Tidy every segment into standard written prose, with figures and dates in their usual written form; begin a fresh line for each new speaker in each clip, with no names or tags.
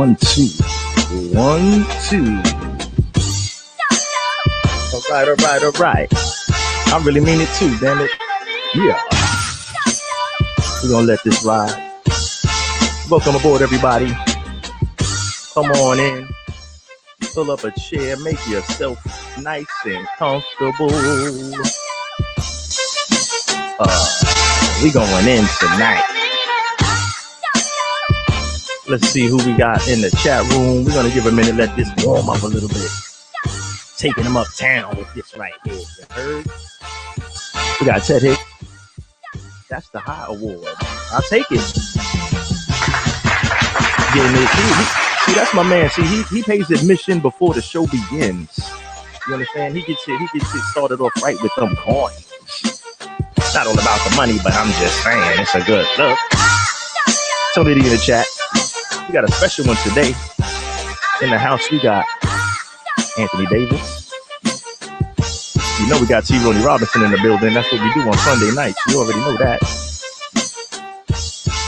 1, 2. 1, 2. All right. I really mean it too, damn it. Yeah. We're gonna let this ride. Welcome aboard, everybody. Come on in. Pull up a chair. Make yourself nice and comfortable. We going in tonight. Let's see who we got in the chat room. We're gonna give a minute, let this warm up a little bit. Taking them uptown with this right here. You heard? We got Ted Hicks. That's the high award. I'll take it. Getting it. See, that's my man. See, he pays admission before the show begins. You understand? He gets it started off right with them coins. It's not all about the money, but I'm just saying it's a good look. Tony D in the chat. We got a special one today. In the house, we got Anthony Davis. You know we got T. Ronnie Robinson in the building. That's what we do on Sunday nights. You already know that.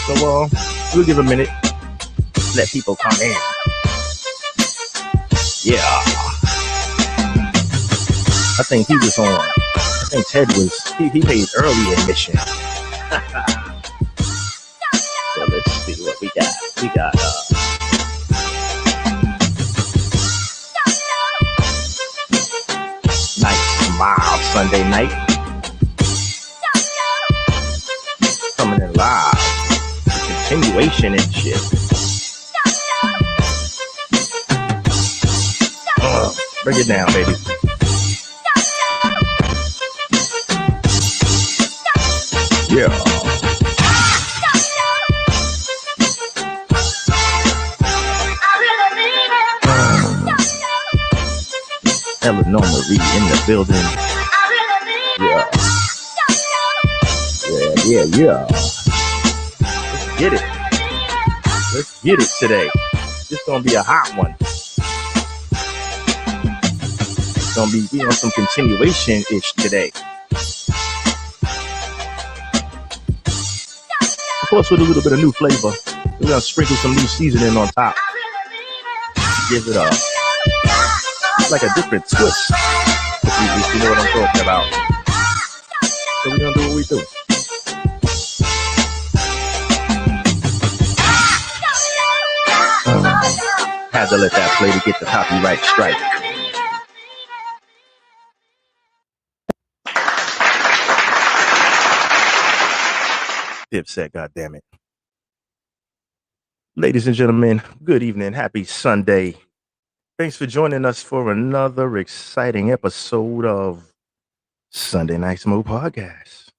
So we'll give a minute. Let people come in. Yeah. I think he was on. I think Ted was. He paid early admission. So let's see what we got. We got nice mild Sunday night. Coming in live. Continuation and shit. Bring it down, baby. Yeah. Eleanor Marie in the building. Yeah. Yeah. Let's get it. Let's get it today. This gonna be a hot one. It's gonna be on some continuation-ish today. Of course, with a little bit of new flavor. We're gonna sprinkle some new seasoning on top. Give it a like a different twist. If you know what I'm talking about. So we're gonna do what we do. Had to let that play to get the copyright strike. Dipset, goddammit. Ladies and gentlemen, good evening. Happy Sunday. Thanks for joining us for another exciting episode of Sunday Night Smoke Podcast.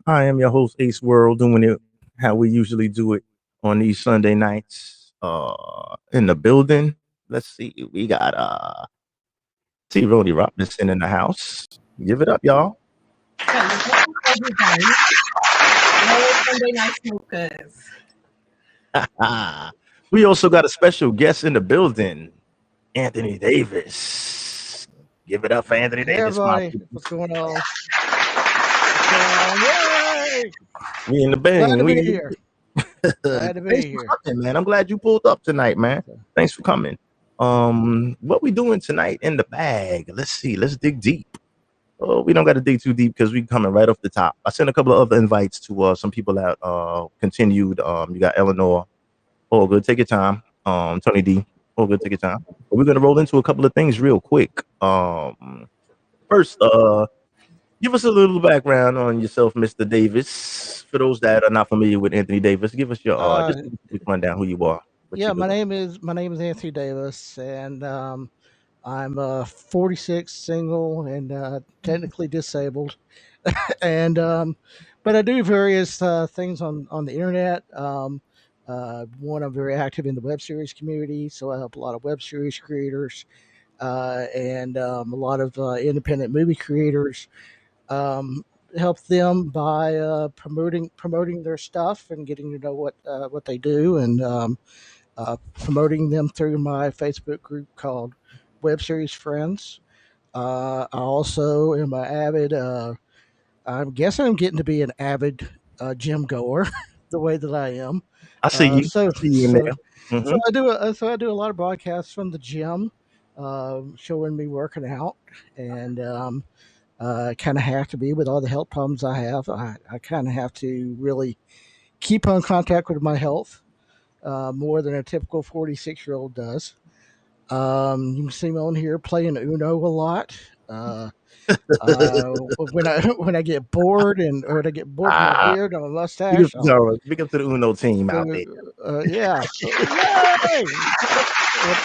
I am your host, Ace World, doing it how we usually do it on these Sunday nights. In the building, let's see, we got T. Ronnie Robinson in the house. Give it up, y'all.
Sunday Night Smokers.
We also got a special guest in the building, Anthony Davis. Give it up for Anthony Davis.
Everybody, what's going on? Yay!
We in the bang.
Glad to be here. Glad to be here.
Coming, man. I'm glad you pulled up tonight, man. Thanks for coming. What we doing tonight in the bag? Let's see. Let's dig deep. Oh, we don't got to dig too deep because we coming right off the top. I sent a couple of other invites to some people that continued. You got Eleanor. All good. Take your time. Tony D. All good. Take your time. But we're gonna roll into a couple of things real quick. First, give us a little background on yourself, Mr. Davis. For those that are not familiar with Anthony Davis, give us your just a quick rundown who you are.
Yeah, my name is Anthony Davis, and I'm 46, single, and technically disabled. And but I do various things on the internet. One, I'm very active in the web series community, so I help a lot of web series creators and a lot of independent movie creators. Help them by promoting their stuff and getting to know what they do, and promoting them through my Facebook group called Web Series Friends. I also am an avid I'm guessing I'm getting to be an avid gym goer, the way that I am.
I see you.
So
I see you in there.
so
Mhm.
I do a lot of broadcasts from the gym, showing me working out, and kind of have to be with all the health problems I have. I kind of have to really keep on contact with my health more than a typical 46-year-old does. You can see me on here playing Uno a lot. When I when I get bored or when I get bored with my
Ah,
beard and my mustache,
big up to the Uno team out there.
yeah, yay!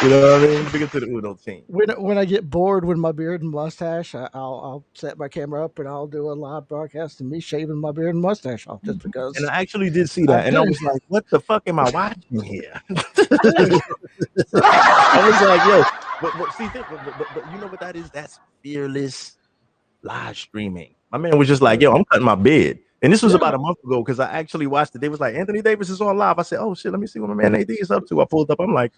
You know what I mean? Big up to the Uno team.
When I get bored with my beard and mustache, I'll set my camera up and I'll do a live broadcast of me shaving my beard and mustache off just because
And I actually did see
I
that, and I
do.
was like, "What the fuck am I watching here?"
So,
I was like, "Yo," but see, but you know what that is? That's fearless live streaming. My man was just like, "Yo, I'm cutting my beard," and this was
yeah,
about a month ago because I actually watched it. They was like, "Anthony Davis is on live." I said, "Oh shit, let me see what my man AD is up to." I pulled up. I'm like,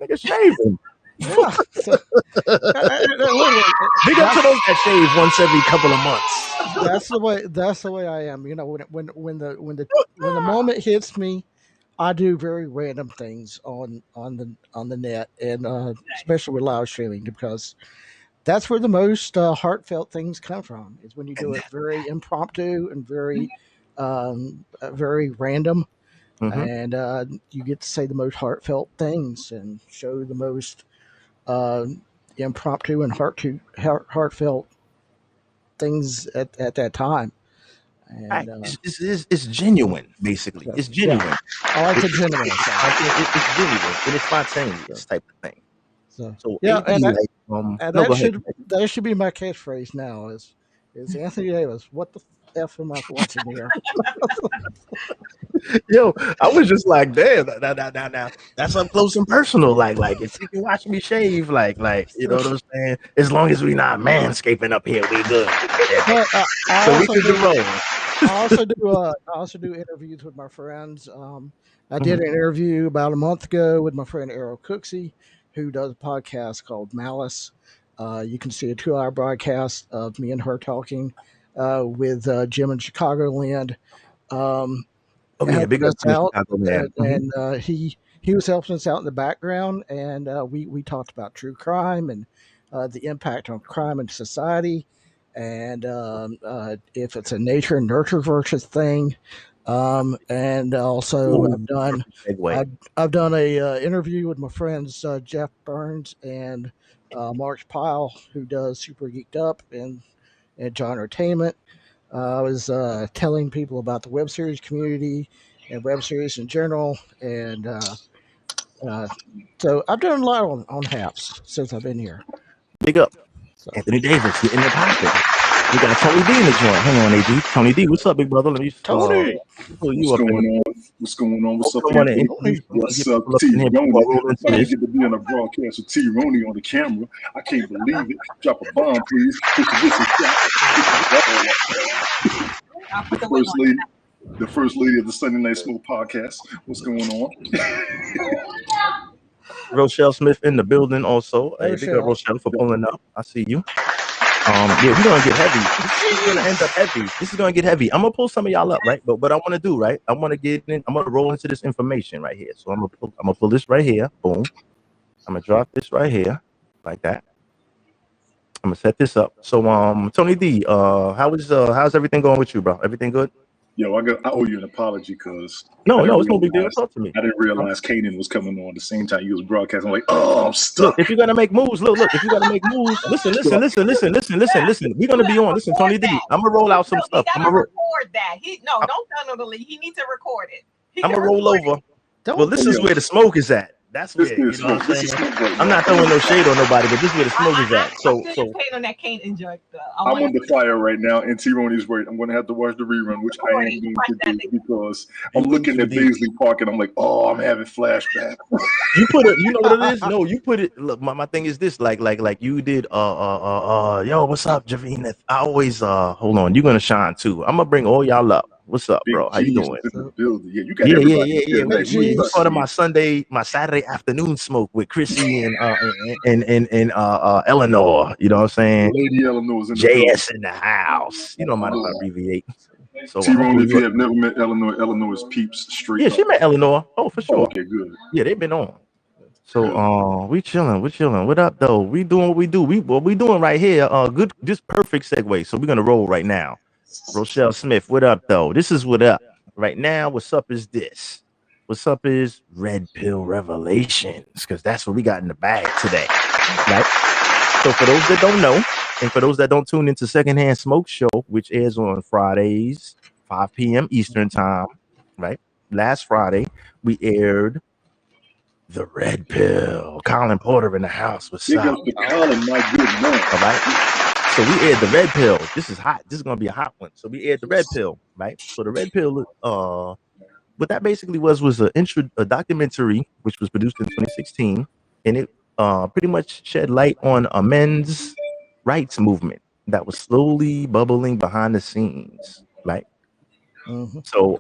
"Nigga, shaving."
yeah. So, look,
Big up to those that shave once every couple of months.
that's the way I am. You know, when the moment hits me, I do very random things on the net, and especially with live streaming, because that's where the most heartfelt things come from. Is when you do
And
it very impromptu and very random,
Mhm.
and you get to say the most heartfelt things and show the most uh, impromptu and heartfelt things at that time. And
Right. It's genuine, basically.
so,
It's
yeah,
genuine.
I like
It's,
the genuine
I
side.
think it's genuine and it's
So,
spontaneous type of thing.
so
So
yeah,
AD, like,
and
no, go ahead.
that should be my catchphrase now. Is Anthony Davis? What the f am I watching here?
Yo, I was just like, damn, now, that's up close and personal. Like if you can watch me shave, you know what I'm saying? As long as we not manscaping up here, we good.
But I
So we
also
can do
do
both.
I also do interviews with my friends. I did
Mhm.
an interview about a month ago with my friend Errol Cooksey, who does a podcast called Malice. You can see a 2-hour broadcast of me and her talking with Jim in Chicagoland. Um,
Oh yeah,
Helping
big up
us
to the
out,
Chicago man. Mhm.
and he was helping us out in the background, and we talked about true crime and the impact on crime and society, and if it's a nature and nurture versus thing. And also
Ooh, perfect segue.
I've done a interview with my friends Jeff Burns and Mark Pyle, who does Super Geeked Up and John Entertainment. I was telling people about the web series community and web series in general, and uh, so I've done a lot on Haps since I've been here.
Big up.
So
Anthony Davis getting it popping. We got Tony D in the joint. Hang on, AD. Tony D, what's up, big brother? Let me
Tony,
pull you
What's
up in
going
the
on? What's going on? What's up,
come on and
Anthony?
introduce.
Tony,
Get
What's up,
people up
T
in here before I
Roney?
roll into
Finally
this.
get to be on a broadcast with T Roney on the camera. I can't believe it. Drop a bomb, please. This is
I'll put
the
the wig
first
on.
lady, the first lady of the Sunday Night Smoke podcast. What's going on?
Rochelle Smith in the building also.
hey
Hey, big up
Rochelle.
Rochelle for pulling up. I see you. Yeah, we're gonna get heavy. This is gonna end up heavy. This is gonna get heavy. I'm gonna pull some of y'all up, right? But what I want to do, right? I want to get in. I'm gonna roll into this information right here. So I'm gonna pull this right here. Boom. I'm gonna drop this right here, like that. I'm gonna set this up. So Tony D, how's everything going with you, bro? Everything good?
Yo, I owe you an apology because
No, it's no big deal. Talk to me.
I didn't realize Kanan was coming on the same time you was broadcasting. I'm like, oh, I'm
Look,
stuck.
if you're gonna make moves, look, if you're gonna make moves, listen. We're gonna be on. Listen, Tony D, I'm gonna roll out some
No,
stuff.
he
I'm
gotta
gonna
record that. Don't tell him to leave. He needs to record it. He
I'm
can
gonna roll
record it.
over.
Don't
Well, this is where the smoke is at. That's
This
where, you
is
know what
smoke.
I'm
This is
saying?
smoke right
I'm
now.
not throwing no shade on nobody, but this is where the smoke is at.
I'm
So
still just paying on that cane injector.
I'm on the fire right now, and T Roney's right. I'm going to have to watch the rerun, which I am going to do because I'm looking at Baisley Park and I'm like, oh, I'm having flashbacks.
you put it, you know what it is? No, you put it. Look, my thing is this, like you did. Yo, what's up, Javine? I always hold on. You're gonna shine too. I'm gonna bring all y'all up. What's up,
Big
bro? How you
G's
doing?
in the building. Yeah, you got
Yeah.
everybody in here
Man,
tonight.
G's.
It's part of my Saturday afternoon smoke with Chrissy and Eleanor. You know what I'm saying?
Lady Eleanor's in the building.
JS in the house. You know I'm not gonna abbreviate. So
T-Bone, if you
hopefully,
have never met Eleanor, Eleanor is peeps straight
yeah,
up.
she met Eleanor. Oh, for
Oh,
sure.
okay, good.
Yeah, they've been on. So we chilling. What up though? We doing what we do. What we doing right here. Good, just perfect segue. So we're gonna roll right now. Rochelle Smith, what up though? This is what up. Right now, what's up is this. What's up is Red Pill Revelations, because that's what we got in the bag today. Right? So for those that don't know, and for those that don't tune into Secondhand Smoke Show, which airs on Fridays, 5 p.m. Eastern time, right? Last Friday, we aired The Red Pill. Colin Porter in the house. What's
Big
up?
up to Colin, my good man.
All right. So we aired The Red Pill. This is hot. This is gonna be a hot one. So we aired The Red Pill, right? So The Red Pill, what that basically was a documentary which was produced in 2016, and it pretty much shed light on a men's rights movement that was slowly bubbling behind the scenes, right?
Mhm.
So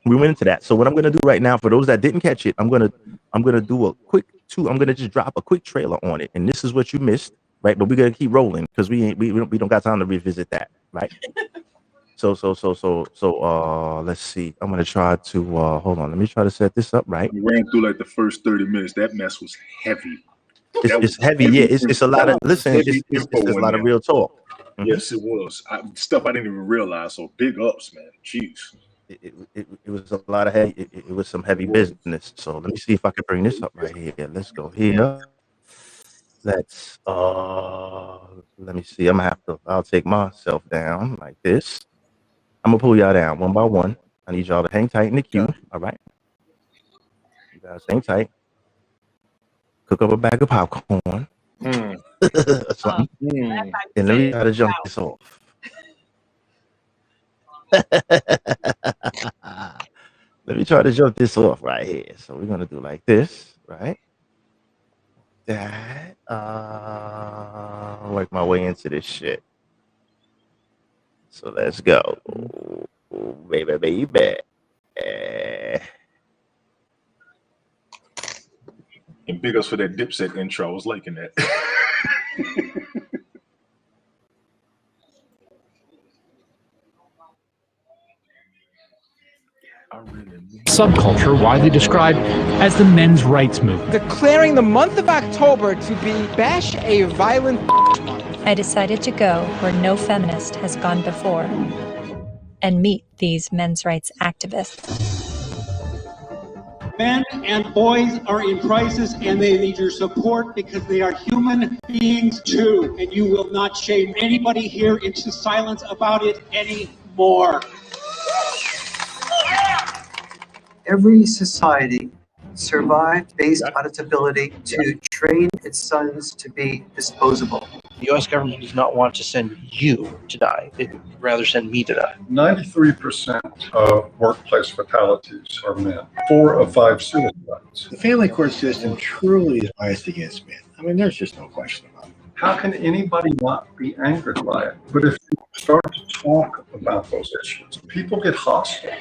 we went into that. So what I'm gonna do right now, for those that didn't catch it, I'm gonna do a quick I'm gonna just drop a quick trailer on it, and this is what you missed, right? But we're gonna keep rolling because we don't got time to revisit that, right? So let's see. I'm gonna try to hold on. Let me try to set this up right.
We ran through like the first 30 minutes. That mess was heavy.
It's heavy, yeah. It's a lot of it's a lot of real talk. Mhm.
Yes, it was. Stuff I didn't even realize. So big ups, man. Jeez.
It was a lot of heavy. It was some heavy business. So let me see if I can bring this up right here. Let's go here. Let's let me see. I'll take myself down like this. I'm gonna pull y'all down one by one. I need y'all to hang tight in the queue. All right. You guys hang tight. Cook up a bag of popcorn. Or something. And let me try to jump this off. Let me try to jump this off right here. So we're gonna do like this, right? That work my way into this shit. So let's go. Baby.
And big ups for that Dipset intro. I was liking that.
Subculture widely described as the men's rights movement.
Declaring the month of October to be Bash a Violent Month.
I decided to go where no feminist has gone before and meet these men's rights activists.
Men and boys are in crisis and they need your support because they are human beings too. And you will not shame anybody here into silence about it anymore.
Every society survived based on its ability to train its sons to be disposable.
The U.S. government does not want to send you to die. They'd rather send me to die.
93% of workplace fatalities are men. 4 of 5 suicides.
The family court system truly is biased against men. I mean, there's just no question about it.
How can anybody not be angered by it? But if you start to talk about those issues, people get hostile.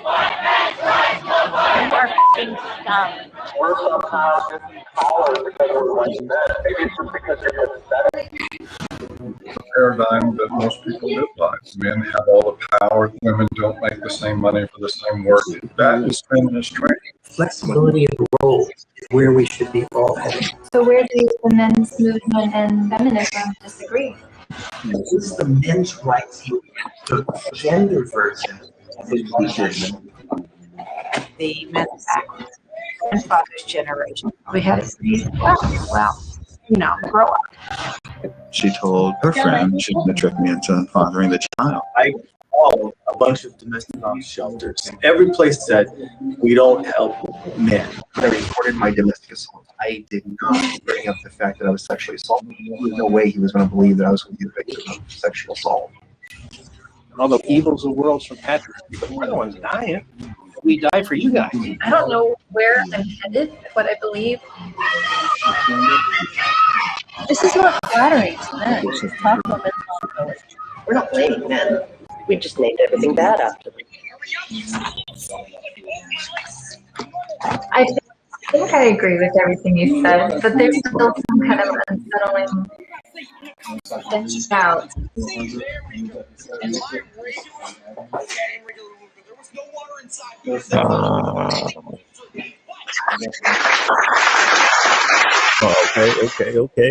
The paradigm that most people live by. Men have all the power, women don't make the same money for the same work. That is feminist training.
Flexibility of the role is where we should be all headed.
So where do the men's movement and feminism disagree?
This is the men's rights movement, the gender version of the
the men's grandfather's generation. We had a well, grow up.
She told her friend she was going to trick me into fathering the child.
I called a bunch of domestic violence shelters. Every place said, we don't help men.
When I reported my domestic assault, I did not bring up the fact that I was sexually assaulted. There was no way he was going to believe that I was going to be the victim of sexual assault.
All the evils of worlds from Patrick. We're the ones dying. We die for you guys.
I don't know where I'm headed, but I believe this is not flattering to men. Talk about mental health.
We're not blaming men. We just named everything bad after them.
I think I agree with everything you said, but there's still some kind of unsettling doubt.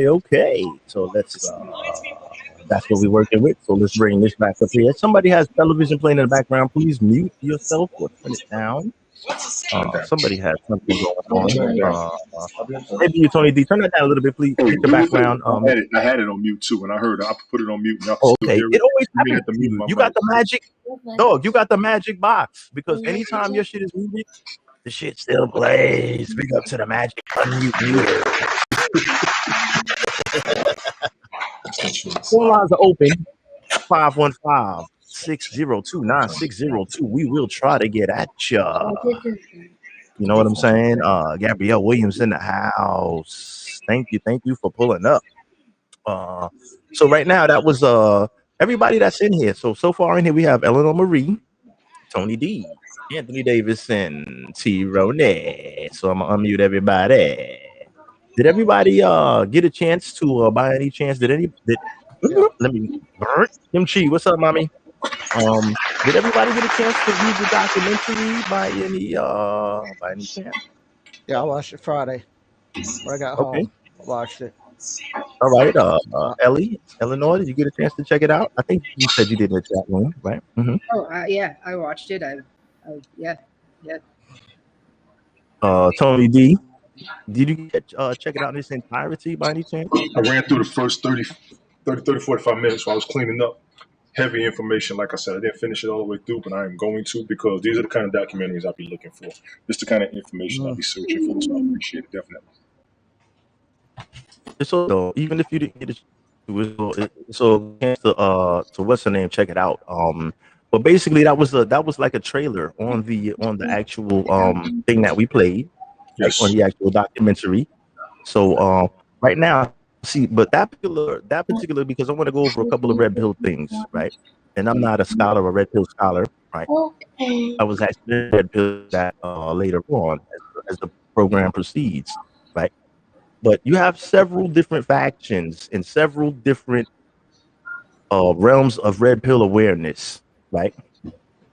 Okay. So let's that's what we're working with. So let's bring this back up here. Somebody has television playing in the background. Please mute yourself or turn it down. Somebody has something going on. Maybe you, Tony D. Turn that down a little bit, please. Keep the background.
I had it on mute too, and I heard I put it on mute. And
Okay, it always happens to you. You got the magic dog. You got the magic box because anytime your shit is muted, the shit still plays. Big up to the magic unmute muter. Phone lines are open. 515-602-9602. We will try to get at ya. You know what I'm saying? Gabrielle Williams in the house. Thank you for pulling up. So right now that was everybody that's in here. So far in here we have Eleanor Marie, Tony D, Anthony Davidson, T. Roney. So I'm gonna unmute everybody. Did everybody get a chance to by any chance? Let me Kimchi, what's up, mommy? Did everybody get a chance to view the documentary by any chance?
Yeah, I watched it Friday. When I got home, I watched it.
All right, Eleanor, did you get a chance to check it out? I think you said you did in the chat room, right? Mm-hmm.
Oh, yeah, I watched it. Yeah.
Tony D, did you check it out in its entirety by any chance?
I ran through the first 30, 45 minutes while I was cleaning up. Heavy information, like I said. I didn't finish it all the way through, but I am going to because these are the kind of documentaries I'll be looking for. This is the kind of information I'll be searching for, so I appreciate it, definitely.
So even if you didn't get it, so to what's her name? Check it out. But basically that was like a trailer on the actual thing that we played, like on the actual documentary. So right now, see, but that particular because I want to go over a couple of red pill things, right? And I'm not a scholar, a red pill scholar, right? I was actually red pill that later on as the program proceeds, right? But you have several different factions and several different realms of red pill awareness, right?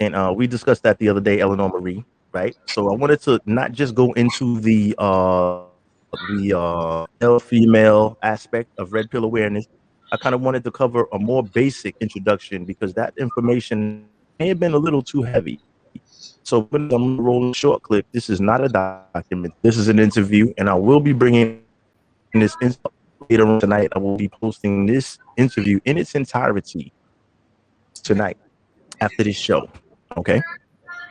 And we discussed that the other day, Eleanor Marie, right? So I wanted to not just go into the male-female aspect of red pill awareness. I kind of wanted to cover a more basic introduction because that information may have been a little too heavy. So when I'm rolling a short clip, this is not a document. This is an interview, and I will be bringing this later on tonight. I will be posting this interview in its entirety tonight after this show. Okay.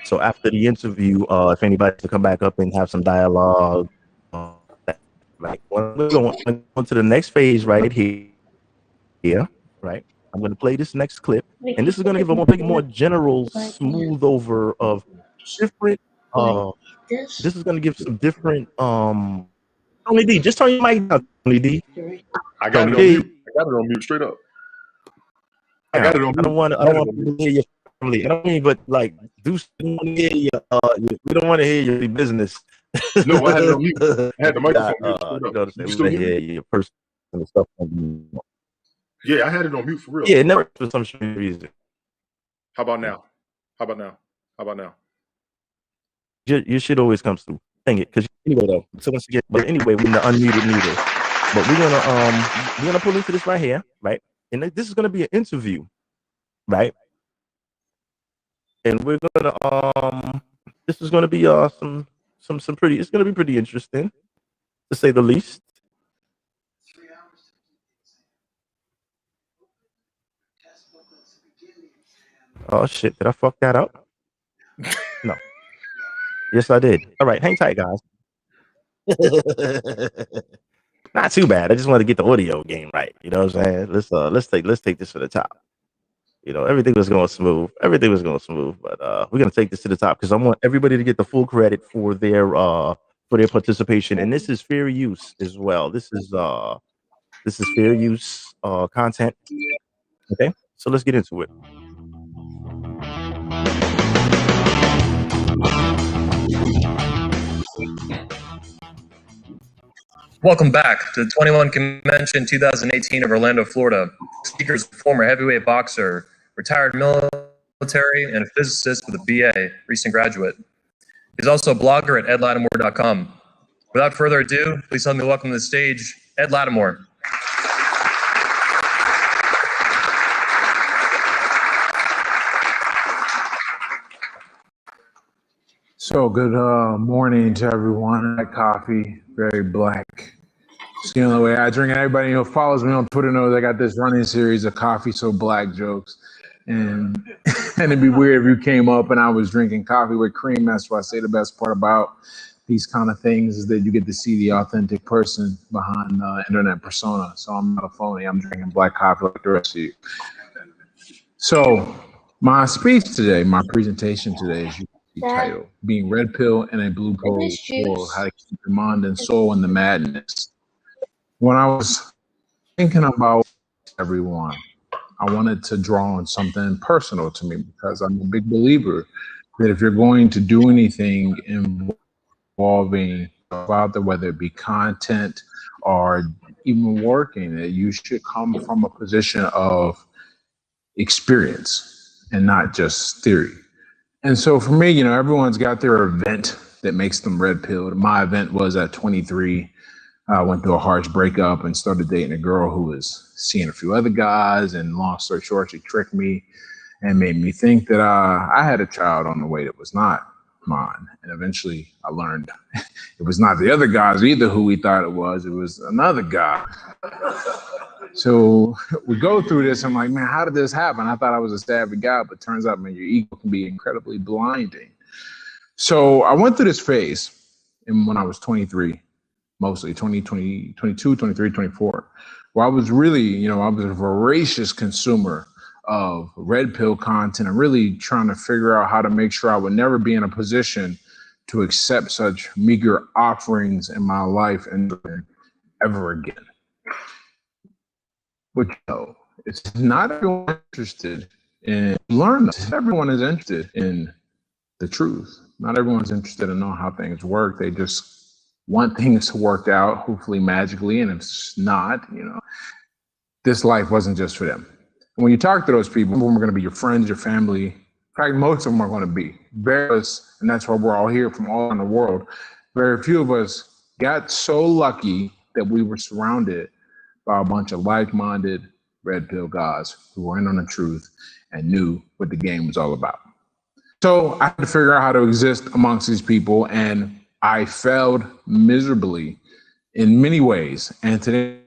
So after the interview, if anybody to come back up and have some dialogue, right? We're going to the next phase right here, right? I'm going to play this next clip, and this is going to give a more general, smooth over of different. This is going to give some different. Tony D, just turn your mic down, Tony D.
I got it on mute. Straight up. I got it on mute.
I don't want to hear your family. I don't mean, but like, we don't want to hear your business.
No, I had it on mute. I had the microphone mute.
We want to hear your personal stuff.
Yeah, I had it on mute for real.
Yeah, never for some strange reason.
How about now?
Your shit always comes through. Dang it, because anyway though. So once again, but anyway, we're in the unmuted meter. But we're gonna pull into this right here, right? And this is gonna be an interview, right? And we're gonna this is gonna be some pretty. It's gonna be pretty interesting, to say the least. Oh shit! Did I fuck that up? No. Yes, I did. All right, hang tight, guys. Not too bad. I just wanted to get the audio game right. You know what I'm saying? Let's take this to the top. You know, everything was going smooth. But we're gonna take this to the top because I want everybody to get the full credit for their participation. And this is fair use as well. This is fair use content. Okay, so let's get into it.
Welcome back to the 21 Convention 2018 of Orlando, Florida. Speakers, former heavyweight boxer, retired military, and a physicist with a BA, recent graduate. He's also a blogger at edlattimore.com. Without further ado, please help me welcome to the stage Ed Lattimore.
So good morning to everyone. I like coffee, very black. It's the only way I drink it. Everybody who follows me on Twitter knows I got this running series of coffee so black jokes. And it'd be weird if you came up and I was drinking coffee with cream. That's why I say the best part about these kind of things is that you get to see the authentic person behind the internet persona. So I'm not a phony. I'm drinking black coffee like the rest of you. So my speech today, my presentation today is title being red pill and a blue pill for how to keep your mind and soul in the madness. When I was thinking about everyone, I wanted to draw on something personal to me because I'm a big believer that if you're going to do anything involving out there, whether it be content or even working, that you should come from a position of experience and not just theory. And so for me, everyone's got their event that makes them red pilled. My event was at 23. I went through a harsh breakup and started dating a girl who was seeing a few other guys. And long story short, she tricked me and made me think that I had a child on the way that was not mine. And eventually I learned it was not the other guys either who we thought it was another guy. So we go through this. I'm like, man, how did this happen? I thought I was a savvy guy, but turns out, man, your ego can be incredibly blinding. So I went through this phase when I was 23, mostly 22, 23, 24, where I was really, I was a voracious consumer of red pill content and really trying to figure out how to make sure I would never be in a position to accept such meager offerings in my life and ever again. But it's not everyone interested in learning. Everyone is interested in the truth. Not everyone's interested in knowing how things work. They just want things to work out, hopefully magically. And if it's not, this life wasn't just for them. And when you talk to those people, some of them are going to be your friends, your family. In fact, most of them are going to be. And that's why we're all here from all around the world. Very few of us got so lucky that we were surrounded by a bunch of like-minded red pill guys who were in on the truth and knew what the game was all about. So I had to figure out how to exist amongst these people, and I failed miserably in many ways. And today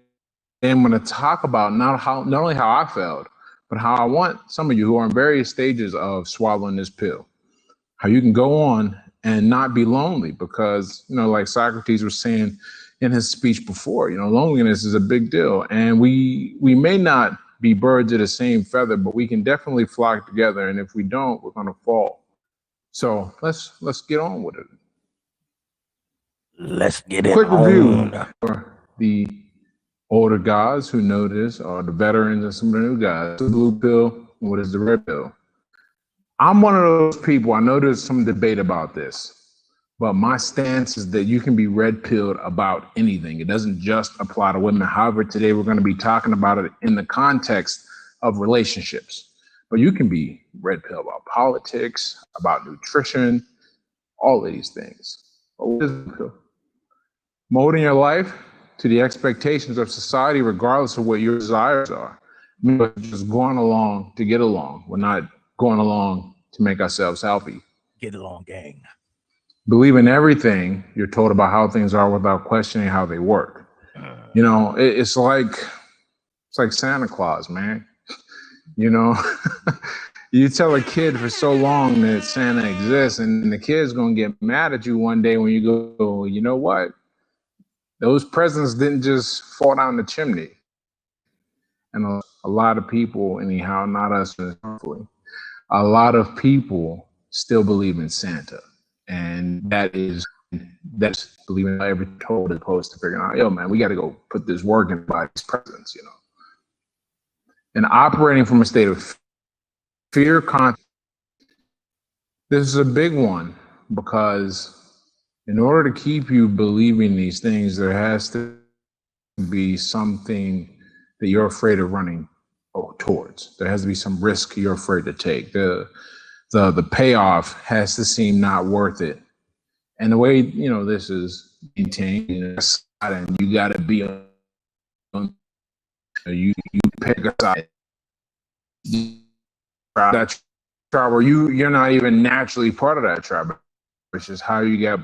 I'm going to talk about not only how I failed, but how I want some of you who are in various stages of swallowing this pill, how you can go on and not be lonely because, like Socrates was saying in his speech before, loneliness is a big deal. And we may not be birds of the same feather, but we can definitely flock together. And if we don't, we're going to fall. So let's get on with it.
Let's get it.
Quick review for the older guys who know this, or the veterans and some of the new guys. The blue pill, what is the red pill? I'm one of those people, I know there's some debate about this, but my stance is that you can be red pilled about anything. It doesn't just apply to women. However, today we're going to be talking about it in the context of relationships. But you can be red pill about politics, about nutrition, all of these things. But what is red pill? Molding your life to the expectations of society, regardless of what your desires are. We're just going along to get along. We're not going along to make ourselves healthy.
Get along, gang.
Believe in everything you're told about how things are without questioning how they work. It's like Santa Claus, man. You tell a kid for so long that Santa exists, and the kid's gonna get mad at you one day when you go, you know what? Those presents didn't just fall down the chimney. And a lot of people, anyhow, not us, hopefully, a lot of people still believe in Santa. And that's believing every told opposed to figuring out, yo, man, we got to go put this work in by these presents, And operating from a state of fear, this is a big one, because in order to keep you believing these things, there has to be something that you're afraid of running towards. There has to be some risk you're afraid to take. The payoff has to seem not worth it. And the way, this is maintained, and you got to be on, you pick a side. That tribe where you're not even naturally part of that tribe, which is how you got,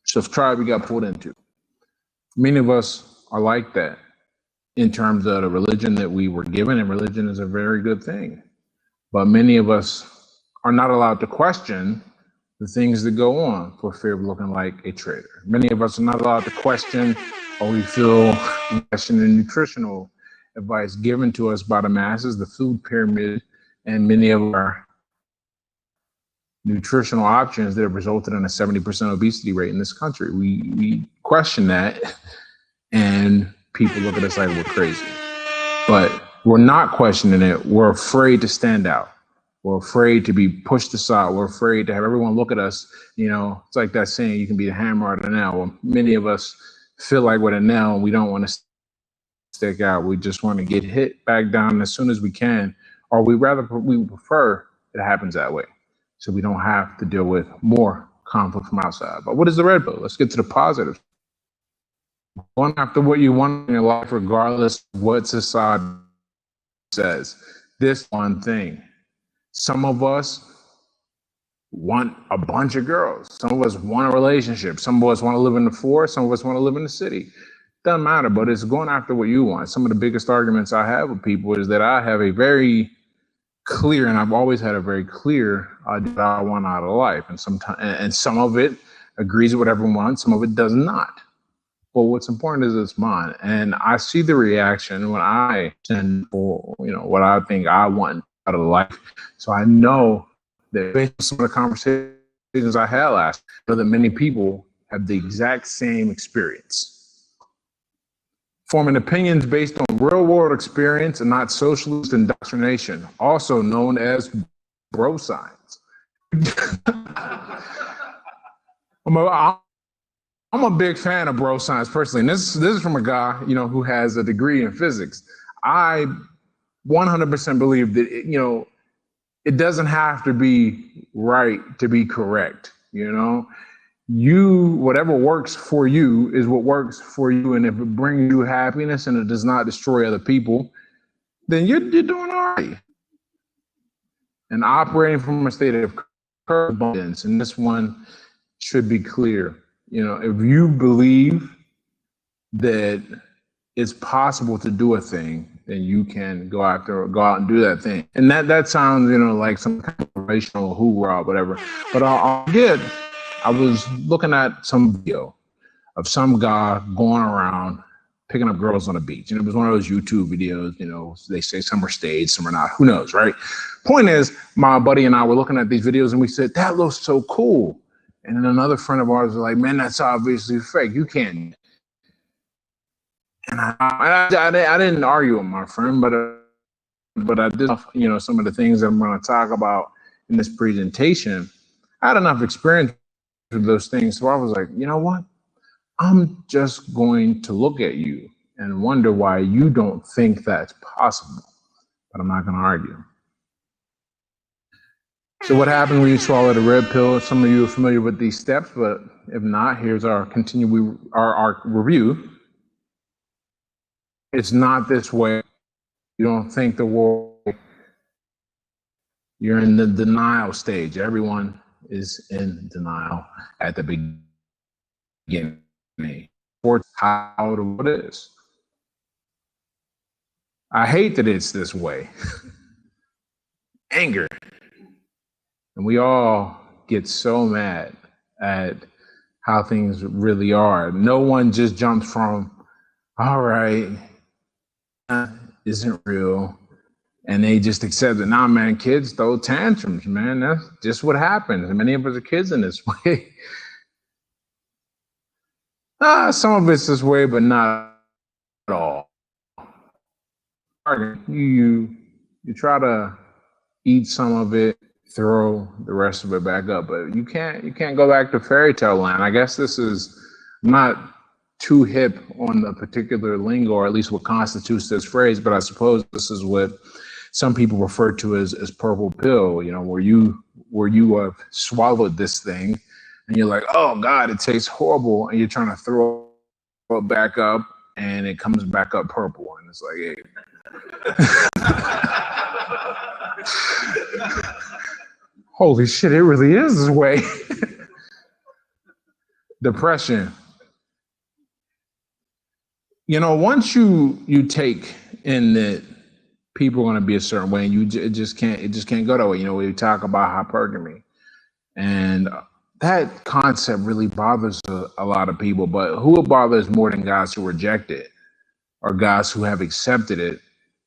so tribe you got pulled into. Many of us are like that in terms of the religion that we were given, and religion is a very good thing. But many of us are not allowed to question the things that go on for fear of looking like a traitor. Many of us are not allowed to question, or we feel question the nutritional advice given to us by the masses, the food pyramid, and many of our nutritional options that have resulted in a 70% obesity rate in this country. We question that, and people look at us like we're crazy. But we're not questioning it. We're afraid to stand out. We're afraid to be pushed aside. We're afraid to have everyone look at us. It's like that saying, you can be the hammer or the nail. Well, many of us feel like with a nail, and we don't want to stick out. We just want to get hit back down as soon as we can, or we prefer it happens that way, so we don't have to deal with more conflict from outside. But what is the red pill? Let's get to the positives. Going after what you want in your life, regardless of what society says. This one thing. Some of us want a bunch of girls. Some of us want a relationship. Some of us want to live in the forest. Some of us want to live in the city. Doesn't matter, but it's going after what you want. Some of the biggest arguments I have with people is that I have a very clear, and I've always had a very clear idea that I want out of life. And some of it agrees with what everyone wants. Some of it does not. But what's important is it's mine. And I see the reaction when I send for, what I think I want out of life. So I know that based on some of the conversations I had last, I know that many people have the exact same experience. Forming opinions based on real world experience and not socialist indoctrination, also known as bro science. I'm a big fan of bro science personally, and this is from a guy, who has a degree in physics. I 100% believe that, it doesn't have to be right to be correct. Whatever works for you is what works for you. And if it brings you happiness and it does not destroy other people, then you're doing all right. And operating from a state of abundance, and this one should be clear. If you believe that it's possible to do a thing, then you can go out and do that thing. And that sounds, like some kind of motivational hoorah or whatever. But I was looking at some video of some guy going around picking up girls on the beach. And it was one of those YouTube videos, they say some are staged, some are not, who knows, right? Point is, my buddy and I were looking at these videos and we said, that looks so cool. And then another friend of ours was like, man, that's obviously fake. You can't. And I didn't argue with my friend, but I did, some of the things that I'm going to talk about in this presentation. I had enough experience with those things, so I was like, you know what? I'm just going to look at you and wonder why you don't think that's possible. But I'm not going to argue. So what happens when you swallow the red pill? Some of you are familiar with these steps, but if not, here's our our review. It's not this way. You don't think the world, you're in the denial stage. Everyone is in denial at the beginning. For how the world is. I hate that it's this way. Anger. And we all get so mad at how things really are. No one just jumps from, all right, isn't real, and they just accept it. Nah, man, kids throw tantrums, man. That's just what happens. And many of us are kids in this way. Some of it's this way, but not at all. You try to eat some of it, throw the rest of it back up, but you can't go back to fairy tale land. I guess this is not too hip on the particular lingo, or at least what constitutes this phrase, but I suppose this is what some people refer to as purple pill, you know, where you have swallowed this thing and you're like, oh God, it tastes horrible. And you're trying to throw it back up and it comes back up purple. And it's like, hey. Holy shit, it really is this way. Depression. You know, once you take in that people are going to be a certain way, and it just can't go that way. You know, we talk about hypergamy, and that concept really bothers a lot of people. But who it bothers more than guys who reject it, or guys who have accepted it,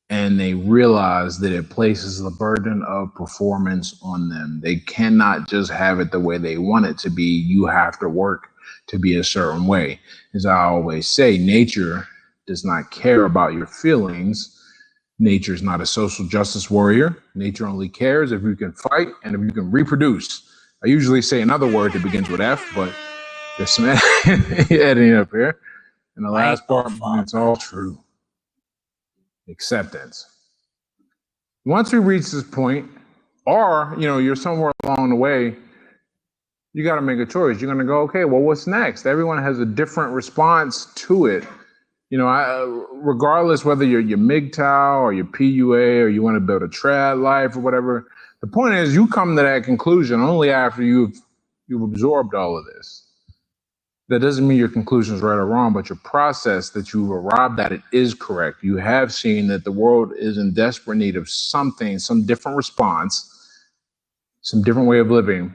and they realize that it places the burden of performance on them. They cannot just have it the way they want it to be. You have to work to be a certain way. As I always say, nature does not care about your feelings. Nature is not a social justice warrior. Nature only cares if you can fight and if you can reproduce. I usually say another word that begins with F, but there's some editing up here. And the last part, it's all true. Acceptance. Once we reach this point, or, you know, you're somewhere along the way, you got to make a choice. You're going to go, okay, well, what's next? Everyone has a different response to it. You know, regardless whether you're MGTOW or your PUA or you want to build a trad life or whatever, the point is you come to that conclusion only after you've absorbed all of this. That doesn't mean your conclusion is right or wrong, but your process that you've arrived at it is correct. You have seen that the world is in desperate need of something, some different response, some different way of living,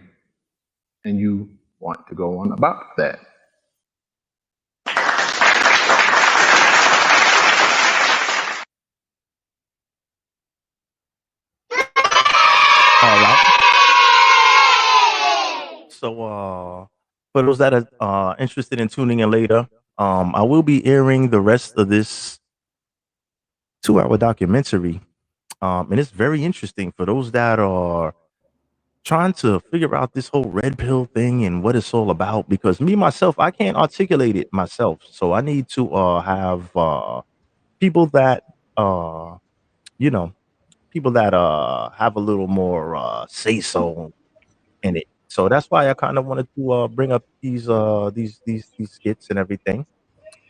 and you want to go on about that.
All right. So, for those that are interested in tuning in later, I will be airing the rest of this 2-hour documentary, and it's very interesting for those that are trying to figure out this whole red pill thing and what it's all about. Because me myself, I can't articulate it myself, so I need to have people that you know, people that have a little more say so in it. So that's why I kind of wanted to bring up these skits and everything.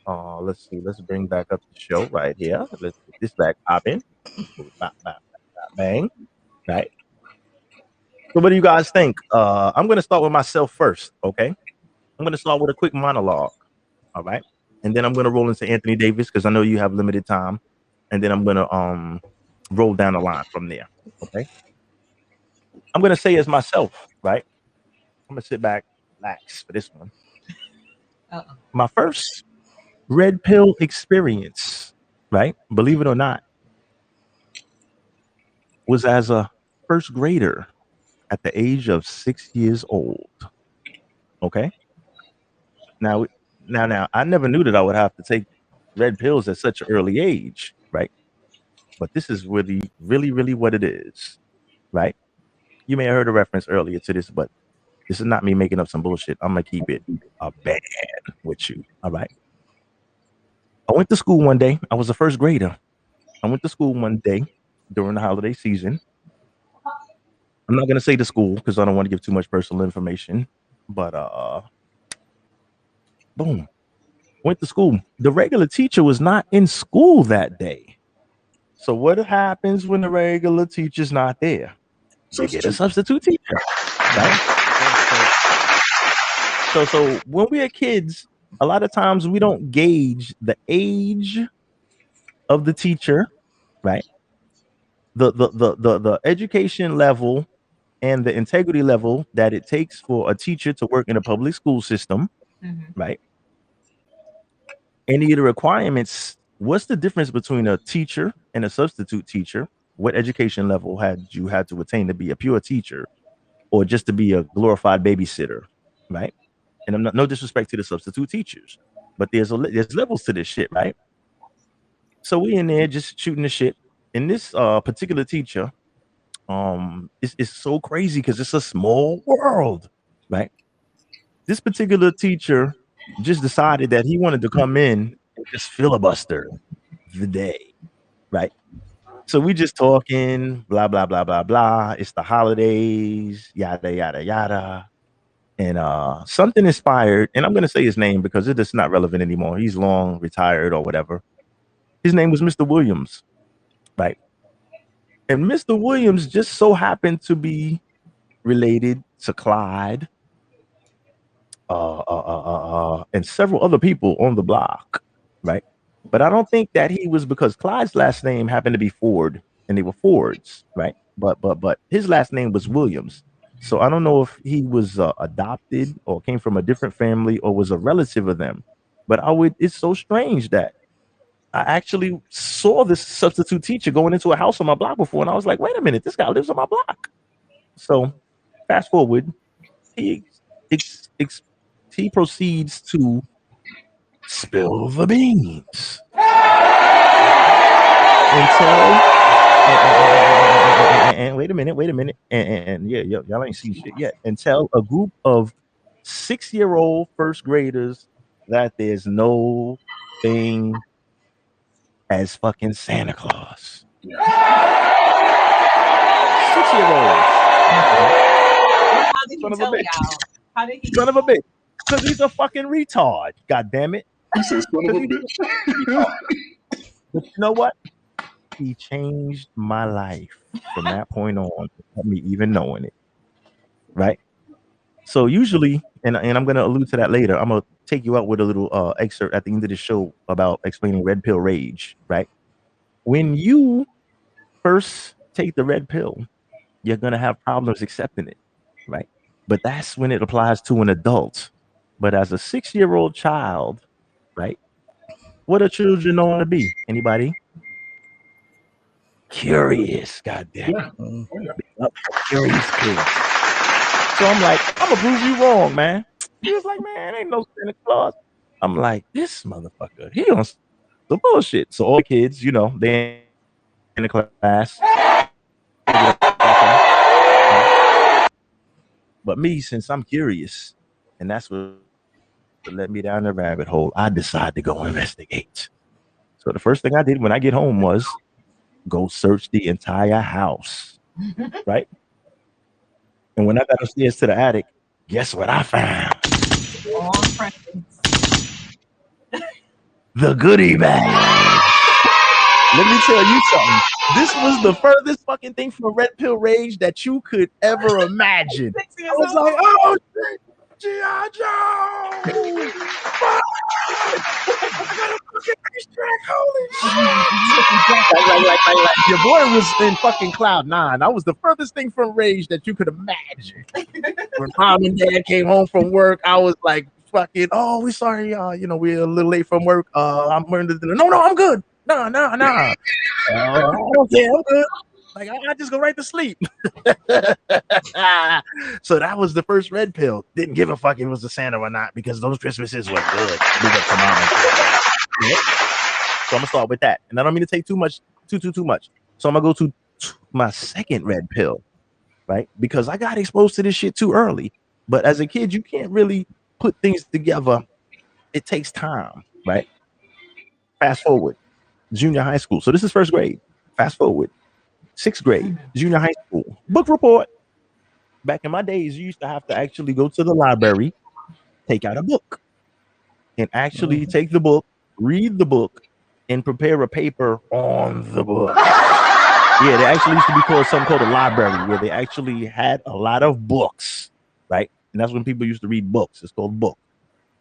Let's see. Let's bring back up the show right here. Let's get this back popping. Bang. Right. So what do you guys think? I'm gonna start with myself first. Okay. I'm gonna start with a quick monologue. All right. And then I'm gonna roll into Anthony Davis because I know you have limited time. And then I'm gonna roll down the line from there. Okay. I'm gonna say as myself, right? I'm gonna sit back, relax for this one. My first red pill experience, right? Believe it or not, was as a first grader at the age of 6 years old. Okay. Now, I never knew that I would have to take red pills at such an early age, right? But this is really, really, really what it is, right? You may have heard a reference earlier to this, but this is not me making up some bullshit. I'm gonna keep it a band with you. All right. I went to school one day. I was a first grader. I went to school one day during the holiday season. I'm not gonna say the school because I don't want to give too much personal information. But boom. Went to school. The regular teacher was not in school that day. So what happens when the regular teacher's not there? You get a substitute teacher. Right? So when we are kids, a lot of times we don't gauge the age of the teacher, right? The education level and the integrity level that it takes for a teacher to work in a public school system, right? Any of the requirements. What's the difference between a teacher and a substitute teacher? What education level had you had to attain to be a pure teacher, or just to be a glorified babysitter, right? And I'm not, no disrespect to the substitute teachers, but there's levels to this shit, right? So we in there just shooting the shit. And this particular teacher, it's so crazy because it's a small world, right? This particular teacher just decided that he wanted to come in and just filibuster the day, right? So we just talking, blah, blah, blah, blah, blah. It's the holidays, yada, yada, yada. And something inspired, and I'm going to say his name because it is not relevant anymore. He's long retired or whatever. His name was Mr. Williams, right? And Mr. Williams just so happened to be related to Clyde and several other people on the block, right? But I don't think that he was, because Clyde's last name happened to be Ford, and they were Fords, right? But his last name was Williams. So I don't know if he was adopted or came from a different family or was a relative of them. But it's so strange that I actually saw this substitute teacher going into a house on my block before, and I was like, wait a minute, this guy lives on my block. So fast forward, he proceeds to spill the beans and wait a minute, and yeah, y'all ain't seen shit yet. And tell a group of 6-year-old first graders that there's no thing as fucking Santa Claus. 6-year-olds.
How did he tell y'all? How did he?
Son of a bitch. Because he's a fucking retard. God damn it.
He said, son of a bitch.
But you know what? He changed my life from that point on, without me even knowing it. Right? So usually, and I'm going to allude to that later, I'm going to take you out with a little excerpt at the end of the show about explaining red pill rage, right? When you first take the red pill, you're going to have problems accepting it, right? But that's when it applies to an adult. But as a 6-year-old child, right? What are children known to be? Anybody? Curious, goddamn. Yeah. Curious kids. So I'm like, I'm gonna prove you wrong, man. He was like, man, ain't no Santa Claus. I'm like, this motherfucker, he on the bullshit. So all the kids, you know, they in the class. But me, since I'm curious, and that's what led me down the rabbit hole, I decided to go investigate. So the first thing I did when I get home was go search the entire house, right? And when I got upstairs to the attic, guess what I found? The goodie bag. Let me tell you something. This was the furthest fucking thing from red pill rage that you could ever imagine. I was like, oh shit, G.I. Joe! Fuck! I got a fucking racetrack, holy shit! Your boy was in fucking cloud 9. That was the furthest thing from rage that you could imagine. When mom and dad came home from work, I was like, fucking, oh, we sorry, you know, we're a little late from work. I'm wearing the dinner. No, I'm good. No. Okay, I'm good. Like, I just go right to sleep. So that was the first red pill. Didn't give a fuck if it was a Santa or not, because those Christmases were good. Big up to mom and dad. Yeah. So I'm gonna start with that, and I don't mean to take too much. So I'm gonna go to my second red pill, right? Because I got exposed to this shit too early. But as a kid, you can't really put things together. It takes time, right? Fast forward, junior high school. So this is first grade. Fast forward, 6th grade, junior high school. Book report. Back in my days, you used to have to actually go to the library, take out a book, and actually take the book, read the book, and prepare a paper on the book. Yeah, there actually used to be something called a library, where they actually had a lot of books, right? And that's when people used to read books. It's called book.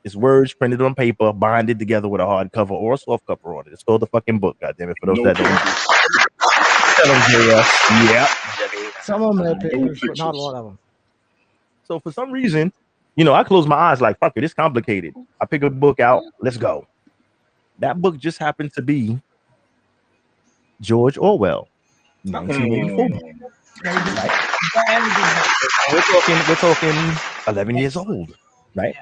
It's words printed on paper, binded together with a hard cover or a soft cover on it. It's called the fucking book, goddammit, for those that don't. Yeah.
Some of them have pictures, but not a lot of them.
So for some reason, you know, I close my eyes like, fuck it, it's complicated. I pick a book out, let's go. That book just happened to be George Orwell, 1984. Right? We're talking 11 years old, right?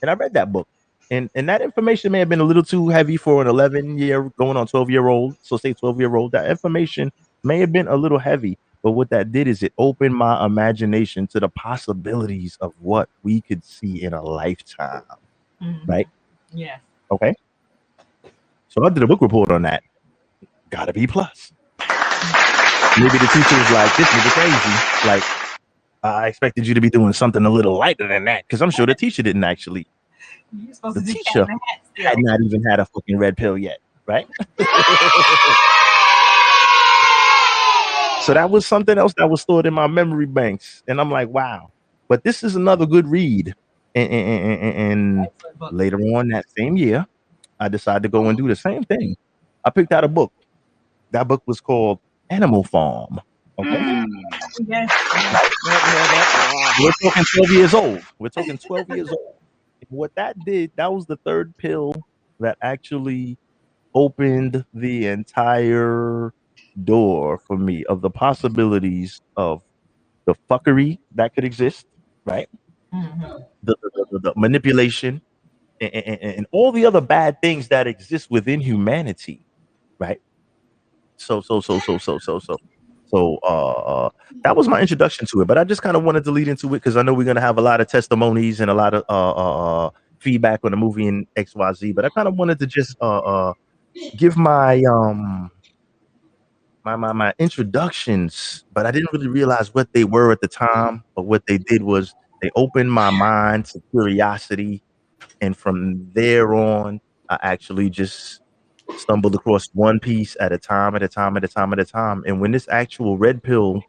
And I read that book. And that information may have been a little too heavy for an 11-year going on 12-year-old. So say 12-year-old. That information may have been a little heavy. But what that did is it opened my imagination to the possibilities of what we could see in a lifetime. right?
Yes.
Okay. So I did a book report on that. Got a B plus. Maybe the teacher was like, "This nigga crazy." Like, I expected you to be doing something a little lighter than that, because I'm sure the teacher didn't actually.
You're supposed
The
to do
teacher
cat in the hat still.
had not even had a fucking red pill yet, right? So that was something else that was stored in my memory banks, and I'm like, wow. But this is another good read. And later on that same year, I decided to go and do the same thing. I picked out a book. That book was called Animal Farm. Okay.
Yes.
We're talking 12 years old. We're talking 12 years old. What that did, that was the third pill that actually opened the entire door for me of the possibilities of the fuckery that could exist, right? The manipulation and all the other bad things that exist within humanity, right? So that was my introduction to it. But I just kind of wanted to lead into it because I know we're gonna have a lot of testimonies and a lot of feedback on the movie in XYZ. But I kind of wanted to just give my my introductions, but I didn't really realize what they were at the time. But what they did was they opened my mind to curiosity, and from there on, I actually just stumbled across one piece at a time, at a time, at a time, at a time. And when this actual red pill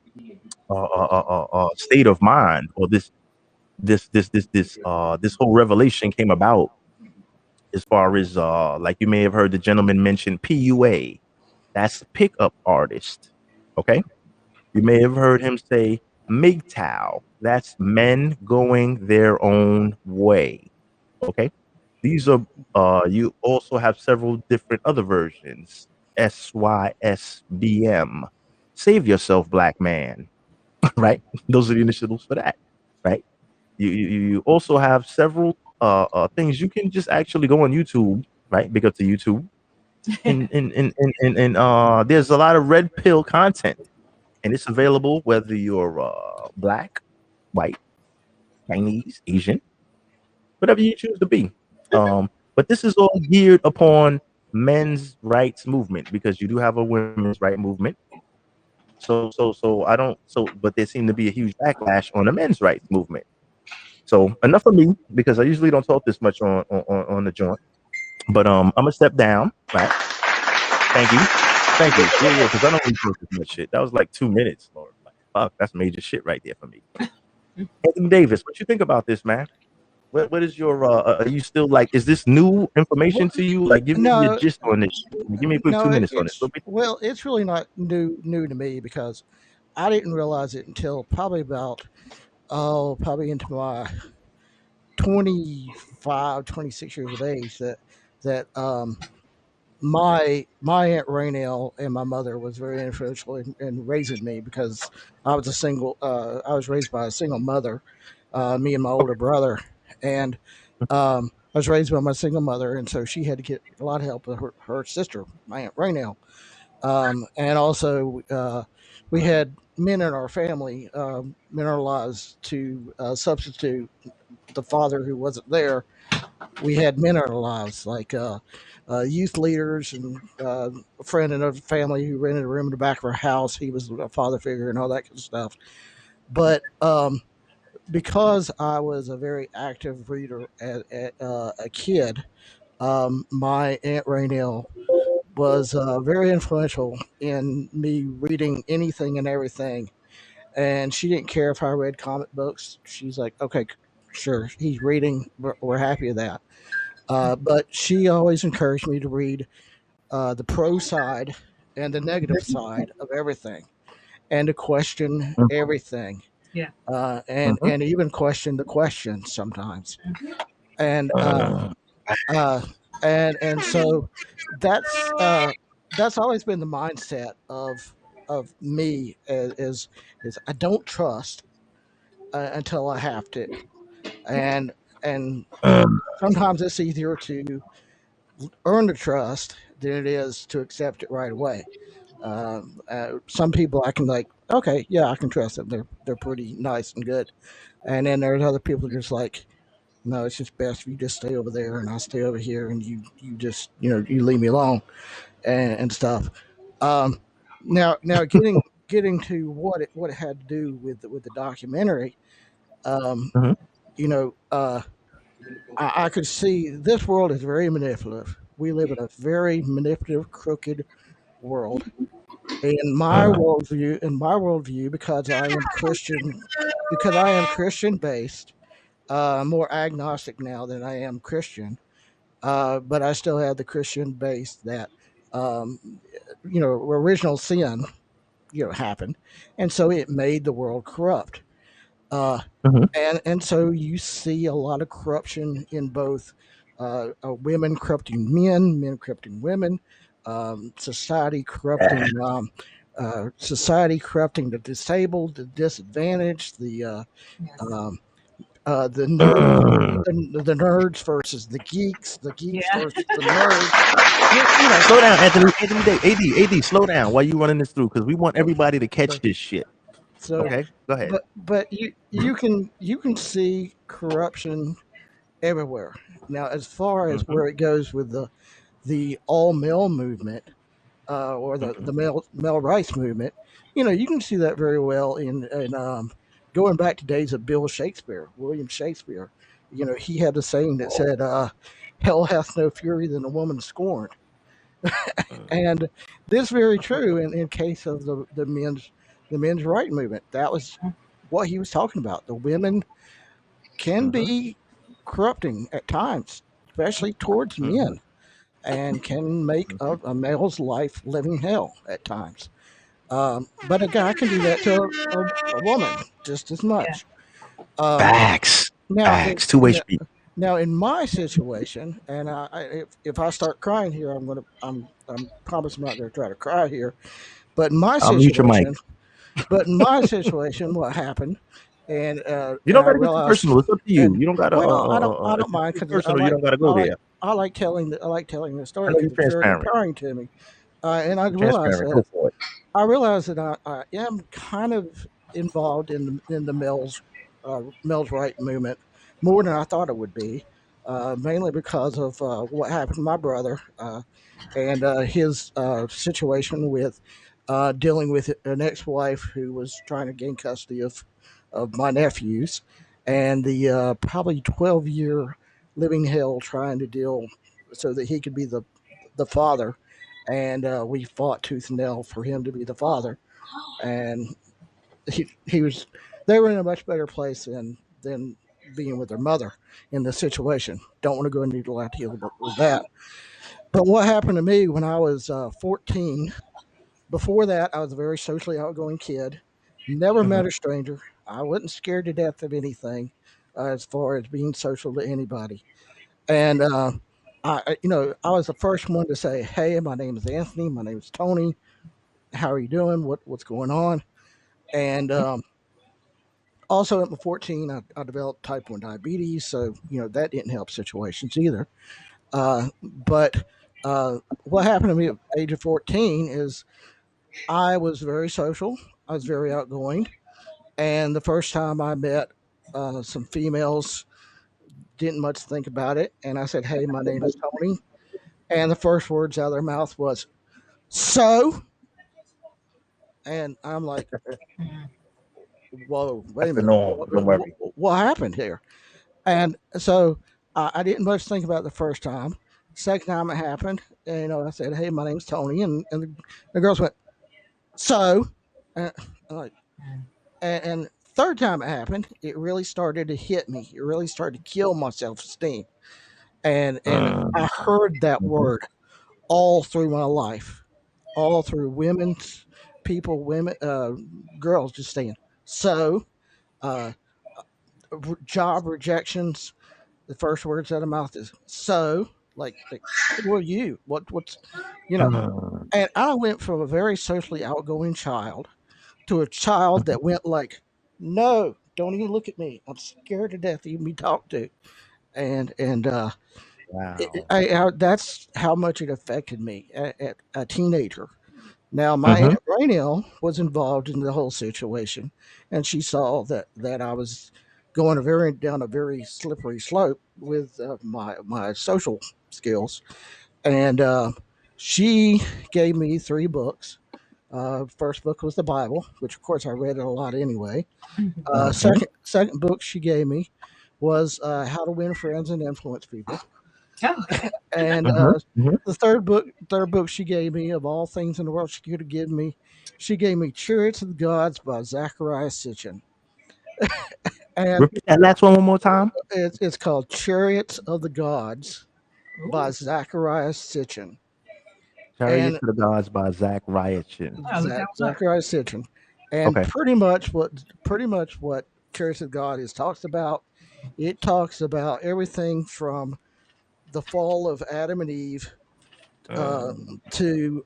state of mind, or this whole revelation came about, as far as like you may have heard the gentleman mention PUA. That's pickup artist. Okay. You may have heard him say MGTOW. That's men going their own way. Okay. These are you also have several different other versions. SYSBM. Save yourself, black man. Right? Those are the initials for that. Right? You also have several things you can just actually go on YouTube, right? Big up to YouTube. And there's a lot of red pill content, and it's available whether you're black, white, Chinese, Asian, whatever you choose to be. But this is all geared upon men's rights movement, because you do have a women's right movement. So I don't but there seemed to be a huge backlash on the men's rights movement. So enough of me, because I usually don't talk this much on the joint. But I'm gonna step down, right? Thank you. Yeah, because I don't really talk this much shit. That was like 2 minutes, Lord. Like, fuck, that's major shit right there for me. Anthony Davis, what you think about this, man? What is your are you still like, is this new information to you? Like, give me your
No,
gist on this. Give me a quick 2 minutes on it.
it's really not new to me, because I didn't realize it until probably into my 25, 26 years of age, that my Aunt Raynell and my mother was very influential in raising me, because I was raised by a single mother, me and my older brother, and I was raised by my single mother, and so she had to get a lot of help with her sister, my Aunt Raynell. And also, we had men in our family, men in our lives, to substitute the father who wasn't there. We had men in our lives, like youth leaders, and a friend in our family who rented a room in the back of our house. He was a father figure and all that kind of stuff. But because I was a very active reader at a kid, my Aunt Raynell was very influential in me reading anything and everything. And she didn't care if I read comic books. She's like, okay, sure, he's reading. We're happy with that. But she always encouraged me to read the pro side and the negative side of everything, and to question everything,
Yeah.
and even question the questions sometimes. And and so that's always been the mindset of me, is I don't trust until I have to, and and sometimes it's easier to earn the trust than it is to accept it right away. Some people I can, like, okay, yeah, I can trust them. They're pretty nice and good. And then there's other people just like, no, it's just best if you just stay over there and I stay over here, and you just you leave me alone and stuff. Um, now getting to what it had to do with the documentary. Um,
Mhm.
you know, I could see this world is very manipulative. We live in a very manipulative, crooked world. In my worldview, because I am Christian based, I'm more agnostic now than I am Christian. But I still have the Christian base that, um, original sin, happened, and so it made the world corrupt. Uh,
Mhm.
and so you see a lot of corruption in both women corrupting men, men corrupting women, society corrupting the disabled, the disadvantaged, um, the nerds,
Mm.
the nerds versus the geeks
Yeah.
versus the nerds.
Slow down, Anthony. AD, slow down while you running this through because we want everybody to catch this shit.
So,
Okay, go ahead.
but you can see corruption everywhere. Now, as far as
Mhm.
where it goes with the all male movement, or the male rights movement, you can see that very well in going back to days of William Shakespeare. He had a saying that said, "Hell hath no fury than a woman scorned," and this is very true in case of the men's right movement. That was what he was talking about. The women can
Mhm.
be corrupting at times, especially towards
Mhm.
men, and can make a male's life living hell at times. But a guy can do that to a woman just as much. Um,
Facts.
now,
Facts. Two-way street.
now, in my situation, and if I start crying here, I'm promise I'm not going to try to cry here. But in my
I'll mute your mic.
situation, what happened, and
You
and
don't
I
gotta get too
realized,
personal. It's up to you.
and
You don't gotta.
well, I
If
don't
it's
mind
too
because
personal, you don't gotta
I
go
like
there.
I like telling the
I
story
know
because
you're
it's very
transparent.
empowering to me. And I
You're
realized
transparent. Go
that
for it.
I am kind of involved in the males right movement more than I thought it would be, mainly because of what happened to my brother, and his situation with dealing with an ex-wife who was trying to gain custody of my nephews, and the probably 12-year living hell trying to deal so that he could be the father, and we fought tooth and nail for him to be the father, and he was they were in a much better place than being with their mother in this situation. Don't want to go into detail with that. But what happened to me when I was 14? Before that, I was a very socially outgoing kid. Never
Mhm.
met a stranger. I wasn't scared to death of anything, as far as being social to anybody. And I was the first one to say, "Hey, my name is Anthony. My name is Tony. How are you doing? What's going on?" And also at 14, I developed type 1 diabetes, so that didn't help situations either. But what happened to me at the age of 14 is I was very social. I was very outgoing, and the first time I met some females, didn't much think about it, and I said, "Hey, my name is Tony," and the first words out of their mouth was, "So," and I'm like, "Whoa, wait a
That's the
minute,
norm. Don't worry.
what happened here?" And so I didn't much think about it the first time. Second time it happened, I said, "Hey, my name's Tony," and the girls went, "So," I'm like, and third time it happened, it really started to hit me. It really started to kill my self esteem, and I heard that
Mhm.
word all through my life, all through women, girls just saying so. Uh, Job rejections, the first words out of mouth is so. Like who are you? What's you know?
Mhm.
And I went from a very socially outgoing child to a child that went like, "No, don't even look at me. I'm scared to death to even be talked to." And
Wow.
that's how much it affected me at a teenager. Now, my
Mhm.
aunt Rainell was involved in the whole situation, and she saw that I was going down a very slippery slope with my social skills, and she gave me 3 books. First book was the Bible, which of course I read it a lot anyway. Second book she gave me was How to Win Friends and Influence People. And the third book she gave me, of all things in the world she could have given me, she gave me Chariots of the Gods by Zachariah Sitchin. And
Repeat that last one more time.
it's called Chariots of the Gods by Zachariah Sitchin.
Chariots of the Gods by Zachariah Sitchin.
Zachariah Sitchin. And pretty much what Chariots of God talks about, it talks about everything from the fall of Adam and Eve to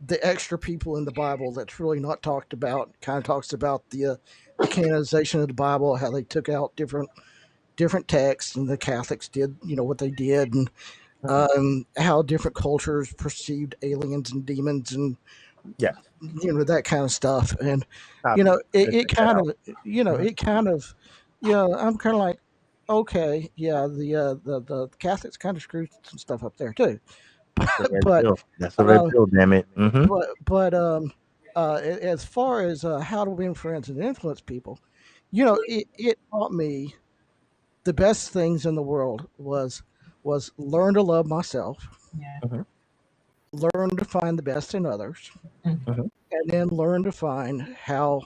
the extra people in the Bible that's really not talked about. Kind of talks about the canonization of the Bible, how they took out different texts, and the Catholics did, what they did, and how different cultures perceived aliens and demons, and that kind of stuff. And it kind of, I'm kind of like, okay, yeah, the Catholics kind of screwed some stuff up there too.
That's a red pill, damn it.
But as far as how to win friends and influence people, it taught me the best things in the world was learn to love myself, learn to find the best in others, and then learn to find how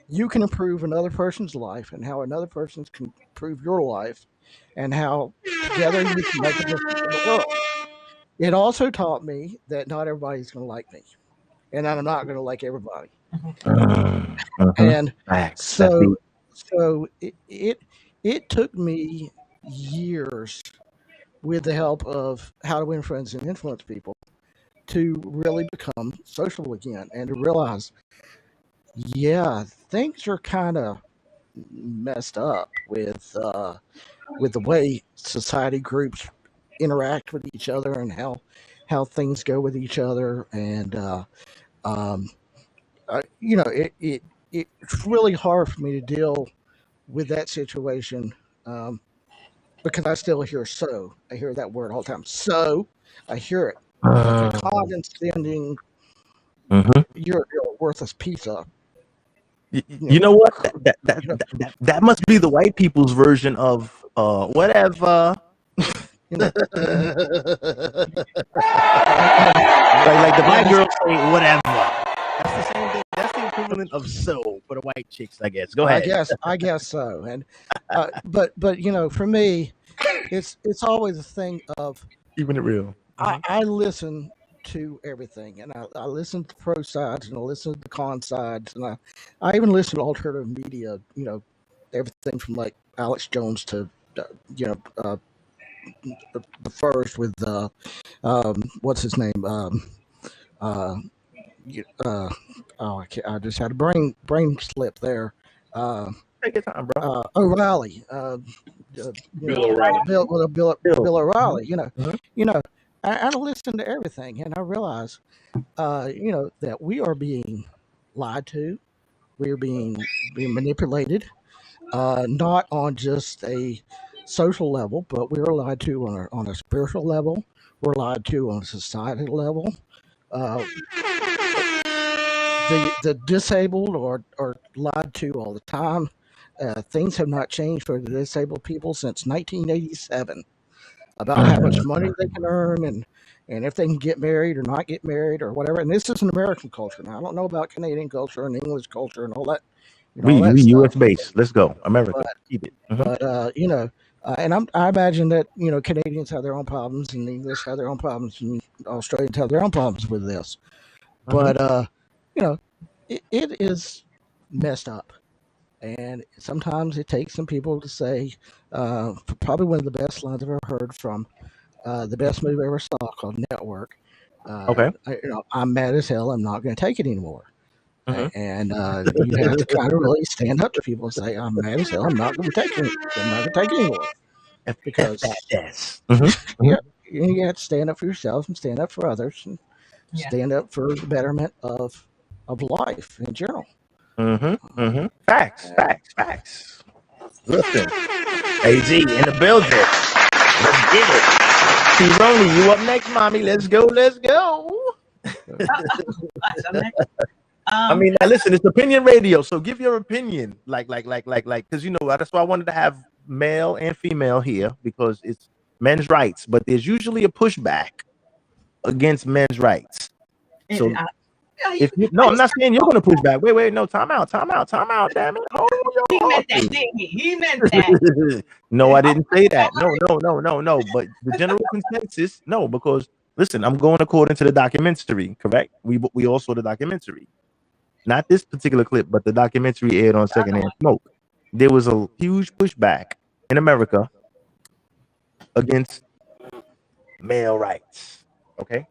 you can improve another person's life and how another person can improve your life, and how together you can make a difference in the world. It also taught me that not everybody's going to like me, and I'm not going to like everybody. And so it took me years, with the help of How to Win Friends and Influence People, to really become social again and to realize, things are kind of messed up with the way society groups interact with each other and how things go with each other. And it's really hard for me to deal with that situation, because I still hear "so." I hear that word all the time. So I hear it like a condescending, you're a worthless pizza.
You know what? That must be the white people's version of whatever. Like the black girls say whatever. That's the same thing. That's the equivalent of "so" for the white chicks, I guess. Go ahead.
I guess so. And but for me, it's always a thing of
keeping it real.
I listen to everything, and I listen to the pro sides, and I listen to the con sides, and I even listen to alternative media. Everything from like Alex Jones to the first with what's his name? I just had a brain slip there.
Take your time, bro.
O'Reilly.
Bill O'Reilly.
Bill O'Reilly. I listen to everything, and I realize, that we are being lied to, we are being manipulated, not on just a social level, but we're lied to on a spiritual level. We're lied to on a societal level. The disabled are lied to all the time. Things have not changed for the disabled people since 1987 about how much money they can earn and if they can get married or not get married or whatever. And this is an American culture. Now, I don't know about Canadian culture and English culture and all that.
We U.S. based. Let's go, America. Keep it.
But and I imagine that Canadians have their own problems, and the English have their own problems, and Australians have their own problems with this. But it is messed up, and sometimes it takes some people to say, probably one of the best lines I've ever heard from the best movie I ever saw, called Network. I'm mad as hell. I'm not going to take it anymore. And you have to kind of really stand up to people and say, I'm mad as hell. I'm not going to take it. I'm not going to take it anymore. Because you have to stand up for yourself and stand up for others and stand up for the betterment of life in general.
Facts. Listen, AZ in the building. Let's get it. T-Roni, you up next, mommy? Let's go. I mean, now listen, it's opinion radio, so give your opinion, like, because that's why I wanted to have male and female here because it's men's rights, but there's usually a pushback against men's rights. So, I'm not saying you're going to push back. Wait, no, time out, damn it.
He meant that, didn't he? He meant that.
No, I didn't say that. No. But the general consensus, no, because listen, I'm going according to the documentary, correct? We all saw the documentary. Not this particular clip, but the documentary aired on Secondhand Smoke. There was a huge pushback in America against male rights. Okay?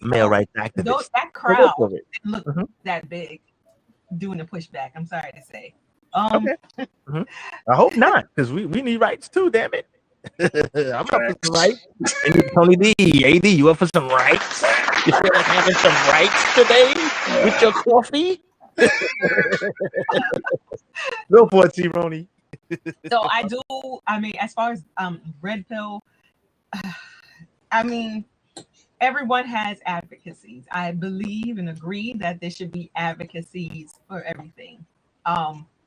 Male rights activists.
That crowd didn't look that big doing the pushback. I'm sorry to say.
Okay. I hope not, because we need rights too, damn it. I'm up for some rights. And Tony D, AD, you up for some rights? You feel like having some rights today with your coffee? Go for it, T-Roni.
So I do, as far as red pill, everyone has advocacies. I believe and agree that there should be advocacies for everything.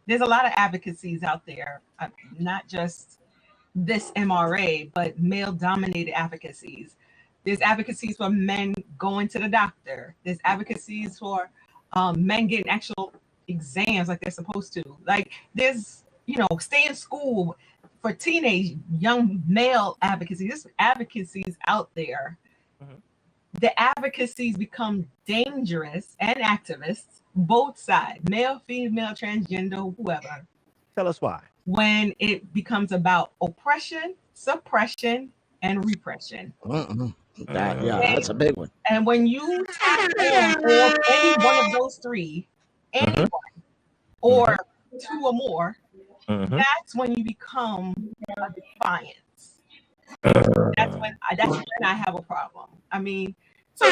There's a lot of advocacies out there, not just this MRA, but male-dominated advocacies. There's advocacies for men going to the doctor. There's advocacies for men getting actual exams like they're supposed to. Like there's, stay in school for teenage young male advocacy. There's advocacies out there. The advocacies become dangerous and activists, both sides, male, female, transgender, whoever.
Tell us why.
When it becomes about oppression, suppression, and repression.
That's a big one.
And when you tap on any one of those three, anyone, or two or more, that's when you become a defiance. That's when I have a problem. So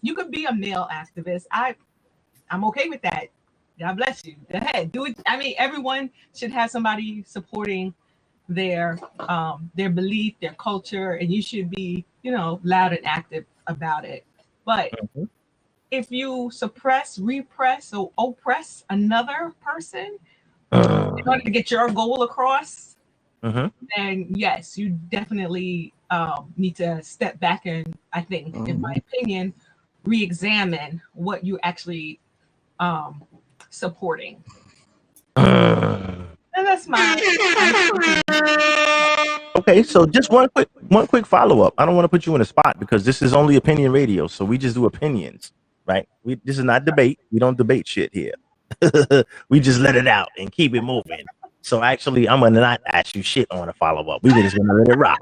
you could be a male activist. I'm okay with that. God bless you. Go ahead, do it. Everyone should have somebody supporting their belief, their culture, and you should be, loud and active about it. But if you suppress, repress, or oppress another person in order to get your goal across, then yes, you definitely need to step back and, I think, in my opinion, re-examine what you actually supporting. And that's my
Okay, so just one quick follow-up. I don't want to put you in a spot because this is only opinion radio, so we just do opinions, right? This is not debate. We don't debate shit here. We just let it out and keep it moving. So actually, I'm gonna not ask you shit on a follow-up. We just gonna let it rock.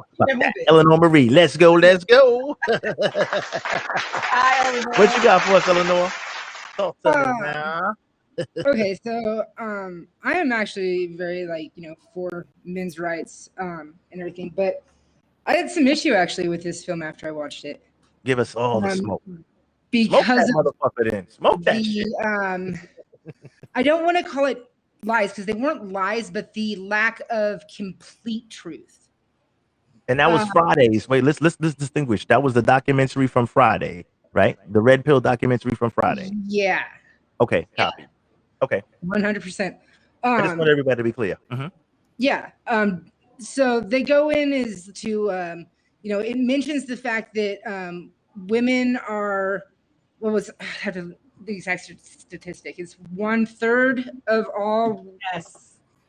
Eleanor Marie, let's go. What you got for us, Eleanor? Talk to me now.
Okay, so I am actually very for men's rights and everything, but I had some issue actually with this film after I watched it.
Give us all the smoke.
Because
smoke that motherfucker then. Smoke that shit.
I don't want to call it lies because they weren't lies, but the lack of complete truth.
And that was Friday's. Wait, let's distinguish. That was the documentary from Friday, right? The Red Pill documentary from Friday.
Yeah.
Okay, copy. Okay.
100%.
I just want everybody to be clear.
Yeah. So they go in as to, it mentions the fact that women are, I have to, the exact statistic is 1/3 of all,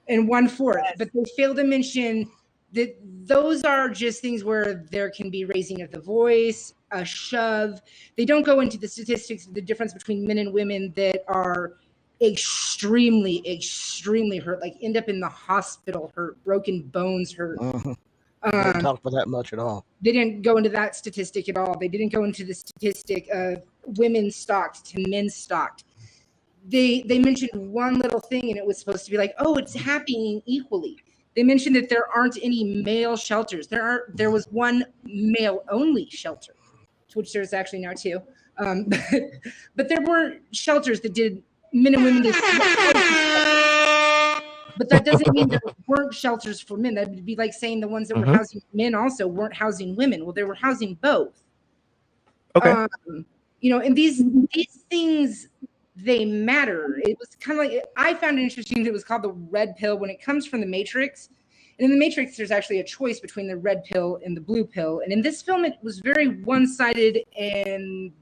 and 1/4, but they fail to mention that those are just things where there can be raising of the voice, a shove. They don't go into the statistics of the difference between men and women that are extremely hurt, like end up in the hospital hurt, broken bones hurt.
They didn't talk about that much at all.
They didn't go into that statistic at all. They didn't go into the statistic of women stalked to men stalked. They mentioned one little thing and it was supposed to be like, oh, it's happening equally. They mentioned that there aren't any male shelters. There was one male only shelter, which there's actually now two. But there were shelters that did men and women. But that doesn't mean there weren't shelters for men. That would be like saying the ones that were housing men also weren't housing women. Well, they were housing both.
Okay.
You know, and these things, they matter. It was kind of like, I found it interesting that it was called the red pill when it comes from the Matrix. And in the Matrix, there's actually a choice between the red pill and the blue pill. And in this film, it was very one-sided and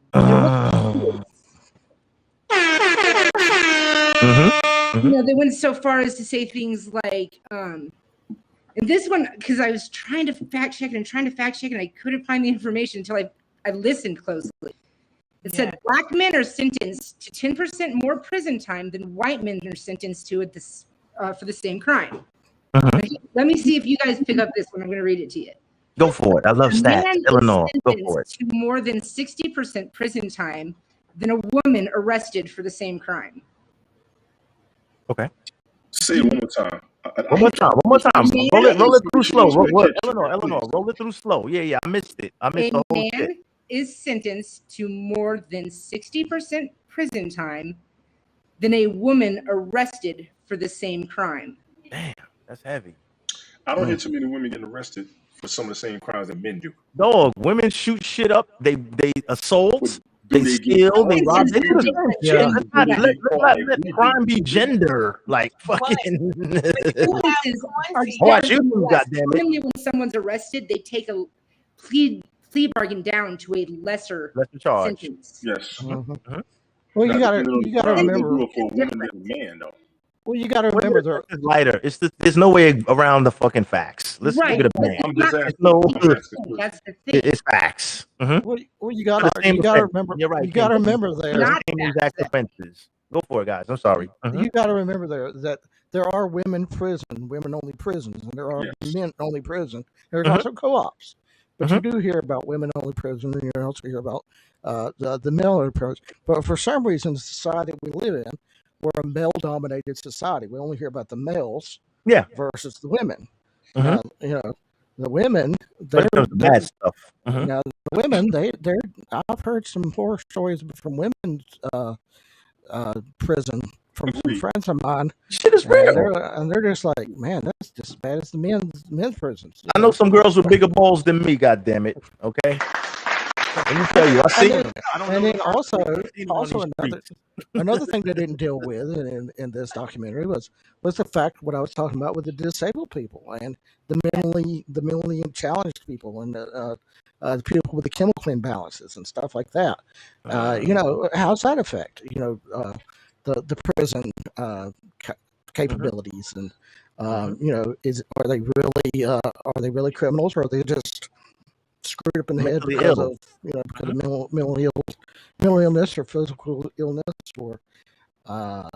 you know, they went so far as to say things like, and this one, because I was trying to fact check and I couldn't find the information until I listened closely. It said black men are sentenced to 10% more prison time than white men are sentenced to at this for the same crime. Let me see if you guys pick up this one. I'm going to read it to you.
Go for it. I love stats. Illinois. Go for it.
To more than 60% prison time than a woman arrested for the same crime.
Okay.
Say it one more time.
One more time. Roll it through slow. Illinois. Roll it through slow. Yeah. I missed it. I missed the whole shit.
Man is sentenced to more than 60% prison time than a woman arrested for the same crime.
Damn, that's heavy.
I don't hear too many women getting arrested for some of the same crimes that men do.
Dog, women shoot shit up. They assault. They steal. They rob. They do the same shit. Let crime be gender. Like fucking. Watch you, goddamn it.
When someone's arrested, they take a plea bargain down to a lesser
charge.
Sentence.
Yes.
Well, you gotta remember.
For a woman than a man, though.
Well, you got to remember
it's lighter. There's no way around the fucking facts. Let's give it a bang.
I'm just asking.
That's the thing.
It's facts.
Well, you got to remember.
You're right.
You got to remember there.
Exact offenses. Go for it, guys. I'm sorry.
You got to remember there that there are women-only prisons, and there are men-only prisons. There's also co-ops, but you do hear about women-only prisons, and you also hear about the male prison. But for some reason, the society we live in, we're a male-dominated society. We only hear about the males, versus the women. You know, the women. They're
bad stuff.
Now, the women, they're. I've heard some horror stories from women's prison from some friends of mine.
Shit is real,
and they're just like, man, that's just as bad as the men's prisons.
I know some girls with bigger balls than me. God damn it. Okay. Let me tell you, I see.
And then also another thing they didn't deal with in this documentary was the fact what I was talking about with the disabled people and the mentally challenged people and the people with the chemical imbalances and stuff like that. You know, how's that affect? You know, the prison capabilities and you know, are they really criminals, or are they just screwed up in the head because of mental illness or physical illness or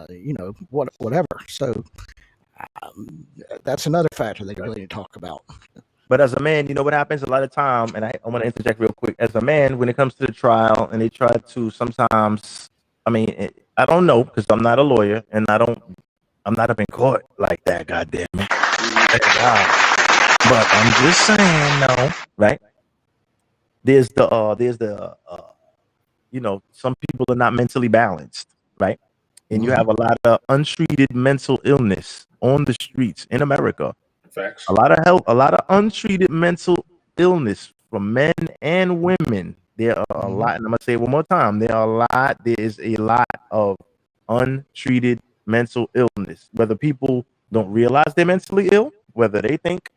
you know, whatever. So that's another factor they really need to talk about.
But as a man, you know what happens a lot of time, and I want to interject real quick. As a man, when it comes to the trial, and they try to sometimes, I mean, I don't know because I'm not a lawyer, and I'm not up in court like that. God damn it! But I'm just saying, no, right? There's the you know, some people are not mentally balanced, right? And you have a lot of untreated mental illness on the streets in America.
Facts.
A lot of untreated mental illness from men and women. There are a lot, and I'm gonna say it one more time. There is a lot of untreated mental illness. Whether people don't realize they're mentally ill, whether they think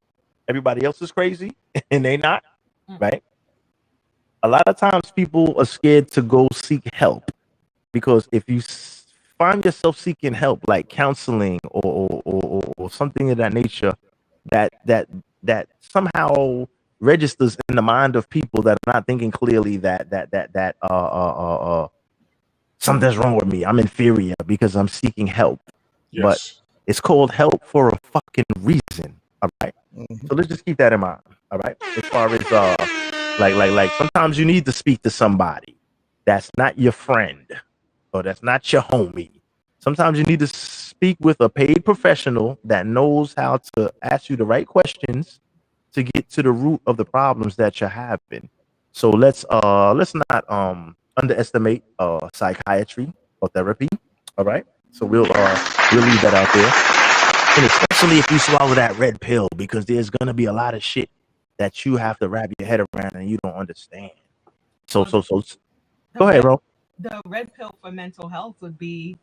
everybody else is crazy and they not, right? A lot of times people are scared to go seek help because if you find yourself seeking help, like counseling or something of that nature, that somehow registers in the mind of people that are not thinking clearly that something's wrong with me. I'm inferior because I'm seeking help.
Yes.
But it's called help for a fucking reason. All right. So let's just keep that in mind. All right. As far as like sometimes you need to speak to somebody that's not your friend or that's not your homie. Sometimes you need to speak with a paid professional that knows how to ask you the right questions to get to the root of the problems that you're having. So let's not underestimate psychiatry or therapy. All right, so we'll leave that out there, and especially if you swallow that red pill, because there's gonna be a lot of shit that you have to wrap your head around and you don't understand. So go ahead, bro.
The red pill for mental health would be,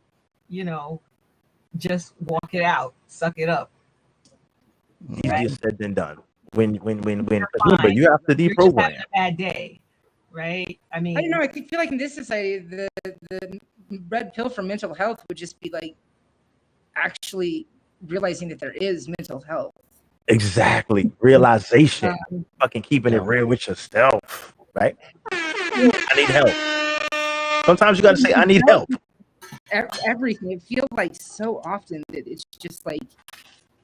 just walk it out, suck it up.
Easier said than done. When remember,
fine.
you have to
You're just
deprogram.
having a bad day, right? I mean,
I don't know. I feel like in this society, the red pill for mental health would just be like actually realizing that there is mental health.
Exactly. Realization. Fucking keeping it real with yourself, right? I need help. Sometimes you gotta say, I need help.
Everything. It feels like so often that it's just like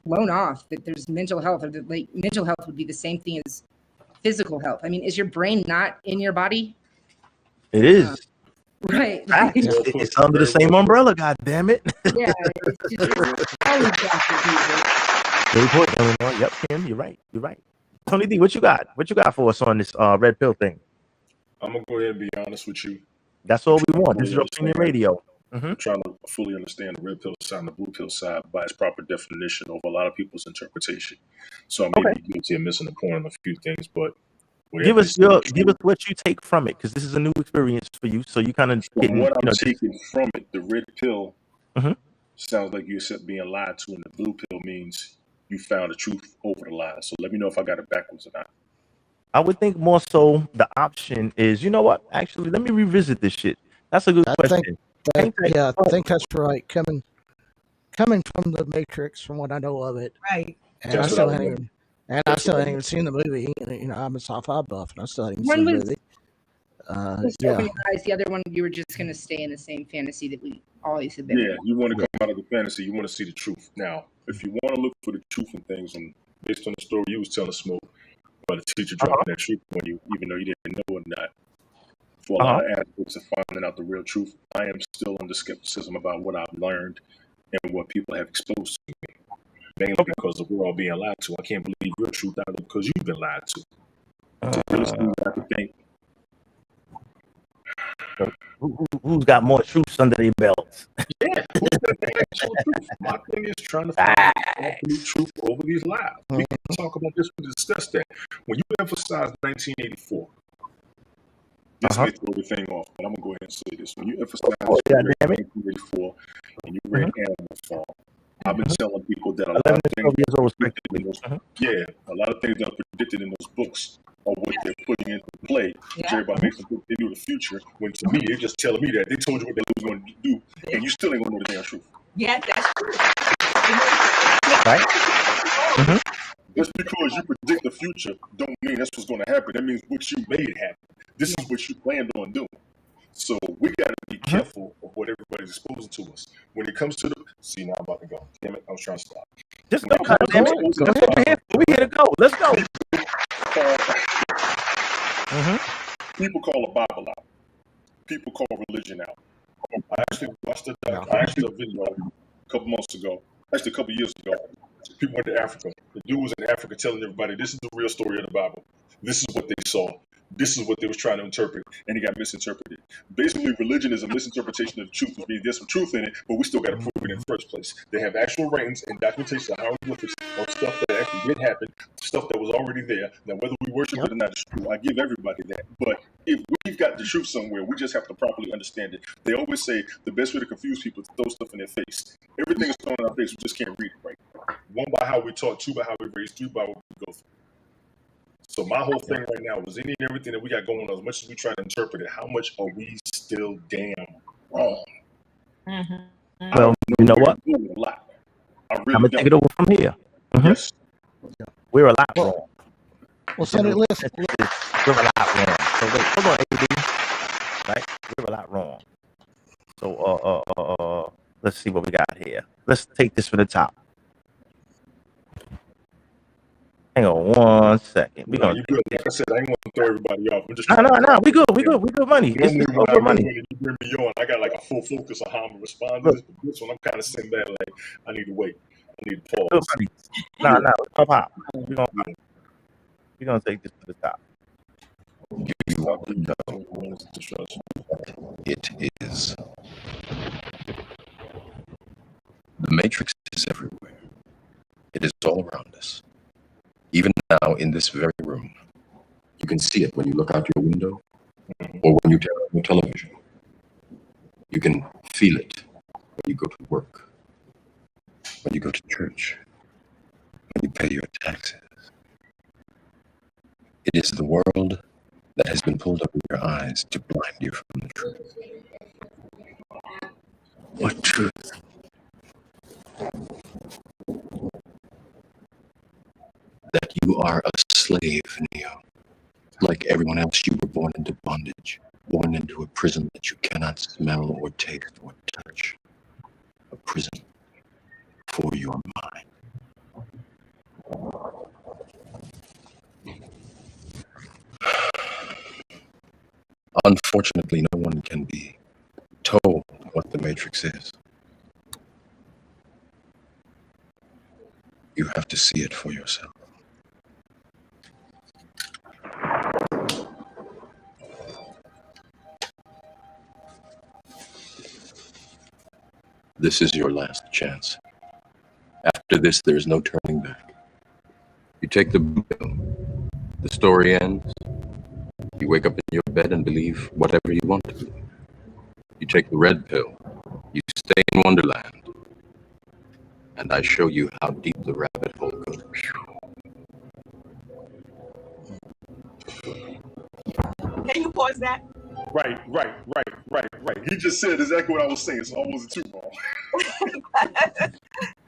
blown off that there's mental health, or that like mental health would be the same thing as physical health. I mean, is your brain not in your body?
It is.
Right.
It's under the same umbrella, god damn it.
Yeah. It's always got to
Great point, Eleanor. Yep, Kim, you're right. You're right. Tony D, what you got? What you got for us on this red pill thing?
I'm gonna go ahead and be honest with you.
That's all we want. This is your opinion radio.
I'm trying to fully understand the red pill side and the blue pill side by its proper definition over a lot of people's interpretation. So I may be guilty of missing the point on a few things, but
Give us what you take from it, because this is a new experience for you. So you kind of
what I'm taking from it, the red pill sounds like you accept being lied to, and the blue pill means you found the truth over the lie. So let me know if I got it backwards or not.
I would think more so the option is, you know what? Actually, let me revisit this shit. That's a good question.
I think that's right. Coming from the Matrix, from what I know of it,
right?
And I still haven't even seen the movie. I'm a sci-fi buff, and I still haven't seen the movie.
Just open your eyes. The other one, you were just going to stay in the same fantasy that we always have been.
Yeah, you want to come out of the fantasy. You want to see the truth. Now, if you want to look for the truth in things, and based on the story you was telling, Smoke, but the teacher dropping that truth on you, even though you didn't know or not. For a lot of aspects of finding out the real truth, I am still under skepticism about what I've learned and what people have exposed to me. Mainly because we're all being lied to. I can't believe your truth out of it because you've been lied to. So realistically, I have to think.
Who's got more truths under their belts?
Yeah, who's got the actual truth? My thing is trying to find the absolute truth over these lies. We can talk about this, we discuss that. When you emphasize 1984, this may throw everything off, but I'm gonna go ahead and say this. When you emphasize 1984 and you read Animal Farm, I've been telling people that a lot of things predicted in those, a lot of things that are predicted in those books are what they're putting into play. Everybody makes them think they knew the future, when to me, they're just telling me that. They told you what they was going to do, and you still ain't gonna know the damn truth.
Yeah, that's true.
Right?
Just because you predict the future don't mean that's what's going to happen. That means what you made happen. This is what you planned on doing. So we got to be careful of what everybody's exposing to us. When it comes to the... See, now I'm about to go. Damn it, I was trying to stop.
Just go, damn it. Go ahead. We here to go. Let's go.
People call the Bible out. People call religion out. I actually watched a video a couple months ago, actually a couple years ago. People went to Africa. The dude was in Africa telling everybody, this is the real story of the Bible. This is what they saw. This is what they was trying to interpret, and it got misinterpreted. Basically, religion is a misinterpretation of the truth, which means there's some truth in it, but we still got to prove it in the first place. They have actual writings and documentation of hieroglyphics of stuff that actually did happen, stuff that was already there. Now, whether we worship it or not is true. I give everybody that. But if we've got the truth somewhere, we just have to properly understand it. They always say the best way to confuse people is to throw stuff in their face. Everything is thrown in our face. We just can't read it right. One, by how we taught. Two, by how we raised. Three, by what we go through. So my whole thing right now was any and everything that we got going on, as much as we try to interpret it, how much are we still damn wrong?
Well, you know what?
A lot.
I'm going to take it over from here.
Yes.
We're a lot wrong.
Well, Sonny, listen.
We're a lot wrong. So wait, hold on, AD. Right? We're a lot wrong. So, let's see what we got here. Let's take this from the top. Hang on 1 second. We gonna.
Like I said, I ain't want to throw everybody off. I'm just
no. We good. We good money. It's good money.
You bring me on. I got like a full focus on how I'm gonna respond to this. But this one, I'm kind of sitting back like I need to wait. I need to pause.
No. Pop. We gonna take this to the top.
it is. The Matrix is everywhere. It is all around us. Even now in this very room. You can see it when you look out your window or when you turn on your television. You can feel it when you go to work, when you go to church, when you pay your taxes. It is the world that has been pulled over your eyes to blind you from the truth. What truth? That you are a slave, Neo. Like everyone else, you were born into bondage, born into a prison that you cannot smell or taste or touch. A prison for your mind. Unfortunately, no one can be told what the Matrix is. You have to see it for yourself. This is your last chance. After this, there is no turning back. You take the blue pill. The story ends. You wake up in your bed and believe whatever you want to believe. You take the red pill. You stay in Wonderland. And I show you how deep the rabbit hole goes.
Can you pause that?
Right. He just said exactly what I was saying, so I wasn't too wrong.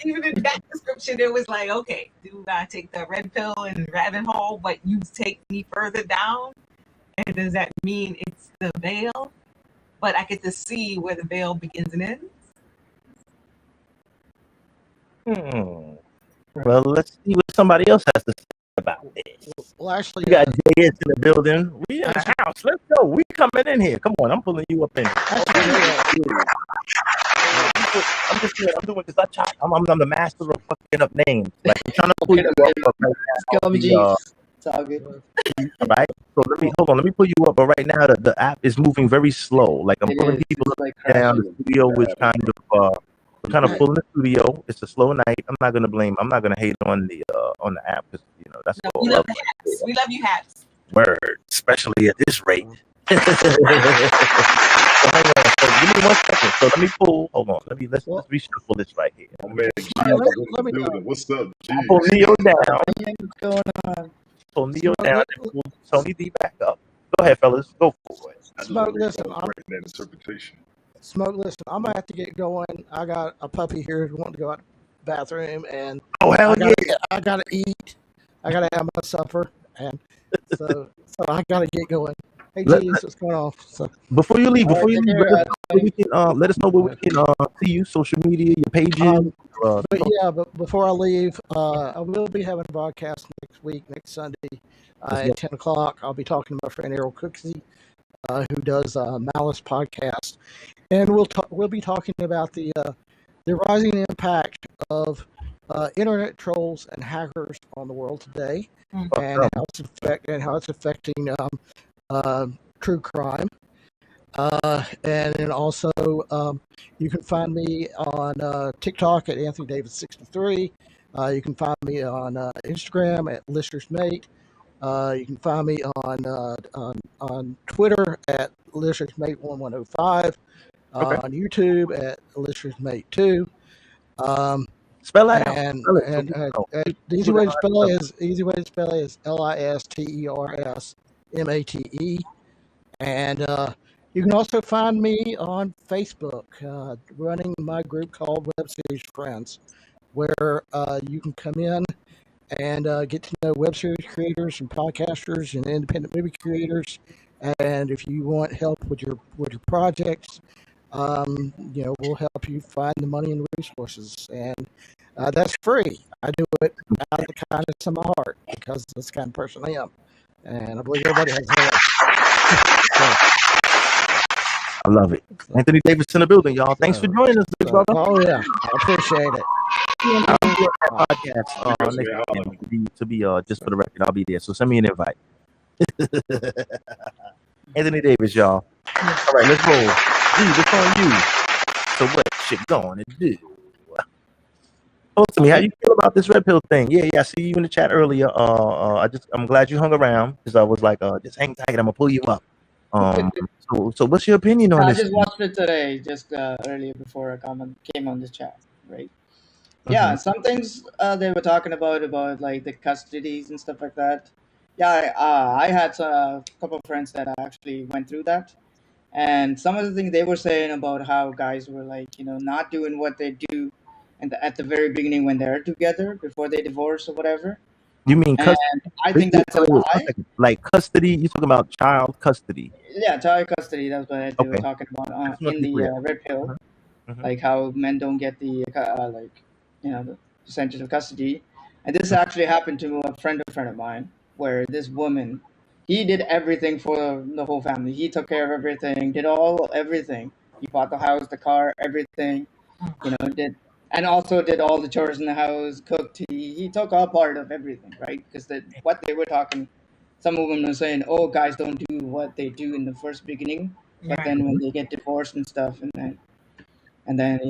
Even in that description, it was like, okay, do I take the red pill and rabbit hole, but you take me further down? And does that mean it's the veil? But I get to see where the veil begins and ends?
Well, let's see what somebody else has to say about this.
Well, actually,
We got JS in the building. We in the house. Let's go. We coming in here. Come on, I'm pulling you up in here. I'm doing because I'm the master of fucking up names. Like I'm trying to pull you up right now.
It's all good.
All right. So let me pull you up. But right now the app is moving very slow. Like I'm pulling people up down. The studio is kind of full in the studio. It's a slow night. I'm not gonna hate on the app because that's all
We love the hats. We love you hats.
word, especially at this rate. So hang on. So give me 1 second. So let me pull. Hold on. Let's reshuffle this right here.
Oh man, what's up, G?
Pull Neo down.
What's going on?
Pull Neo down and pull Tony D back up. Go ahead, fellas. Go for it.
Smoke, listen.
That interpretation.
Smoke, listen. I'm gonna have to get going. I got a puppy here who wants to go out to the bathroom, and
oh hell
I gotta eat. I gotta have my supper, and so I gotta get going. Hey, geez, what's going on? So
Before you leave, let us know where we can see you, social media, your pages.
But before I leave, I will be having a broadcast next Sunday at 10 o'clock. I'll be talking to my friend Errol Cooksey, who does Malice podcast, and we'll be talking about the rising impact of internet trolls and hackers on the world today, and how it's affecting true crime. And then also, you can find me on TikTok at Anthony Davis 63. You can find me on Instagram at Lister's Mate. You can find me on Twitter at Lister's Mate 1105. On YouTube at Lister's Mate 2.
Spell it out.
And the easy way to spell it is LISTERSMATE. And you can also find me on Facebook, running my group called Web Series Friends, where you can come in and get to know web series creators and podcasters and independent movie creators. And if you want help with your projects, we'll help you find the money and resources. And that's free. I do it out of the kindness of my heart because that's the kind of person I am. And I believe everybody has that.
I love it. Anthony Davis in the building, y'all. Thanks for joining us, big brother.
Oh yeah, I appreciate it.
I'll be on that podcast next weekend to be just for the record. I'll be there. So send me an invite. Anthony Davis, y'all. All right, let's roll. G, what's on you? So what shit going to do? Talk to me. How you feel about this red pill thing? Yeah, I see you in the chat earlier. I'm glad you hung around because I was like, just hang tight. I'm gonna pull you up. So what's your opinion on
I
this?
just watched it today, just earlier before I came on this chat, right? Yeah, some things they were talking about like the custodies and stuff like that. Yeah, I had a couple of friends that actually went through that, and some of the things they were saying about how guys were like, not doing what they do, and at the very beginning when they're together before they divorce or whatever.
You mean
And
custody?
I think that's a lie.
Like custody? You talking about child custody?
Yeah, child custody. That's what they were
Okay.
talking about
Just want
in
to be
the
clear.
red pill, like how men don't get the the percentage of custody. And this actually happened to a friend of mine, where this woman, he did everything for the whole family. He took care of everything, did everything. He bought the house, the car, everything. And also did all the chores in the house, cooked. He took all part of everything, right? Because what they were talking, some of them were saying, "Oh, guys don't do what they do in the first beginning, but then when they get divorced and stuff, and then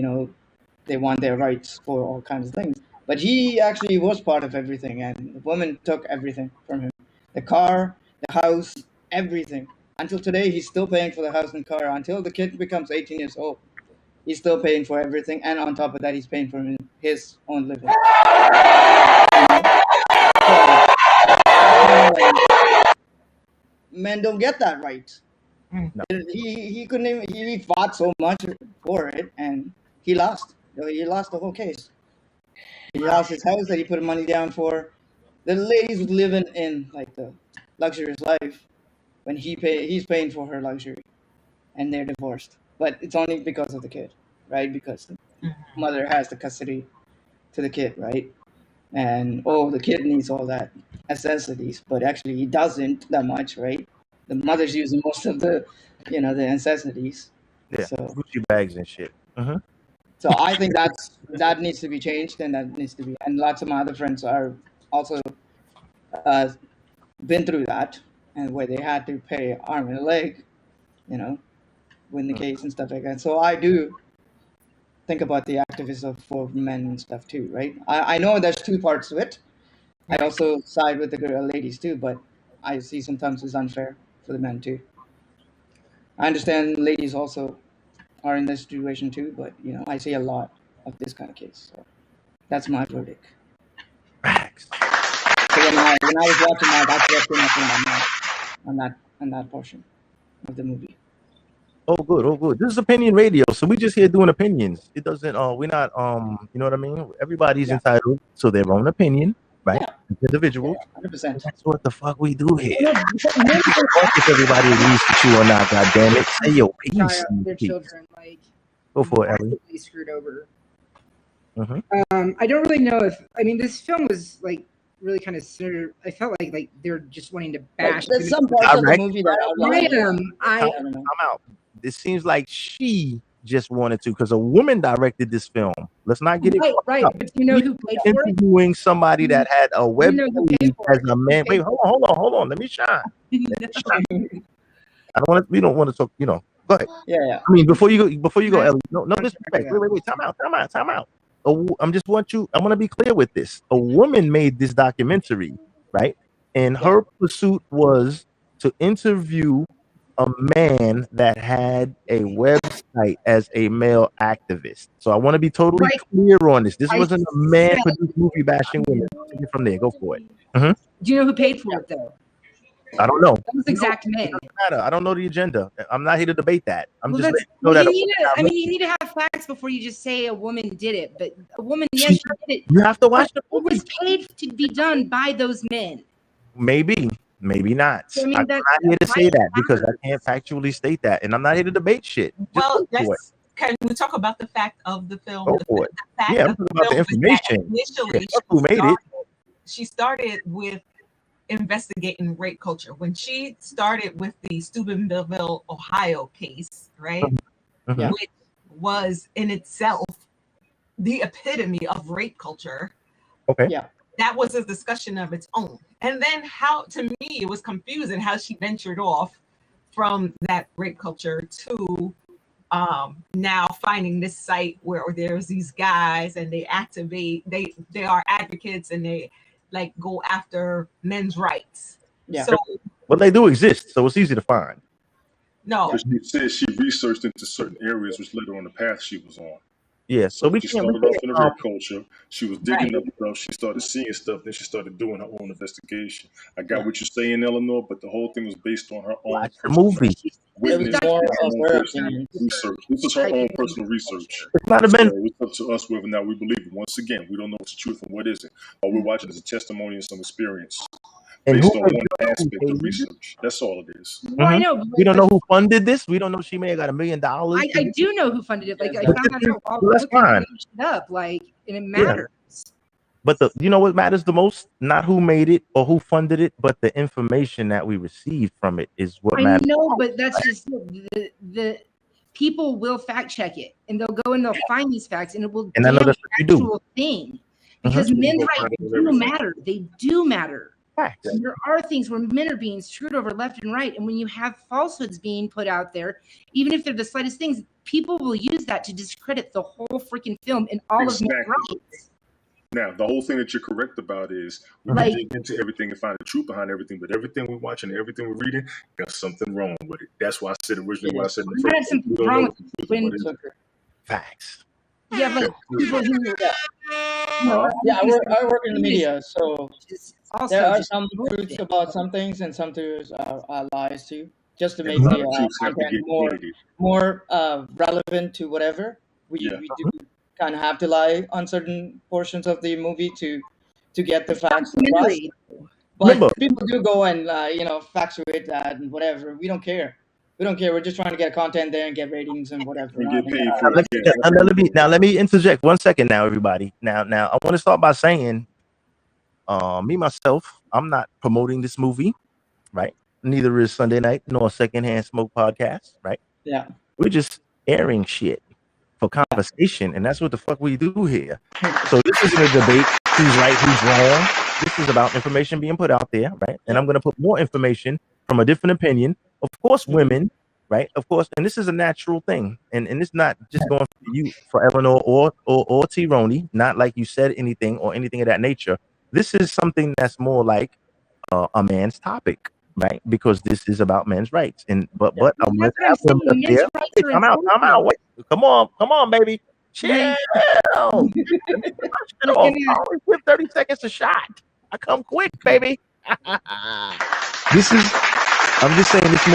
they want their rights for all kinds of things." But he actually was part of everything, and the woman took everything from him: the car, the house, everything. Until today, he's still paying for the house and car. Until the kid becomes 18 years old, he's still paying for everything, and on top of that, he's paying for his own living. Men don't get that right.
No.
He couldn't even. He fought so much for it, and he lost. He lost the whole case. He lost his house that he put money down for. The lady's living in like the luxurious life when he's paying for her luxury, and they're divorced. But it's only because of the kid, right? Because the mother has the custody to the kid, right? And the kid needs all that necessities, but actually he doesn't that much, right? The mother's using most of the the necessities.
Yeah,
So
Gucci bags and shit.
So I think that needs to be changed, and that needs to be. And lots of my other friends are also been through that, and where they had to pay arm and a leg, win the case and stuff like that. So I do think about the activism for men and stuff too, right? I know there's two parts to it. I also side with the ladies too, but I see sometimes it's unfair for the men too. I understand ladies also are in this situation too, but I see a lot of this kind of case. So that's my verdict. So when I was watching that, that's what came up in my mind on that portion of the movie.
Oh, good. This is opinion radio, so we just here doing opinions. It doesn't. We're not. You know what I mean? Everybody's entitled to their own opinion, right? Individual.
100%.
That's what the fuck we do here. If everybody agrees with you or not, goddamn it, say your piece.
Their children, like,
Go for it, Ellie.
they screwed over.
Mm-hmm.
I don't really know if this film was like really kind of centered. I felt like they're just wanting to bash.
There's some parts of the movie that
I
I'm out. It seems like she just wanted to, because a woman directed this film. Let's not get it
right.
up.
But you know who paid for it?
Interviewing somebody that had a web page as a man. Wait,
paid
hold on. Let me shine. I don't want to. We don't want to talk. Go ahead.
Yeah.
I mean, before you go, Ellie. No disrespect. Wait. Time out. I want to be clear with this. A woman made this documentary, right? And her pursuit was to interview a man that had a website as a male activist. So I want to be totally clear on this. This wasn't a man-produced movie bashing women. Take it from there. Go for it.
Do you know who paid for it though?
I don't know.
That was exact men.
It doesn't matter. I don't know the agenda. I'm not here to debate that. I'm just letting
you
you know that.
you need to have facts before you just say a woman did it. But a woman, yes, she did it.
You have to watch the
movie. It was paid to be done by those men.
Maybe not.
So, I mean,
I'm not here to say that because I can't factually state that, and I'm not here to debate shit.
Well, can we talk about the fact of the film?
Go for it. Yeah, I'm talking about the information.
Initially,
who made it?
She started with investigating rape culture when she started with the Steubenville, Ohio case, right? Which was in itself the epitome of rape culture.
Okay.
Yeah.
That was a discussion of its own. And then to me, it was confusing how she ventured off from that rape culture to now finding this site where there's these guys and they activate, they are advocates and they like go after men's rights.
Yeah.
So
Well, they do exist, so it's easy to find.
no,
But she said she researched into certain areas, which led her on the path she was on.
Yeah, so we
She
can't.
started off in the rape culture. She was digging
Right.
up stuff. She started seeing stuff. Then she started doing her own investigation. I got what you're saying, Eleanor, but the whole thing was based on her own
Watch the movie.
witness,
It was more
her
of
own
her
personal
opinion.
research. This is her own personal research.
It's not a
So
men.
it's up to us whether or not we believe it. Once again, we don't know what's the truth and what isn't. All we're watching is a testimony and some experience
And
based
who
on
made
one
the
aspect of
movie?
research. That's all it is.
Well, I
Mhm.
know,
We don't
but
know who funded this. We don't know she may have got $1 million.
I do know who funded it. Like I
But
found
this
that
is-
out while
well, that's
looking
fine.
shit up. Like, and it
Yeah.
matters.
But you know what matters the most? Not who made it or who funded it, but the information that we received from it is what
I
matters.
know, but that's just it. The people will fact check it, and they'll go and they'll find these facts, and it will
And I know
damn
that's
the
what you do.
actual thing. Because
Mhm.
men's
Go
rights
find it with
do
everything.
matter. They do matter.
Facts.
And there are things where men are being screwed over left and right, and when you have falsehoods being put out there, even if they're the slightest things, people will use that to discredit the whole freaking film and all of men's
Exactly.
rights.
Now, the whole thing that you're correct about is we
Like-
can dig into everything and find the truth behind everything, but everything we're watching, everything we're reading, there's something wrong with it. That's why I said originally what I said in the
There's
first place.
something
We don't
wrong
know
with
what the truth is,
when
what isn't.
Facts.
you have like people who
Yeah, I work in the media, so
also
there are
just
some
bullshit.
truths about some things and some truths are lies too, just to
And
make
a lot
the
of truths have to
content
get edited.
more relevant to whatever. We
Yeah.
we do kind of have to lie on certain portions of the movie to get the facts across.
Documentary.
But
Remember-
people do go and factuate that and whatever. We don't care. We don't care. We're just trying to get content there and get ratings and whatever.
And get paid
Now
for it. Yeah.
let me interject 1 second now, everybody. Now I want to start by saying, me myself, I'm not promoting this movie, right? Neither is Sunday Night nor Secondhand Smoke Podcast, right?
Yeah.
We're just airing shit for conversation, and that's what the fuck we do here. So this isn't a debate who's right, who's wrong. This is about information being put out there, right? And I'm going to put more information from a different opinion. Of course, women, right? Of course, and this is a natural thing, and it's not just going for you, for Eleanor or T. Roney, not like you said anything or anything of that nature. This is something that's more like a man's topic, right? Because this is about men's rights, but I'm
That's
gonna have
what I'm
them up
saying. Men's
there.
rights
Hey,
are
come out,
important.
wait, come on, baby, chill.
Like-
I always give 30 seconds a shot. I come quick, baby. I'm just saying this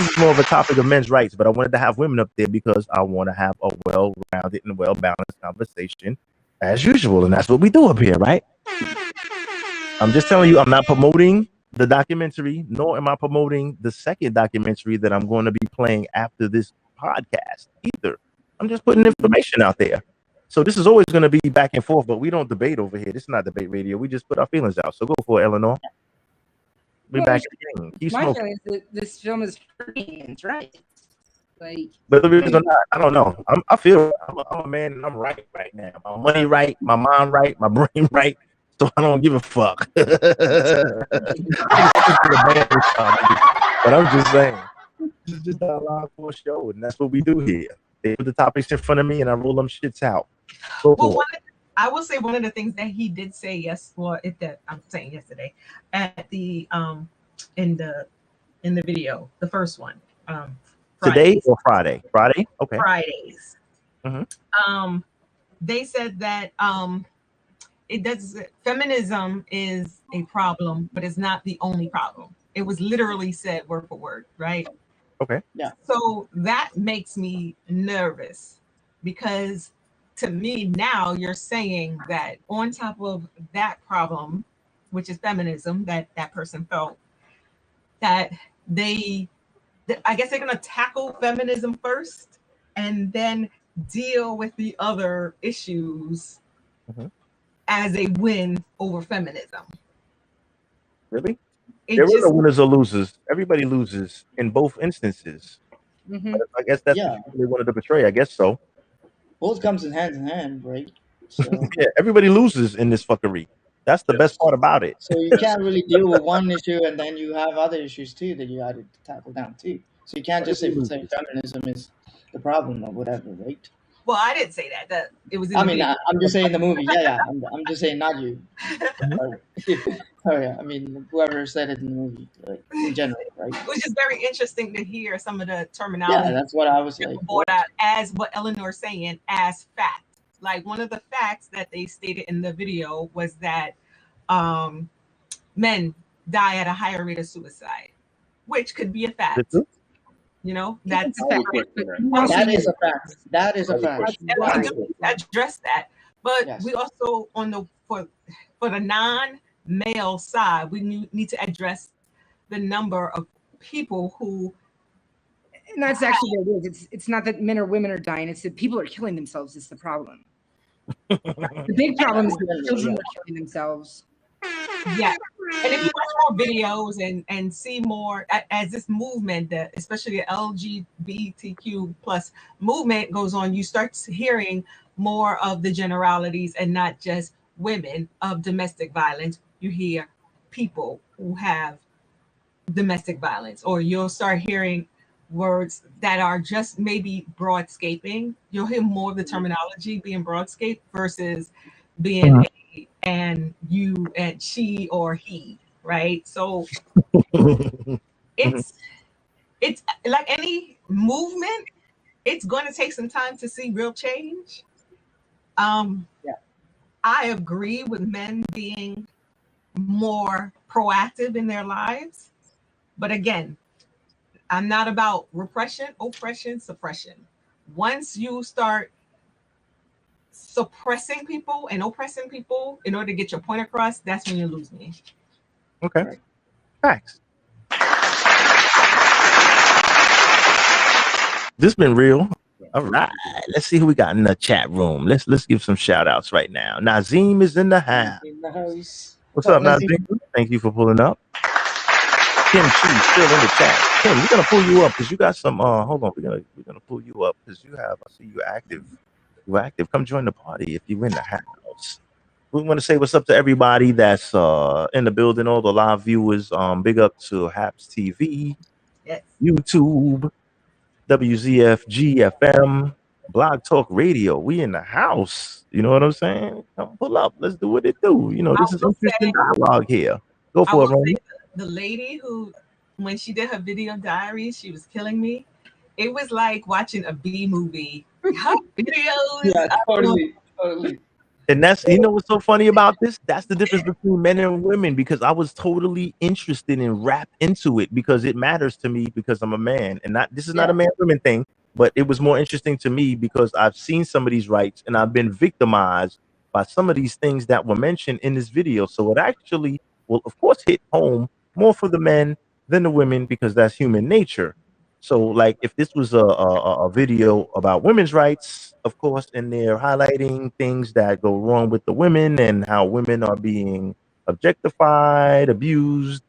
is more of a topic of men's rights, but I wanted to have women up there because I want to have a well-rounded and well-balanced conversation as usual, and that's what we do up here, right? I'm just telling you, I'm not promoting the documentary, nor am I promoting the second documentary that I'm going to be playing after this podcast either. I'm just putting information out there. So this is always going to be back and forth, but we don't debate over here. This is not debate radio. We just put our feelings out. So go for it, Eleanor. Be
Well,
back again. Keep
my
smoking.
feeling is that this film is hurting men's rights. Like,
But the reason or not, I don't know. I feel I'm a man and I'm right now. My money right, my mind right, my brain right. So I don't give a fuck. But I'm just saying, this is just a live for a show, and that's what we do here. They put the topics in front of me, and I roll them shits out. Go
Well,
for it.
I will say one of the things that he did say I'm saying yesterday at the in the video, the first one.
Today
Fridays.
or Friday? Friday? Okay.
Fridays.
Mhm.
They said that feminism is a problem, but it's not the only problem. It was literally said word for word, right?
Okay.
Yeah.
So that makes me nervous because to me now you're saying that on top of that problem, which is feminism, that person felt that I guess they're going to tackle feminism first and then deal with the other issues as a win over feminism.
Really?
It
There are
just-
no winners or losers. Everybody loses in both instances.
Mhm.
But I guess that's
Yeah.
what they wanted to portray. I guess so.
Both comes in hand, right? So,
Yeah, everybody loses in this fuckery. That's the best part about it.
so you can't really deal with one issue and then you have other issues too that you had to tackle down too. So you can't just say feminism is the problem or whatever, right?
Well, I didn't say that. That it was in
I
the
mean,
video.
I'm just saying the movie. Yeah. I'm just saying not you. Oh yeah. I mean, whoever said it in the movie, like in general, right?
It was just very interesting to hear some of the terminology.
Yeah, that's what I was like.
Brought out as what Eleanor's saying as fact. Like one of the facts that they stated in the video was that men die at a higher rate of suicide, which could be a fact. You know, that's a fact.
That is a fact. That is a fact.
And we do address that, but we also on the for the non-male side, we need to address the number of people who.
And that's actually what it is. It's not that men or women are dying; it's that people are killing themselves. It's the problem. The big problem is that children are killing themselves.
Yeah, and if you watch more videos and see more as this movement, especially the LGBTQ plus movement goes on, you start hearing more of the generalities and not just women of domestic violence. You hear people who have domestic violence, or you'll start hearing words that are just maybe broadscaping. You'll hear more of the terminology being broadscape versus being and you and she or he, right? So it's like any movement, it's going to take some time to see real change. I agree with men being more proactive in their lives, but again, I'm not about repression, oppression, suppression. Once you start suppressing people and oppressing people in order to get your point across, that's when you lose me.
Okay. Right. Facts. This been real. All right. Let's see who we got in the chat room. Let's give some shout outs right now. Nazim is in the house. What's up, Nazim? Thank you for pulling up. Kim Chi still in the chat. Kim, we're gonna pull you up because you got some hold on, we're gonna pull you up because I see you active. You're active. Come join the party if you're in the house. We want to say what's up to everybody that's in the building, all the live viewers. Big up to Haps TV, YouTube, WZFG FM, Blog Talk Radio. We in the house. You know what I'm saying? Come pull up. Let's do what it do. You know, this is interesting dialogue here. Go for it, Ronnie.
The lady who, when she did her video diary, she was killing me. It was like watching a B movie. Her videos.
Yeah, totally.
And that's, you know what's so funny about this? That's the difference between men and women, because I was totally interested and wrapped into it because it matters to me because I'm a man. And this is not a man-women thing, but it was more interesting to me because I've seen some of these rights and I've been victimized by some of these things that were mentioned in this video. So it actually will, of course, hit home more for the men than the women because that's human nature. So, like, if this was a video about women's rights, of course, and they're highlighting things that go wrong with the women and how women are being objectified, abused,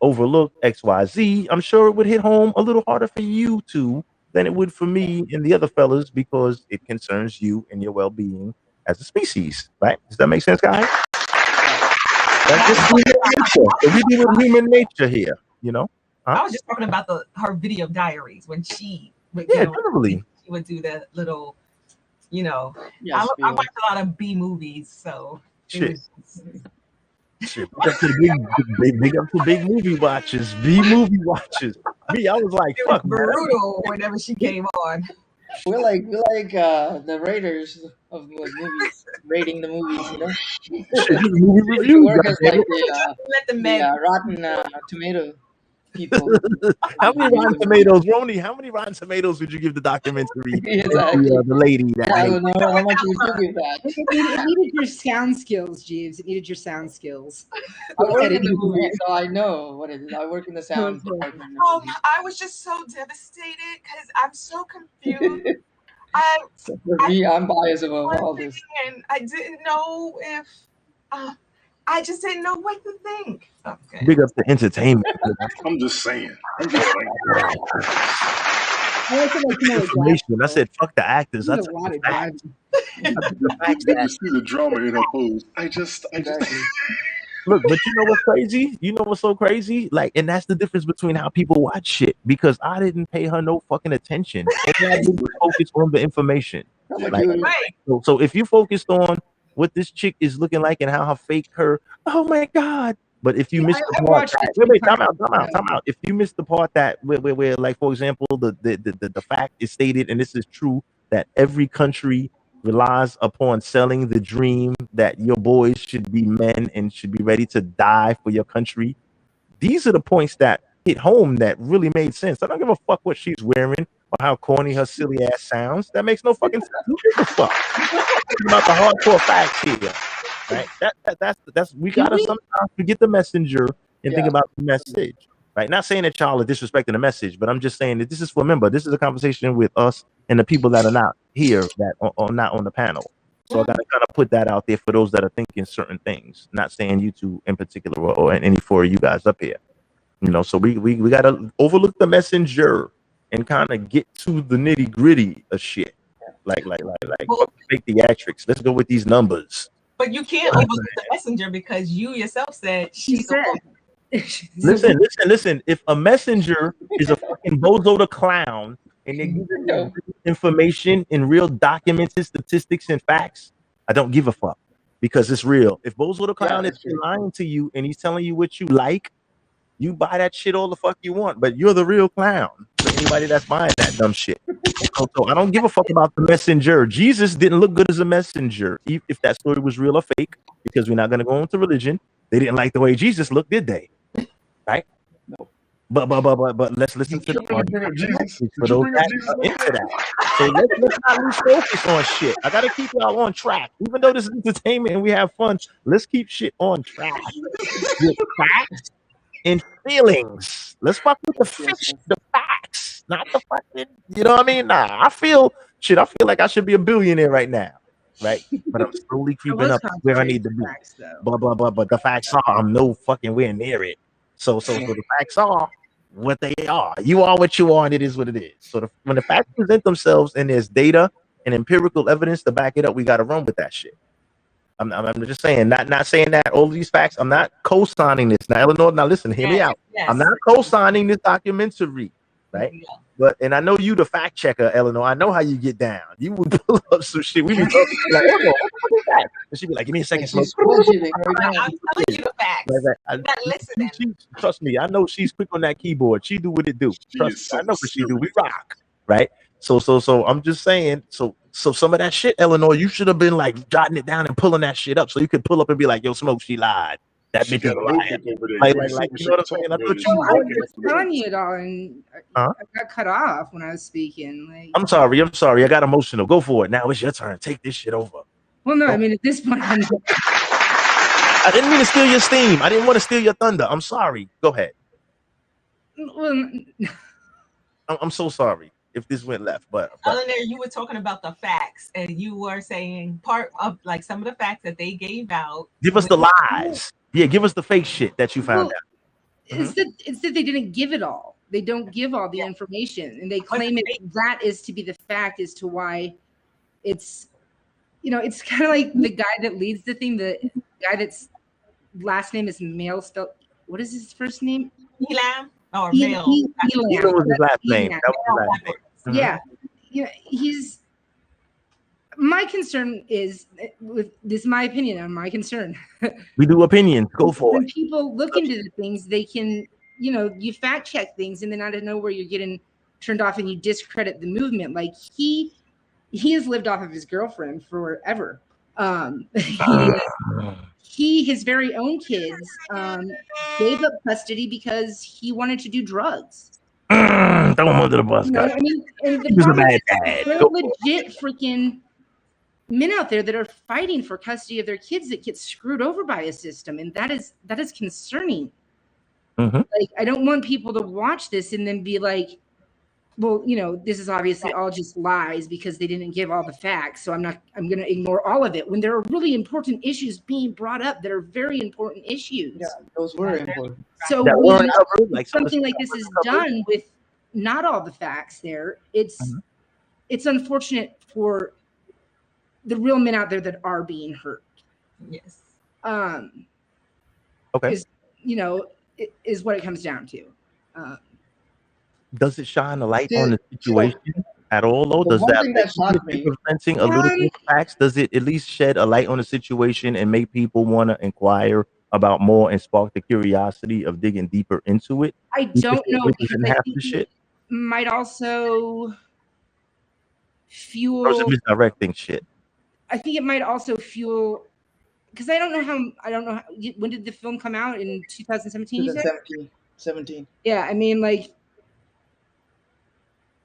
overlooked, XYZ, I'm sure it would hit home a little harder for you two than it would for me and the other fellas because it concerns you and your well-being as a species, right? Does that make sense, guys? That's just human nature. So we deal with human nature here, you know?
I was just talking about her video diaries when she would,
totally.
She would do the little, you know.
Yes,
I watch a lot of B movies, so
shit. Big up to big movie watchers, B movie watchers. Me, I was like, fuck,
brutal whenever she came on.
We're like the raters of movies, rating the movies, you know.
Movie review.
Work as like the Rotten Tomato people.
How many Rotten Tomatoes, Roni? How many Rotten Tomatoes would you give the documentary?
Exactly.
The lady that
I don't know how much you give that.
It needed your sound skills, Jeeves. It needed your sound skills.
I work in the movie, so I know what it is. I work in the sound department.
I was just so devastated because I'm so confused.
For me, I'm biased about all this.
And I didn't know if I just didn't know what to think. Okay.
Big up to entertainment.
I'm just saying.
Information. I said, fuck the actors. That's
the fact. You see the drama in her pose. I just
Look, but you know what's crazy? You know what's so crazy? Like, and that's the difference between how people watch shit. Because I didn't pay her no fucking attention. All I did was focus on the information. Like, so if you focused on what this chick is looking like and how her fake her, oh my god. But if you missed the
I
part,
watched it
wait,
3
time
times.
out. If you missed the part that where like for example, the fact is stated, and this is true, that every country relies upon selling the dream that your boys should be men and should be ready to die for your country. These are the points that hit home that really made sense. I don't give a fuck what she's wearing or how corny her silly ass sounds. That makes no fucking sense. Who gives a fuck? Talking about the hardcore facts here, right? That's we gotta sometimes forget the messenger and think about the message, right? Not saying that y'all are disrespecting the message, but I'm just saying that this is for, remember, this is a conversation with us and the people that are not here, that are not on the panel. So I gotta kind of put that out there for those that are thinking certain things. Not saying you two in particular or any four of you guys up here. You know, so we gotta overlook the messenger and kind of get to the nitty gritty of shit. Like fuck fake theatrics. Let's go with these numbers.
But you can't overlook the messenger because you yourself said she's
Listen. If a messenger is a fucking bozo the clown and they give you information in real documented statistics and facts, I don't give a fuck because it's real. If Bozo the clown is lying to you and he's telling you what you like, you buy that shit all the fuck you want, but you're the real clown. For anybody that's buying that dumb shit. So I don't give a fuck about the messenger. Jesus didn't look good as a messenger, if that story was real or fake, because we're not going to go into religion. They didn't like the way Jesus looked, did they? Right? No. But let's listen to the part for those that are into that. So let's not lose focus on shit. I gotta keep y'all on track. Even though this is entertainment and we have fun, let's keep shit on track with facts and feelings. Let's fuck with the fiction, the facts, not the fucking, you know what I mean? Nah, I feel like I should be a billionaire right now. Right? But I'm slowly creeping up where I need to be. But the facts are I'm no fucking where near it. So the facts are what they are. You are what you are, and it is what it is. So when the facts present themselves and there's data and empirical evidence to back it up, we got to run with that shit. I'm just saying, not saying that all of these facts. I'm not co-signing this. Now, Eleanor, now listen, hear me out. I'm not co-signing this documentary, right? But and I know you, the fact checker, Eleanor. I know how you get down. You would pull up some shit. We be talking like, Eleanor, what is that? And she'd be like, "Give me a second."
I'm telling you the facts. I'm not listening.
Trust me, I know she's quick on that keyboard. She do what it do. Trust me, I know what she do. We rock, right? So I'm just saying. So some of that shit, Eleanor, you should have been like jotting it down and pulling that shit up, so you could pull up and be like, "Yo, Smoke, she lied. That bitch is lying." Like, you know what I'm saying? I thought you
I was telling you it all, and I got cut off when I was speaking. Like,
I'm sorry. I got emotional. Go for it. Now it's your turn. Take this shit over.
Well, no, I mean at this point,
I didn't mean to steal your steam. I didn't want to steal your thunder. I'm sorry. Go ahead.
Well,
I'm so sorry if this went left, but
Eleanor, you were talking about the facts, and you were saying part of like some of the facts that they gave out.
Give us the lies. Yeah, give us the fake shit that you found out.
It's that they didn't give it all. They don't give all the information, and they claim that is to be the fact as to why it's, it's kind of like the guy that leads the thing, the guy that's last name is male spelled. What is his first name?
Elam or
Elam.
Elam was his last name. That was his last name.
Yeah, he's. My concern is, this is my opinion on my concern.
We do opinions. Go for
When
it.
people look into the things, they can, you fact check things, and then out of nowhere you're getting turned off and you discredit the movement. Like he has lived off of his girlfriend forever. His very own kids gave up custody because he wanted to do drugs.
Throw him under the bus, guys.
I mean, and the
He was a
problem
bad
is
dad.
there are
Go for it.
legit freaking men out there that are fighting for custody of their kids that get screwed over by a system, and that is concerning. Like, I don't want people to watch this and then be like, well, this is obviously all just lies because they didn't give all the facts, so I'm going to ignore all of it when there are really important issues being brought up that are very important issues.
Yeah, those were important.
So
That weren't covered, like
something like this is done with not all the facts there. It's unfortunate for the real men out there that are being hurt.
Yes.
Okay.
Is is what it comes down to. Uh,
Does it shine a light on
See,
the
so
situation at all, though?
the
Does
one
that
thing
make
that
even
shocked
if
me,
you're presenting a little bit of facts? Does it at least shed a light on the situation and make people want to inquire about more and spark the curiosity of digging deeper into it?
I
Even if
don't
you're
know because
witnessing
I
half
think
the
it
shit,
might also
or is it
fuel.
misdirecting shit?
I think it might also fuel because I don't know how, when did the film come out in 2017? You said
17.
yeah. I mean, like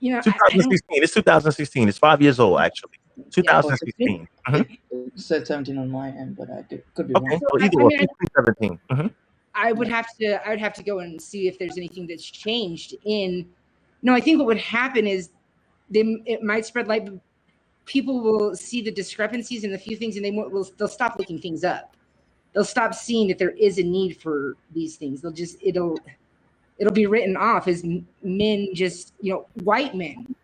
I don't.
2016. It's 2016. It's 5 years old, actually.
Yeah.
Oh, 16?
2016. Mhm.
It said 17 on my end, but I could be
Okay.
wrong.
So
Well,
I,
either
I
way,
mean,
16, 17.
I would have to go and see if there's anything that's changed in. No, I think what would happen is it might spread light. But people will see the discrepancies in a few things, and they'll stop looking things up. They'll stop seeing that there is a need for these things. It'll be written off as men, just white men,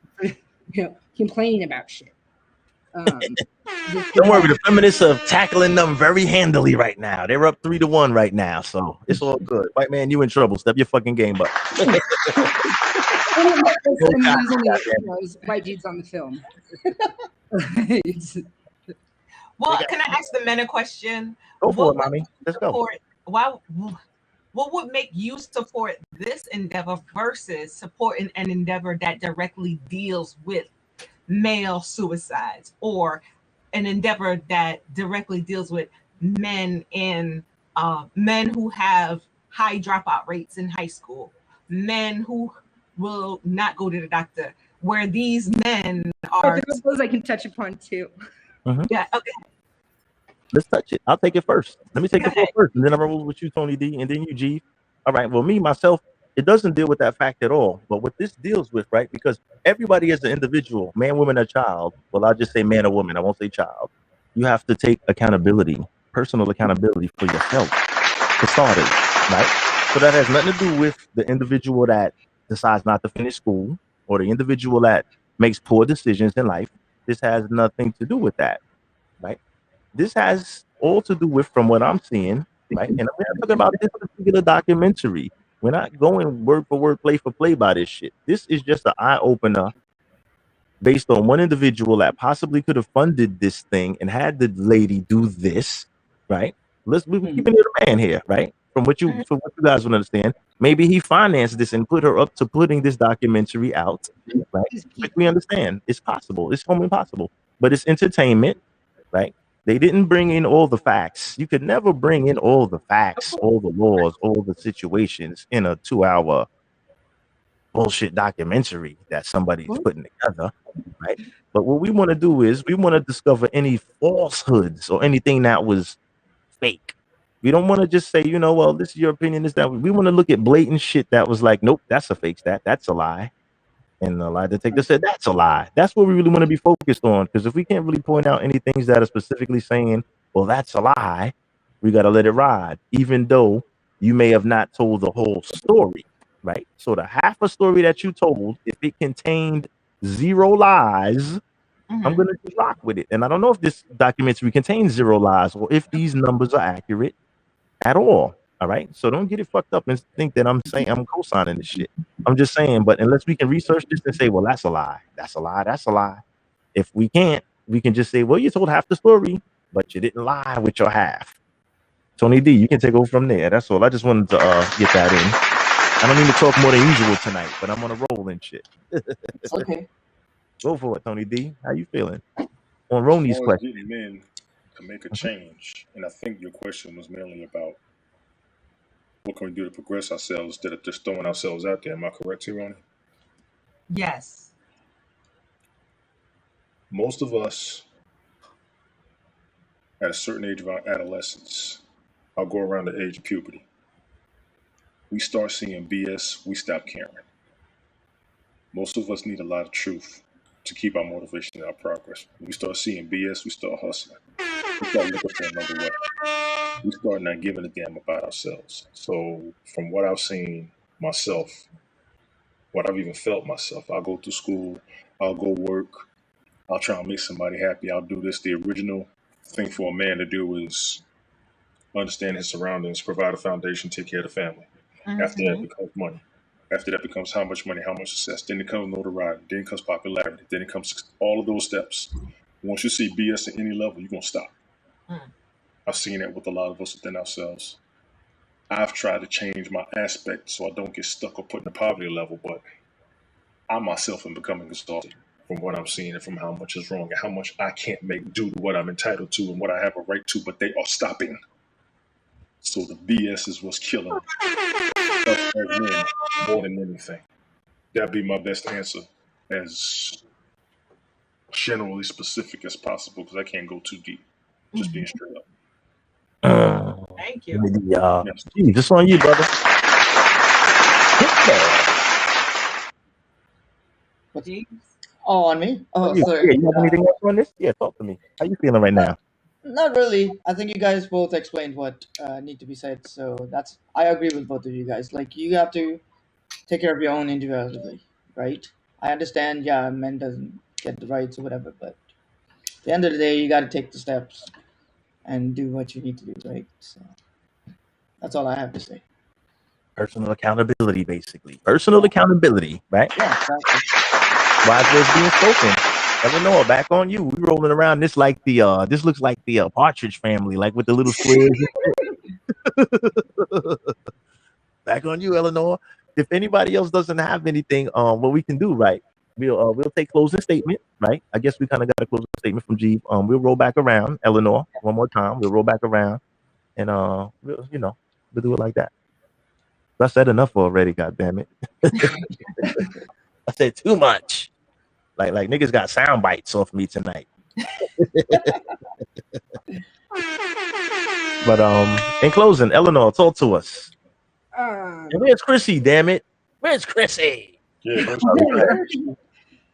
complaining about shit.
Don't worry, the feminists are tackling them very handily right now. They're up 3-1 right now, so it's all good. White man, you in trouble. Step your fucking game up.
There's white dudes on the film.
Well, can I ask the men a question?
Go for it, mommy. Let's go.
What would make you support this endeavor versus supporting an endeavor that directly deals with male suicides, or an endeavor that directly deals with men who have high dropout rates in high school, men who will not go to the doctor, where these men are.
Those I can touch upon too.
Yeah. Okay.
Let's touch it. I'll take it first. Let me take the floor first, and then I'm gonna roll with you, Tony D, and then you, G. All right. Well, me myself, it doesn't deal with that fact at all. But what this deals with, right? Because everybody is an individual, man, woman, or child. Well, I'll just say man or woman. I won't say child. You have to take accountability, personal accountability for yourself, for starters, right? So that has nothing to do with the individual that decides not to finish school or the individual that makes poor decisions in life. This has nothing to do with that, right? This has all to do with, from what I'm seeing, right? And we're not talking about this particular documentary. We're not going word for word, play for play by this shit. This is just an eye opener based on one individual that possibly could have funded this thing and had the lady do this, right? We're keeping it a man here, right? From what you guys would understand, maybe he financed this and put her up to putting this documentary out, right? But we understand it's possible. It's almost impossible, but it's entertainment, right? They didn't bring in all the facts. You could never bring in all the facts, all the laws, all the situations in a 2-hour bullshit documentary that somebody's putting together, right? But what we want to do is we want to discover any falsehoods or anything that was fake. We don't want to just say, well, this is your opinion, this, that. We want to look at blatant shit that was like, nope, that's a fake stat, that's a lie. And the lie detector said that's a lie. That's what we really want to be focused on. Because if we can't really point out any things that are specifically saying, well, that's a lie, we got to let it ride, even though you may have not told the whole story, right? So the half a story that you told, if it contained 0 lies, I'm going to just rock with it. And I don't know if this documentary contains 0 lies or if these numbers are accurate at all. All right. So don't get it fucked up and think that I'm saying I'm co-signing this shit. I'm just saying, but unless we can research this and say, well, that's a lie, that's a lie, that's a lie. If we can't, we can just say, well, you told half the story, but you didn't lie with your half. Tony D, you can take over from there. That's all. I just wanted to get that in. I don't need to talk more than usual tonight, but I'm on a roll and shit.
Okay.
Go for it, Tony D. How you feeling on Roni's
As far as
question?
getting men to make a change, and I think your question was mainly about what can we do to progress ourselves instead of just throwing ourselves out there. Am I correct here, Ronnie?
Yes.
Most of us, at a certain age of our adolescence, I'll go around the age of puberty, we start seeing BS, we stop caring. Most of us need a lot of truth to keep our motivation and our progress. When we start seeing BS, we start hustling. We start looking for another way. We start not giving a damn about ourselves. So from what I've seen myself, what I've even felt myself, I'll go to school, I'll go work, I'll try and make somebody happy, I'll do this. The original thing for a man to do is understand his surroundings, provide a foundation, take care of the family. After that becomes money. After that becomes how much money, how much success. Then it comes notoriety. Then it comes popularity. Then it comes all of those steps. Once you see BS at any level, you're going to stop. I've seen that with a lot of us within ourselves. I've tried to change my aspect so I don't get stuck or put in the poverty level, but I myself am becoming exhausted from what I'm seeing and from how much is wrong and how much I can't make due to what I'm entitled to and what I have a right to, but they are stopping. So the BS is what's killing us as men more than anything. That'd be my best answer, as generally specific as possible, because I can't go too deep. Just being straight up.
Thank you.
Geez, this on you, brother.
Oh, on me? Oh,
Yeah,
sorry.
you have anything else on this? Yeah, talk to me. How you feeling right now?
Not really. I think you guys both explained what need to be said, so I agree with both of you guys. Like, you have to take care of your own individuality, right? I understand, yeah, men doesn't get the rights or whatever, but at the end of the day, you got to take the steps and do what you need to do, right? So that's all I have to say.
Personal accountability, basically. Personal accountability, right?
Yeah, exactly.
Wise words being spoken. Eleanor, back on you. We rolling around this like the this looks like the Partridge Family, like with the little squares. Back on you, Eleanor. If anybody else doesn't have anything, what we can do, right? We'll take closing statement, right? I guess we kind of got a closing statement from Jeeve. We'll roll back around, Eleanor, one more time. We'll roll back around, and we'll do it like that. I said enough already. God damn it! I said too much. Like niggas got sound bites off me tonight. But in closing, Eleanor, talk to us. And where's Chrissy? Damn it! Where's Chrissy?
Yeah,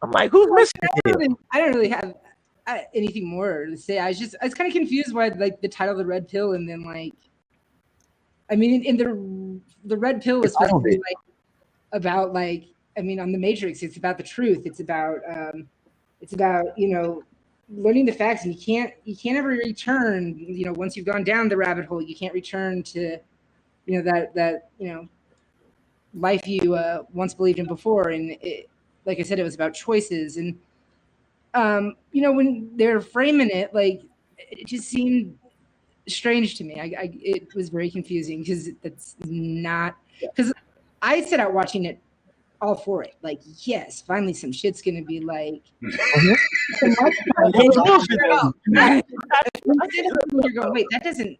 I'm like, who's missing?
I don't really have anything more to say. I was kind of confused by like the title of the red pill, and then like, I mean, in the red pill was supposed to be like about like, I mean, on the Matrix, it's about the truth. It's about learning the facts, and you can't ever return. Once you've gone down the rabbit hole, you can't return to, that life you once believed in before. And like I said, it was about choices. And when they're framing it, like, it just seemed strange to me. It was very confusing because that's not, because I set out watching it all for it. Like, yes, finally some shit's gonna be like. You're going, wait, that doesn't.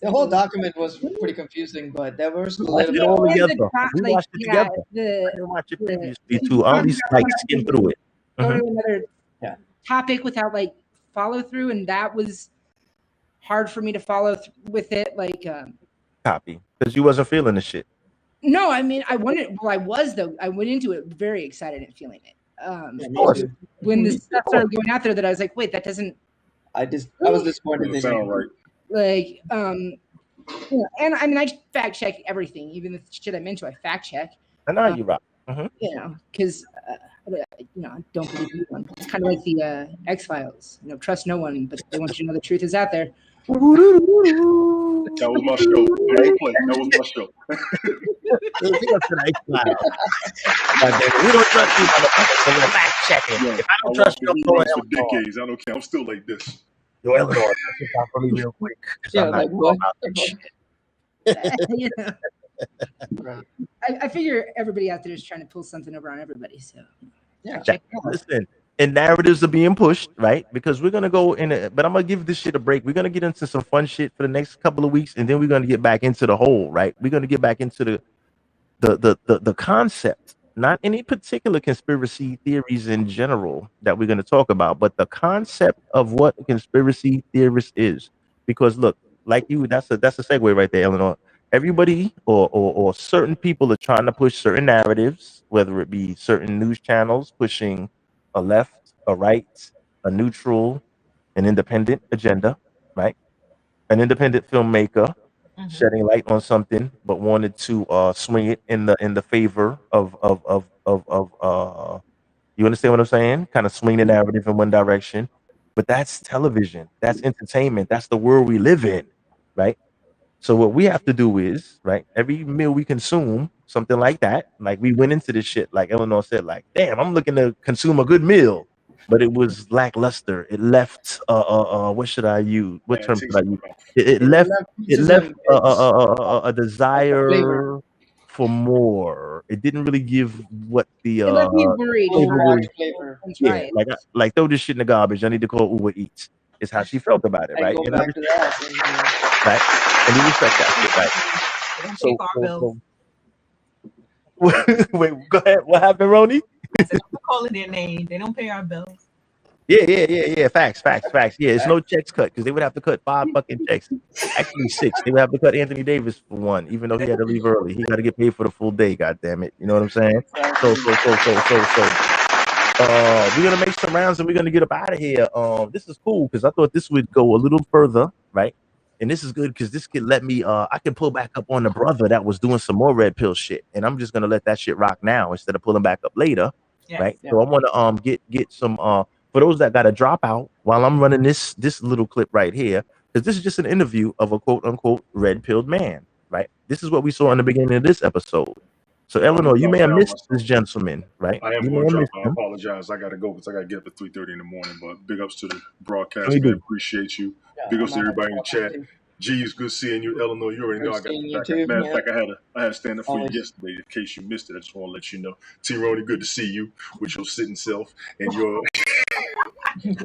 The whole document was pretty confusing, but there was a little bit.
All together. We watched it together. I didn't watch it previously too. I always like skim through it.
Go to another topic without like follow through, and that was hard for me to follow with it. Like,
copy, because you wasn't feeling the shit.
No, I mean, I was though. I went into it very excited and feeling it. When the stuff started going out there, that I was like, wait, that doesn't.
I was disappointed.
Like, and I mean, I fact check everything, even the shit I'm into. I fact check.
I know you're right.
Because I don't believe anyone. It's kind of like the X-Files. Trust no one, but they want you to know the truth is out there.
That was my show. That was my show.
We don't trust you, motherfucker. So we're fact checking. If I don't trust you, I'm going
for decades. I don't care. I'm still like this.
Yo, Eleanor, for me real quick.
Yeah, like what?
I figure everybody out there is trying to pull something over on everybody. So
yeah,
listen. And narratives are being pushed, right? Because we're gonna go in, but I'm gonna give this shit a break. We're gonna get into some fun shit for the next couple of weeks, and then we're gonna get back into the whole, right? We're gonna get back into the concept, not any particular conspiracy theories in general that we're gonna talk about, but the concept of what a conspiracy theorist is. Because look, like you, that's a segue right there, Eleanor. Everybody or certain people are trying to push certain narratives, whether it be certain news channels pushing a left, a right, a neutral, an independent agenda, right? An independent filmmaker shedding light on something, but wanted to swing it in the favor of you understand what I'm saying? Kind of swing the narrative in one direction. But that's television, that's entertainment, that's the world we live in, right? So what we have to do is, right, every meal we consume, something like that, like we went into this shit, like Eleanor said, like, damn, I'm looking to consume a good meal, but it was lackluster. It left, what should I use? What term should I use? It
It
left,
left
it
pieces
left
and bits
a
of the flavor.
desire for more. It didn't really give what the
It left me worried
flavor
for
was.
it.
Flavor.
That's
Yeah,
right.
like throw this shit in the garbage. I need to call Uber Eats. Is how she felt about it,
And
right?
go
And I
back to that.
right? And we respect that shit, right?
They don't
So,
pay for our bills.
wait, go ahead. What happened, Roni?
I said, don't call it their name. They don't pay our bills.
Yeah. Facts. Yeah, it's no checks cut because they would have to cut 5 fucking checks. Actually 6. They would have to cut Anthony Davis for 1, even though he had to leave early. He got to get paid for the full day. God damn it. You know what I'm saying? So. We're gonna make some rounds and we're gonna get up out of here. This is cool because I thought this would go a little further, right? And this is good because this could let me I can pull back up on the brother that was doing some more red pill shit. And I'm just gonna let that shit rock now instead of pulling back up later.
Yes.
Right. So I wanna get some for those that gotta drop out while I'm running this little clip right here, because this is just an interview of a quote unquote red pilled man, right? This is what we saw in the beginning of this episode. So Eleanor, you may have missed this gentleman, right?
I am
You may
going
have
to drop.
missed
I
him.
apologize. I got to go because I got to get up at 3:30 in the morning. But big ups to the broadcast,
We
man.
do.
Appreciate you.
Yeah,
Big ups to
I'm
everybody in the chat. G's, good seeing you. Eleanor, you already know I got
seeing
the
you
back.
too,
Matter of
yeah.
fact, I had to stand up for you
Always.
yesterday in case you missed it. I just want to let you know. T. Roney, good to see you with your sitting self and your. You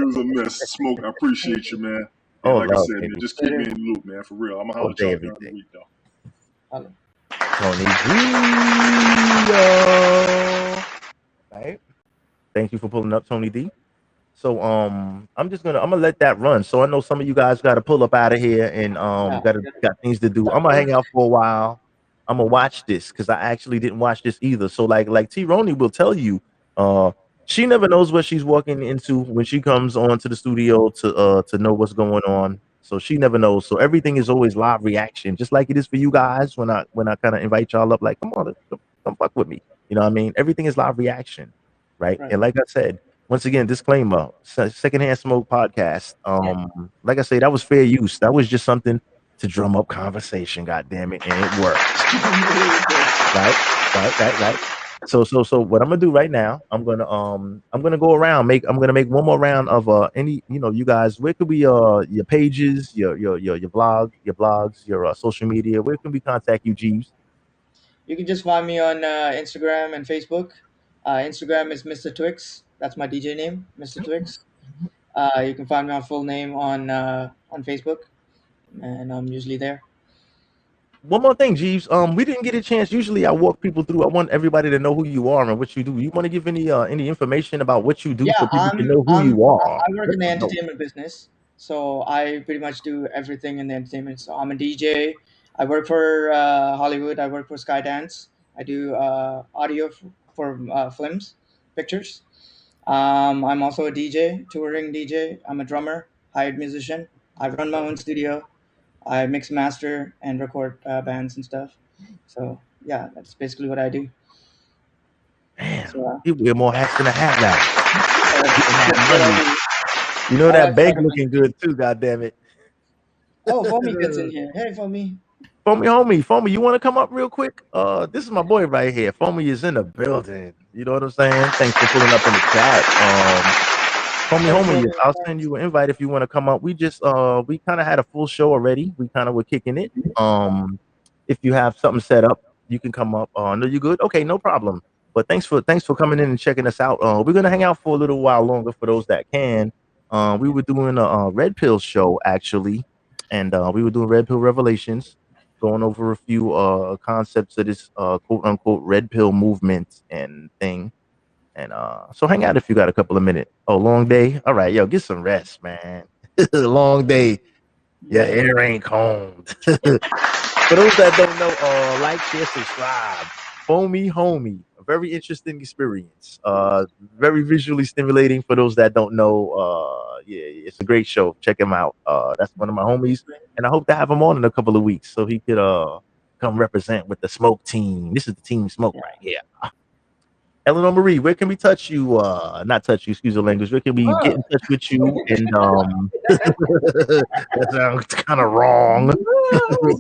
was a mess. Smoke, I appreciate you, man. And
Oh,
like I
love,
said, man,
baby.
just keep me in the loop, man, for real. I'm going to holler
All
at
day,
y'all
every
during the
day.
week, though.
Tony D. Right? Thank you for pulling up, Tony D. So I'm gonna let that run. So I know some of you guys gotta pull up out of here and got things to do. I'm gonna hang out for a while. I'm gonna watch this because I actually didn't watch this either. So like T Roney will tell you, she never knows what she's walking into when she comes on to the studio to know what's going on. So she never knows. So everything is always live reaction, just like it is for you guys when I kind of invite y'all up, like, come on, come fuck with me. You know what I mean? Everything is live reaction, right? And like I said, once again, disclaimer, Secondhand Smoke podcast. Like I say, that was fair use. That was just something to drum up conversation, god damn it, and it worked. Right. So what I'm gonna do right now, I'm gonna go around, I'm gonna make one more round of any, you guys, where could we your pages, your blogs, your social media, where can we contact you, Jeeves?
You can just find me on Instagram and Facebook. Instagram is Mr. Twix. That's my DJ name, Mr. Twix. You can find me on full name on Facebook, and I'm usually there.
One more thing, Jeeves. We didn't get a chance. Usually, I walk people through. I want everybody to know who you are and what you do. You want to give any information about what you do
Yeah,
so people can know who you are?
I work in the entertainment business, so I pretty much do everything in the entertainment. So I'm a DJ. I work for Hollywood. I work for Skydance. I do audio for films, pictures. I'm also a DJ, touring DJ. I'm a drummer, hired musician. I run my own studio. I mix, master, and record bands and stuff. So yeah, that's basically what I do.
Man,
So,
you wear more hats than a hat now. You know that bag looking good too. God damn it.
Oh, Foamy gets in here. Hey, Foamy.
Foamy, you want to come up real quick? This is my boy right here. Foamy is in the building. You know what I'm saying? Thanks for pulling up in the chat. Homie, I'll send you an invite if you want to come up. We just we kind of had a full show already. We kind of were kicking it. If you have something set up, you can come up. No, you good? Okay, no problem. But thanks for coming in and checking us out. We're gonna hang out for a little while longer for those that can. We were doing a Red Pill show actually, and we were doing Red Pill Revelations, going over a few concepts of this quote unquote Red Pill movement and thing. And so hang out if you got a couple of minutes. Oh, long day. All right, yo, get some rest, man. Long day. Your hair ain't combed. For those that don't know, like, share, subscribe. Foamy Homie, a very interesting experience. Very visually stimulating for those that don't know. Yeah, it's a great show. Check him out. That's one of my homies, and I hope to have him on in a couple of weeks so he could come represent with the Smoke team. This is the Team Smoke right here. Eleanor Marie, where can we touch you? Not touch you, excuse the language. Where can we get in touch with you? And that sounds kind of wrong.
This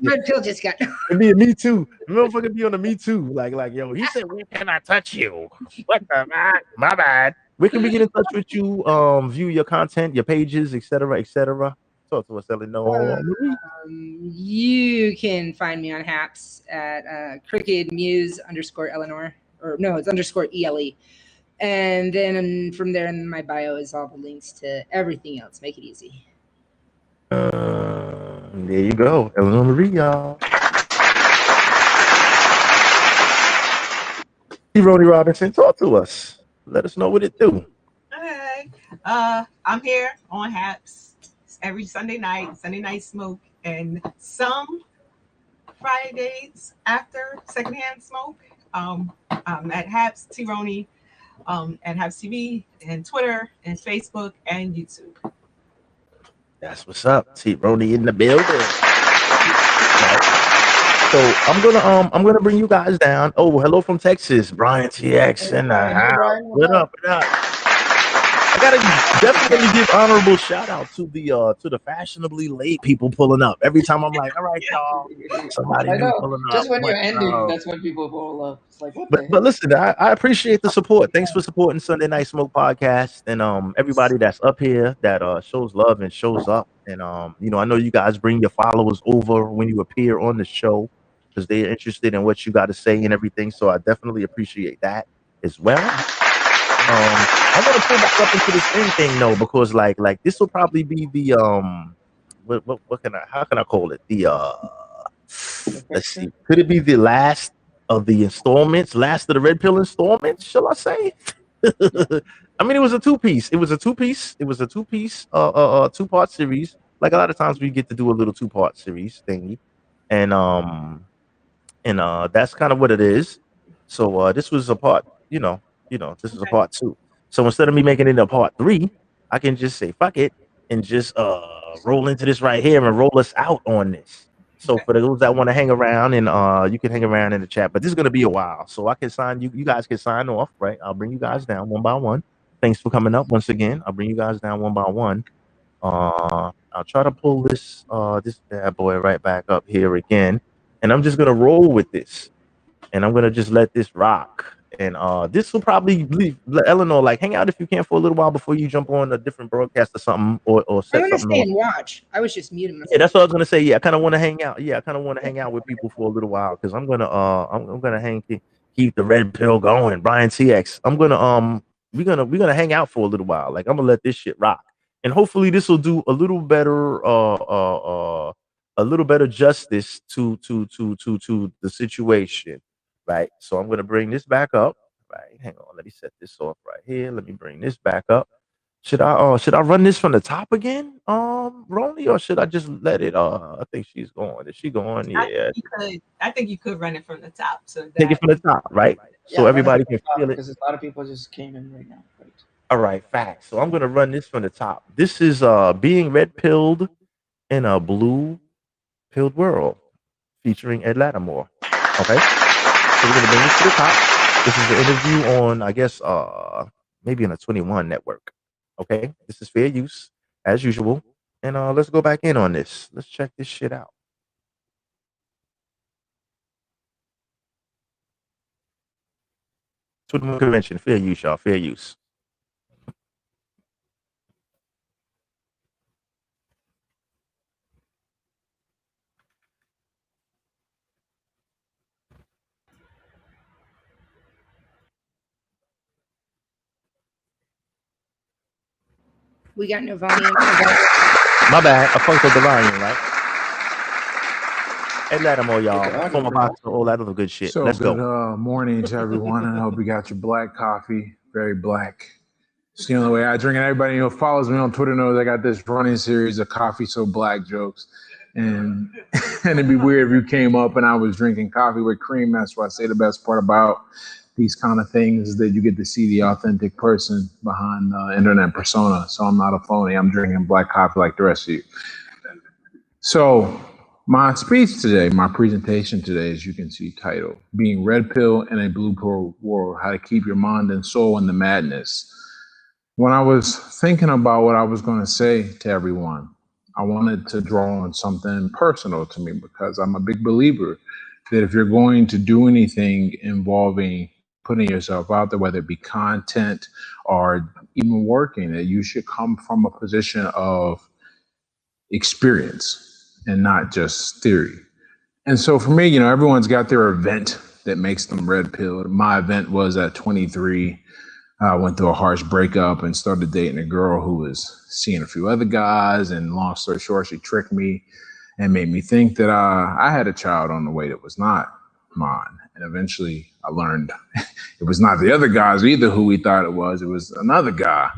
red pill just got.
Me too. The motherfucker be on the me too. Like, yo, he said, where can I touch you? What the my bad. Where can we get in touch with you? View your content, your pages, etc., etc. Talk to us, Eleanor.
You can find me on Haps at Crooked Muse _Eleanor, or no, it's _ELE. And then from there in my bio is all the links to everything else. Make it easy.
There you go, Eleanor Marie, y'all. Ronnie Robinson, talk to us. Let us know what it do.
Okay. I'm here on Haps every Sunday night smoke, and some Fridays after secondhand smoke. I'm at Haps Ronnie, at Haps TV, and Twitter and Facebook and YouTube.
That's what's up. Ronnie in the building. So I'm gonna bring you guys down. Oh, hello from Texas, Brian TX in the house. What up? I gotta definitely give honorable shout out to the fashionably late people pulling up. Every time I'm like, all right, y'all, somebody
I
new
know.
pulling up.
Just when
I'm
you're
like,
ending,
oh.
that's when people pull up. It's like, what
But listen, I appreciate the support. Thanks for supporting Sunday Night Smoke Podcast, and everybody that's up here that shows love and shows up. And I know you guys bring your followers over when you appear on the show because they're interested in what you got to say and everything. So I definitely appreciate that as well. I'm gonna pull back up into this end thing though, because like this will probably be the how can I call it? The let's see, could it be the last of the installments, last of the Red Pill installments, shall I say? I mean, it was a two-piece. It was a two-piece 2-part series. Like a lot of times we get to do a little 2-part series thingy. And that's kind of what it is. So this was a part, this is a part 2. So instead of me making it a part 3, I can just say fuck it and just roll into this right here and roll us out on this. So for those that want to hang around, and you can hang around in the chat, but this is gonna be a while. So I can sign you guys can sign off, right? I'll bring you guys down one by one. Thanks for coming up once again. I'll bring you guys down one by one. I'll try to pull this bad boy right back up here again. And I'm just gonna roll with this. And I'm gonna just let this rock. And this will probably leave Eleanor, like, hang out if you can for a little while before you jump on a different broadcast or something, or set
I'm gonna
something
stay
on.
and watch. I was just muting myself.
Yeah, that's what I was gonna say. Yeah, I kind of want to hang out. Yeah, I kind of want to hang out with people for a little while because I'm gonna keep the Red Pill going. Brian TX. We're gonna hang out for a little while. Like, I'm gonna let this shit rock, and hopefully this will do a little better justice to the situation, right? So I'm gonna bring this back up. Right, hang on. Let me set this off right here. Let me bring this back up. Should I run this from the top again, Ronnie, or should I just let it? I think she's going. Is she going? Yeah.
I think you could run it from the top. So
Take it from the top, right?
Yeah,
So everybody can feel it.
because a lot of people just came in right now. Right.
All right, facts. So I'm gonna run this from the top. This is being red pilled in a blue pilled world, featuring Ed Lattimore. Okay, so we're gonna bring this to the top. This is the interview on, I guess, maybe on a 21 network. Okay, this is fair use as usual, and let's go back in on this. Let's check this shit out. 21 convention, fair use, y'all, fair use.
We got no volume.
My bad, I fucked up the volume, right? Ed Lattimore, y'all, former boxer, all that other good shit.
So
Let's
good
go.
morning to everyone, and I hope you got your black coffee, very black. It's the only way I drink it. Everybody who follows me on Twitter knows I got this running series of coffee so black jokes. And it'd be weird if you came up and I was drinking coffee with cream. That's why I say the best part about these kind of things is that you get to see the authentic person behind the internet persona. So I'm not a phony. I'm drinking black coffee like the rest of you. So My speech today, my presentation today, as you can see, titled Being Red Pill in a Blue Pill World, How to Keep Your Mind and Soul in the Madness. When I was thinking about what I was going to say to everyone, I wanted to draw on something personal to me because I'm a big believer that if you're going to do anything involving putting yourself out there, whether it be content or even working, that you should come from a position of experience and not just theory. And so for me, everyone's got their event that makes them red pilled. My event was at 23. I went through a harsh breakup and started dating a girl who was seeing a few other guys. And long story short, she tricked me and made me think that I had a child on the way that was not mine. And eventually I learned it was not the other guys either who we thought it was another guy.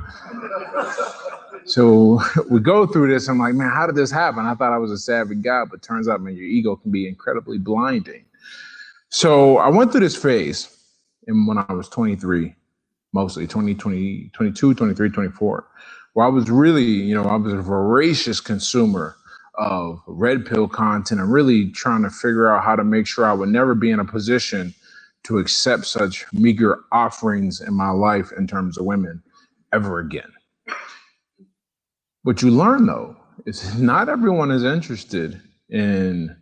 So we go through this. I'm like, man, how did this happen? I thought I was a savvy guy, but turns out, man, your ego can be incredibly blinding. So I went through this phase and when I was 23, mostly 22, 23, 24, where I was really, I was a voracious consumer of red pill content and really trying to figure out how to make sure I would never be in a position to accept such meager offerings in my life in terms of women ever again. What you learn, though, is not everyone is interested in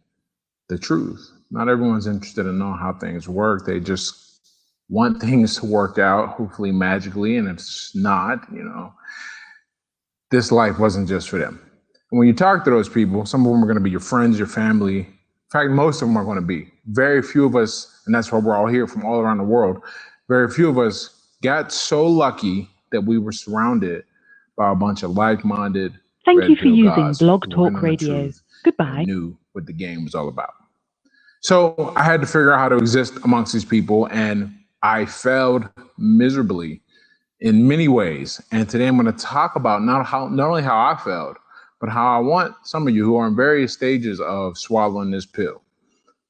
the truth. Not everyone's interested in knowing how things work. They just want things to work out, hopefully magically. And if it's not, this life wasn't just for them. And when you talk to those people, some of them are going to be your friends, your family. In fact, most of them are going to be. Very few of us, and that's why we're all here from all around the world, very few of us got so lucky that we were surrounded by a bunch of like-minded.
Thank you for using Blog Talk Radio. Goodbye.
Knew what the game was all about. So I had to figure out how to exist amongst these people, and I failed miserably in many ways. And today I'm going to talk about not only how I failed, but how I want some of you who are in various stages of swallowing this pill,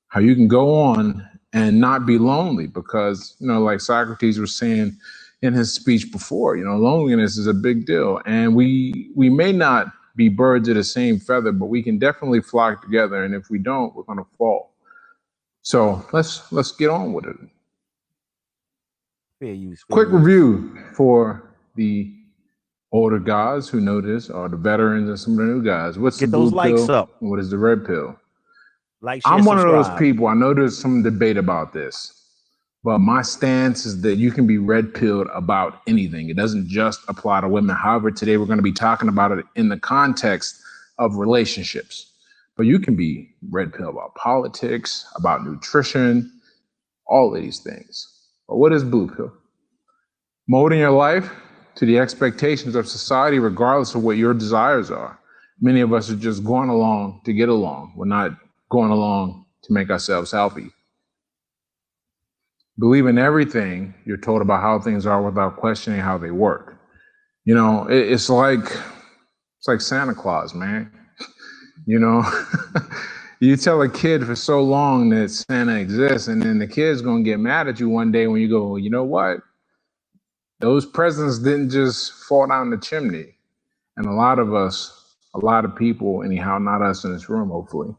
how you can go on and not be lonely because, like Socrates was saying in his speech before, loneliness is a big deal. And we may not be birds of the same feather, but we can definitely flock together. And if we don't, we're going to fall. So let's get on with it.
Fair use.
Quick review for the older guys who know this, or the veterans and some of the new guys. What's
Get
the
those
blue
likes
pill?
up.
And what is the red pill?
Like, share,
I'm one of those
subscribe.
people. I know there's some debate about this, but my stance is that you can be red pilled about anything. It doesn't just apply to women. However, today we're going to be talking about it in the context of relationships. But you can be red pill about politics, about nutrition, all of these things. But what is blue pill? Molding your life to the expectations of society, regardless of what your desires are. Many of us are just going along to get along. We're not going along to make ourselves healthy. Believe in everything you're told about how things are without questioning how they work. It's like Santa Claus, man. You tell a kid for so long that Santa exists, and then the kid's gonna get mad at you one day when you go, you know what? Those presents didn't just fall down the chimney. And a lot of people, anyhow, not us in this room, hopefully,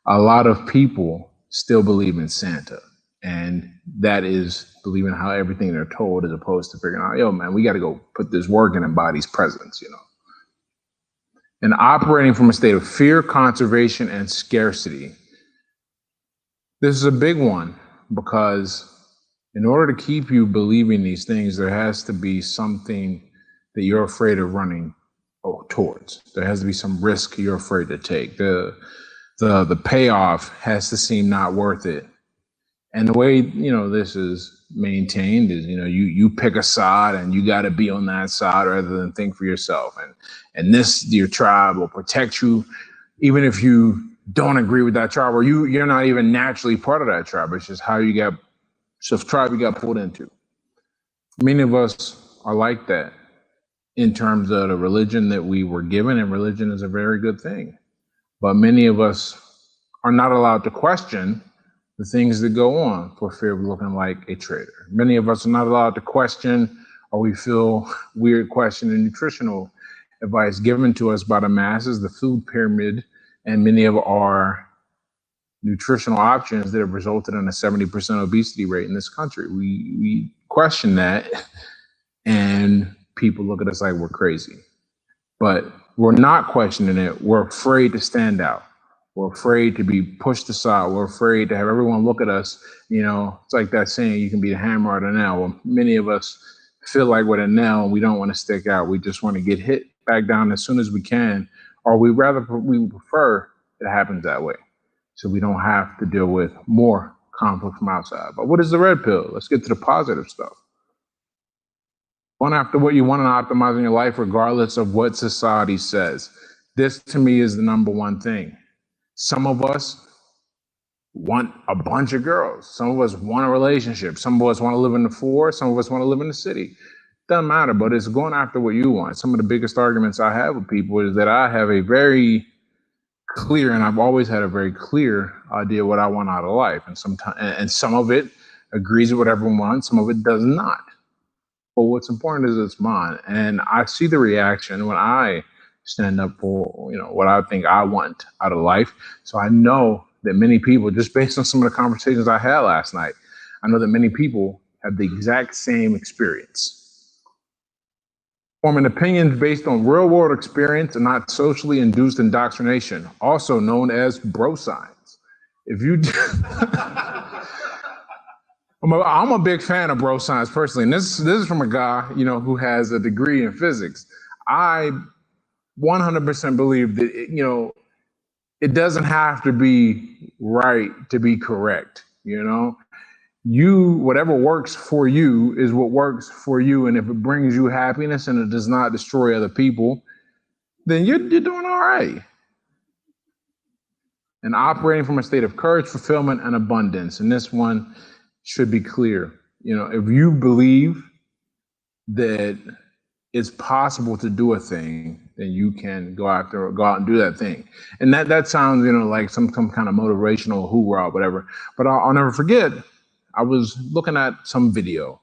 a lot of people still believe in Santa. And that is believing how everything they're told, as opposed to figuring out, yo, man, we got to go put this work in and buy these presents, And operating from a state of fear, conservation, and scarcity. This is a big one because in order to keep you believing these things, there has to be something that you're afraid of running towards. There has to be some risk you're afraid to take. The payoff has to seem not worth it. And the way, this is maintained is, you pick a side and you got to be on that side rather than think for yourself. And your tribe will protect you, even if you don't agree with that tribe, or you're not even naturally part of that tribe. It's just how you got, tribe you got pulled into. Many of us are like that in terms of the religion that we were given, and religion is a very good thing. But many of us are not allowed to question the things that go on for fear of looking like a traitor. Many of us are not allowed to question, or we feel weird questioning nutritional advice given to us by the masses, the food pyramid and many of our nutritional options that have resulted in a 70% obesity rate in this country. We question that, and people look at us like we're crazy. But we're not questioning it. We're afraid to stand out. We're afraid to be pushed aside. We're afraid to have everyone look at us. You know, it's like that saying, you can be the hammer or the nail. Well, many of us feel like with a nail, and we don't want to stick out. We just want to get hit back down as soon as we can, or we prefer it happens that way, so we don't have to deal with more conflict from outside. But what is the red pill? Let's get to the positive stuff. Going after what you want and optimizing your life regardless of what society says. This to me is the number one thing. Some of us want a bunch of girls. Some of us want a relationship. Some of us want to live in the forest. Some of us want to live in the city. Doesn't matter, but it's going after what you want. Some of the biggest arguments I have with people is that I have a very clear, and I've always had a very clear idea what I want out of life. And sometimes, and some of it agrees with what everyone wants. Some of it does not. But what's important is it's mine. And I see the reaction when I stand up for, you know, what I think I want out of life. So I know that many people, just based on some of the conversations I had last night, I know that many people have the exact same experience. Forming opinions based on real world experience and not socially induced indoctrination, also known as bro science. If you I'm a big fan of bro science personally, and this is from a guy, you know, who has a degree in physics. I 100% believe that, you know, it doesn't have to be right to be correct. You know, whatever works for you is what works for you, and if it brings you happiness and it does not destroy other people, then you're doing all right. And operating from a state of courage, fulfillment, and abundance, and this one should be clear. You know, if you believe that it's possible to do a thing, then you can go out and do that thing. And that sounds, you know, like some kind of motivational hoorah, whatever. But I'll never forget, I was looking at some video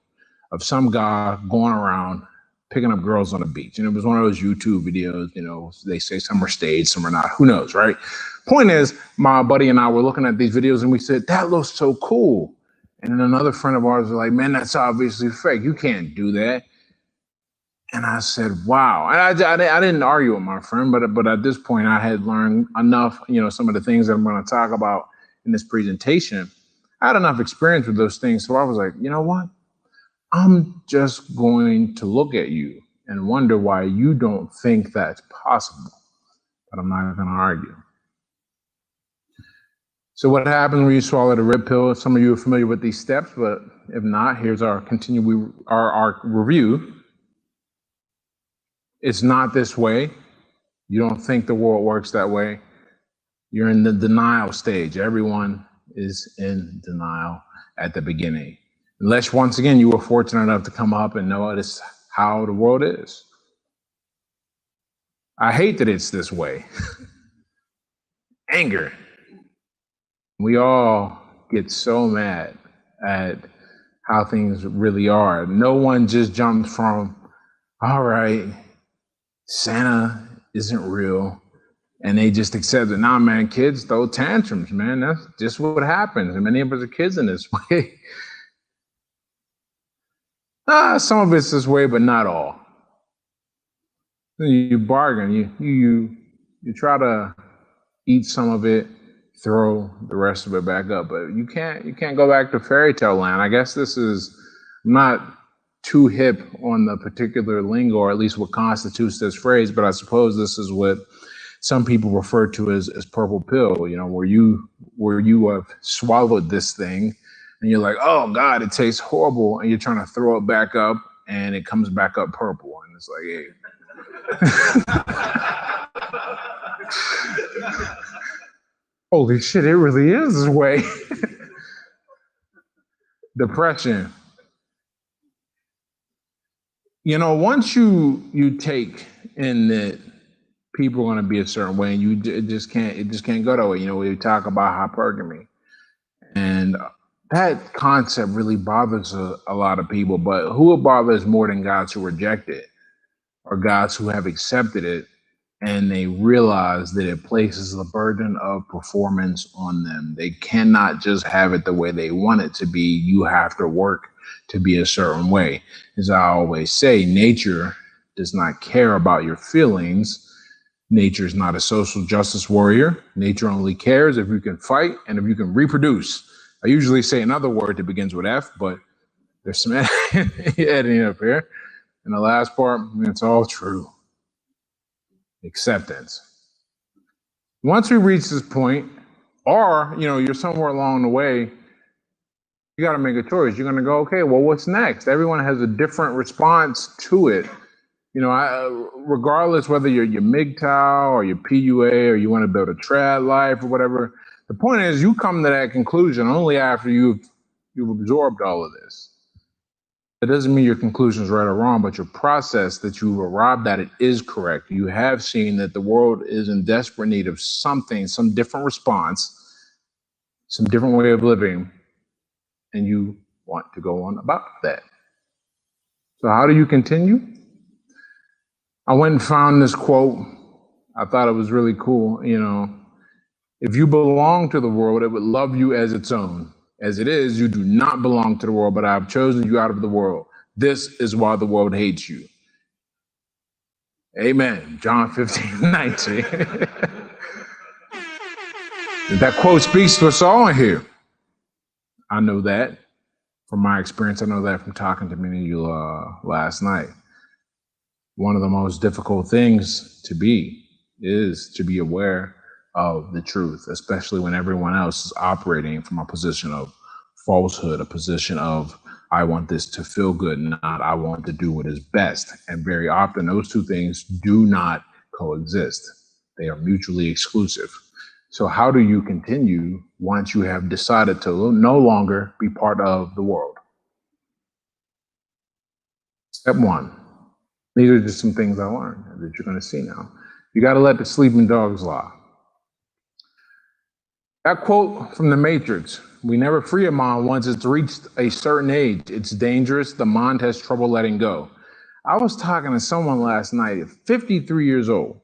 of some guy going around picking up girls on the beach. And it was one of those YouTube videos, you know, they say some are staged, some are not, who knows, right? Point is, my buddy and I were looking at these videos and we said, that looks so cool. And then another friend of ours was like, man, that's obviously fake. You can't do that. And I said, wow. And I didn't argue with my friend, but at this point I had learned enough, you know, some of the things that I'm going to talk about in this presentation. I had enough experience with those things. So I was like, you know what? I'm just going to look at you and wonder why you don't think that's possible. But I'm not going to argue. So what happens when you swallow the red pill? Some of you are familiar with these steps, but if not, here's our our review. It's not this way. You don't think the world works that way. You're in the denial stage. Everyone is in denial at the beginning. Unless, once again, you were fortunate enough to come up and notice how the world is. I hate that it's this way. Anger. We all get so mad at how things really are. No one just jumps from, all right, Santa isn't real, and they just accept it. Nah, man, kids throw tantrums, man. That's just what happens. And many of us are kids in this way. Some of it's this way, but not all. You bargain. You try to eat some of it, throw the rest of it back up, but you can't go back to fairy tale land. I guess this is not too hip on the particular lingo, or at least what constitutes this phrase, but I suppose this is what some people refer to as purple pill, you know, where you have swallowed this thing and you're like, oh God, it tastes horrible, and you're trying to throw it back up and it comes back up purple, and it's like, hey. Holy shit, it really is this way. Depression. You know, once you take in that people are going to be a certain way, and it just can't go that way. You know, we talk about hypergamy, and that concept really bothers a lot of people. But who it bothers more than guys who reject it, or guys who have accepted it and they realize that it places the burden of performance on them. They cannot just have it the way they want it to be. You have to work to be a certain way. As I always say, nature does not care about your feelings. Nature is not a social justice warrior. Nature only cares if you can fight and if you can reproduce. I usually say another word that begins with F, but there's some editing up here. And the last part, it's all true. Acceptance. Once we reach this point, or you're somewhere along the way, you got to make a choice. You're going to go, okay, well, what's next? Everyone has a different response to it. Regardless whether you're MGTOW or your PUA or you want to build a trad life or whatever, the point is you come to that conclusion only after you've absorbed all of this. It doesn't mean your conclusion is right or wrong, but your process that you've arrived at it is correct. You have seen that the world is in desperate need of something, some different response, some different way of living, and you want to go on about that. So how do you continue? I went and found this quote. I thought it was really cool. If you belong to the world, it would love you as its own. As it is, you do not belong to the world, but I have chosen you out of the world. This is why the world hates you. Amen. John 15:19. That quote speaks to us all in here. I know that from my experience. I know that from talking to many of you last night. One of the most difficult things to be is to be aware of the truth, especially when everyone else is operating from a position of falsehood, a position of, I want this to feel good, not I want to do what is best. And very often those two things do not coexist. They are mutually exclusive. So how do you continue once you have decided to no longer be part of the world? Step one. These are just some things I learned that you're going to see now. You got to let the sleeping dogs lie. That quote from The Matrix, we never free a mind once it's reached a certain age. It's dangerous. The mind has trouble letting go. I was talking to someone last night, 53 years old.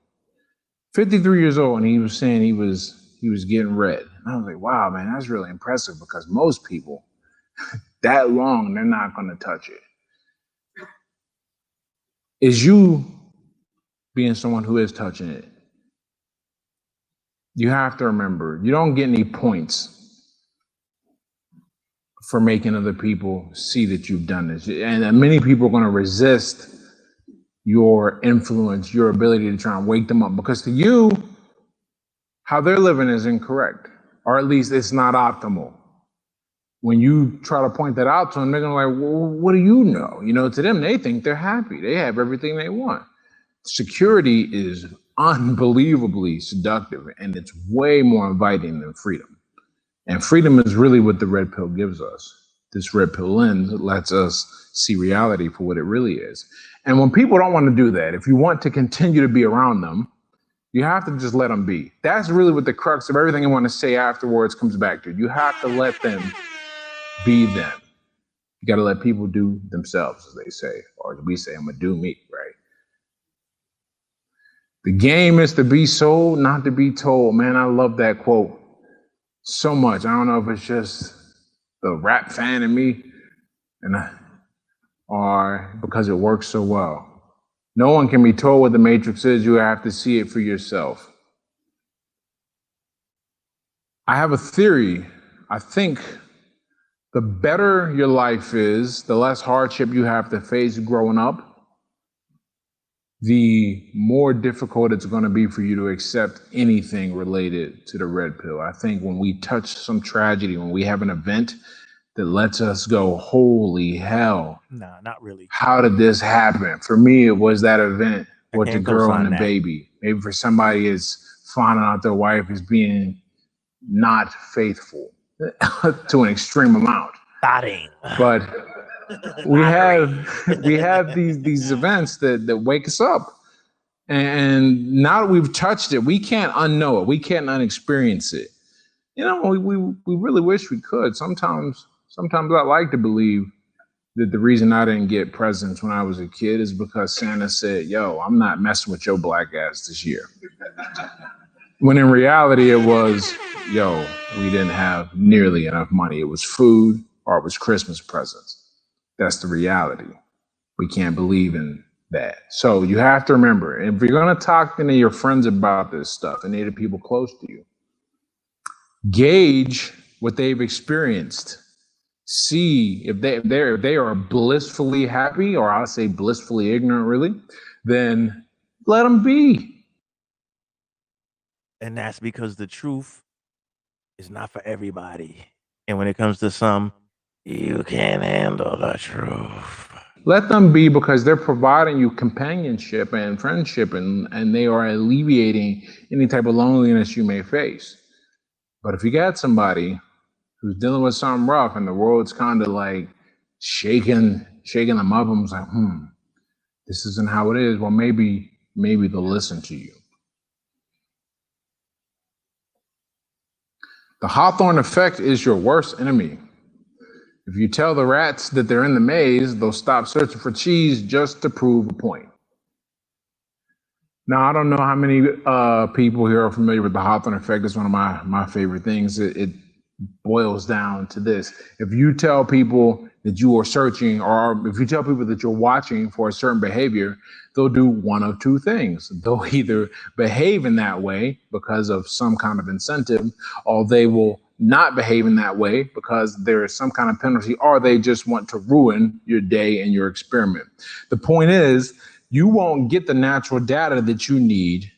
53 years old, and he was saying he was getting red. And I was like, wow, man, that's really impressive because most people, that long, they're not going to touch it. Is you being someone who is touching it? You have to remember, you don't get any points for making other people see that you've done this. And many people are going to resist your influence, your ability to try and wake them up, because to you, how they're living is incorrect, or at least it's not optimal. When you try to point that out to them, they're going to be like, well, what do you know? To them, they think they're happy. They have everything they want. Security is unbelievably seductive, and it's way more inviting than freedom. And freedom is really what the red pill gives us. This red pill lens lets us see reality for what it really is. And when people don't want to do that, if you want to continue to be around them, you have to just let them be. That's really what the crux of everything I want to say afterwards comes back to. You have to let them be them. You got to let people do themselves, as they say, or as we say, I'm going to do me, right? The game is to be sold, not to be told. Man, I love that quote so much. I don't know if it's just the rap fan in me or because it works so well. No one can be told what the Matrix is. You have to see it for yourself. I have a theory. I think the better your life is, the less hardship you have to face growing up, the more difficult it's going to be for you to accept anything related to the red pill. I think when we touch some tragedy, when we have an event that lets us go, holy hell.
Nah, not really.
How did this happen? For me, it was that event with the girl and the baby. Maybe for somebody, it's finding out their wife is being not faithful to an extreme amount. But we have these events that wake us up, and now that we've touched it, we can't unknow it. We can't unexperience it. We really wish we could. Sometimes I like to believe that the reason I didn't get presents when I was a kid is because Santa said, yo, I'm not messing with your black ass this year. When in reality, it was, yo, we didn't have nearly enough money. It was food or it was Christmas presents. That's the reality. We can't believe in that. So you have to remember, if you're going to talk to your friends about this stuff and the people close to you, gauge what they've experienced. See if they are blissfully happy, or I'll say blissfully ignorant, really, then let them be.
And that's because the truth is not for everybody. And when it comes to some, you can't handle the truth.
Let them be, because they're providing you companionship and friendship, and they are alleviating any type of loneliness you may face. But if you got somebody who's dealing with something rough and the world's kind of like shaking them up, and was like, this isn't how it is. Well, maybe they'll listen to you. The Hawthorne effect is your worst enemy. If you tell the rats that they're in the maze, they'll stop searching for cheese just to prove a point. Now, I don't know how many people here are familiar with the Hawthorne effect. It's one of my favorite things. It boils down to this. If you tell people that you are searching, or if you tell people that you're watching for a certain behavior, they'll do one of two things. They'll either behave in that way because of some kind of incentive, or they will not behave in that way because there is some kind of penalty, or they just want to ruin your day and your experiment. The point is, you won't get the natural data that you need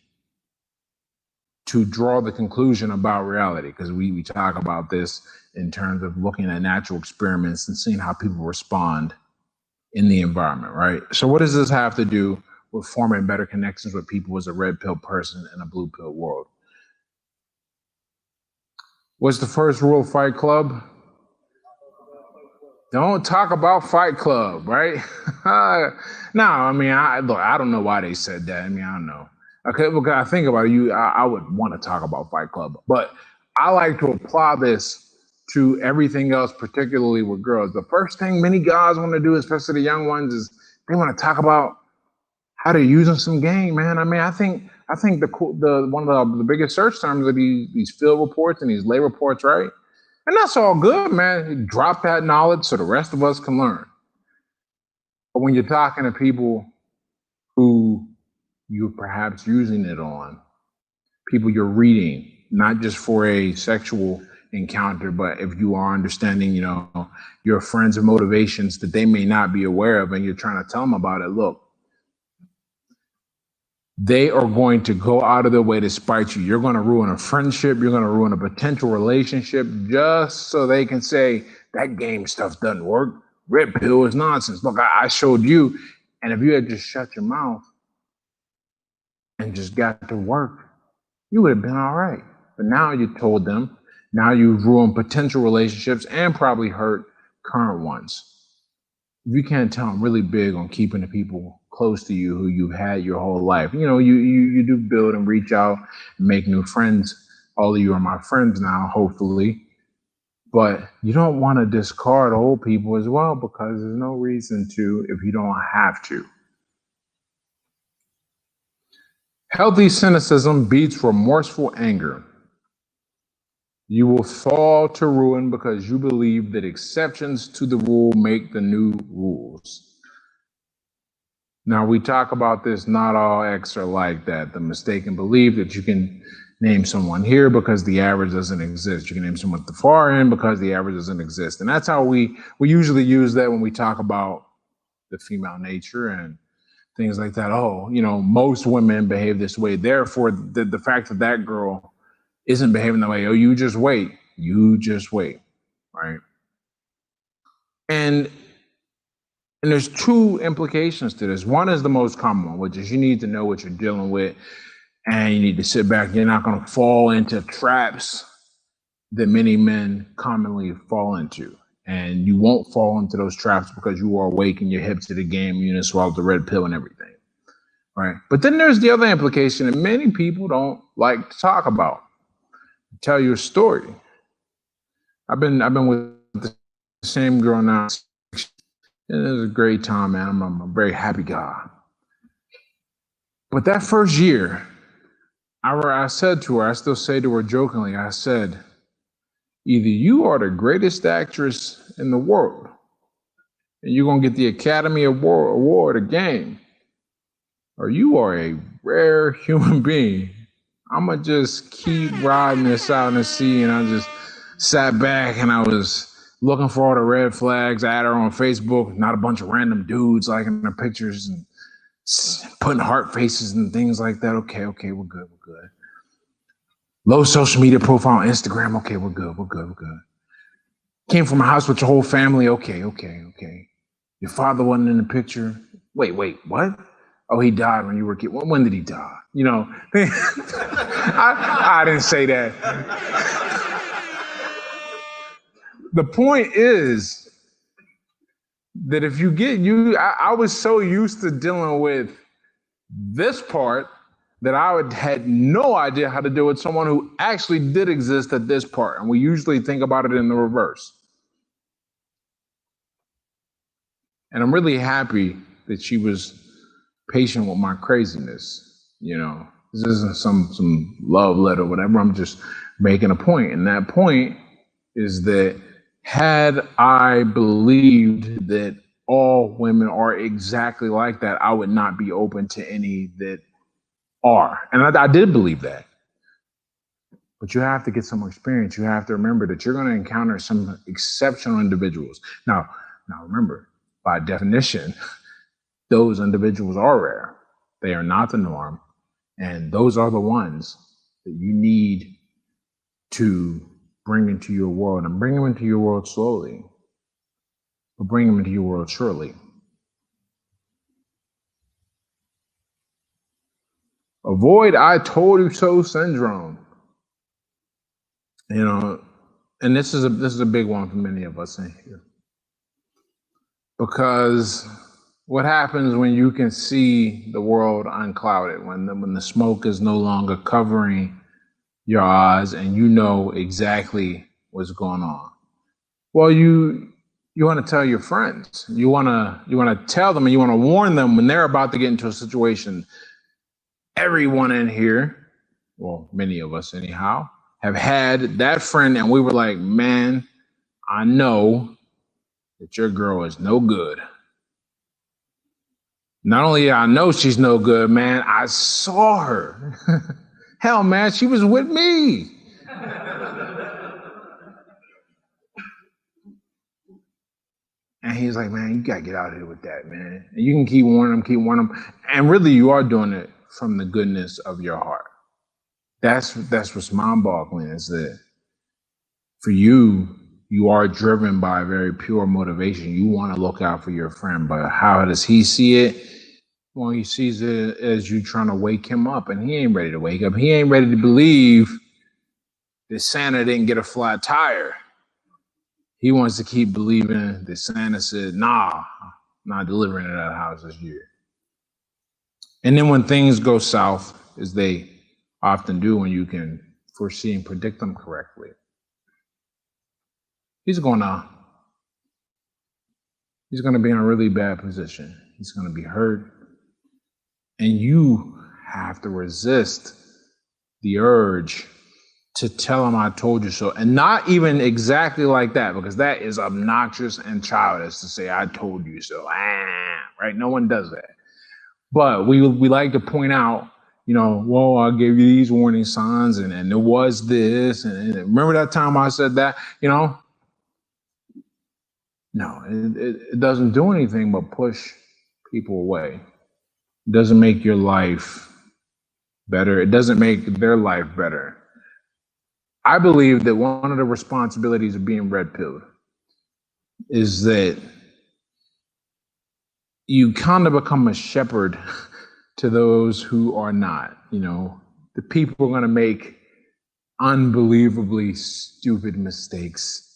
to draw the conclusion about reality, because we talk about this in terms of looking at natural experiments and seeing how people respond in the environment, right? So what does this have to do with forming better connections with people as a red pill person in a blue pill world? What's the first rule of Fight Club? Don't talk about Fight Club, right? No, I mean, I don't know why they said that. I mean, I don't know. Okay, well, I think about you. I would want to talk about Fight Club, but I like to apply this to everything else, particularly with girls. The first thing many guys want to do, especially the young ones, is they want to talk about how they're using some game, man. I mean, I think the one of the biggest search terms are these field reports and these lay reports, right? And that's all good, man. Drop that knowledge so the rest of us can learn. But when you're talking to people who you're perhaps using it on, people you're reading, not just for a sexual encounter, but if you are understanding, your friends' motivations that they may not be aware of, and you're trying to tell them about it, look, they are going to go out of their way to spite you. You're going to ruin a friendship. You're going to ruin a potential relationship just so they can say that game stuff doesn't work. Red pill is nonsense. Look, I showed you. And if you had just shut your mouth and just got to work, you would have been all right. But now you told them. Now you've ruined potential relationships and probably hurt current ones. If you can't tell, I'm really big on keeping the people close to you who you've had your whole life. You do build and reach out and make new friends. All of you are my friends now, hopefully. But you don't want to discard old people as well, because there's no reason to if you don't have to. Healthy cynicism beats remorseful anger. You will fall to ruin because you believe that exceptions to the rule make the new rules. Now, we talk about this, not all X are like that. The mistaken belief that you can name someone here because the average doesn't exist. You can name someone at the far end because the average doesn't exist. And that's how we usually use that when we talk about the female nature and things like that. Oh, most women behave this way. Therefore, the fact that that girl isn't behaving that way, oh, you just wait, right? And there's two implications to this. One is the most common one, which is you need to know what you're dealing with, and you need to sit back. You're not going to fall into traps that many men commonly fall into. And you won't fall into those traps because you are awake and you're hip to the game, you know, swallow the red pill and everything, right? But then there's the other implication that many people don't like to talk about. Tell your story. I've been with the same girl now, And it was a great time, man. I'm a very happy guy. But that first year, I said to her, I still say to her jokingly, I said, either you are the greatest actress in the world, and you're going to get the Academy Award again, or you are a rare human being. I'm going to just keep riding this out in the sea. And I just sat back and I was looking for all the red flags. I had her on Facebook, not a bunch of random dudes liking her pictures and putting heart faces and things like that. Okay, we're good. Low social media profile on Instagram. Okay, we're good. Came from a house with your whole family. Okay. Your father wasn't in the picture. Wait, what? Oh, he died when you were a kid. When did he die? You know, I didn't say that. The point is that if you get I was so used to dealing with this part that I had no idea how to deal with someone who actually did exist at this part. And we usually think about it in the reverse. And I'm really happy that she was patient with my craziness. You know, this isn't some love letter or whatever. I'm just making a point. And that point is that had I believed that all women are exactly like that, I would not be open to any that are. And I did believe that. But you have to get some experience. You have to remember that you're going to encounter some exceptional individuals. Now remember, by definition, those individuals are rare. They are not the norm. And those are the ones that you need to bring into your world, and bring them into your world slowly, but bring them into your world surely. Avoid I told you so syndrome. You know, and this is a big one for many of us in here. Because what happens when you can see the world unclouded, when the smoke is no longer covering your eyes and you know exactly what's going on? Well, you want to tell your friends. You want to tell them, and you want to warn them when they're about to get into a situation. Everyone in here, well, many of us anyhow, have had that friend, and we were like, man, I know that your girl is no good. Not only I know she's no good, man, I saw her. Hell, man, she was with me. And he's like, man, you gotta get out of here with that, man. And you can keep warning them. And really, you are doing it from the goodness of your heart. That's what's mind-boggling, is that for you, you are driven by a very pure motivation. You want to look out for your friend, but how does he see it? Well, he sees it as you trying to wake him up, and he ain't ready to wake up. He ain't ready to believe that Santa didn't get a flat tire. He wants to keep believing that Santa said, nah, I'm not delivering to that house this year. And then when things go south, as they often do when you can foresee and predict them correctly, he's going to be in a really bad position. He's going to be hurt. And you have to resist the urge to tell him I told you so. And not even exactly like that, because that is obnoxious and childish to say I told you so. Right? No one does that. But we like to point out, you know, well, I gave you these warning signs, and there was this, and remember that time I said that, you know? No, it doesn't do anything but push people away. It doesn't make your life better. It doesn't make their life better. I believe that one of the responsibilities of being red-pilled is that you kind of become a shepherd to those who are not. You know, the people are going to make unbelievably stupid mistakes.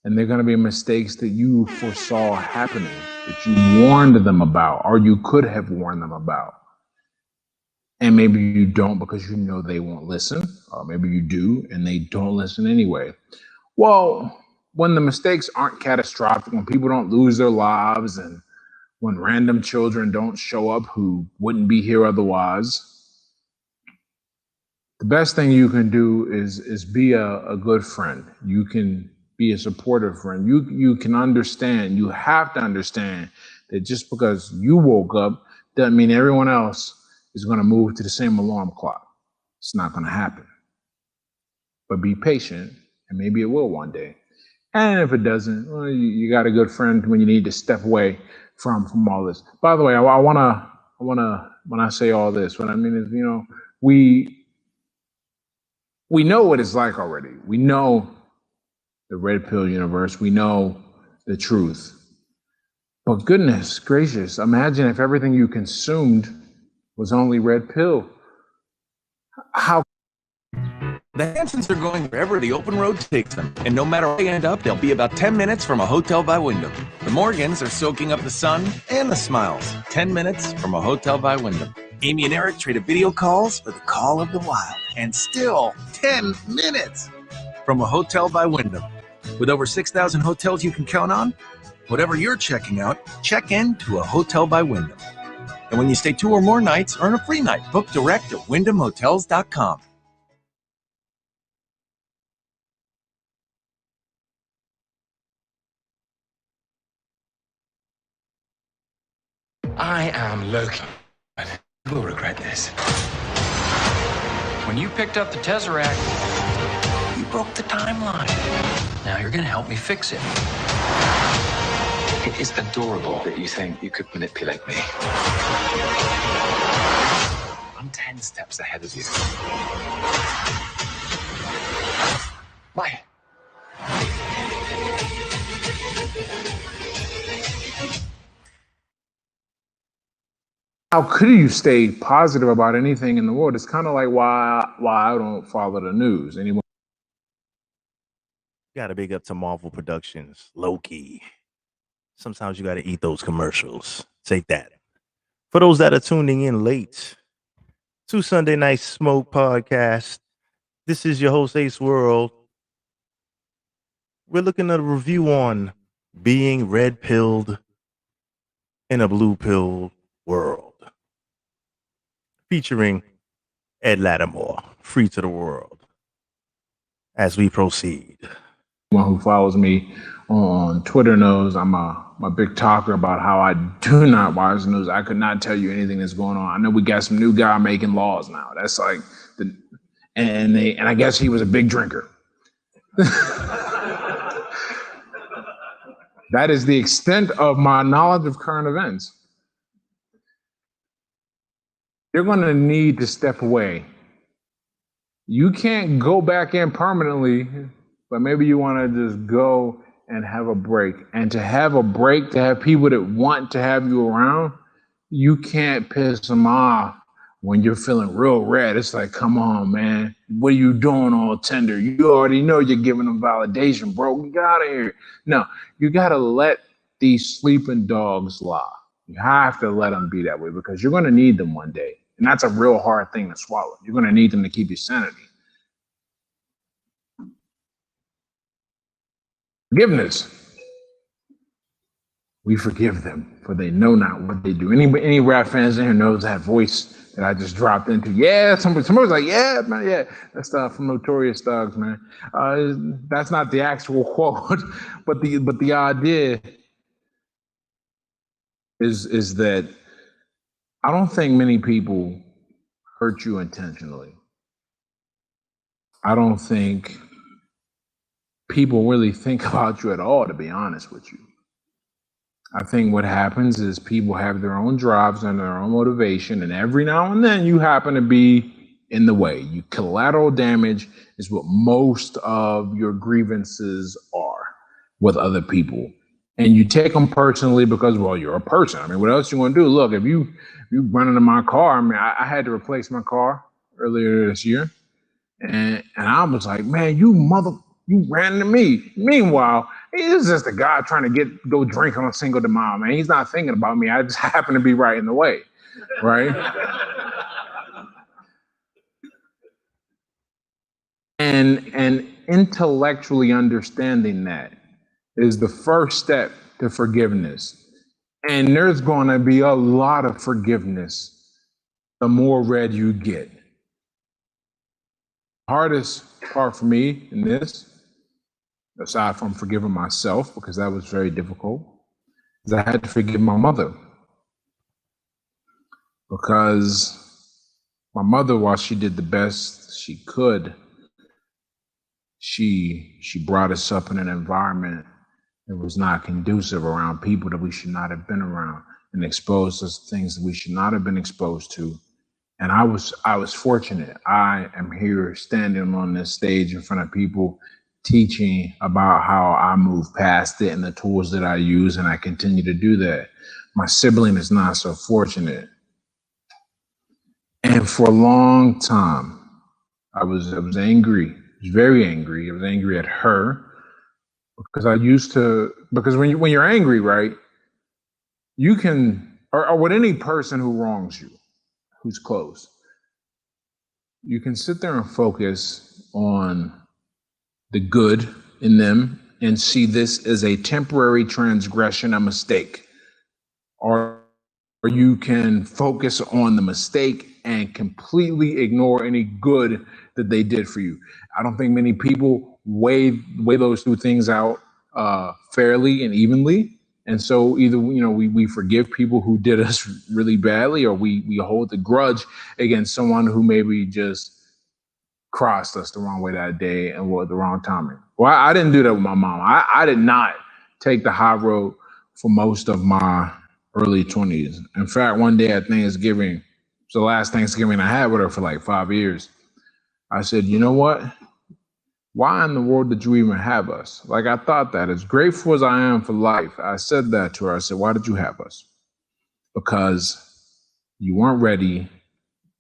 And they're going to be mistakes that you foresaw happening, that you warned them about, or you could have warned them about. And maybe you don't because you know they won't listen, or maybe you do and they don't listen anyway. Well, when the mistakes aren't catastrophic, when people don't lose their lives, and when random children don't show up who wouldn't be here otherwise, the best thing you can do is be a good friend. You can be a supportive friend. You can understand. You have to understand that just because you woke up doesn't mean everyone else is going to move to the same alarm clock. It's not going to happen. But be patient, and maybe it will one day. And if it doesn't, well, you got a good friend when you need to step away from all this. By the way, I wanna when I say all this, what I mean is, you know, we know what it's like already. We know the red pill universe. We know the truth. But goodness gracious, imagine if everything you consumed was only red pill. How?
The Hansons are going wherever the open road takes them, and no matter where they end up, they'll be about 10 minutes from a hotel by Wyndham. The Morgans are soaking up the sun and the smiles, 10 minutes from a hotel by Wyndham. Amy and Eric traded video calls for the call of the wild, and still 10 minutes from a hotel by Wyndham. With over 6,000 hotels you can count on, whatever you're checking out, check in to a hotel by Wyndham. And when you stay 2 or more nights, earn a free night. Book direct at wyndhamhotels.com.
I am Loki. You will regret this. When you picked up the Tesseract, you broke the timeline. Now you're gonna help me fix it. It is adorable that you think you could manipulate me. I'm 10 steps ahead of you. Why?
How could you stay positive about anything in the world? It's kind of like why I don't follow the news anymore.
Got to big up to Marvel Productions, Loki. Sometimes you got to eat those commercials. Take that. For those that are tuning in late to Sunday Night Smoke Podcast, this is your host, Ace World. We're looking at a review on being red-pilled in a blue-pilled world. Featuring Ed Lattimore, Free to the World. As we proceed.
Anyone who follows me on Twitter knows I'm a big talker about how I do not watch the news. I could not tell you anything that's going on. I know we got some new guy making laws now. That's like and I guess he was a big drinker. That is the extent of my knowledge of current events. You're going to need to step away. You can't go back in permanently, but maybe you want to just go and have a break. And to have a break, to have people that want to have you around, you can't piss them off when you're feeling real red. It's like, come on, man. What are you doing all tender? You already know you're giving them validation, bro. Get out of here. No, you got to let these sleeping dogs lie. You have to let them be that way because you're going to need them one day. And that's a real hard thing to swallow. You're going to need them to keep your sanity. Forgiveness. We forgive them, for they know not what they do. Any rap fans in here knows that voice that I just dropped into? Yeah, somebody's like, yeah, man, yeah. That's from Notorious Thugs, man. That's not the actual quote, but the idea is that I don't think many people hurt you intentionally. I don't think people really think about you at all, to be honest with you. I think what happens is people have their own drives and their own motivation, and every now and then you happen to be in the way. Collateral damage is what most of your grievances are with other people. And you take them personally because, well, you're a person. I mean, what else you want to do? Look, if you run into my car, I mean, I had to replace my car earlier this year. And I was like, man, you ran into me. Meanwhile, he's just a guy trying to go drink on a Cinco de Mayo, man. He's not thinking about me. I just happen to be right in the way, right? And intellectually understanding that, is the first step to forgiveness. And there's going to be a lot of forgiveness the more red you get. Hardest part for me in this, aside from forgiving myself, because that was very difficult, is I had to forgive my mother. Because my mother, while she did the best she could, she brought us up in an environment that was not conducive, around people that we should not have been around, and exposed us to things that we should not have been exposed to. And I was fortunate. I am here standing on this stage in front of people, teaching about how I move past it and the tools that I use, and I continue to do that. My sibling is not so fortunate. And for a long time, I was angry. I was very angry. I was angry at her because when you're angry, right, you can, or with any person who wrongs you, who's close, you can sit there and focus on the good in them and see this as a temporary transgression, a mistake. Or you can focus on the mistake and completely ignore any good that they did for you. I don't think many people weigh those two things out fairly and evenly. And so either, we forgive people who did us really badly, or we hold the grudge against someone who maybe just crossed us the wrong way that day and with the wrong timing. Well, I didn't do that with my mom. I did not take the high road for most of my early 20s. In fact, one day at Thanksgiving, it's the last Thanksgiving I had with her for like 5 years, I said, you know what? Why in the world did you even have us? Like, I thought that, as grateful as I am for life, I said that to her. I said, why did you have us? Because you weren't ready,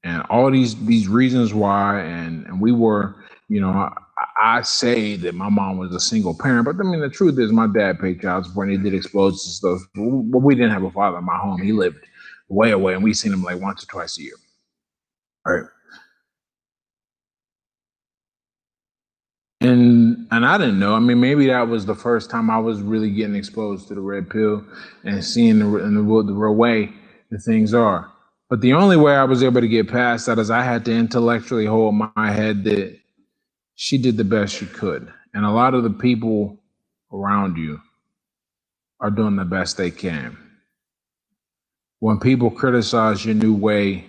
and all these reasons why, and we were, I say that my mom was a single parent, but I mean, the truth is my dad paid child support and he did expose us to stuff. But we didn't have a father in my home. He lived way away, and we seen him like once or twice a year. All right. And I didn't know. I mean, maybe that was the first time I was really getting exposed to the red pill and seeing the real way that things are. But the only way I was able to get past that is I had to intellectually hold my head that she did the best she could. And a lot of the people around you are doing the best they can. When people criticize your new way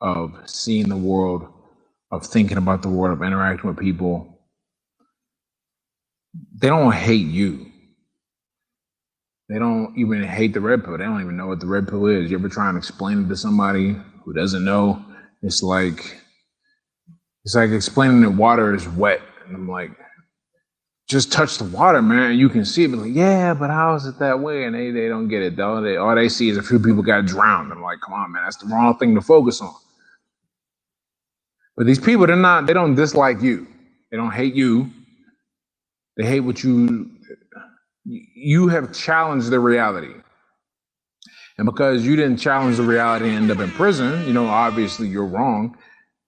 of seeing the world, of thinking about the world, of interacting with people, they don't hate you. They don't even hate the red pill. They don't even know what the red pill is. You ever try and explain it to somebody who doesn't know? It's like explaining that water is wet. And I'm like, just touch the water, man, and you can see it. But like, yeah, but how is it that way? And they don't get it. All they see is a few people got drowned. I'm like, come on, man, that's the wrong thing to focus on. But these people, they don't dislike you. They don't hate you. They hate what you have challenged the reality. And because you didn't challenge the reality and end up in prison, obviously you're wrong.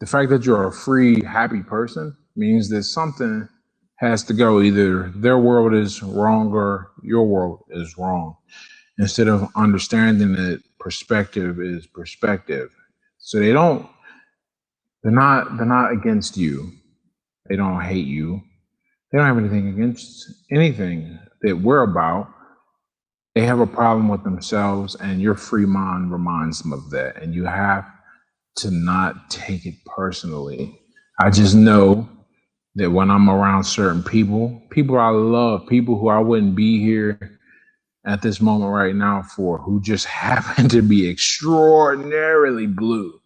The fact that you're a free, happy person means that something has to go. Either their world is wrong or your world is wrong. Instead of understanding that perspective is perspective. So they're not against you. They don't hate you. They don't have anything against anything that we're about. They have a problem with themselves, and your free mind reminds them of that. And you have to not take it personally. I just know that when I'm around certain people I love, people who I wouldn't be here at this moment right now for, who just happen to be extraordinarily blue,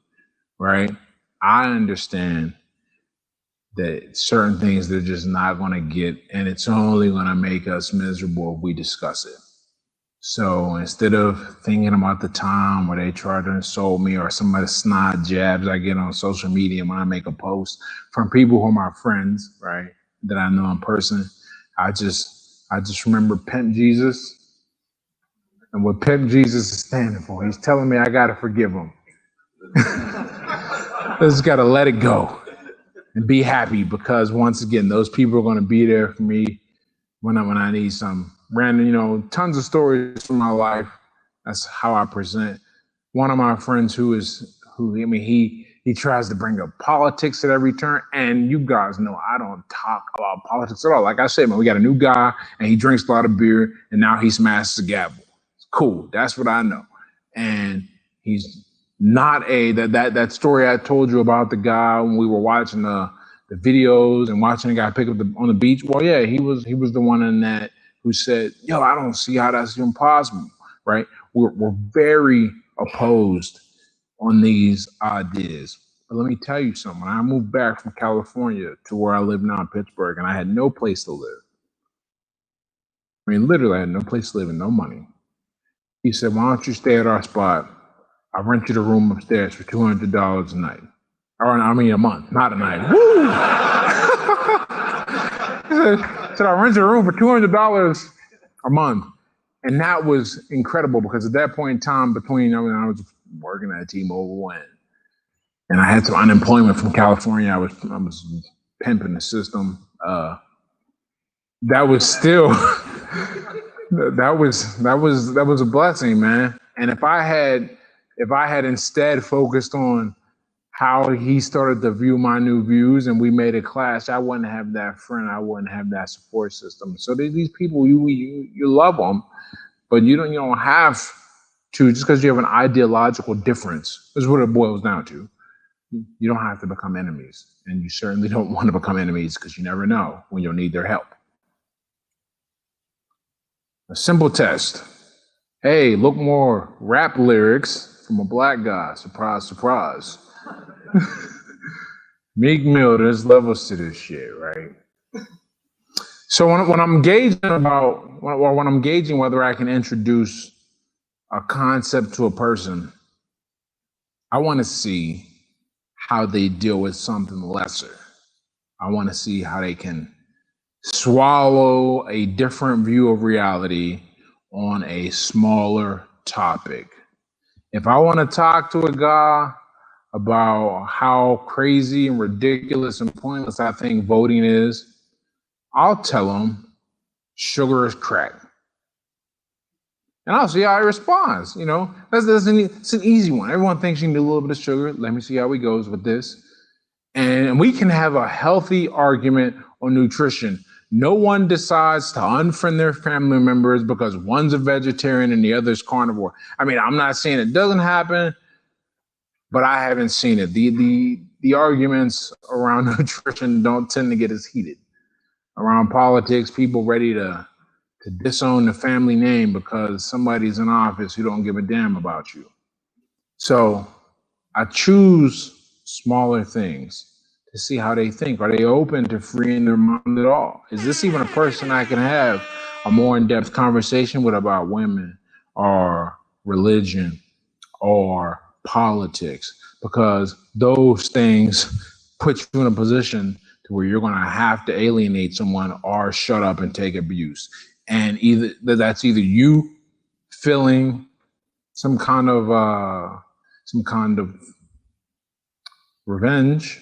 right? I understand that certain things they're just not going to get, and it's only going to make us miserable if we discuss it. So instead of thinking about the time where they try to insult me or some of the snide jabs I get on social media when I make a post from people who are my friends, right, that I know in person, I just remember Pimp Jesus and what Pimp Jesus is standing for. He's telling me I got to forgive him. I just got to let it go and be happy, because once again, those people are going to be there for me when I need some random, tons of stories from my life. That's how I present. One of my friends he tries to bring up politics at every turn, and you guys know I don't talk about politics at all. Like I said, man, we got a new guy, and he drinks a lot of beer, and now he smashes a gavel. It's cool. That's what I know. And he's not that story I told you about the guy when we were watching the videos and watching the guy pick up on the beach. Well, yeah, he was the one in that who said, "Yo, I don't see how that's even possible." Right? We're very opposed on these ideas. But let me tell you something. When I moved back from California to where I live now in Pittsburgh, and I had no place to live. I mean, literally, I had no place to live and no money. He said, "Why don't you stay at our spot? I'll rent you the room upstairs for $200 a night." Or, I mean, a month, not a night. Woo! He said, "I'll rent you a room for $200 a month." And that was incredible because at that point in time, I was working at T-Mobile and I had some unemployment from California. I was pimping the system. That was still that was a blessing, man. And if I had instead focused on how he started to view my new views and we made a clash, I wouldn't have that friend. I wouldn't have that support system. So these people, you love them, but you don't have to, just because you have an ideological difference. This is what it boils down to. You don't have to become enemies, and you certainly don't want to become enemies because you never know when you'll need their help. A simple test. Hey, look more rap lyrics from a black guy. Surprise, surprise. Meek Mill, there's levels to this shit, right? So when I'm gauging whether I can introduce a concept to a person, I want to see how they deal with something lesser. I want to see how they can swallow a different view of reality on a smaller topic. If I want to talk to a guy about how crazy and ridiculous and pointless I think voting is, I'll tell him sugar is crack. And I'll see how he responds. It's an easy one. Everyone thinks you need a little bit of sugar. Let me see how he goes with this. And we can have a healthy argument on nutrition. No one decides to unfriend their family members because one's a vegetarian and the other's carnivore. I mean, I'm not saying it doesn't happen, but I haven't seen it. The arguments around nutrition don't tend to get as heated. Around politics, people ready to disown the family name because somebody's in office who don't give a damn about you. So I choose smaller things to see how they think. Are they open to freeing their mind at all? Is this even a person I can have a more in-depth conversation with about women or religion or politics? Because those things put you in a position to where you're going to have to alienate someone or shut up and take abuse. And that's either you feeling some kind of revenge,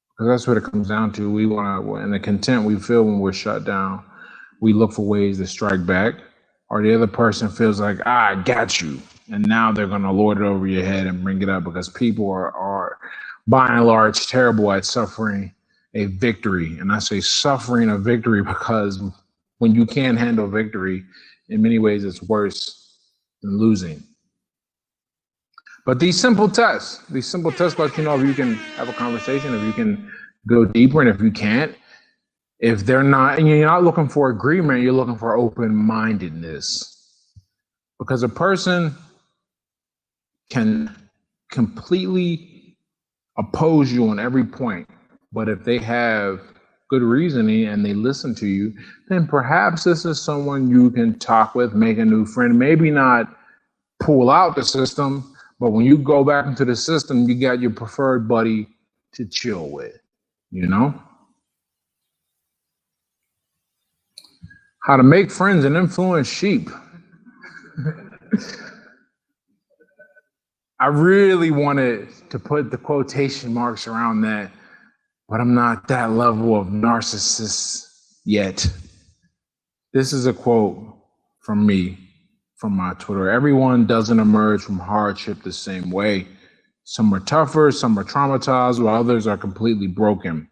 because that's what it comes down to. We want to, and the contempt we feel when we're shut down, we look for ways to strike back. Or the other person feels like, I got you, and now they're going to lord it over your head and bring it up, because people are by and large terrible at suffering a victory. And I say suffering a victory because when you can't handle victory, in many ways it's worse than losing. But these simple tests let you know if you can have a conversation, if you can go deeper, and if you can't, if they're not, and you're not looking for agreement, you're looking for open-mindedness. Because a person can completely oppose you on every point, but if they have good reasoning and they listen to you, then perhaps this is someone you can talk with, make a new friend, maybe not pull out the system, but when you go back into the system, you got your preferred buddy to chill with, How to make friends and influence sheep. I really wanted to put the quotation marks around that, but I'm not that level of narcissist Yet, this is a quote from me, from my Twitter. Everyone doesn't emerge from hardship the same way. Some are tougher, some are traumatized, while others are completely broken.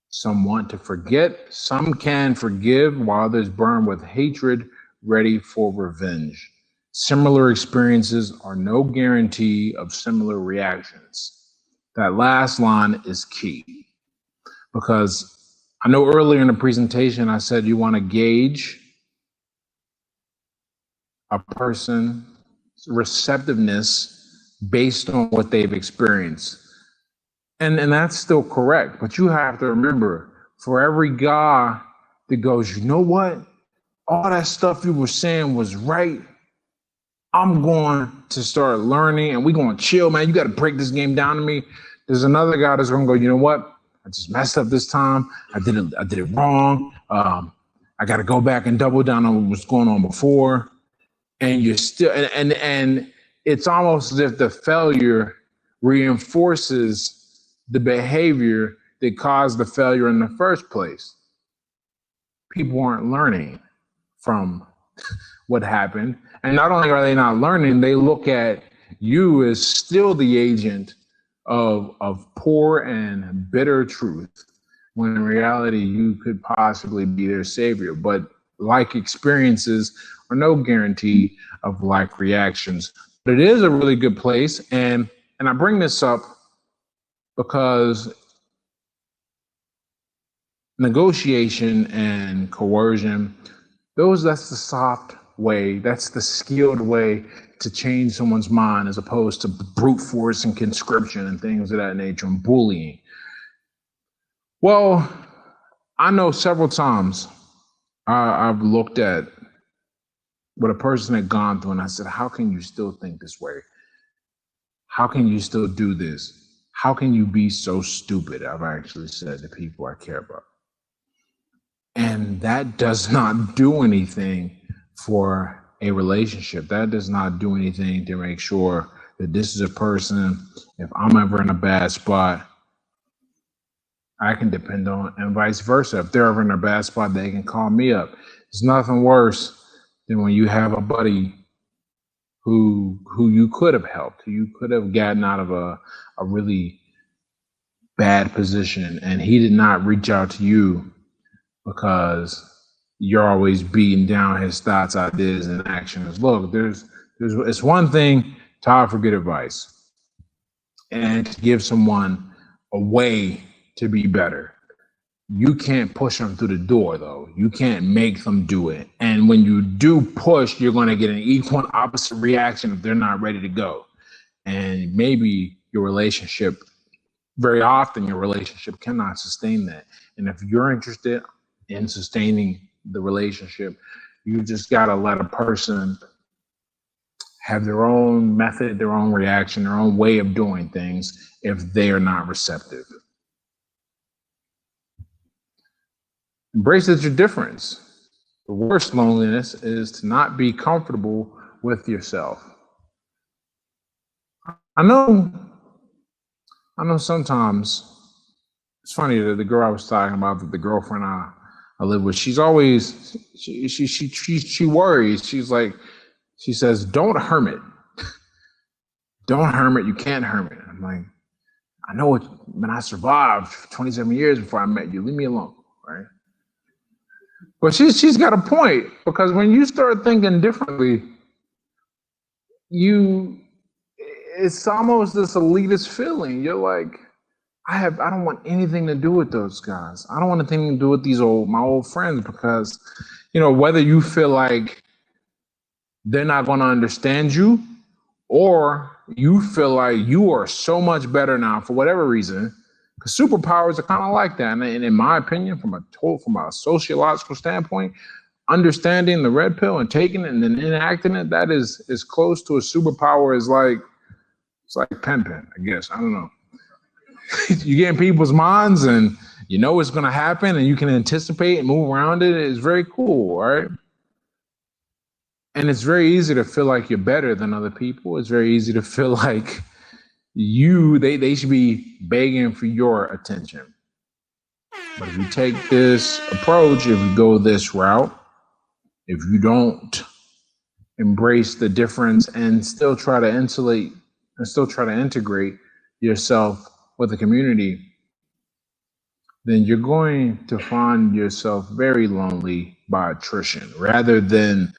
Some want to forget, some can forgive, while others burn with hatred, ready for revenge. Similar experiences are no guarantee of similar reactions. That last line is key, because I know earlier in the presentation I said you want to gauge a person's receptiveness based on what they've experienced. And that's still correct, but you have to remember, for every guy that goes, you know what, all that stuff you were saying was right, I'm going to start learning and we're going to chill, man. You got to break this game down to me. There's another guy that's going to go, you know what, I just messed up this time. I did it wrong. I got to go back and double down on what was going on before. And you're still, and it's almost as if the failure reinforces the behavior that caused the failure in the first place. People aren't learning from what happened. And not only are they not learning, they look at you as still the agent of poor and bitter truth, when in reality you could possibly be their savior. But like experiences are no guarantee of like reactions. But it is a really good place, and I bring this up because negotiation and coercion, that's the soft way, that's the skilled way to change someone's mind, as opposed to brute force and conscription and things of that nature, and bullying. Well, I know several times I've looked at what a person had gone through, and I said, how can you still think this way? How can you still do this? How can you be so stupid? I've actually said to people I care about. And that does not do anything for a relationship. That does not do anything to make sure that this is a person, if I'm ever in a bad spot, I can depend on, and vice versa. If they're ever in a bad spot, they can call me up. There's nothing worse than when you have a buddy who you could have helped, who you could have gotten out of a really bad position, and he did not reach out to you because you're always beating down his thoughts, ideas, and actions. Look, it's one thing to offer good advice and to give someone a way to be better. You can't push them through the door, though. You can't make them do it. And when you do push, you're going to get an equal and opposite reaction if they're not ready to go. And maybe your relationship, very often your relationship cannot sustain that. And if you're interested in sustaining the relationship, you just got to let a person have their own method, their own reaction, their own way of doing things if they are not receptive. Embrace your difference. The worst loneliness is to not be comfortable with yourself. I know sometimes, it's funny, the girl I was talking about, the girlfriend I live with, she's always, she worries. She says, don't hermit. Don't hermit, you can't hermit. I'm like, I know it, man, I survived 27 years before I met you, leave me alone, right? But she's got a point, because when you start thinking differently, it's almost this elitist feeling. You're like, I don't want anything to do with those guys. I don't want anything to do with my old friends, because, whether you feel like they're not going to understand you, or you feel like you are so much better now for whatever reason. Because superpowers are kind of like that. And in my opinion, from a sociological standpoint, understanding the red pill and taking it and then enacting it, that is as close to a superpower as it's like pen, I guess. I don't know. You get in people's minds and you know what's going to happen and you can anticipate and move around it. It's very cool, right? And it's very easy to feel like you're better than other people. It's very easy to feel like they should be begging for your attention. But if you take this approach, if you go this route, if you don't embrace the difference and still try to insulate and still try to integrate yourself with the community, then you're going to find yourself very lonely by attrition rather than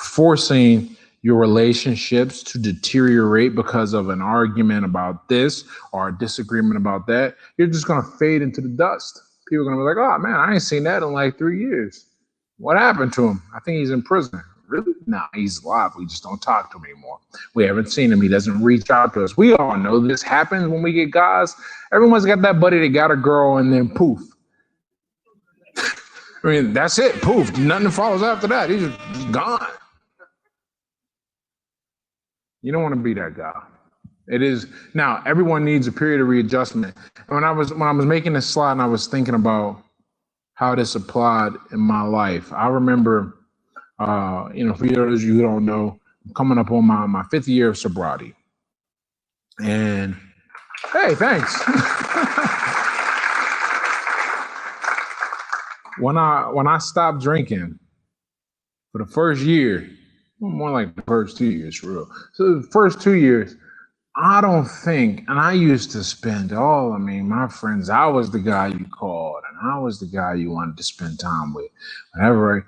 forcing your relationships to deteriorate because of an argument about this or a disagreement about that. You're just going to fade into the dust. People are going to be like, oh man, I ain't seen that in like 3 years. What happened to him? I think he's in prison. Really? No, he's alive. We just don't talk to him anymore. We haven't seen him. He doesn't reach out to us. We all know this happens when we get guys. Everyone's got that buddy that got a girl and then poof. I mean, that's it. Poof. Nothing follows after that. He's just gone. You don't want to be that guy. It is now. Everyone needs a period of readjustment. When I was making this slide and I was thinking about how this applied in my life, I remember, for those of you who don't know, I'm coming up on my 5th year of sobriety. And hey, thanks. When I stopped drinking for the first year, more like the first 2 years for real. So the first 2 years, I don't think, and I used to spend my friends, I was the guy you called and I was the guy you wanted to spend time with. Whenever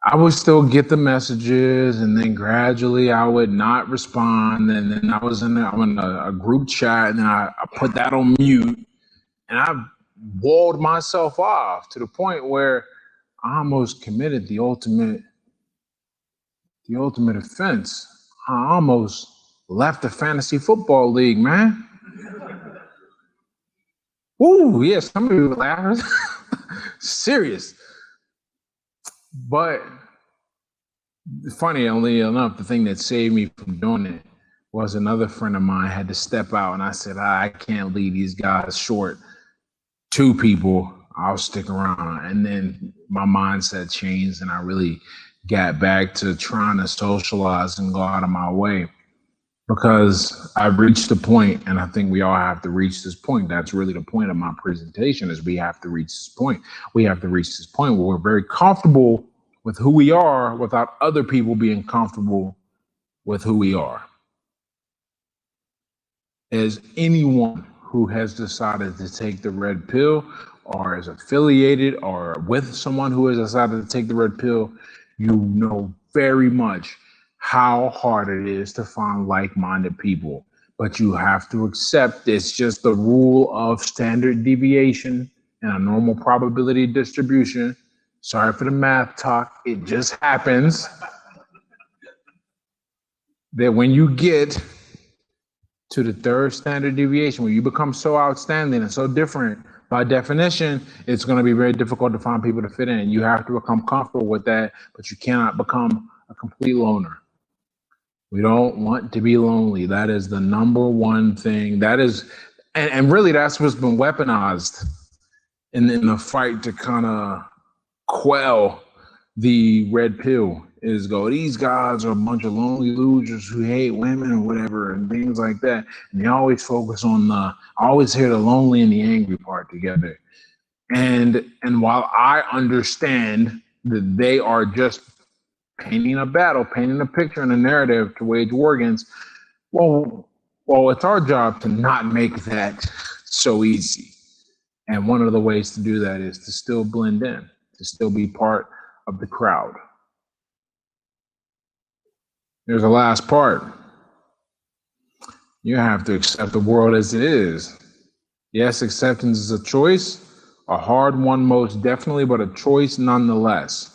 I would still get the messages and then gradually I would not respond. And then I was in a group chat and then I put that on mute and I walled myself off to the point where I almost committed the ultimate offense. I almost left the fantasy football league, man. Ooh, yeah, some of you were laughing. Serious. But funnily enough, the thing that saved me from doing it was another friend of mine had to step out, and I said, I can't leave these guys short. 2 people, I'll stick around. And then my mindset changed, and I really got back to trying to socialize and go out of my way because I've reached the point, and I think we all have to reach this point. That's really the point of my presentation is we have to reach this point. We have to reach this point where we're very comfortable with who we are without other people being comfortable with who we are. As anyone who has decided to take the red pill or is affiliated or with someone who has decided to take the red pill, you know very much how hard it is to find like-minded people. But you have to accept it's just the rule of standard deviation and a normal probability distribution. Sorry for the math talk. It just happens that when you get to the 3rd standard deviation, when you become so outstanding and so different, by definition, it's going to be very difficult to find people to fit in. You have to become comfortable with that, but you cannot become a complete loner. We don't want to be lonely. That is the number one thing. That is, and really that's what's been weaponized in the fight to kind of quell the red pill is these guys are a bunch of lonely losers who hate women or whatever and things like that. And they always focus on I always hear the lonely and the angry part together. And while I understand that they are just painting a battle, painting a picture and a narrative to wage war against, well, it's our job to not make that so easy. And one of the ways to do that is to still blend in, to still be part of the crowd. There's a last part. You have to accept the world as it is. Yes, acceptance is a choice, a hard one most definitely, but a choice nonetheless.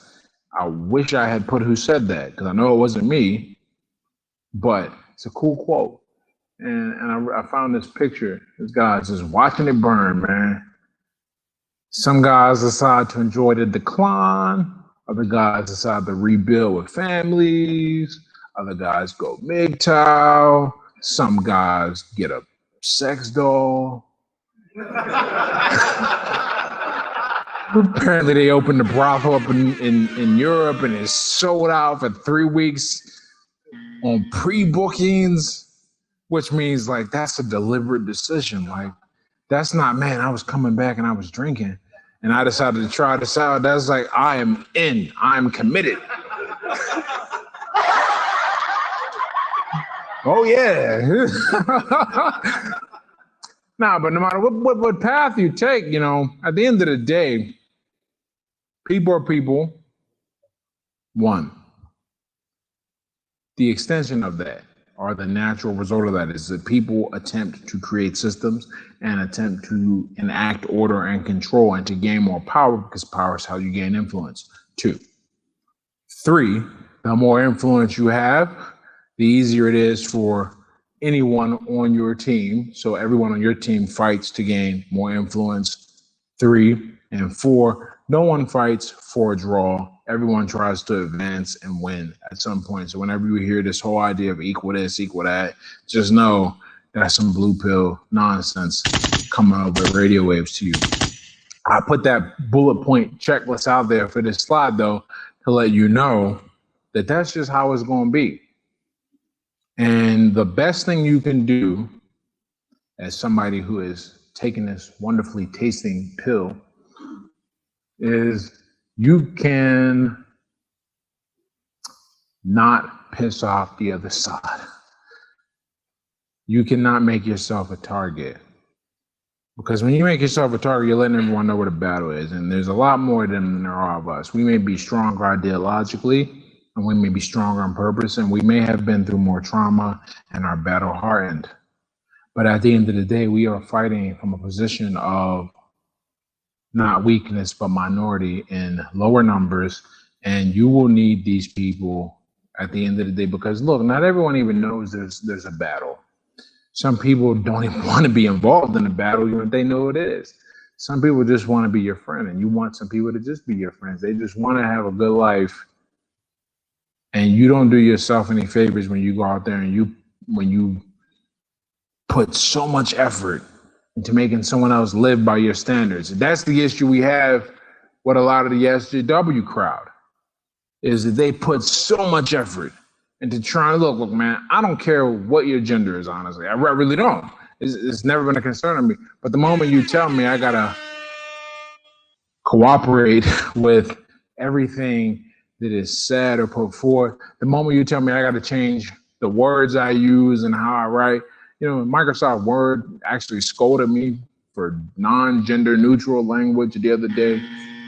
I wish I had put who said that, because I know it wasn't me, but it's a cool quote. And I found this picture. This guy's just watching it burn, man. Some guys decide to enjoy the decline. Other guys decide to rebuild with families. Other guys go MGTOW. Some guys get a sex doll. Apparently they opened a brothel up in Europe and it's sold out for 3 weeks on pre-bookings, which means like that's a deliberate decision. Like that's not, man, I was coming back and I was drinking. and I decided to try this out, that's like, I am in. I'm committed. Oh, yeah. Nah, but no matter what path you take, you know, at the end of the day, people are people. One. The extension of that, or the natural result of that, is that people attempt to create systems and attempt to enact order and control and to gain more power, because power is how you gain influence. 2. 3, the more influence you have, the easier it is for anyone on your team. So everyone on your team fights to gain more influence. 3 and 4, no one fights for a draw. Everyone tries to advance and win at some point. So whenever you hear this whole idea of equal this, equal that, just know that's some blue pill nonsense coming over radio waves to you. I put that bullet point checklist out there for this slide, though, to let you know that that's just how it's going to be. And the best thing you can do as somebody who is taking this wonderfully tasting pill is you can not piss off the other side. You cannot make yourself a target. Because when you make yourself a target, you're letting everyone know where the battle is. And there's a lot more of them than there are of us. We may be stronger ideologically, and we may be stronger on purpose, and we may have been through more trauma and are battle hardened. But at the end of the day, we are fighting from a position of not weakness, but minority in lower numbers. And you will need these people at the end of the day, because look, not everyone even knows there's a battle. Some people don't even want to be involved in the battle, even if they know it is. Some people just want to be your friend, and you want some people to just be your friends. They just want to have a good life. And you don't do yourself any favors when you go out there and when you put so much effort into making someone else live by your standards. That's the issue we have with a lot of the SJW crowd, is that they put so much effort into trying to look, man, I don't care what your gender is, honestly. I really don't. It's never been a concern of me. But the moment you tell me I gotta cooperate with everything that is said or put forth, the moment you tell me I gotta change the words I use and how I write, you know, Microsoft Word actually scolded me for non-gender neutral language the other day.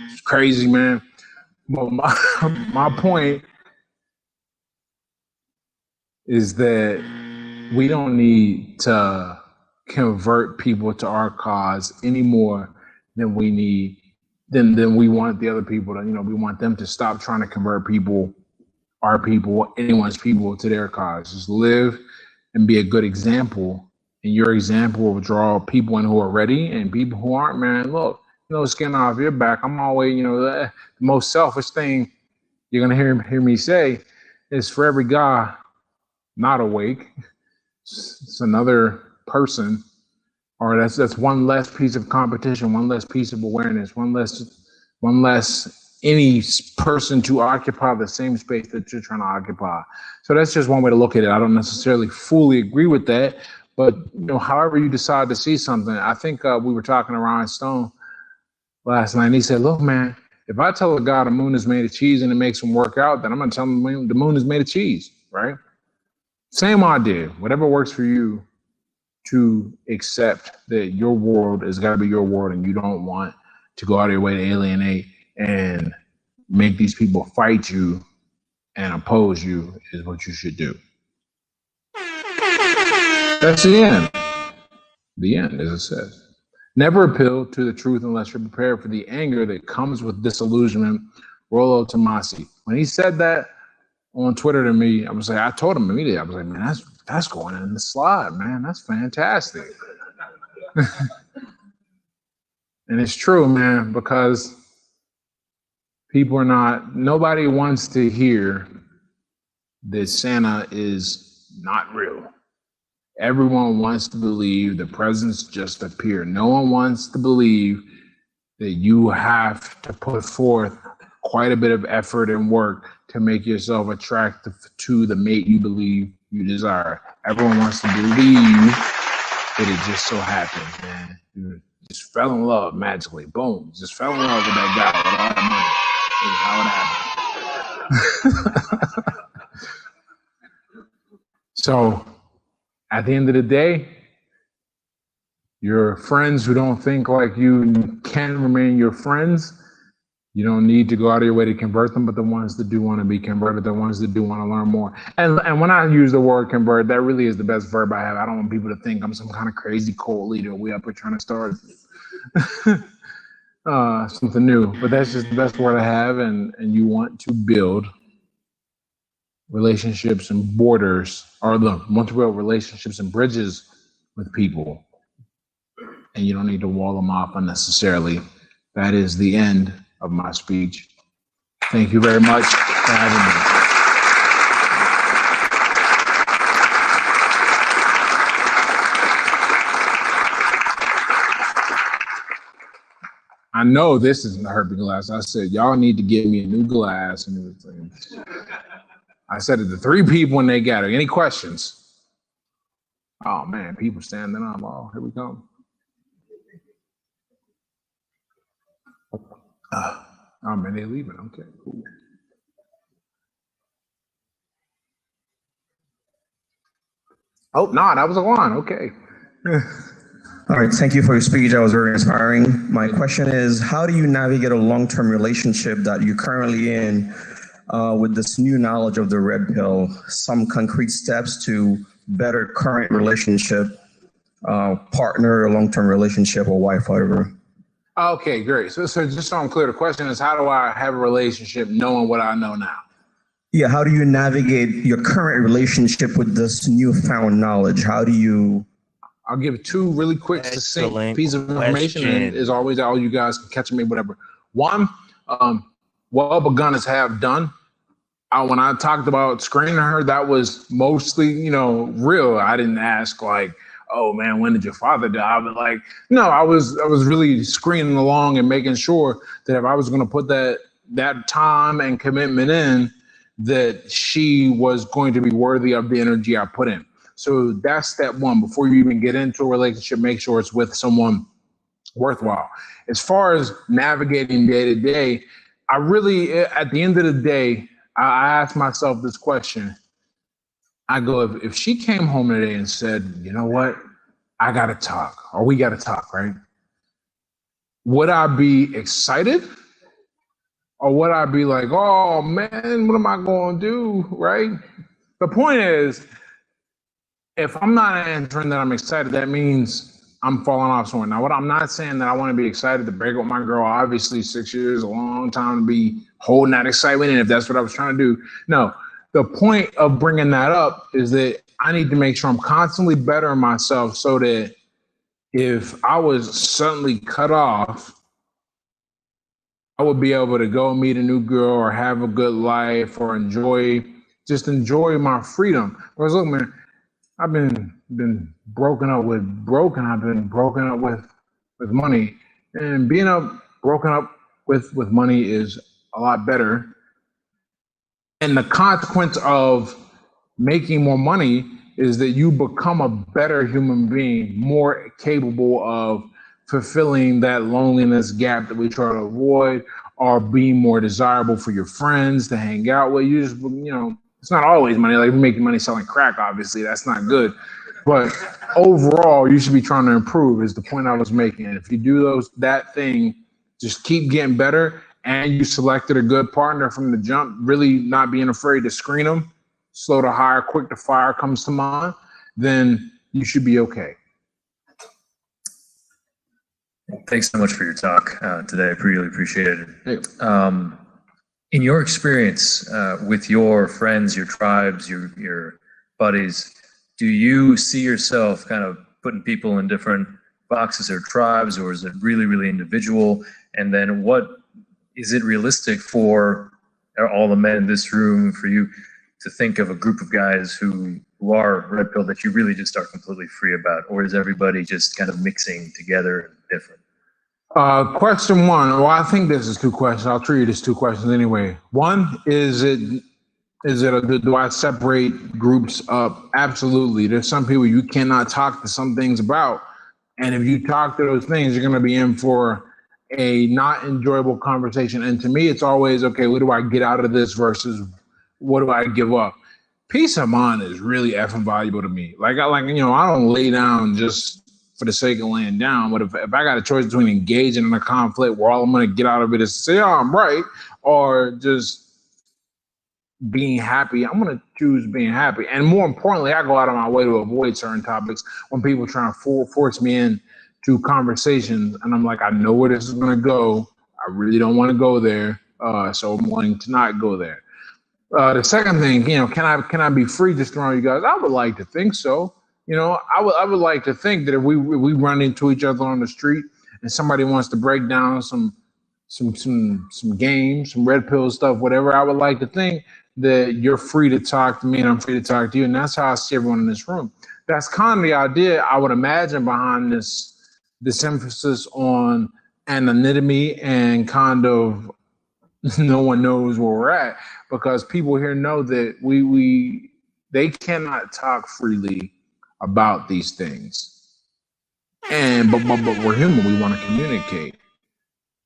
It's crazy, man. Well, my point is that we don't need to convert people to our cause any more than we need, than we want the other people to, you know, we want them to stop trying to convert people, our people, anyone's people to their cause. Just live and be a good example. And your example will draw people in who are ready, and people who aren't, man, look, you know, skin off your back. I'm always, you know, the most selfish thing you're going to hear me say is, for every guy not awake, it's another person, or that's one less piece of competition, one less piece of awareness, one less any person to occupy the same space that you're trying to occupy. So that's just one way to look at it. I don't necessarily fully agree with that, but you know, however you decide to see something. I think we were talking to Ryan Stone last night, and he said, look, man, if I tell a guy the moon is made of cheese and it makes him work out, then I'm going to tell him the moon is made of cheese, right? Same idea. Whatever works for you, to accept that your world has got to be your world, and you don't want to go out of your way to alienate and make these people fight you and oppose you, is what you should do. That's the end. The end, as it says. Never appeal to the truth unless you're prepared for the anger that comes with disillusionment. Rollo Tomasi. When he said that on Twitter to me, I was like, I told him immediately, I was like, man, that's going in the slide, man. That's fantastic. And it's true, man, because nobody wants to hear that Santa is not real. Everyone wants to believe the presents just appear. No one wants to believe that you have to put forth quite a bit of effort and work to make yourself attractive to the mate you believe you desire. Everyone wants to believe that it just so happens, man. just fell in love magically. Boom, just fell in love with that guy with all that money. Is how it happened. So at the end of the day, your friends who don't think like you can remain your friends. You don't need to go out of your way to convert them, but the ones that do want to be converted, the ones that do want to learn more. And when I use the word convert, that really is the best verb I have. I don't want people to think I'm some kind of crazy cult leader. We up here trying to start something new, but that's just the best word I have. And you want to build relationships and borders, or want to build relationships and bridges with people. And you don't need to wall them off unnecessarily. That is the end of my speech. Thank you very much for having me. I know this isn't the herping glass. I said, y'all need to give me a new glass. And I said it to 3 people when they got it. Any questions? Oh man, people standing up. Oh, here we come. Oh man, they're leaving. Okay, cool. Oh no, that was a line. Okay.
All right, thank you for your speech. That was very inspiring. My question is, how do you navigate a long-term relationship that you're currently in with this new knowledge of the red pill? Some concrete steps to better current relationship, partner, long-term relationship, or wife, whatever.
Okay, great. So just so I'm clear, the question is, how do I have a relationship knowing what I know now?
Yeah, how do you navigate your current relationship with this newfound knowledge? How do you...
I'll give 2 really quick, succinct pieces of information, and as always, all you guys can catch me, whatever. One, what begunners have done. When I talked about screening her, that was mostly, real. I didn't ask like, oh man, when did your father die? But like, no, I was really screening along and making sure that if I was going to put that time and commitment in, that she was going to be worthy of the energy I put in. So that's step 1. Before you even get into a relationship, make sure it's with someone worthwhile. As far as navigating day to day, I really, at the end of the day, I ask myself this question. I go, if she came home today and said, you know what, I got to talk, or we got to talk, right? Would I be excited? Or would I be like, oh man, what am I going to do, right? The point is, if I'm not answering that I'm excited, that means I'm falling off somewhere. Now, what I'm not saying that I want to be excited to break up with my girl. Obviously, 6 years, a long time to be holding that excitement. And if that's what I was trying to do, no. The point of bringing that up is that I need to make sure I'm constantly bettering myself so that if I was suddenly cut off, I would be able to go meet a new girl or have a good life or enjoy my freedom. Whereas, look, man, I've been broken up with money, and being broken up with money is a lot better. And the consequence of making more money is that you become a better human being, more capable of fulfilling that loneliness gap that we try to avoid, or being more desirable for your friends to hang out with. You just, it's not always money. Like, you're making money selling crack, obviously, that's not good. But overall, you should be trying to improve, is the point I was making. And if you do that thing, just keep getting better, and you selected a good partner from the jump, really not being afraid to screen them, slow to hire, quick to fire comes to mind, then you should be okay.
Thanks so much for your talk today. I really appreciate it. In your experience with your friends, your tribes, your buddies, do you see yourself kind of putting people in different boxes or tribes, or is it really, really individual? And then is it realistic for all the men in this room, for you to think of a group of guys who are red pill that you really just are completely free about? Or is everybody just kind of mixing together and different?
Question 1. Well, I think this is 2 questions. I'll treat it as 2 questions anyway. 1, do I separate groups up? Absolutely. There's some people you cannot talk to some things about, And if you talk to those things, you're going to be in for a not enjoyable conversation. And to me, it's always, okay, what do I get out of this versus what do I give up? Peace of mind is really effing valuable to me. I don't lay down just for the sake of laying down. But if I got a choice between engaging in a conflict where all I'm going to get out of it is to say, oh, I'm right, or just being happy, I'm going to choose being happy. And more importantly, I go out of my way to avoid certain topics when people try to force me into conversations. And I'm like, I know where this is going to go. I really don't want to go there. So I'm wanting to not go there. The second thing, can I be free just around you guys? I would like to think so. I would like to think that if we run into each other on the street and somebody wants to break down some games, some red pill stuff, whatever, I would like to think that you're free to talk to me and I'm free to talk to you. And that's how I see everyone in this room. That's kind of the idea I would imagine behind this emphasis on anonymity and kind of no one knows where we're at, because people here know that they cannot talk freely about these things. But we're human, we want to communicate.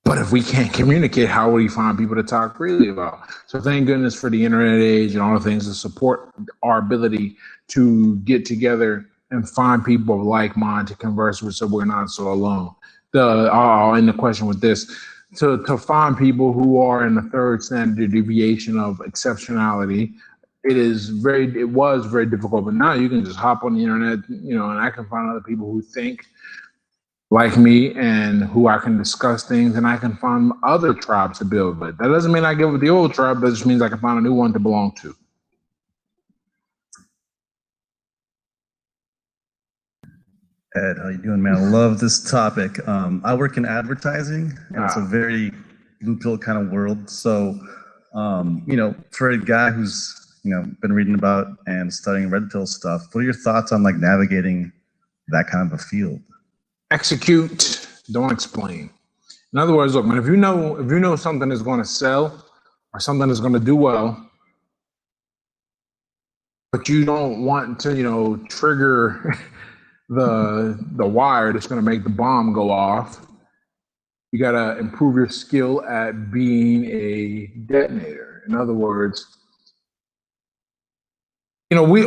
But if we can't communicate, how will we find people to talk freely about? So thank goodness for the internet age and all the things that support our ability to get together and find people of like mind to converse with, so we're not so alone. I'll end the question with this. To find people who are in the third standard deviation of exceptionality, it was very difficult, but now you can just hop on the internet, and I can find other people who think like me and who I can discuss things, and I can find other tribes to build with. That doesn't mean I give up the old tribe, that just means I can find a new one to belong to.
Ed, how you doing, man? I love this topic. I work in advertising, and it's a very blue pill kind of world. So, for a guy who's been reading about and studying red pill stuff, what are your thoughts on navigating that kind of a field?
Execute, don't explain. In other words, look, man, if you know something is going to sell or something is going to do well, but you don't want to trigger the wire that's going to make the bomb go off, you got to improve your skill at being a detonator. In other words,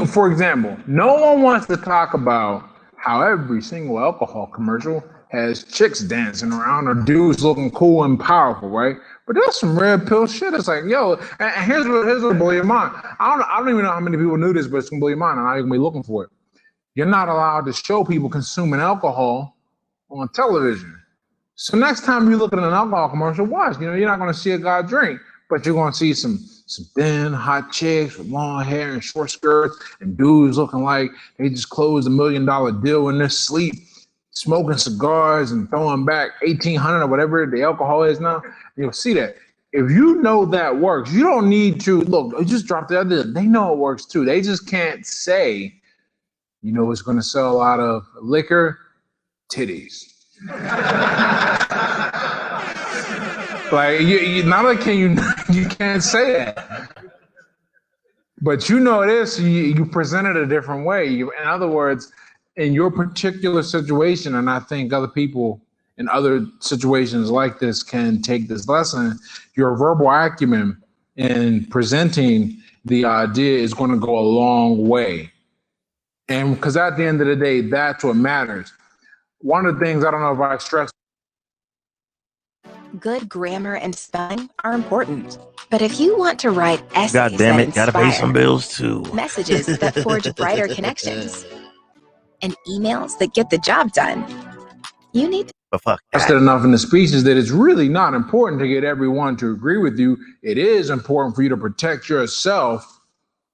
for example, no one wants to talk about how every single alcohol commercial has chicks dancing around or dudes looking cool and powerful, right? But there's some red pill shit. It's like, yo, and here's what blow your mind. I don't even know how many people knew this, but it's gonna blow your mind, and now you're gonna be looking for it. You're not allowed to show people consuming alcohol on television. So next time you look at an alcohol commercial, watch. You're not gonna see a guy drink, but you're gonna see some thin, hot chicks with long hair and short skirts, and dudes looking like they just closed $1 million deal in their sleep, smoking cigars and throwing back 1,800 or whatever the alcohol is now. You'll see that. If you know that works, you don't need to look. Just drop the other. They know it works too. They just can't say, it's going to sell a lot of liquor, titties. Not only can you can't say that, but this, you present it a different way. In other words, in your particular situation, and I think other people in other situations like this can take this lesson, your verbal acumen in presenting the idea is going to go a long way. And because at the end of the day, that's what matters. One of the things, I don't know if I stress.
Good grammar and spelling are important. But if you want to write essays
God damn it,
that
gotta pay
inspire,
some bills too.
messages that forge brighter connections, and emails that get the job done, you need to.
But fuck that.
Tested enough in the speeches that it's really not important to get everyone to agree with you. It is important for you to protect yourself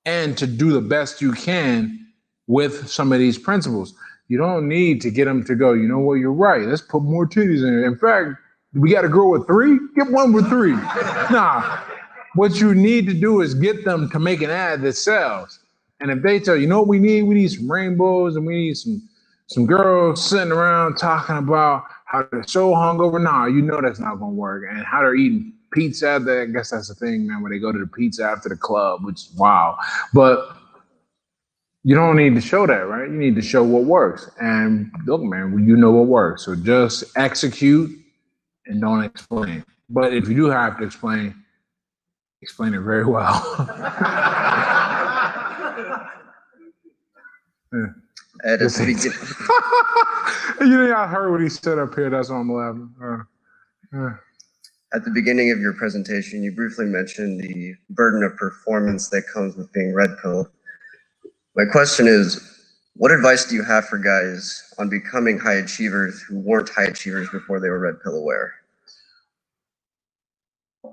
and to do the best you can with some of these principles. You don't need to get them to go, you're right. Let's put more titties in it. In fact, we got a girl with 3? Get one with 3. Nah, what you need to do is get them to make an ad that sells. And if they tell you, what we need? We need some rainbows and we need some girls sitting around talking about how they're so hungover. Nah, that's not gonna work. And how they're eating pizza. I guess that's the thing, man, when they go to the pizza after the club, which is wow. But You don't need to show that, right? You need to show what works. And look, man, you know what works. So just execute and don't explain. But if you do have to explain it very well.
At
Just-
the beginning,
You know, I heard what he said up here. That's why I'm laughing.
at the beginning of your presentation, you briefly mentioned the burden of performance that comes with being red pilled. My question is, what advice do you have for guys on becoming high achievers who weren't high achievers before they were red pill aware?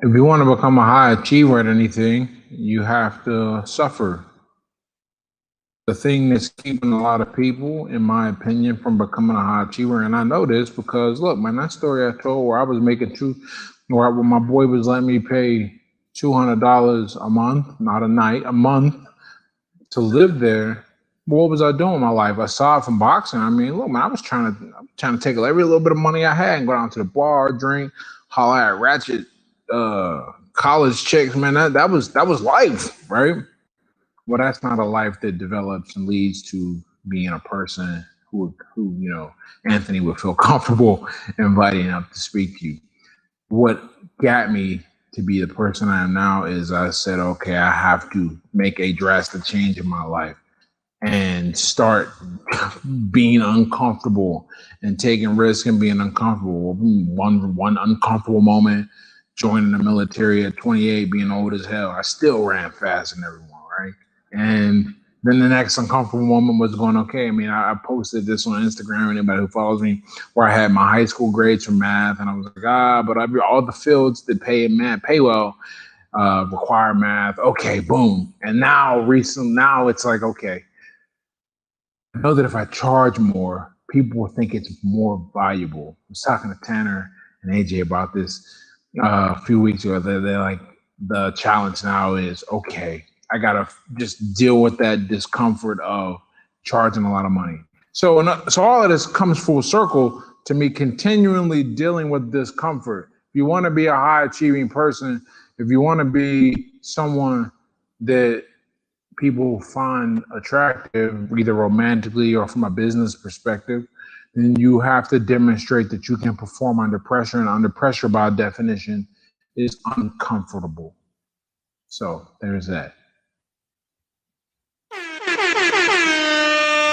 If you want to become a high achiever at anything, you have to suffer. The thing that's keeping a lot of people, in my opinion, from becoming a high achiever, and I know this because, look, man, that story I told where I was making where my boy was letting me pay $200 a month, not a night, a month, to live there. What was I doing in my life? I saw it from boxing. I mean, look, man, I was trying to take every little bit of money I had and go down to the bar, drink, holler at ratchet college chicks, man. That was life, right? Well, that's not a life that develops and leads to being a person who you know, Anthony would feel comfortable inviting up to speak to you. What got me to be the person I am now is I said, okay, I have to make a drastic change in my life and start being uncomfortable and taking risks and being uncomfortable. One uncomfortable moment, joining the military at 28, being old as hell. I still ran faster than everyone, right? And then the next uncomfortable moment was going, okay, I mean, I posted this on Instagram, anybody who follows me, where I had my high school grades for math, and I was like, but all the fields that pay well require math. Okay, boom. And now it's like, okay, I know that if I charge more, people will think it's more valuable. I was talking to Tanner and AJ about this a few weeks ago. They're like, the challenge now is, okay, I gotta just deal with that discomfort of charging a lot of money. So all of this comes full circle to me continually dealing with discomfort. If you want to be a high achieving person, if you want to be someone that people find attractive, either romantically or from a business perspective, then you have to demonstrate that you can perform under pressure, and under pressure by definition is uncomfortable. So there's that.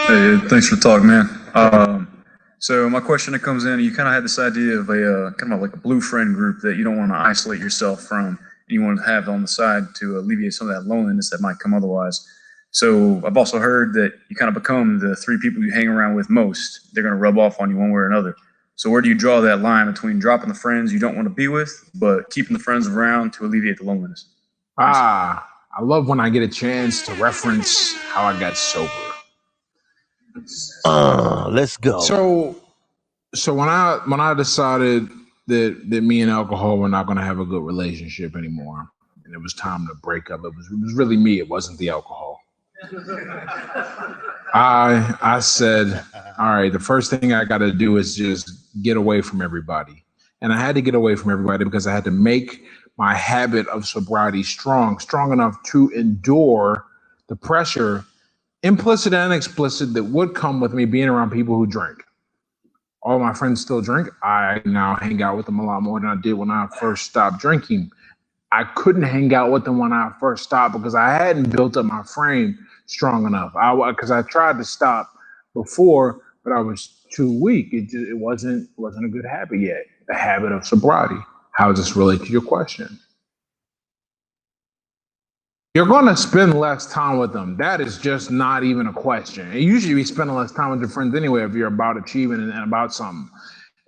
Hey, thanks for the talk, man. So my question that comes in, you kind of had this idea of a kind of like a blue friend group that you don't want to isolate yourself from. You want to have on the side to alleviate some of that loneliness that might come otherwise. So I've also heard that you kind of become the three people you hang around with most. They're going to rub off on you one way or another. So where do you draw that line between dropping the friends you don't want to be with, but keeping the friends around to alleviate the loneliness?
I love when I get a chance to reference how I got sober.
Let's go.
So when I decided that me and alcohol were not going to have a good relationship anymore, and it was time to break up, it was really me. It wasn't the alcohol. I said, all right, the first thing I got to do is just get away from everybody. And I had to get away from everybody because I had to make my habit of sobriety strong enough to endure the pressure, implicit and explicit, that would come with me being around people who drink. All my friends still drink. I now hang out with them a lot more than I did when I first stopped drinking. I couldn't hang out with them when I first stopped because I hadn't built up my frame strong enough. Because I tried to stop before, but I was too weak. It wasn't a good habit yet. The habit of sobriety. How does this relate to your question? You're going to spend less time with them. That is just not even a question. And usually we spend less time with your friends anyway if you're about achieving and about something.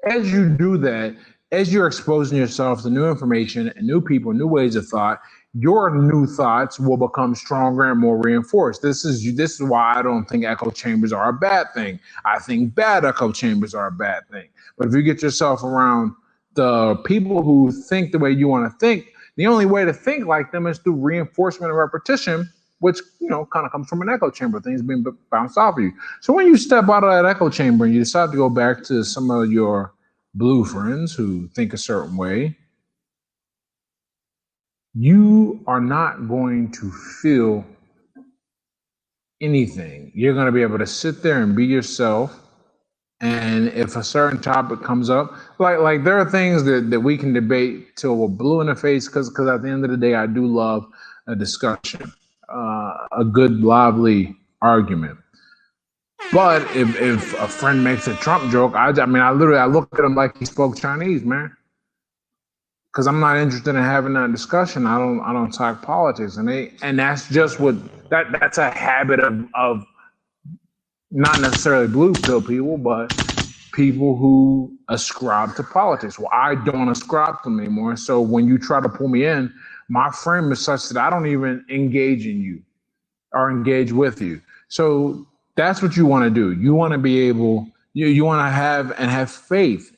As you do that, as you're exposing yourself to new information and new people, new ways of thought, your new thoughts will become stronger and more reinforced. This is why I don't think echo chambers are a bad thing. I think bad echo chambers are a bad thing. But if you get yourself around the people who think the way you want to think, the only way to think like them is through reinforcement and repetition, which, kind of comes from an echo chamber, things being bounced off of you. So when you step out of that echo chamber and you decide to go back to some of your blue friends who think a certain way, you are not going to feel anything. You're going to be able to sit there and be yourself. And if a certain topic comes up, like there are things that we can debate till we're blue in the face, because at the end of the day, I do love a discussion, a good, lively argument. But if a friend makes a Trump joke, I look at him like he spoke Chinese, man. Because I'm not interested in having that discussion. I don't talk politics, and that's just that's a habit of not necessarily blue pill people, but people who ascribe to politics. Well, I don't ascribe to them anymore. So when you try to pull me in, my frame is such that I don't even engage in you or engage with you. So that's what you want to do. You want to be able, you want to have faith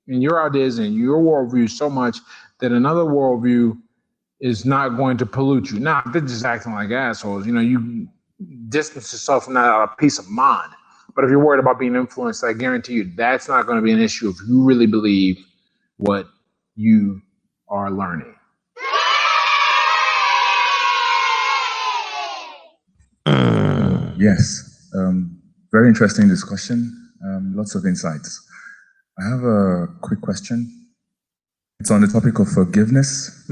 in your ideas and your worldview so much that another worldview is not going to pollute you. Now, they're just acting like assholes. You distance yourself from that out of peace of mind. But if you're worried about being influenced, I guarantee you that's not going to be an issue if you really believe what you are learning.
Yes, very interesting discussion. Lots of insights. I have a quick question. It's on the topic of forgiveness,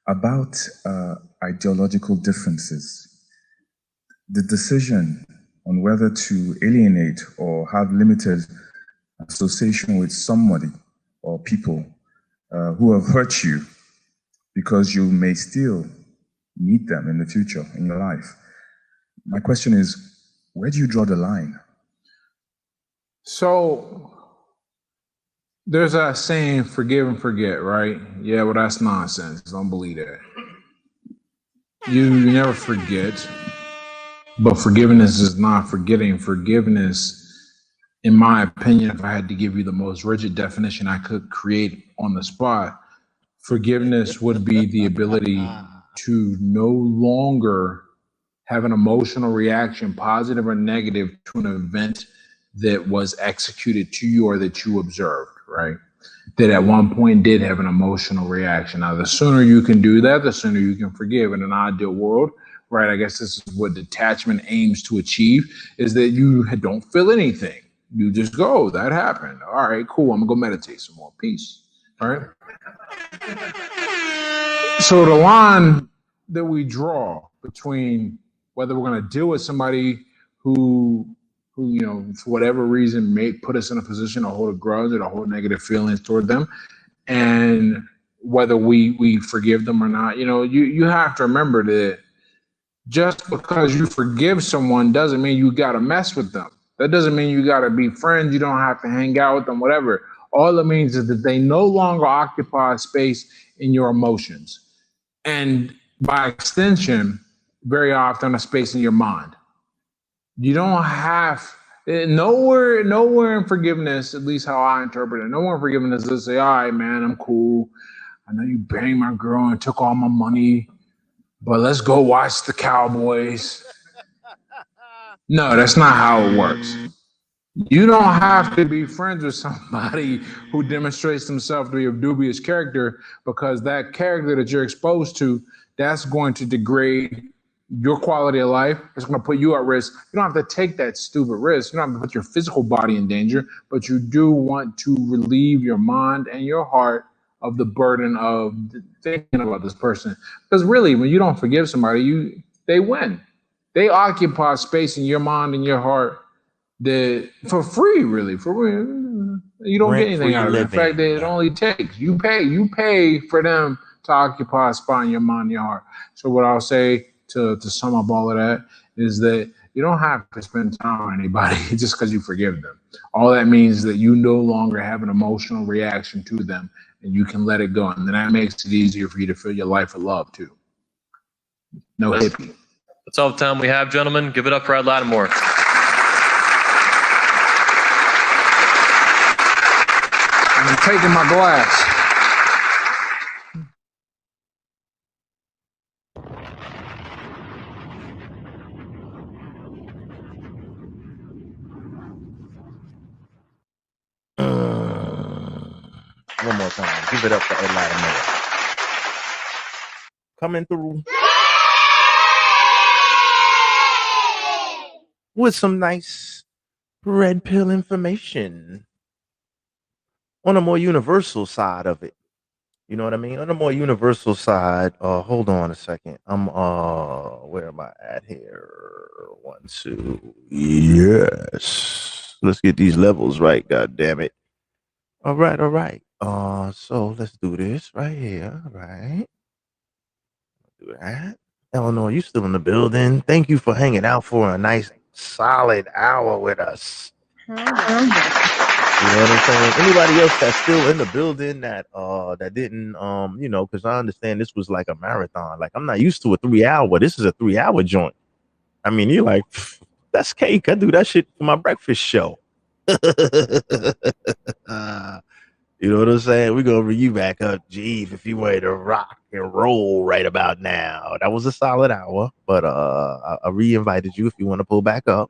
about ideological differences. The decision on whether to alienate or have limited association with somebody or people who have hurt you, because you may still meet them in the future in your life. My question is, where do you draw the line?
So there's a saying, forgive and forget, right? Yeah, well, that's nonsense. Don't believe that. You never forget. But forgiveness is not forgetting. Forgiveness, in my opinion, if I had to give you the most rigid definition I could create on the spot, forgiveness would be the ability to no longer have an emotional reaction, positive or negative, to an event that was executed to you or that you observed, right? That at one point did have an emotional reaction. Now, the sooner you can do that, the sooner you can forgive. In an ideal world, right, I guess this is what detachment aims to achieve, is that you don't feel anything. You just go, that happened. All right, cool, I'm gonna go meditate some more. Peace, all right? So the line that we draw between whether we're gonna deal with somebody who for whatever reason may put us in a position to hold a grudge or to hold negative feelings toward them, and whether we forgive them or not, you have to remember that just because you forgive someone doesn't mean you got to mess with them. That doesn't mean you got to be friends. You don't have to hang out with them, whatever. All it means is that they no longer occupy space in your emotions. And by extension, very often a space in your mind. You don't have, nowhere in forgiveness, at least how I interpret it, nowhere in forgiveness does say, all right, man, I'm cool. I know you banged my girl and took all my money, but let's go watch the Cowboys. No, that's not how it works. You don't have to be friends with somebody who demonstrates themselves to be of dubious character, because that character that you're exposed to, that's going to degrade your quality of life. It's going to put you at risk. You don't have to take that stupid risk. You don't have to put your physical body in danger, but you do want to relieve your mind and your heart of the burden of thinking about this person. Because really, when you don't forgive somebody, they win. They occupy space in your mind and your heart that for free, really, for real. You don't get anything out of it. In fact, it only takes. You pay for them to occupy a spot in your mind and your heart. So what I'll say to sum up all of that is that you don't have to spend time with anybody just because you forgive them. All that means is that you no longer have an emotional reaction to them, and you can let it go. And then that makes it easier for you to fill your life with love too. No hippie.
That's all the time we have, gentlemen. Give it up for Ed Lattimore.
I'm taking my glass.
One more time. Give it up for Ed Lattimore. Coming through. with some nice red pill information on a more universal side of it. You know what I mean? On a more universal side, hold on a second. Where am I at here? 1, 2. Yes. Let's get these levels right, god damn it. All right, all right. So let's do this right here, right? Do that. Eleanor, you still in the building? Thank you for hanging out for a nice solid hour with us. You know what I'm saying? Anybody else that's still in the building that didn't you know, because I understand this was like a marathon. Like I'm not used to a 3-hour. This is a 3-hour joint. I mean, you're like, that's cake. I do that shit for my breakfast show. You know what I'm saying? We're gonna bring you back up, Jeeve, if you were to rock and roll right about now. That was a solid hour, but I re-invited you if you want to pull back up.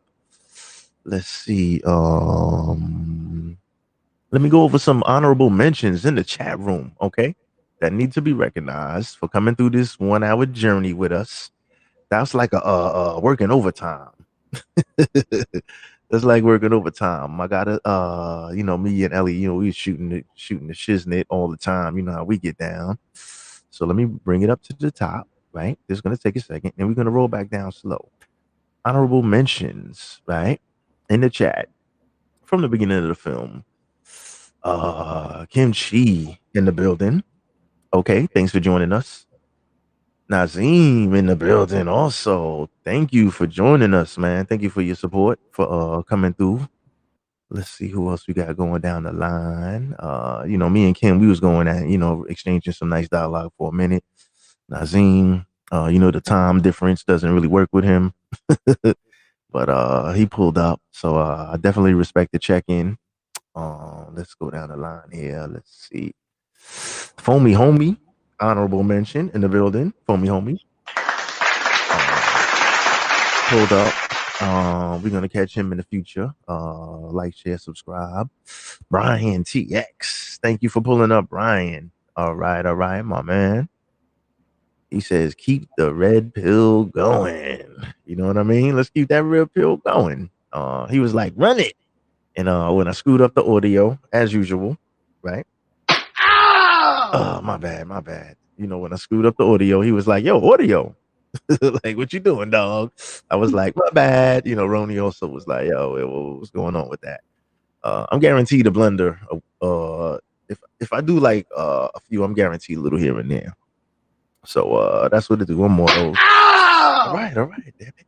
Let's see. Let me go over some honorable mentions in the chat room, okay? That need to be recognized for coming through this 1-hour journey with us. That's like a working overtime. That's like working overtime. I gotta, you know, me and Ellie, you know, we shooting the shiznit all the time. You know how we get down. So let me bring it up to the top, right? This is gonna take a second, and we're gonna roll back down slow. Honorable mentions, right? In the chat from the beginning of the film. Kim Chi in the building. Okay, thanks for joining us. Nazim in the building also. Thank you for joining us, man. Thank you for your support, for coming through. Let's see who else we got going down the line. You know, me and Kim, we was going at, you know, exchanging some nice dialogue for a minute. Nazim, you know, the time difference doesn't really work with him. But he pulled up. So I definitely respect the check-in. Let's go down the line here. Let's see. Foamy Homie, honorable mention in the building. Foamy Homie. Pulled up. We're gonna catch him in the future. Like, share, subscribe. Brian TX. Thank you for pulling up, Brian. All right, my man. He says, keep the red pill going. You know what I mean? Let's keep that red pill going. He was like, run it. And when I screwed up the audio, as usual, right? Oh, my bad. You know, when I screwed up the audio, he was like, yo, audio. Like, what you doing, dog? I was like, my bad. You know, Roni also was like, yo, what's going on with that? I'm guaranteed a blender. If I do like a few, I'm guaranteed a little here and there. So that's what it do. One more of those. All right, damn it.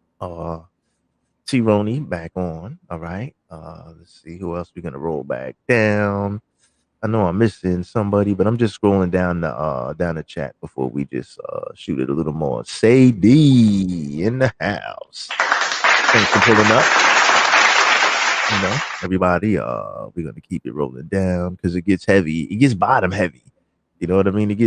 T Roni back on. All right. Let's see who else we're gonna roll back down. I know I'm missing somebody, but I'm just scrolling down the chat before we just shoot it a little more. Say D in the house. Thanks for pulling up. You know, everybody, we're gonna keep it rolling down because it gets heavy. It gets bottom heavy. You know what I mean? It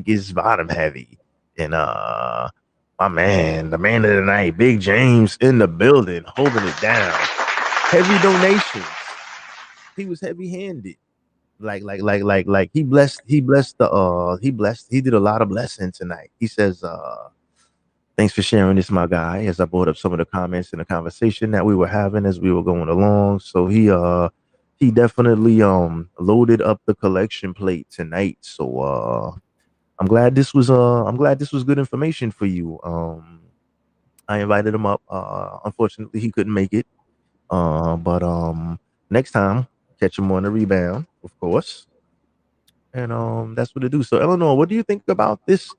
gets bottom heavy. And my man, the man of the night, Big James in the building, holding it down. Heavy donations. He was heavy-handed. Like he did a lot of blessing tonight. He says, thanks for sharing this, my guy, as I brought up some of the comments in the conversation that we were having as we were going along. So he definitely loaded up the collection plate tonight. So I'm glad this was good information for you. I invited him up. Unfortunately he couldn't make it. But next time catch him on the rebound, of course. And that's what it do. So Eleanor, what do you think about this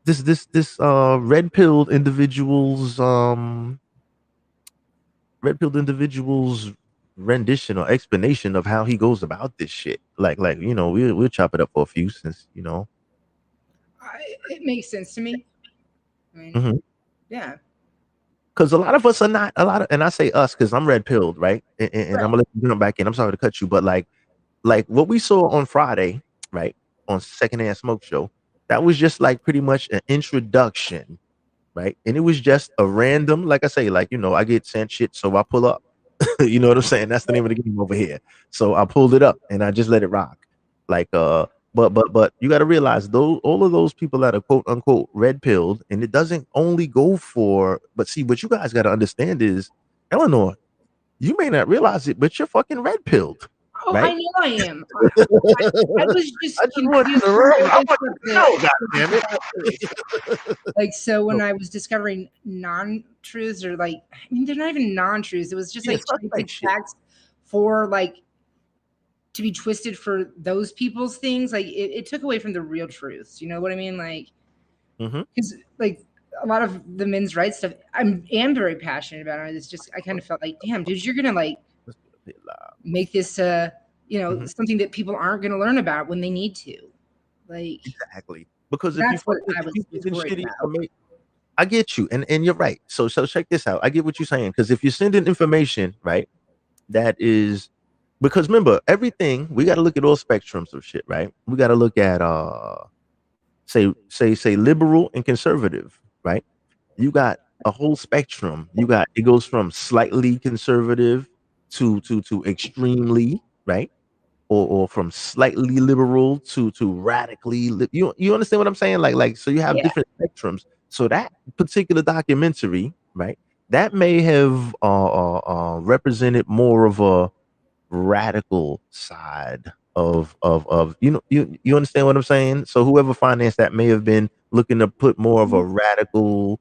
this red-pilled individuals rendition or explanation of how he goes about this shit? Like you know, we'll chop it up for a few, since you know
it makes sense to me. I mean, yeah.
Because a lot of us are not and I say us because I'm red-pilled, right? And right. I'm gonna let you jump back in. I'm sorry to cut you, but like what we saw on Friday, right, on Secondhand Smoke Show, that was just like pretty much an introduction, right? And it was just a random, like I say, like, you know, I get sent shit, so I pull up. You know what I'm saying? That's the name of the game over here. So I pulled it up and I just let it rock. Like But you got to realize those all of those people that are quote unquote red pilled, and it doesn't only go for. But see, what you guys got to understand is, Eleanor, you may not realize it, but you're fucking red pilled,
Oh,
right?
I know I am. I was just
I just want you
confused.
to know. I want you to know, goddammit.
Like, so when I was discovering non-truths, or like, I mean, they're not even non-truths. It was just
Yeah,
like typing facts for like to be twisted for those people's things. Like, it took away from the real truths. You know what I mean? Like,
Mm-hmm.
because like a lot of the men's rights stuff, I am very passionate about it. It's just I kind of felt like, damn, dude, you're gonna like make this something that people aren't gonna learn about when they need to. Like,
Exactly. Because if you
that's what
fucking
I was
sending
worried
shitty
about.
information, I get you, and you're right. So check this out. I get what you're saying, because if you're sending information, right, that is because remember everything we got to look at all spectrums of shit, right? We got to look at say liberal and conservative, right? You got a whole spectrum. You got it goes from slightly conservative to extremely, right? Or from slightly liberal to radically you understand what I'm saying? Like so you have
Yeah.
different spectrums. So that particular documentary, right? That may have represented more of a radical side of you understand what I'm saying? So whoever financed that may have been looking to put more of a radical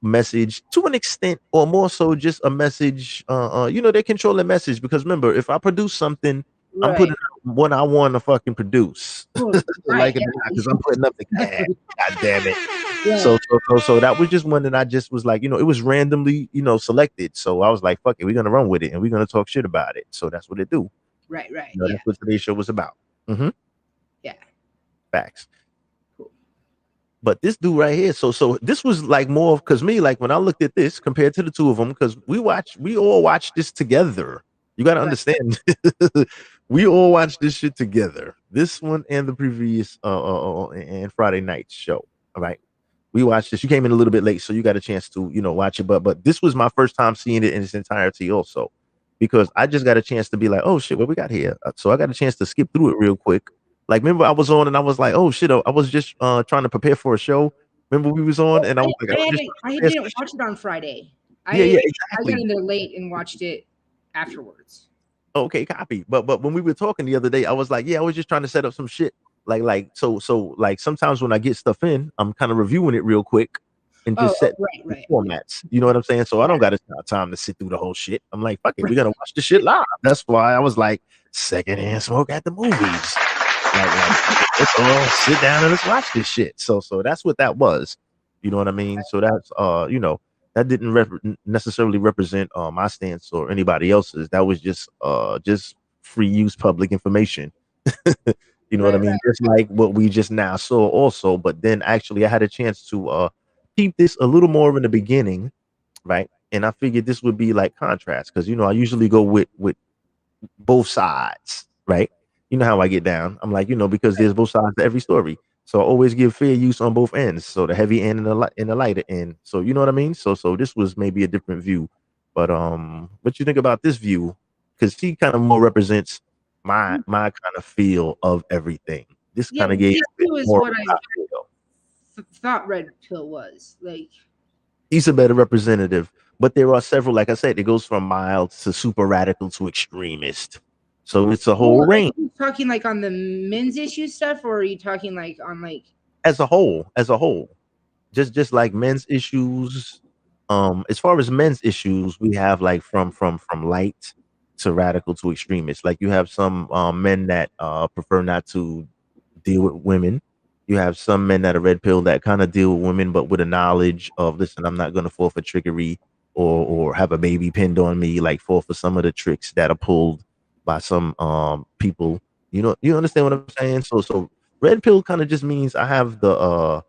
message to an extent, or more so just a message. They control the message because remember, if I produce something, I'm putting out what I want to fucking produce. Like it or not, because I'm putting up the cash. God damn it. So that was just one that I just was like, it was randomly, selected. So I was like, fuck it, we're gonna run with it and we're gonna talk shit about it. So that's what it do.
Right.
That's what today's show was about. Mm-hmm.
Yeah.
Facts. But this dude right here, so this was like more because me, like when I looked at this compared to the two of them, because we all watched this together. You got to understand, we all watched this shit together. This one and the previous and Friday night show. All right, we watched this. You came in a little bit late, so you got a chance to watch it. But this was my first time seeing it in its entirety, also, because I just got a chance to be like, oh shit, what we got here? So I got a chance to skip through it real quick. Like, remember I was on and I was like, oh shit, I was just trying to prepare for a show. Remember we was on and I was like,
I didn't watch it on Friday.
Yeah, exactly.
I got in there late and watched it afterwards.
Okay, copy. But when we were talking the other day, I was like, yeah, I was just trying to set up some shit. Like so like sometimes when I get stuff in, I'm kind of reviewing it real quick and just set
right.
formats. You know what I'm saying? So I don't got time to sit through the whole shit. I'm like, fuck it, we're gonna watch the shit live. That's why I was like, secondhand smoke at the movies. Like, let's all sit down and let's watch this shit. So that's what that was. You know what I mean? So that's that didn't necessarily represent my stance or anybody else's. That was just free use public information. You know what I mean? Just like what we just now saw also, but then actually I had a chance to peep this a little more in the beginning, right? And I figured this would be like contrast because I usually go with both sides, right? You know how I get down. I'm like, because there's both sides to every story. So I always give fair use on both ends. So the heavy end and the lighter end. So you know what I mean? So this was maybe a different view. But what you think about this view? Because he kind of more represents my kind of feel of everything. This kind of gave
this
a bit
was
more
what
of
I
my feel.
thought Red Pill was. Like,
He's a better representative. But there are several, like I said, it goes from mild to super radical to extremist. So it's a whole range.
Are you talking like on the men's issue stuff, or are you talking like on like
as a whole, just like men's issues. As far as men's issues, we have like from light to radical to extremist. Like you have some men that prefer not to deal with women. You have some men that are red pill that kind of deal with women, but with a knowledge of, listen, I'm not going to fall for trickery or have a baby pinned on me, like fall for some of the tricks that are pulled by some people. You understand what I'm saying? So red pill kind of just means I have the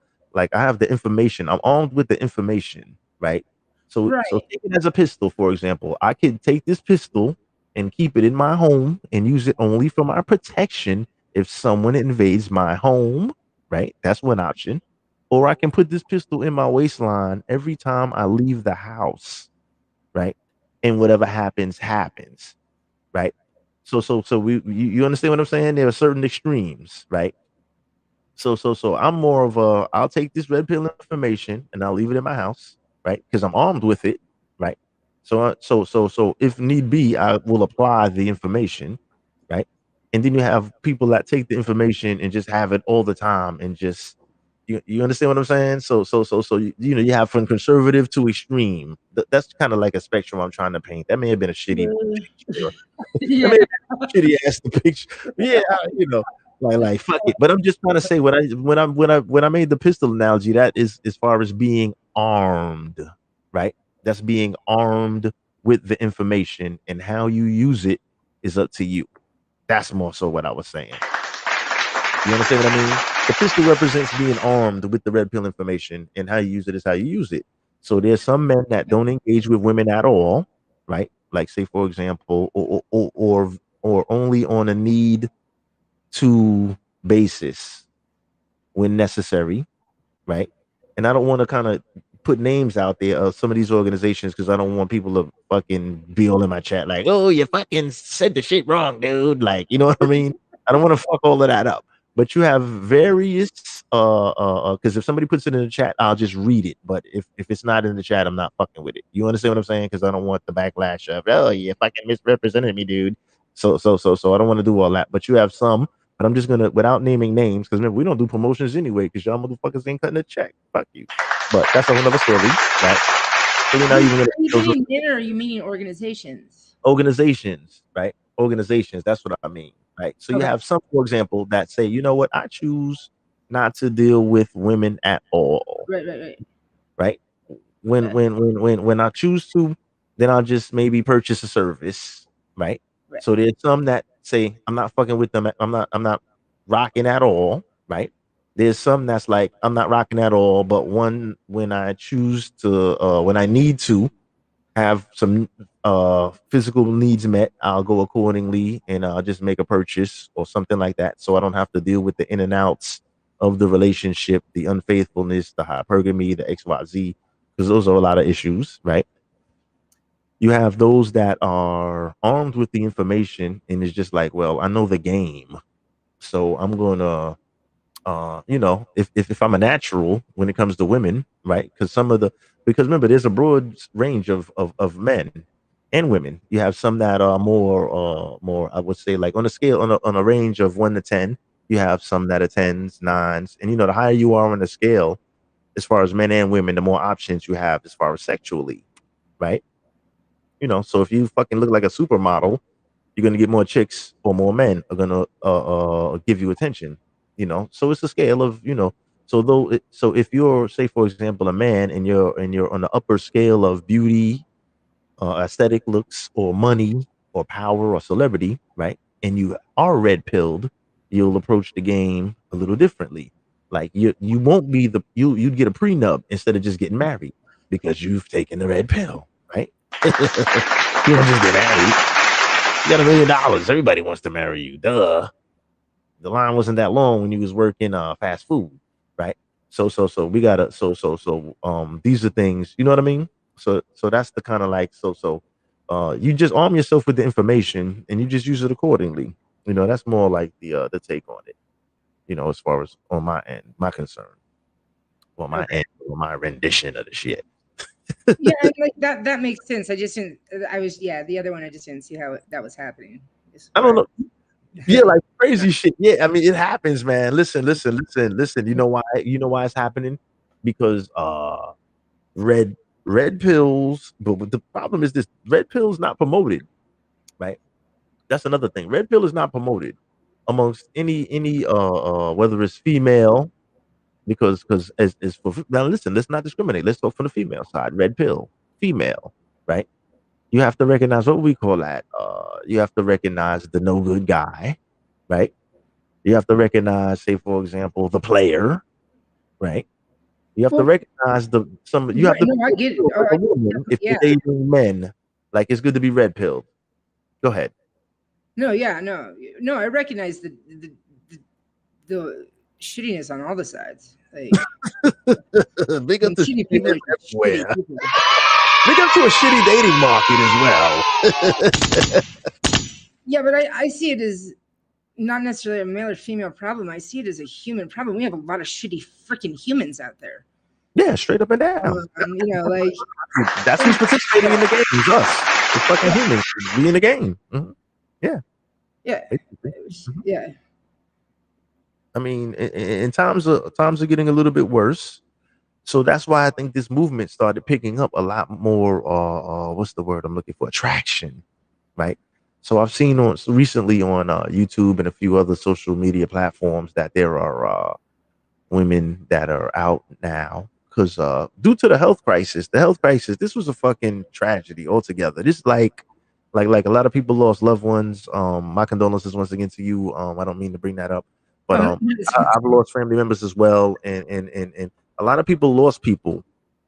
information. I'm armed with the information, right? So take it as a pistol, for example. I could take this pistol and keep it in my home and use it only for my protection if someone invades my home, right? That's one option. Or I can put this pistol in my waistline every time I leave the house, right? And whatever happens, right? you understand what I'm saying? There are certain extremes, right? So I'm more of a, I'll take this red pill information and I'll leave it in my house, right? Because I'm armed with it, right? So if need be, I will apply the information, right? And then you have people that take the information and just have it all the time and just you understand what I'm saying? So you know, you have from conservative to extreme. That's kind of like a spectrum I'm trying to paint. That may have been a shitty picture.
Yeah.
That may have been a shitty ass picture. Yeah, you know. Like fuck it, but I'm just trying to say when I made the pistol analogy, that is as far as being armed, right? That's being armed with the information, and how you use it is up to you. That's more so what I was saying. You understand what I mean? The pistol represents being armed with the red pill information, and how you use it is how you use it. So there's some men that don't engage with women at all, right? Like say for example, or only on a need to basis when necessary, right? And I don't want to kind of put names out there of some of these organizations because I don't want people to fucking be all in my chat like, oh, you fucking said the shit wrong, dude. Like, you know what I mean? I don't want to fuck all of that up. But you have various because if somebody puts it in the chat, I'll just read it. But if it's not in the chat, I'm not fucking with it. You understand what I'm saying? Because I don't want the backlash of, oh, you fucking misrepresented me, dude. So I don't want to do all that. But you have some. But I'm just gonna, without naming names, because remember we don't do promotions anyway, because y'all motherfuckers ain't cutting a check. Fuck you. But that's a whole other story, right? So we're not even
Are you
gonna
meaning men or are you meaning organizations?
organizations, right? Organizations. That's what I mean, right? So you
Okay.
have some, for example, that say, you know what, I choose not to deal with women at all,
Right.
right? When I choose to, then I'll just maybe purchase a service, right?
Right.
So there's some that say I'm not fucking with them. I'm not rocking at all, right? There's some that's like I'm not rocking at all, but when I choose to, when I need to have some physical needs met, I'll go accordingly and I'll just make a purchase or something like that, so I don't have to deal with the in and outs of the relationship, the unfaithfulness, the hypergamy, the XYZ, because those are a lot of issues, right? You have those that are armed with the information and it's just like, well, I know the game, so I'm gonna you know, if I'm a natural when it comes to women, right? Because remember there's a broad range of men and women. You have some that are more I would say, like on a scale, on a range of 1 to 10, you have some that are 10s, 9s, and you know, the higher you are on the scale as far as men and women, the more options you have as far as sexually, right? You know, so if you fucking look like a supermodel, you're gonna get more chicks, or more men are gonna give you attention. You know, so it's a scale of, you know, so if you're, say for example, a man and you're on the upper scale of beauty, aesthetic looks, or money, or power, or celebrity, right? And you are red pilled, you'll approach the game a little differently. Like you won't be you'd get a prenup instead of just getting married because you've taken the red pill, right? You don't just get married. You got $1 million. Everybody wants to marry you. Duh. The line wasn't that long when you was working fast food, right? So we gotta these are things, you know what I mean? So that's the kind of like you just arm yourself with the information and you just use it accordingly. You know, that's more like the take on it, you know, as far as on my end, my concern. Well, my end, or my rendition of the shit.
Yeah, like that makes sense. I just didn't. The other one I just didn't see how that was happening.
I don't know. Yeah, like crazy shit. Yeah, I mean it happens, man. Listen. You know why? You know why it's happening? Because red pills. But the problem is this: red pills not promoted, right? That's another thing. Red pill is not promoted amongst any whether it's female, because as for now, listen, let's not discriminate. Let's go from the female side. Red pill, female, right? You have to recognize what we call that. You have to recognize the no good guy, right? You have to recognize, say for example, the player, right? You have to recognize you have to
I get it.
a woman if you're dating men. Like it's good to be red pilled. Go ahead.
No. I recognize the shittiness on all the sides. Like,
big up to
shitty people.
everywhere. Big up to a shitty dating market as well.
Yeah, but I see it as not necessarily a male or female problem. I see it as a human problem. We have a lot of shitty freaking humans out there.
Yeah, straight up and down.
You know, like
That's who's participating in the game. It's us. It's fucking humans. We in the game. Yeah.
yeah, yeah.
I mean, and times are getting a little bit worse. So that's why I think this movement started picking up a lot more. What's the word I'm looking for? Traction, right? So I've seen recently on YouTube and a few other social media platforms that there are women that are out now because due to the health crisis, this was a fucking tragedy altogether. This like a lot of people lost loved ones. My condolences once again to you. I don't mean to bring that up, but I've lost family members as well, and a lot of people lost people,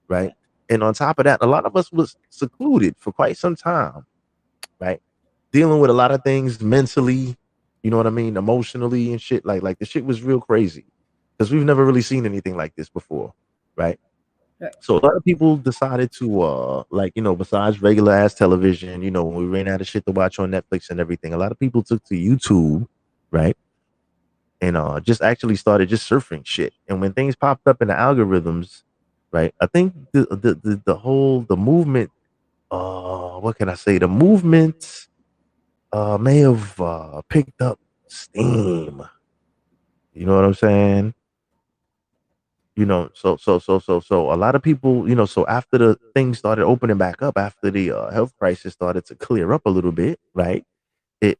right? And on top of that, a lot of us was secluded for quite some time, right? Dealing with a lot of things mentally, you know what I mean, emotionally and shit. Like the shit was real crazy because we've never really seen anything like this before, right? So a lot of people decided to besides regular ass television, when we ran out of shit to watch on Netflix and everything, a lot of people took to YouTube, right? And just actually started just surfing shit. And when things popped up in the algorithms, right? I think the movement, what can I say? The movement may have picked up steam. You know what I'm saying? So a lot of people, so after the things started opening back up, after the health crisis started to clear up a little bit, right? It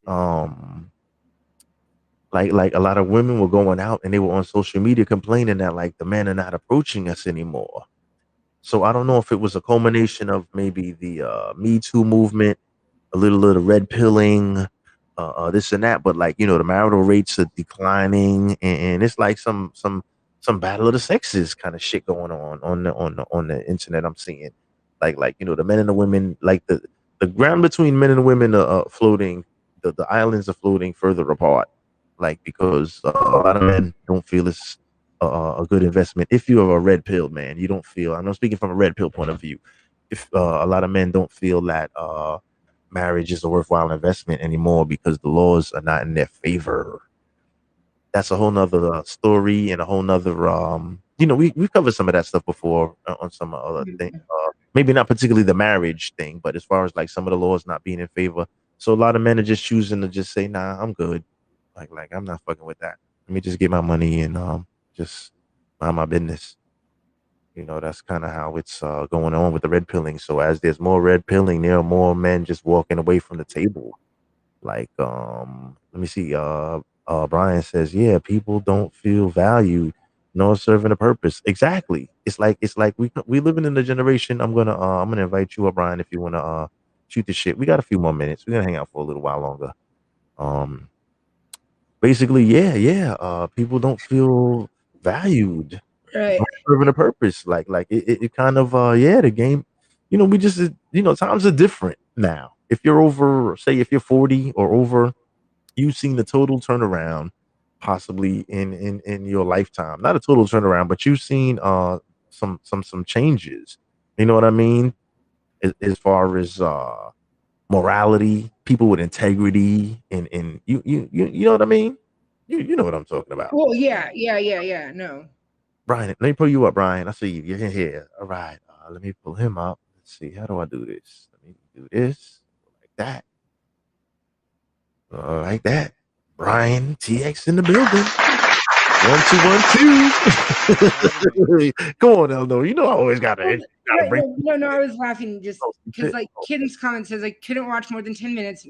like a lot of women were going out and they were on social media complaining that like the men are not approaching us anymore. So I don't know if it was a culmination of maybe the Me Too movement, a little of the red pilling, this and that, but like the marital rates are declining, and it's like some battle of the sexes kind of shit going on the internet. I'm seeing like the men and the women, like the ground between men and women are floating, the islands are floating further apart, like because a lot of men don't feel it's a good investment. If you are a red pill man, you don't feel, I'm not speaking from a red pill point of view, if a lot of men don't feel that marriage is a worthwhile investment anymore because the laws are not in their favor. That's a whole nother story and a whole nother we've covered some of that stuff before on some other thing, maybe not particularly the marriage thing, but as far as like some of the laws not being in favor, so a lot of men are just choosing to just say, nah, I'm good, like I'm not fucking with that, let me just get my money and just mind my business. That's kind of how it's going on with the red pilling. So as there's more red pilling, there are more men just walking away from the table. Like let me see, Brian says, yeah, people don't feel valued nor serving a purpose. Exactly. It's like we living in a generation. I'm gonna invite you up, Brian, if you wanna shoot the shit. We got a few more minutes. We're gonna hang out for a little while longer. Basically, people don't feel valued,
right,
nor serving a purpose. Like it kind of the game, we just times are different now. If you're over, say if you're 40 or over, you've seen the total turnaround possibly in your lifetime. Not a total turnaround, but you've seen some changes. You know what I mean? As far as morality, people with integrity, and you know what I mean? You know what I'm talking about.
Well, yeah. No.
Brian, let me pull you up, Brian. I see you. You're here. All right. Let me pull him up. Let's see. How do I do this? Let me do this like that. Like that. Brian TX in the building. 1 2 1 2. Come on, Elno. I always gotta break.
No, I was laughing just because like Kitten's comment says I couldn't watch more than 10 minutes.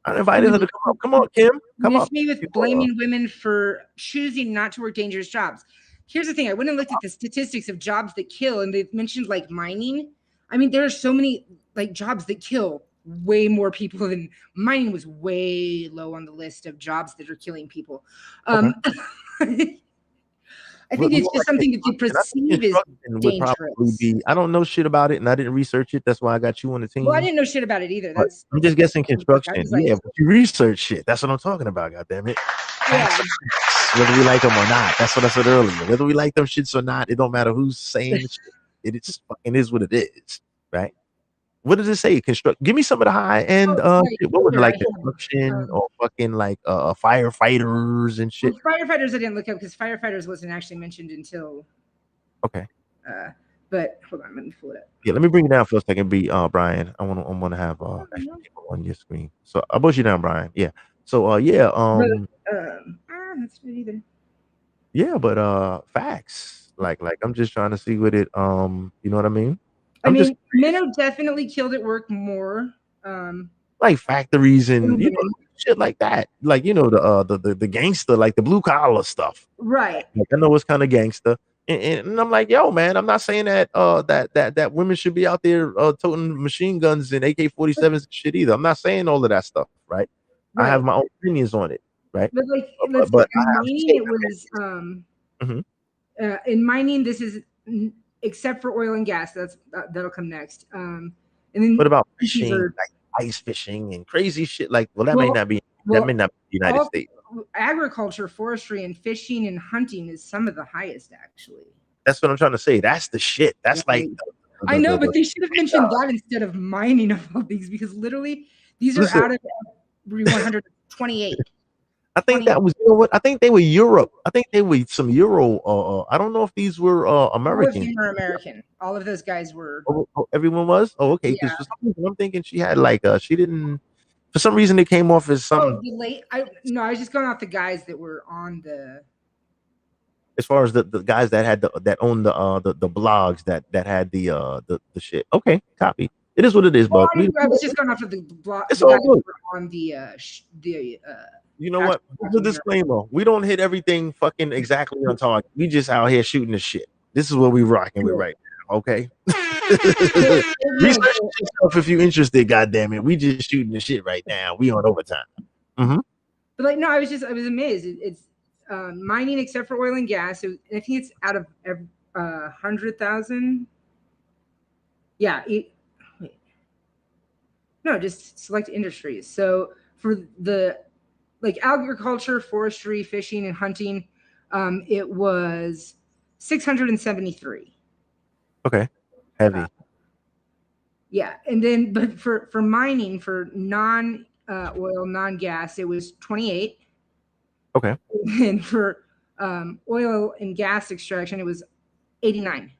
I invited her to come up. Come on, Kim. Come
miss
up.
me with blaming women for choosing not to work dangerous jobs. Here's the thing. I went and looked at the statistics of jobs that kill, and they've mentioned like mining. I mean, there are so many like jobs that kill way more people than mining was way low on the list of jobs that are killing people. I think it's just something that you perceive as dangerous.
I don't know shit about it, and I didn't research it. That's why I got you on the team.
Well, I didn't know shit about it either.
I'm just guessing construction. Yeah, but you research shit. That's what I'm talking about. God damn it.
Yeah.
Whether we like them or not. That's what I said earlier. Whether we like them shits or not, it don't matter who's saying the shit. It just fucking is what it is, right? what does it say? Construct. Give me some of the high end. What was it
Sure,
like?
I have,
Construction or fucking like firefighters and shit.
well, firefighters I didn't look up because firefighters wasn't actually mentioned until.
Okay.
But hold on, let me pull it up.
Yeah, let me bring you down for a second, Brian. I want to have extra people on your screen. So I'll push you down, Brian. Yeah. So yeah,
That's not either.
yeah, but facts. Like I'm just trying to see what it you know what I mean?
I mean, men have definitely killed at work more.
Like factories and shit like that. Like the gangster, like the blue collar stuff.
Right.
Like, I know it's kind of gangster. And I'm like, yo, man, I'm not saying that that women should be out there toting machine guns and AK-47s and shit either. I'm not saying all of that stuff, right? I have my own opinions on it, right?
But like,
but
in mining, it was in mining. This is except for oil and gas. That'll come next. And then
what about fishing, like ice fishing and crazy shit? Like, that may not be the United States.
Agriculture, forestry, and fishing and hunting is some of the highest, actually.
That's what I'm trying to say. That's the shit. That's like
I know, but they should have mentioned that instead of mining of all these, because literally these are out of every 128.
I think that was, I think they were Europe. I think they were some Euro. I don't know if these were American.
All of them were American. All of those guys were.
Everyone was? Oh, okay. Because for some reason, I'm thinking she had like she didn't. For some reason, it came off as some.
I was just going off the guys that were on the.
As far as the guys that had that owned the blogs that had the shit. Okay, copy. It is what it is, but
I was just going off of the blog.
It's all good.
On the
you know what? The disclaimer: we don't hit everything fucking exactly on target. We just out here shooting the shit. This is what we rocking with right now. Okay. Research yourself if you're interested. Goddamn it, we just shooting the shit right now. We on overtime.
But like, no, I was amazed. It's mining except for oil and gas. I think it's out of 100,000. Yeah. Just select industries. So for the like agriculture, forestry, fishing, and hunting, it was 673.
Okay, heavy.
Yeah, and then but for mining, for non oil, non gas, it was 28.
Okay.
And for oil and gas extraction, it was 89.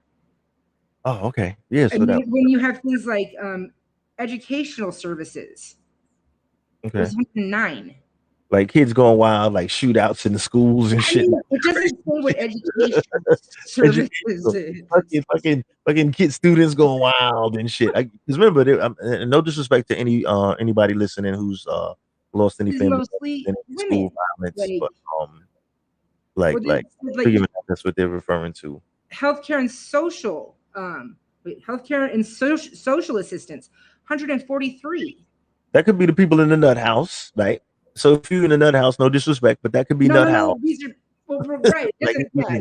Oh, okay. Yeah. So
and
that.
When you have things like educational services, it was 109.
Like kids going wild, like shootouts in the schools and shit.
It doesn't say what education services is.
Fucking kid students going wild and shit. Because remember, no disrespect to anybody listening who's lost any family in school violence, but that's what they're referring to.
Healthcare and social, healthcare and social assistance, 143.
That could be the people in the nut house, right? So if you're in a nut house, no disrespect, but that could be nut house.
These are right.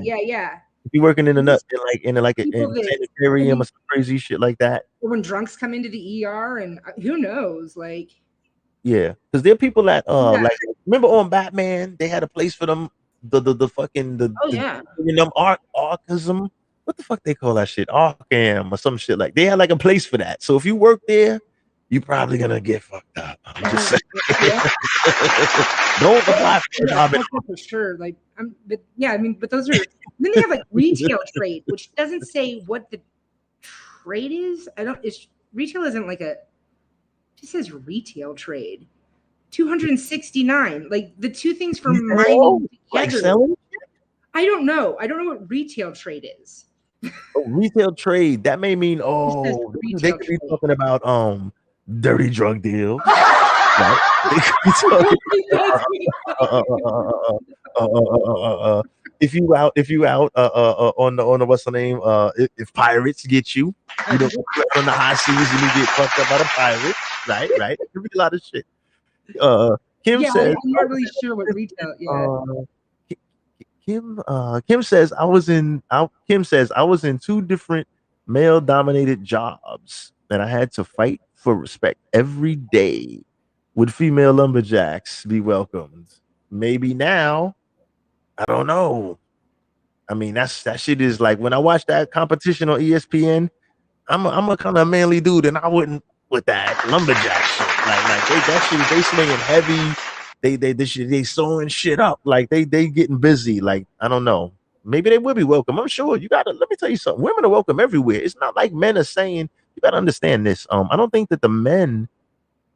Yeah.
If you're working in a nut, in a sanitarium or some crazy shit like that.
Or when drunks come into the ER, and who knows, like.
Yeah, because there are people that like remember on Batman, they had a place for them. The fucking them Arkham. What the fuck they call that shit? Arkham or some shit like. They had like a place for that. So if you work there, you're probably gonna get fucked up. I'm just saying. Don't apply for a job
for sure. Like, but those are. Then they have like retail trade, which doesn't say what the trade is. Retail isn't like a. It just says retail trade. 269. Like the two things for mining together.
Like selling?
I don't know. I don't know what retail trade is.
Retail trade. That may mean they could be talking about dirty drug deal. Right? They could be talking if you out on the what's the name? If pirates get you, on the high seas and you get fucked up by the pirates, right? There could be a lot of shit. Kim says,
I'm not really sure what retail.
Kim says I was in 2 different male-dominated jobs, and I had to fight for respect every day. Would female lumberjacks be welcomed? Maybe now. I don't know. I mean, that shit is like when I watch that competition on ESPN. I'm a kind of manly dude, and I wouldn't with that lumberjack shit. Like that shit, they swinging heavy. They sewing shit up. Like they getting busy. Like I don't know. Maybe they will be welcome. I'm sure you gotta. Let me tell you something. Women are welcome everywhere. It's not like men are saying. You gotta understand this. I don't think that the men,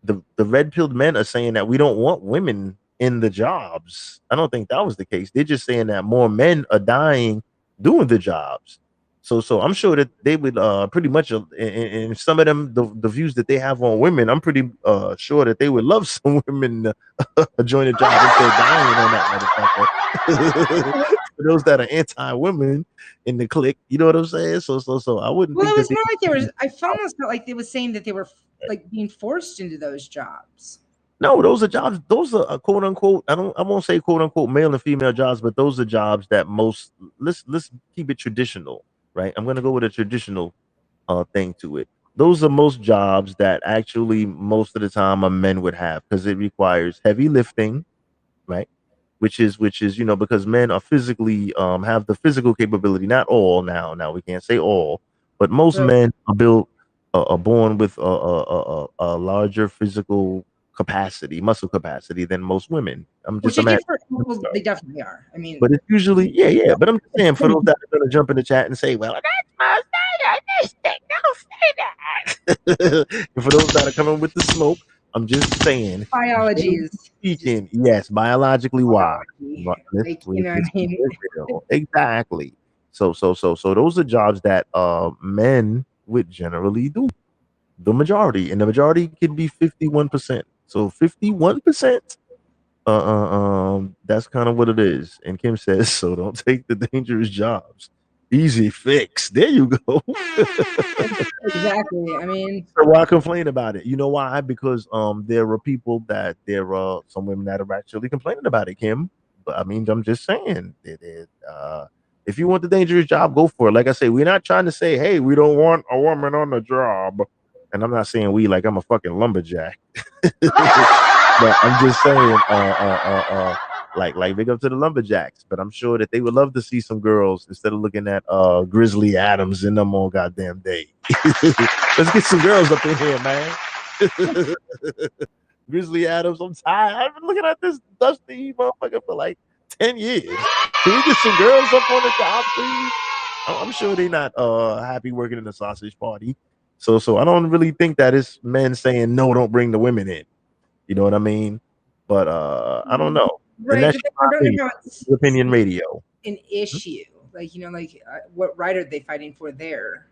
the red-pilled men, are saying that we don't want women in the jobs. I don't think that was the case. They're just saying that more men are dying doing the jobs. So I'm sure that they would pretty much in some of them the views that they have on women, I'm pretty sure that they would love some women to join the job if they're dying on that motherfucker. For those that are anti-women in the clique, you know what I'm saying? So I wouldn't
Well,
think
it was
that
more like they were. I almost felt like they was saying that they were like being forced into those jobs.
no, those are jobs. Those are quote unquote. I won't say quote unquote male and female jobs, but those are jobs that most. Let's keep it traditional, right? I'm gonna go with a traditional thing to it. Those are most jobs that actually most of the time a men would have because it requires heavy lifting, right? Which is because men are physically have the physical capability. Not all now we can't say all, but most
Right.
men are built are born with a larger physical capacity, muscle capacity than most women. I'm
Which
just
I get
imagining.
for well, they definitely are. I mean,
But it's usually yeah. But I'm just saying for those that are gonna jump in the chat and say, "Well, that's my style. Don't say that." And for those that are coming with the smoke, I'm just saying.
biology
generally
is
speaking, yes, biologically wise.
biology. Like, you know what I mean?
Exactly. So those are jobs that men would generally do. The majority, and the majority can be 51%. So 51%. That's kind of what it is. And Kim says, so don't take the dangerous jobs. Easy fix. There you go.
Exactly. I mean,
So why complain about it? You know why? Because there are people that there are some women that are actually complaining about it, Kim. But I mean, I'm just saying if you want the dangerous job, go for it. Like I say, we're not trying to say, hey, we don't want a woman on the job. And I'm not saying we like I'm a fucking lumberjack. But I'm just saying, like big up to the lumberjacks. But I'm sure that they would love to see some girls instead of looking at Grizzly Adams in them all goddamn day. Let's get some girls up in here, man. Grizzly Adams, I'm tired. I've been looking at this dusty motherfucker for like 10 years. Can we get some girls up on the job, please? I'm sure they're not happy working in the sausage party. So I don't really think that it's men saying no, don't bring the women in. You know what I mean? But I don't know.
right.
And that's
But I don't know how it's
opinion radio.
an issue. Like, you know, like what right are they fighting for there?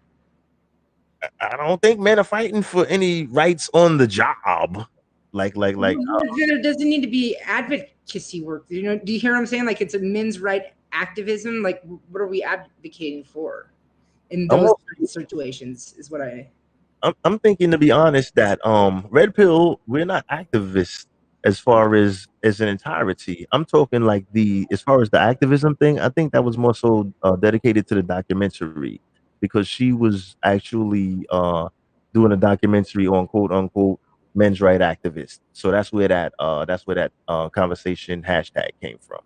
I don't think men are fighting for any rights on the job. Like
There doesn't need to be advocacy work. You know, do you hear what I'm saying? Like, it's a men's right activism. Like, what are we advocating for in those situations? Is what
I'm thinking, to be honest, that Red Pill, we're not activists as far as an entirety. I'm talking like as far as the activism thing, I think that was more so dedicated to the documentary because she was actually doing a documentary on quote unquote men's right activists. So that's where that conversation hashtag came from.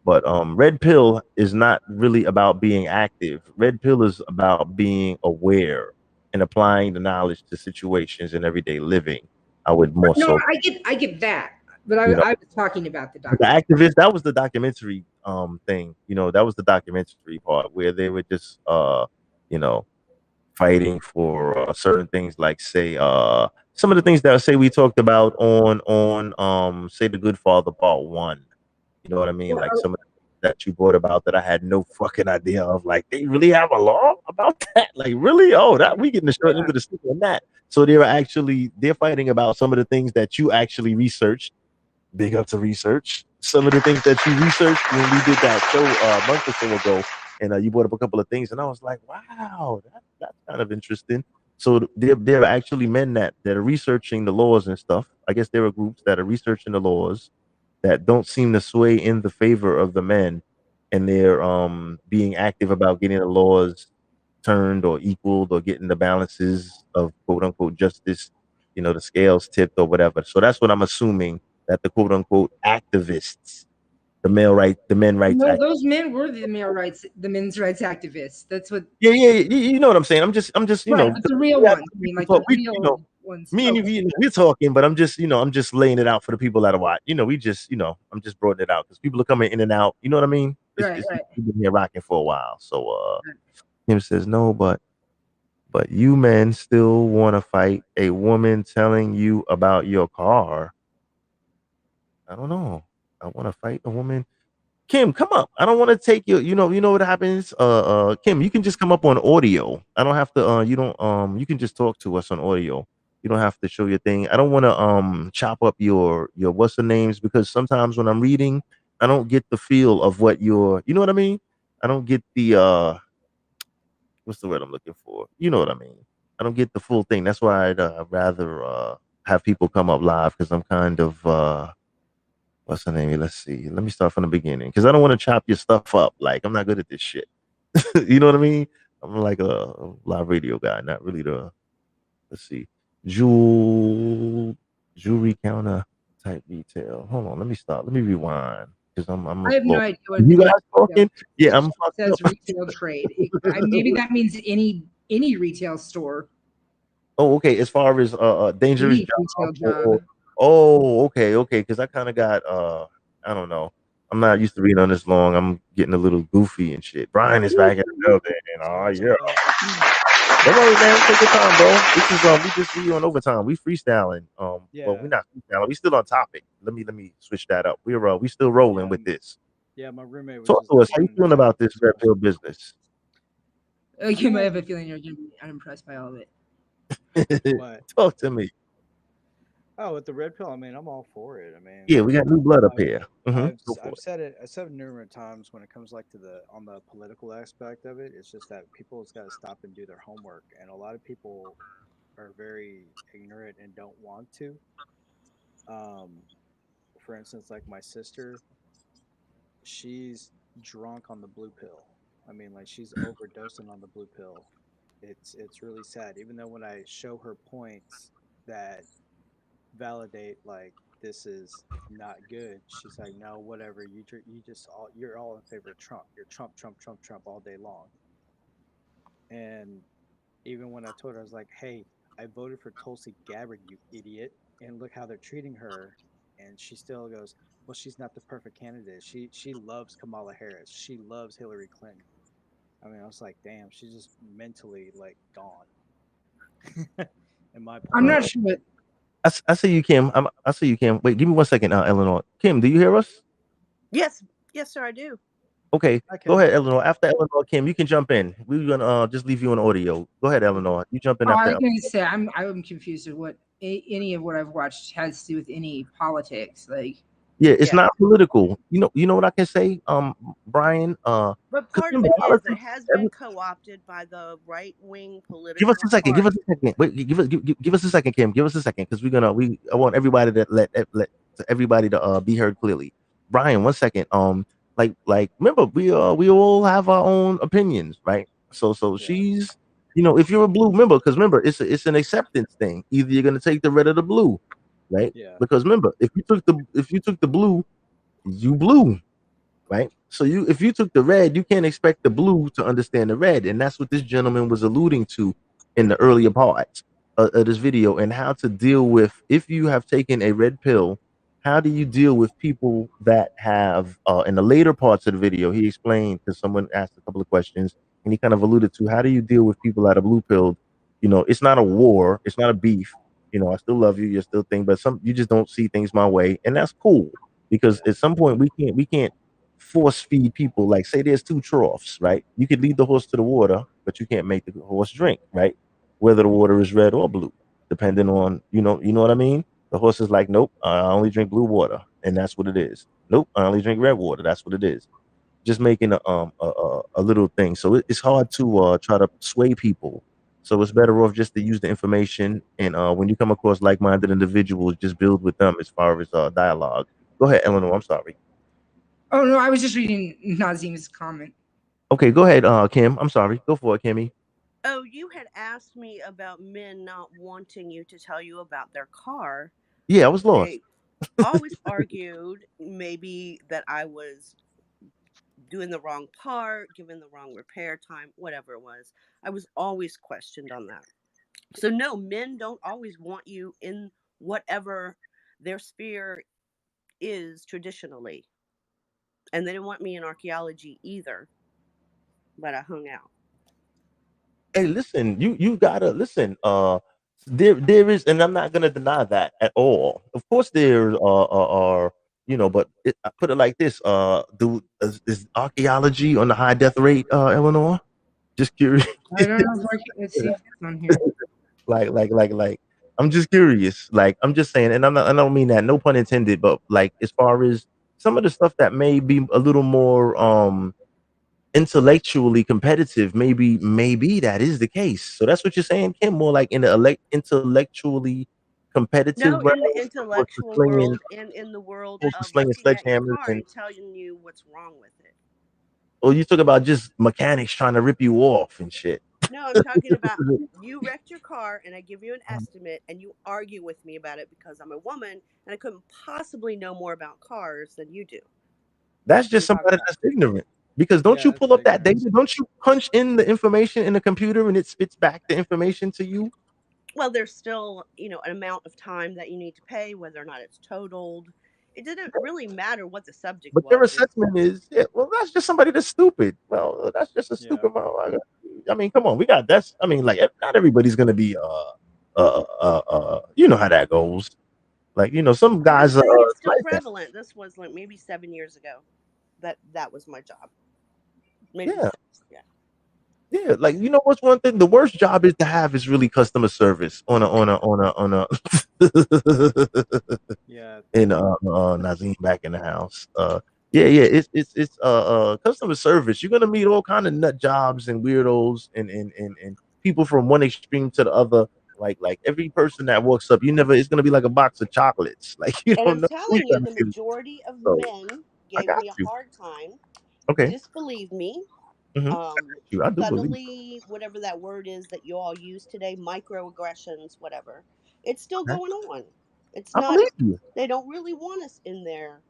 But Red Pill is not really about being active. Red Pill is about being aware and applying the knowledge to situations in everyday living. I would more
No,
so.
I get that, but I was talking about the
The activist, that was the documentary thing. You know, that was the documentary part where they were just fighting for certain things, like say some of the things that say we talked about on say The Good Father Part 1. You know what I mean? Like some of the things that you brought about that I had no fucking idea of. Like, they really have a law about that? Like, really? Oh, that we getting the short end of the stick on that. So they're fighting about some of the things that you actually researched. Big up to research. Some of the things that you researched when we did that show a month or so ago, and you brought up a couple of things, and I was like, wow, that's kind of interesting. So there are actually men that are researching the laws and stuff. I guess there are groups that are researching the laws that don't seem to sway in the favor of the men, and they're being active about getting the laws turned or equaled or getting the balances of quote unquote justice, the scales tipped or whatever. So that's what I'm assuming, that the quote unquote activists, the men rights
No, those men were the men's rights activists. That's what.
Yeah, you know what I'm saying. I'm just
right, but the real ones. I mean, like the real ones.
Me and
Okay.
you, we're talking, but I'm just, I'm just laying it out for the people that are watching. We just, I'm just broadening it out because people are coming in and out. You know what I mean?
Right, right.
We've been here rocking for a while. So, Kim says no, but you men still want to fight a woman telling you about your car. I don't know. I want to fight a woman. Kim, come up. I don't want to take your, you know what happens? Kim, you can just come up on audio. I don't have to, you don't, you can just talk to us on audio. You don't have to show your thing. I don't want to, chop up your what's the names because sometimes when I'm reading, I don't get the feel of what you know what I mean? I don't get the, what's the word I'm looking for? You know what I mean? I don't get the full thing. That's why I'd rather, have people come up live because I'm kind of, what's the name? Let's see. Let me start from the beginning because I don't want to chop your stuff up. Like I'm not good at this shit. You know what I mean? I'm like a live radio guy, not really the. Let's see, jewelry counter type detail. Hold on, let me stop. Let me rewind because I'm
I have no
lost.
idea what
You
the
guys talking? Yeah, I'm
it
fucked
says
up.
retail trade. Maybe that means any retail store,
Oh, okay. As far as dangerous
any retail
job
job.
oh, okay. Because I kind of got I don't know. I'm not used to reading on this long. I'm getting a little goofy and shit. Brian is back in the building. Oh yeah. Don't worry, man. Take your time, bro. This is we on overtime. We freestyling. Well, we're not freestyling. We still on topic. Let me switch that up. We still rolling with this.
Yeah, my roommate was
Talk
just
to us. How you
asking
feeling about this red pill business?
You might have a feeling you're going to be unimpressed by all of it.
What?
Talk to me.
Oh, with the red pill, I mean, I'm all for it. I mean,
Yeah, we got new blood up
I've,
here.
I've said it. I said it numerous times when it comes like to on the political aspect of it. It's just that people's got to stop and do their homework, and a lot of people are very ignorant and don't want to. For instance, like my sister, she's drunk on the blue pill. I mean, like she's overdosing on the blue pill. It's really sad. Even though when I show her points that validate like this is not good, she's like, no, whatever. You're all in favor of Trump. You're Trump, Trump, Trump, Trump all day long. And even when I told her, I was like, hey, I voted for Tulsi Gabbard, you idiot, and look how they're treating her. And she still goes, well, she's not the perfect candidate. She loves Kamala Harris. She loves Hillary Clinton. I mean, I was like, damn, she's just mentally like gone. In my
I'm not sure what.
I see you, Kim. I see you, Kim. Wait, give me 1 second, Eleanor. Kim, do you hear us?
Yes, yes, sir, I do.
Okay, go ahead, Eleanor. After Eleanor, Kim, you can jump in. We're gonna just leave you on audio. Go ahead, Eleanor. You jump in
I
after.
was going to say I'm confused with what any of what I've watched has to do with any politics. Like,
Yeah, it's not political. You know what I can say, Brian.
But
'Cause
part of
remember,
it is
politics,
it has been co-opted by the right-wing political
give us a second. Give us
party.
a second. Wait, give us a second, Kim. Give us a second, because I want everybody to let everybody to be heard clearly. Brian, 1 second. Remember, we all have our own opinions, right? So she's, if you're a blue member, because remember, it's an acceptance thing. Either you're gonna take the red or the blue, right?
Yeah.
Because remember, if you took the blue, you blue, right? So if you took the red, you can't expect the blue to understand the red, and that's what this gentleman was alluding to in the earlier parts of this video, and how to deal with if you have taken a red pill. How do you deal with people that have in the later parts of the video? He explained because someone asked a couple of questions, and he kind of alluded to how do you deal with people that are blue pilled. It's not a war, it's not a beef. I still love you, you're still thing, but you just don't see things my way, and that's cool because at some point we can't force feed people. Like, say there's two troughs, right? You could lead the horse to the water, but you can't make the horse drink, right? Whether the water is red or blue, depending on you know what I mean. The horse is like, nope, I only drink blue water, and that's what it is. Nope, I only drink red water. That's what it is. Just making a little thing. So it's hard to try to sway people. So it's better off just to use the information, and when you come across like-minded individuals, just build with them as far as dialogue. Go ahead, Eleanor. I'm sorry.
oh no, I was just reading Nazim's comment.
Okay, go ahead, Kim. I'm sorry. Go for it, Kimmy.
Oh, you had asked me about men not wanting you to tell you about their car.
Yeah, I was lost.
They always argued maybe that I was doing the wrong part, giving the wrong repair time, whatever it was. I was always questioned on that. So no, men don't always want you in whatever their sphere is traditionally. And they didn't want me in archaeology either, but I hung out.
Hey, listen, you gotta listen. There is, and I'm not gonna deny that at all. Of course, there are but I put it like this: is archaeology on the high death rate, Eleanor? Just curious.
I don't know. Let's see if it's on here.
like, I'm just curious. Like, I'm just saying, and I don't mean that, no pun intended, but like, as far as some of the stuff that may be a little more intellectually competitive, maybe that is the case. So that's what you're saying, Kim, more like in the intellectually competitive
No,
realm,
in the
or
intellectual
slinging,
world and in the world
or
of
slinging
looking at your
sledgehammers,
car
and
and telling you what's wrong with it.
or you talk about just mechanics trying to rip you off and shit.
No, I'm talking about you wrecked your car and I give you an estimate and you argue with me about it because I'm a woman and I couldn't possibly know more about cars than you do.
That's just somebody that's ignorant. Because don't you pull up that data? Don't you punch in the information in the computer and it spits back the information to you?
Well, there's still, an amount of time that you need to pay, whether or not it's totaled. It didn't really matter what the subject
But their
was.
assessment is, well, that's just somebody that's stupid. Well, that's just a stupid motherfucker. I mean, come on, like, not everybody's gonna be you know how that goes. Like, some guys
I'm
are
saying it's still
like that.
prevalent. This was like maybe 7 years ago. That was my job. Maybe
Yeah.
6, yeah.
Yeah, like, what's one thing? The worst job is to have is really customer service on a
Yeah.
and Nazim back in the house. It's customer service. You're gonna meet all kind of nut jobs and weirdos and people from one extreme to the other. Like every person that walks up, it's gonna be like a box of chocolates. Like, you
And
don't
I'm
know who
telling
you're
you,
gonna
the
see.
majority of
So
men
I
gave
got
me a
you.
hard time,
Okay.
disbelieved me,
I got you. I do believe.
subtly, whatever that word is that you all use today, microaggressions, whatever. It's still
Okay.
going on. It's
I
not.
believe you.
They don't really want us in there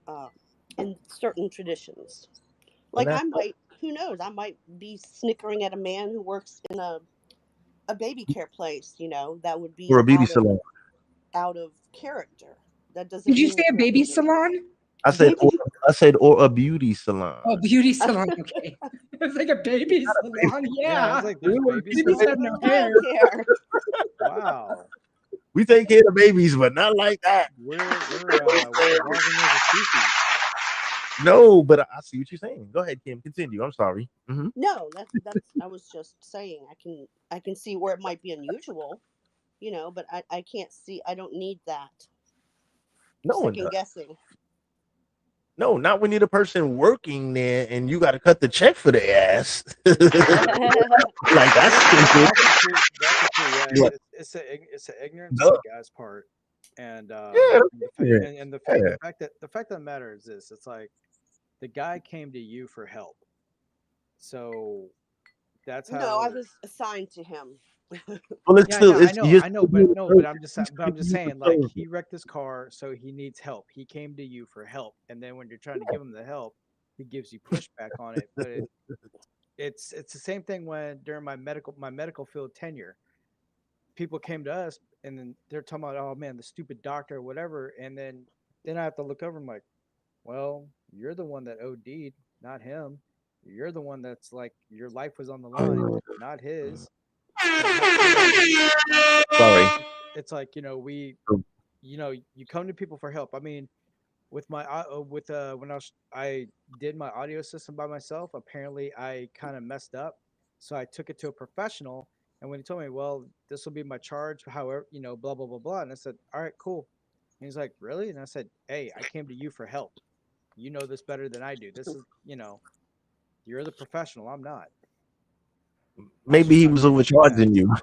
in certain traditions.
And
Like
that's
who knows? I might be snickering at a man who works in a baby care place. That would be
for a beauty salon.
out of character. That doesn't.
Did you
mean
say a baby salon?
I said, or a beauty salon.
Oh, beauty salon. Okay. It's like a baby salon. Yeah.
It's like there's baby
Babies have no hair.
Wow.
We take care of babies, but not like that.
We're evolving as a species.
No, but I see what you're saying. Go ahead, Kim. Continue. I'm sorry.
No, that's. I was just saying. I can see where it might be unusual, but I can't see. I don't need that.
No one
Second
does.
guessing.
No, not when you're the person working there and you got to cut the check for their ass. Like, that's stupid.
Yeah, it's an ignorance on the guy's part, and the fact of the matter is this: it's like the guy came to you for help, so that's how.
No, I was assigned to him.
Well, it's still.
I know, but I'm just saying, like, he wrecked his car, so he needs help. He came to you for help, and then when you're trying to give him the help, he gives you pushback on it. But it's the same thing when during my medical field tenure, people came to us, and then they're talking about, oh man, the stupid doctor or whatever, and then I have to look over. I'm like, well, you're the one that OD'd, not him. You're the one that's like your life was on the line, not his.
Sorry.
It's like, you come to people for help. I mean, with my when I did my audio system by myself, apparently I kind of messed up, so I took it to a professional. And when he told me, well, this will be my charge, however, blah blah blah blah, and I said, all right, cool. And he's like, really? And I said, hey, I came to you for help. You know this better than I do. This is, you're the professional. I'm not.
Maybe he was overcharging you.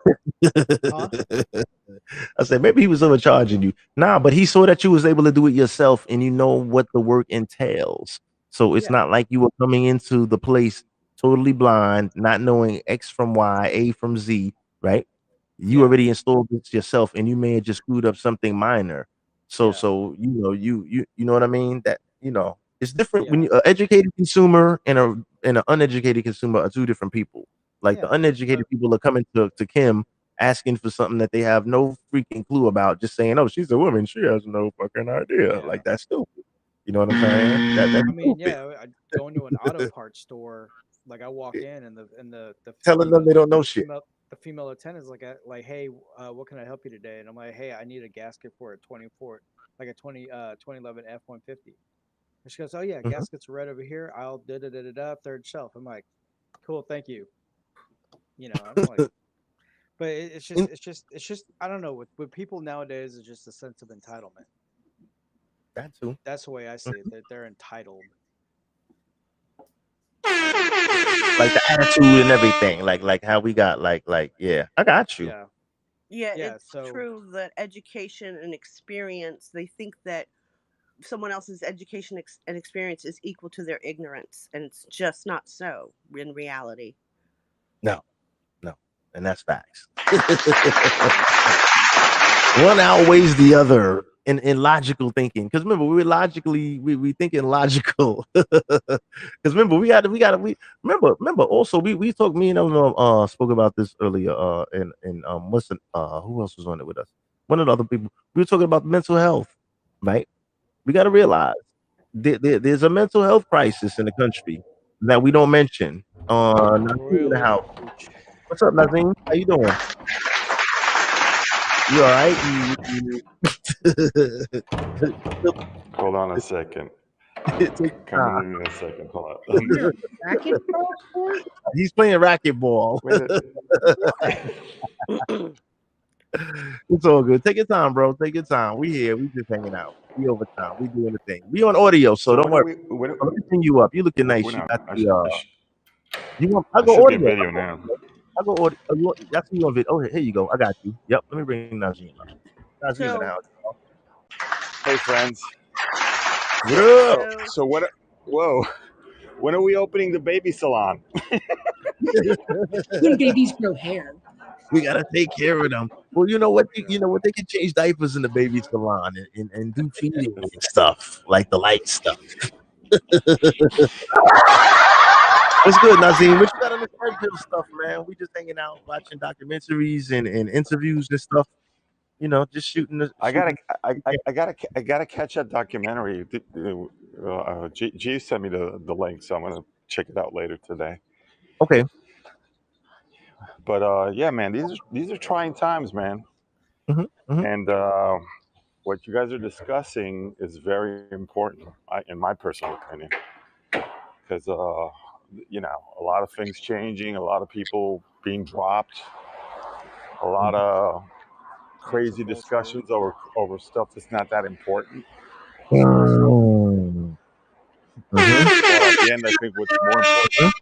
I said, maybe he was overcharging you. Nah, but he saw that you was able to do it yourself and you know what the work entails. So it's not like you were coming into the place totally blind, not knowing X from Y, A from Z, right? You already installed it yourself and you may have just screwed up something minor. So you know what I mean? That, it's different when an educated consumer and an uneducated consumer are two different people. Like the uneducated people are coming to Kim asking for something that they have no freaking clue about, just saying, "Oh, she's a woman. She has no fucking idea." Like that's stupid. You know what I'm saying? That's
I mean,
stupid.
yeah, I go into an auto parts store. Like I walk in and the
Telling them they don't know shit.
the female attendant's like, hey, what can I help you today? And I'm like, hey, I need a gasket for a 2011 F-150. And she goes, oh yeah, gaskets are right over here. I'll third shelf. I'm like, cool, thank you. You know, I'm like, but it's just I don't know, with people nowadays, it's just a sense of entitlement.
That too.
That's the way I see it. That they're entitled.
Like the attitude and everything, like how we got like yeah, I got you.
Yeah, it's true that education and experience, they think that someone else's education and experience is equal to their ignorance, and it's just not so in reality.
No, and that's facts. One outweighs the other in logical thinking, because remember we thinking logical. Because remember we remember also we talked, me and spoke about this earlier and what's the who else was on it with us, one of the other people. We were talking about mental health, right? We got to realize there's a mental health crisis in the country that we don't mention. Nazim in the house. What's up, Nazim? How you doing? You all right?
Hold on a second. Coming in a second. Hold on.
Racquetball?
He's playing racquetball. It's all good. Take your time, bro. Take your time. We here. We just hanging out. We over time. We doing the thing. We on audio, so don't worry. Let me bring you up. You looking nice. You got the you want? I go audio.
Video now.
I go audio. That's you on video. Oh, here you go. I got you. Yep. Let me bring Najim up. Najim in the house.
Hey, friends.
Yeah.
So what? Whoa. When are we opening the baby salon?
When babies grow hair.
We gotta take care of them. Well, you know what? You know what? They can change diapers in the baby salon and do feeding and stuff, like the light stuff. What's good, Nazim? What you got on this red pill stuff, man? We just hanging out, watching documentaries and interviews and stuff. You know, just shooting.
I gotta catch that documentary. G sent me the link, so I'm gonna check it out later today.
Okay.
But yeah, man, these are trying times, man. And what you guys are discussing is very important, in my personal opinion, because you know, a lot of things changing, a lot of people being dropped, a lot of crazy discussions over stuff that's not that important. Well, at the end, I think what's more important.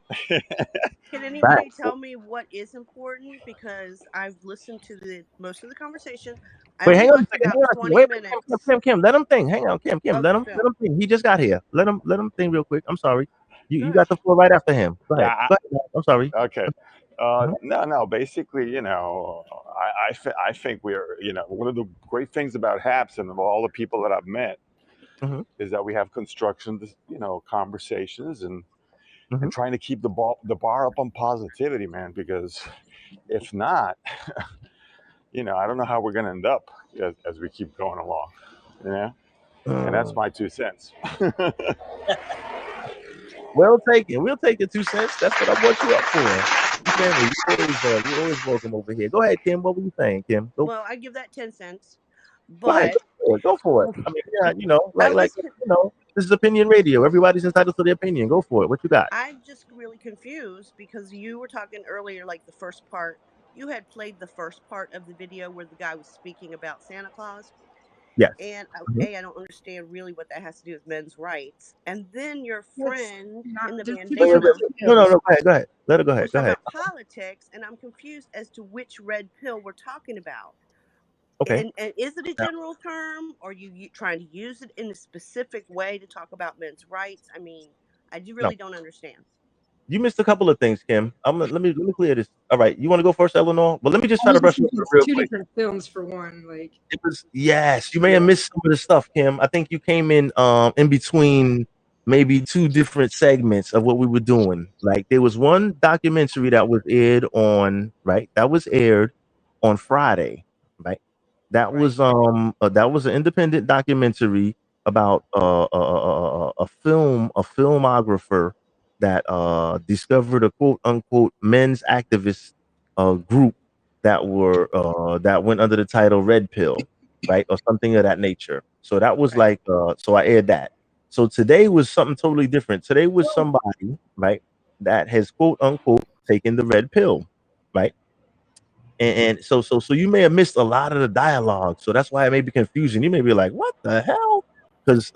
Can anybody tell me what is important? Because I've listened to most of the conversation.
Wait, hang on a
watched
second.
about 20 minutes.
Kim, let him think. Hang on, Kim, let him think. He just got here. Let him think real quick. I'm sorry. You got the floor right after him. Go ahead. Go ahead. I'm sorry.
Okay. No. Basically, you know, I think we're, you know, one of the great things about HAPS and of all the people that I've met is that we have constructions, you know, conversations and trying to keep the bar up on positivity, man. Because if not, you know, I don't know how we're going to end up as we keep going along. You know, and that's my 2 cents.
We'll take it. We'll take the 2 cents. That's what I brought you up for. You're always welcome over here. Go ahead, Kim. What were you saying, Kim?
Well, I give that 10 cents. But
go for it. I mean, yeah, you know, you know, this is opinion radio. Everybody's entitled to their opinion. Go for it. What you got?
I'm just really confused because you were talking earlier, like the first part. You had played the first part of the video where the guy was speaking about Santa Claus.
Yes.
And I don't understand really what that has to do with men's rights. And then your friend in the bandana.
No. Go ahead. Let her go ahead. Go ahead.
About politics, and I'm confused as to which red pill we're talking about.
Okay.
And is it a general term, or are you trying to use it in a specific way to talk about men's rights? I mean, I really don't understand.
You missed a couple of things, Kim. Let me clear this. All right, you want to go first, Eleanor? But let me just try to brush you real
two
quick.
different films for one. Like
It was yes. You may have missed some of the stuff, Kim. I think you came in between maybe 2 different segments of what we were doing. Like there was one documentary that was aired on on Friday, right? That was an independent documentary about a filmographer that discovered a quote unquote men's activist group that went under the title Red Pill, right, or something of that nature. So that was like so I aired that. So today was something totally different. Today was somebody, right, that has quote unquote taken the red pill, right? And so you may have missed a lot of the dialogue. So that's why it may be confusing. You may be like, what the hell? Because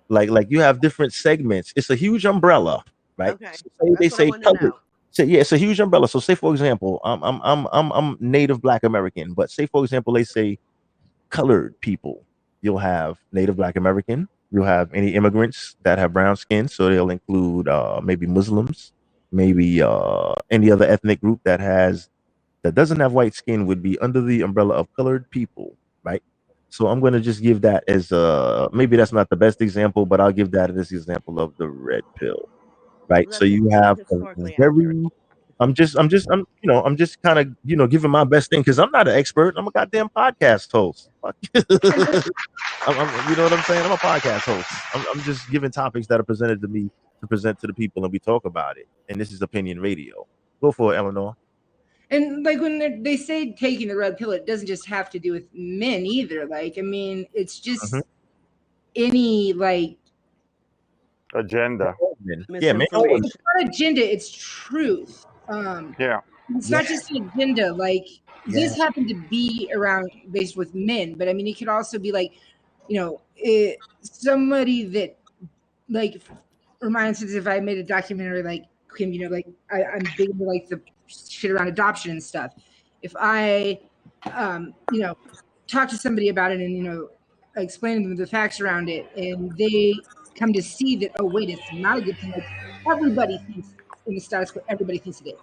like you have different segments. It's a huge umbrella, right?
Okay.
So say they
That's what I
say
wanted to
colored.
know.
So yeah, it's a huge umbrella. So say for example, I'm Native Black American, but say for example, they say colored people. You'll have Native Black American. You'll have any immigrants that have brown skin. So they'll include maybe Muslims, maybe any other ethnic group that doesn't have white skin would be under the umbrella of colored people, right? So I'm going to just give that as maybe that's not the best example, but I'll give that as the example of the red pill, right? So you have a very I'm just kind of giving my best thing because I'm not an expert. I'm a goddamn podcast host. Fuck. You know what I'm saying? I'm a podcast host. I'm just giving topics that are presented to me to present to the people, and we talk about it. And this is opinion radio. Go for it, Eleanor.
And like when they say taking the red pill, it doesn't just have to do with men either. Like, I mean, it's just any like
agenda.
Yeah, man.
it's not agenda, it's truth.
Yeah.
It's not just an agenda. Like this happened to be around based with men, but I mean, it could also be like, somebody that like reminds us if I made a documentary like him, like I'm big into like the shit around adoption and stuff. If I, talk to somebody about it and, explain to them the facts around it and they come to see that, oh, wait, it's not a good thing. Like everybody thinks in the status quo, everybody thinks it is.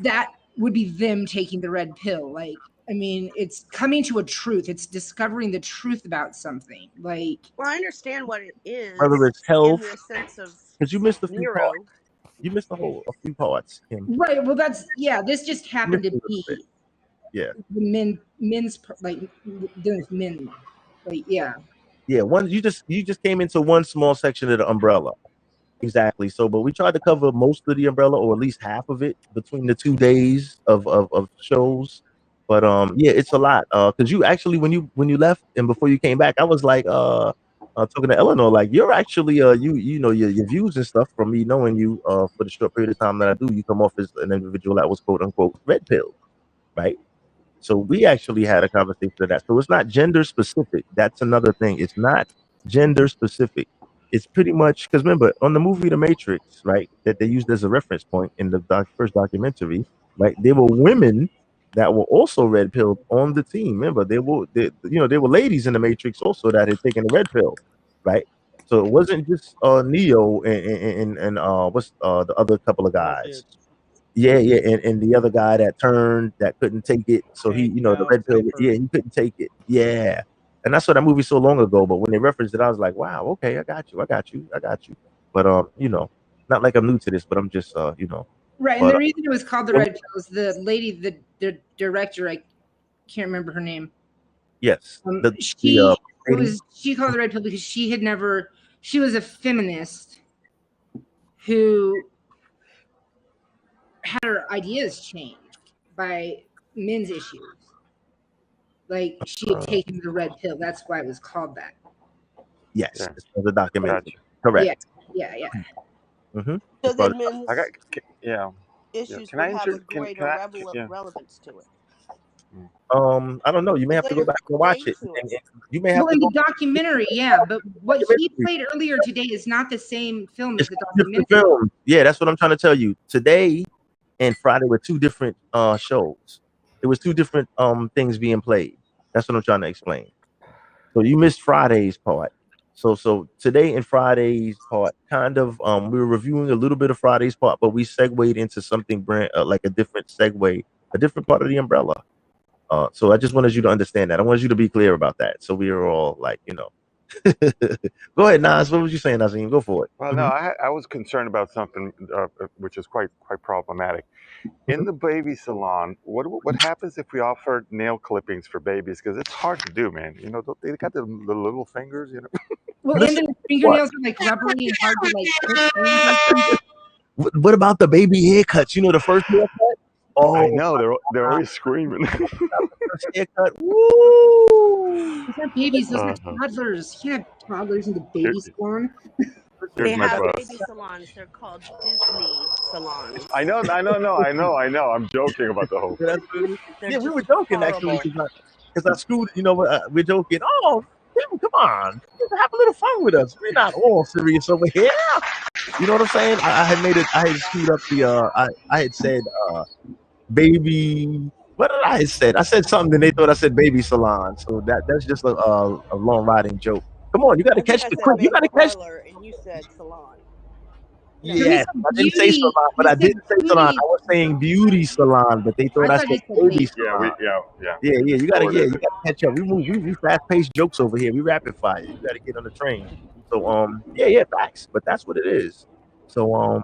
That would be them taking the red pill. Like, I mean, it's coming to a truth. It's discovering the truth about something. Like,
well, I understand what it is.
Whether it's health,
in the sense of
because you missed a few
neuro.
parts. You missed a few parts, Kim.
Right. Well, this just happened to be
Yeah.
the men's like dealing with men. Like, yeah.
Yeah. You just came into one small section of the umbrella. Exactly. So, but we tried to cover most of the umbrella, or at least half of it, between the 2 days of shows. But yeah, it's a lot. Because you actually, when you left and before you came back, I was like, talking to Eleanor, like you're actually, your views and stuff from me knowing you, for the short period of time that I do, you come off as an individual that was quote unquote red pill, right? So we actually had a conversation of that. So it's not gender specific. That's another thing. It's not gender specific. It's pretty much because remember on the movie The Matrix, right, that they used as a reference point in the first documentary, right? There were women that were also red pilled on the team. Remember, there were ladies in The Matrix also that had taken the red pill, right? So it wasn't just Neo and what's the other couple of guys. Yeah, and the other guy that couldn't take it. So he, the red pill, he couldn't take it. Yeah. And I saw that movie so long ago, but when they referenced it, I was like, wow, okay, I got you. But not like I'm new to this, but I'm just
Right. And
but,
the reason it was called the red pill is the lady, the director, I can't remember her name.
yes.
She called it the red pill because she was a feminist who had her ideas changed by men's issues. Like she had taken the red pill. That's why it was called that.
Yes, it's the documentary. Correct.
Yeah.
Mm-hmm.
So then men's
yeah.
issues
Can I
would have
inter-
a
can-
greater
can I-
level
yeah.
of relevance to it.
I don't know. You may have to go back and watch it. And you may have
Well,
to
in
go.
the documentary, yeah, but what he played earlier today is not the same film as the
Different
documentary.
film. Yeah, that's what I'm trying to tell you. Today and Friday were two different shows. It was two different things being played. That's what I'm trying to explain. So you missed Friday's part. So today and Friday's part, kind of we were reviewing a little bit of Friday's part, but we segued into something like a different segue, a different part of the umbrella. So I just wanted you to understand that. I wanted you to be clear about that. So we are all like, Go ahead, Nas. What was you saying, Nazim? Go for it.
Well, no, I was concerned about something which is quite problematic. in the baby salon, what happens if we offer nail clippings for babies? Because it's hard to do, man. You know, they got the little fingers, you know.
Well, and
Listen,
the fingernails are like rubbery and hard to like.
what about the baby haircuts? You know, the first haircut. Oh,
I know they're always screaming.
first haircut. Woo!
Those are babies. Those are
Uh-huh.
toddlers. You can't have toddlers in the baby salon.
They
Here's my
have
bus.
baby salons. They're called Disney salons.
I know. I'm joking about the whole thing.
They're
Yeah, we
just
were joking actually
horrible.
because I screwed. You know, we're joking. Oh, Tim, come on, have a little fun with us. We're not all serious over here. You know what I'm saying? I had made it. I had screwed up the. I had said, baby. What did I said? I said something, and they thought I said baby salon. So that's just a long riding joke. Come on, you got to
I think
catch
I
the
said
quick. You got
baby
to catch.
parlor, and you said salon.
Yes, I didn't say salon, but I didn't say salon. I was saying beauty salon, but they thought I said baby salon.
Yeah.
Yeah, you gotta
Oh,
you gotta catch up. We fast paced jokes over here. We rapid fire. You gotta get on the train. So yeah, facts. But that's what it is. So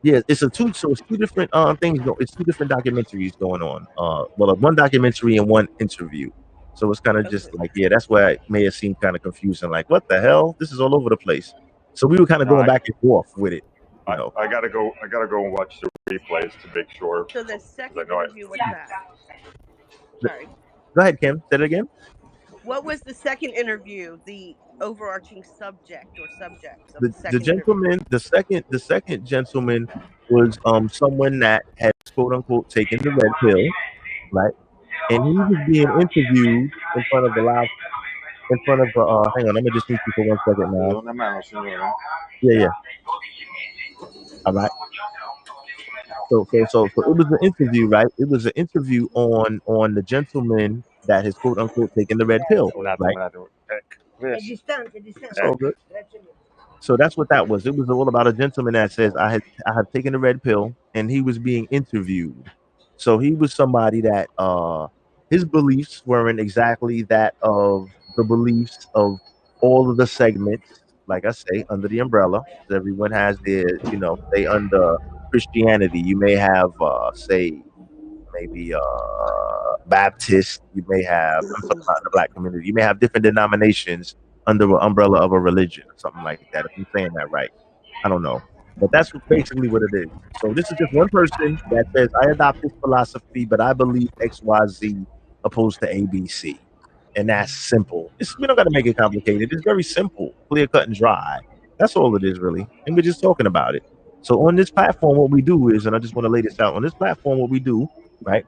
yeah, it's two different things. It's two different documentaries going on. One documentary and one interview. So it's kind of just like, yeah, that's why it may have seemed kind of confusing. Like, what the hell? This is all over the place. So we were kind of going back and forth with it. You know.
I gotta go and watch the replays to make sure.
So the second
I know
interview, what's that? Sorry.
Go ahead, Kim. Say it again.
What was the second interview? The overarching subject or subjects of
The
second
gentleman, the second gentleman was someone that had quote unquote taken the red pill, right? And he was being interviewed in front of the live, in front of hang on, let me just mute you for 1 second now. Yeah. All right. So it was an interview, right? It was an interview on the gentleman that has quote unquote taken the red pill, right? It's all good. So that's what that was. It was all about a gentleman that says I have taken the red pill, and he was being interviewed. So he was somebody that his beliefs weren't exactly that of the beliefs of all of the segments, like I say, under the umbrella. Everyone has their, they under Christianity. You may have say maybe Baptist, you may have, I'm talking about the black community, you may have different denominations under an umbrella of a religion or something like that, if I'm saying that right. I don't know. But that's basically what it is. So this is just one person that says, I adopt this philosophy, but I believe XYZ opposed to ABC. And that's simple. We don't got to make it complicated. It's very simple, clear, cut, and dry. That's all it is, really. And we're just talking about it. So on this platform, what we do is, and I just want to lay this out, on this platform, what we do, right?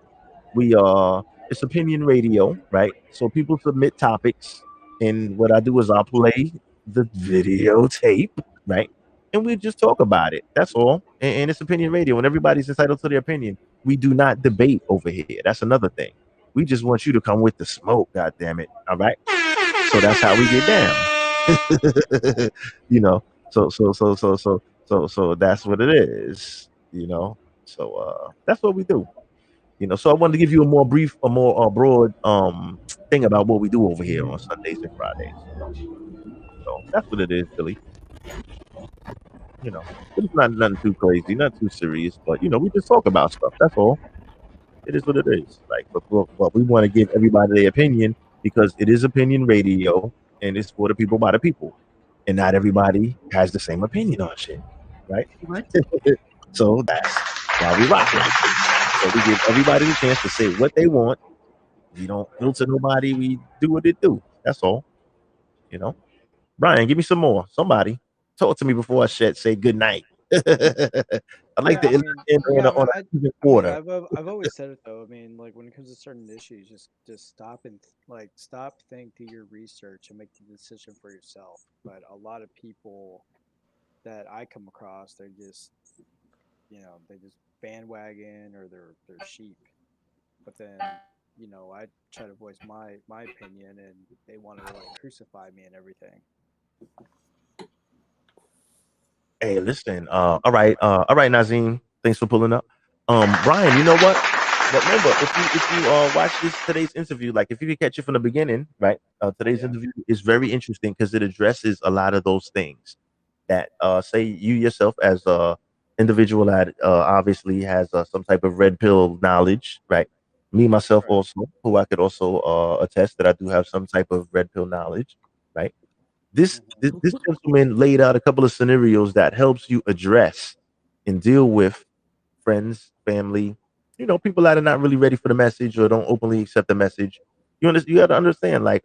It's opinion radio, right? So people submit topics, and what I do is I'll play the videotape, right? And we just talk about it. That's all. And it's opinion radio, and everybody's entitled to their opinion. We do not debate over here. That's another thing. We just want you to come with the smoke, God damn it. All right. So that's how we get down. So that's what it is, So that's what we do. So I wanted to give you a more broad thing about what we do over here on Sundays and Fridays. So that's what it is, Billy. It's not nothing too crazy, not too serious, but we just talk about stuff. That's all. It is what it is. But we want to give everybody their opinion because it is opinion radio and it's for the people by the people, and not everybody has the same opinion on shit, right?
What?
So that's why we rock it. So we give everybody the chance to say what they want. We don't filter nobody. We do what it do. That's all. Brian, give me some more. Somebody talk to me before I say good night. I like the on an even quarter.
I've always said it though. I mean, like when it comes to certain issues, just stop and think, do your research, and make the decision for yourself. But a lot of people that I come across, they're just they just bandwagon or they're sheep. But then I try to voice my opinion, and they want to crucify me and everything.
Hey, listen. All right, Nazim. Thanks for pulling up. Brian, you know what? But remember, if you watch today's interview, like if you could catch it from the beginning, right? Today's interview is very interesting because it addresses a lot of those things that say you yourself as individual that obviously has some type of red pill knowledge, right? Me myself also, who I could also attest that I do have some type of red pill knowledge, right? This gentleman laid out a couple of scenarios that helps you address and deal with friends, family, people that are not really ready for the message or don't openly accept the message. You got to understand, like,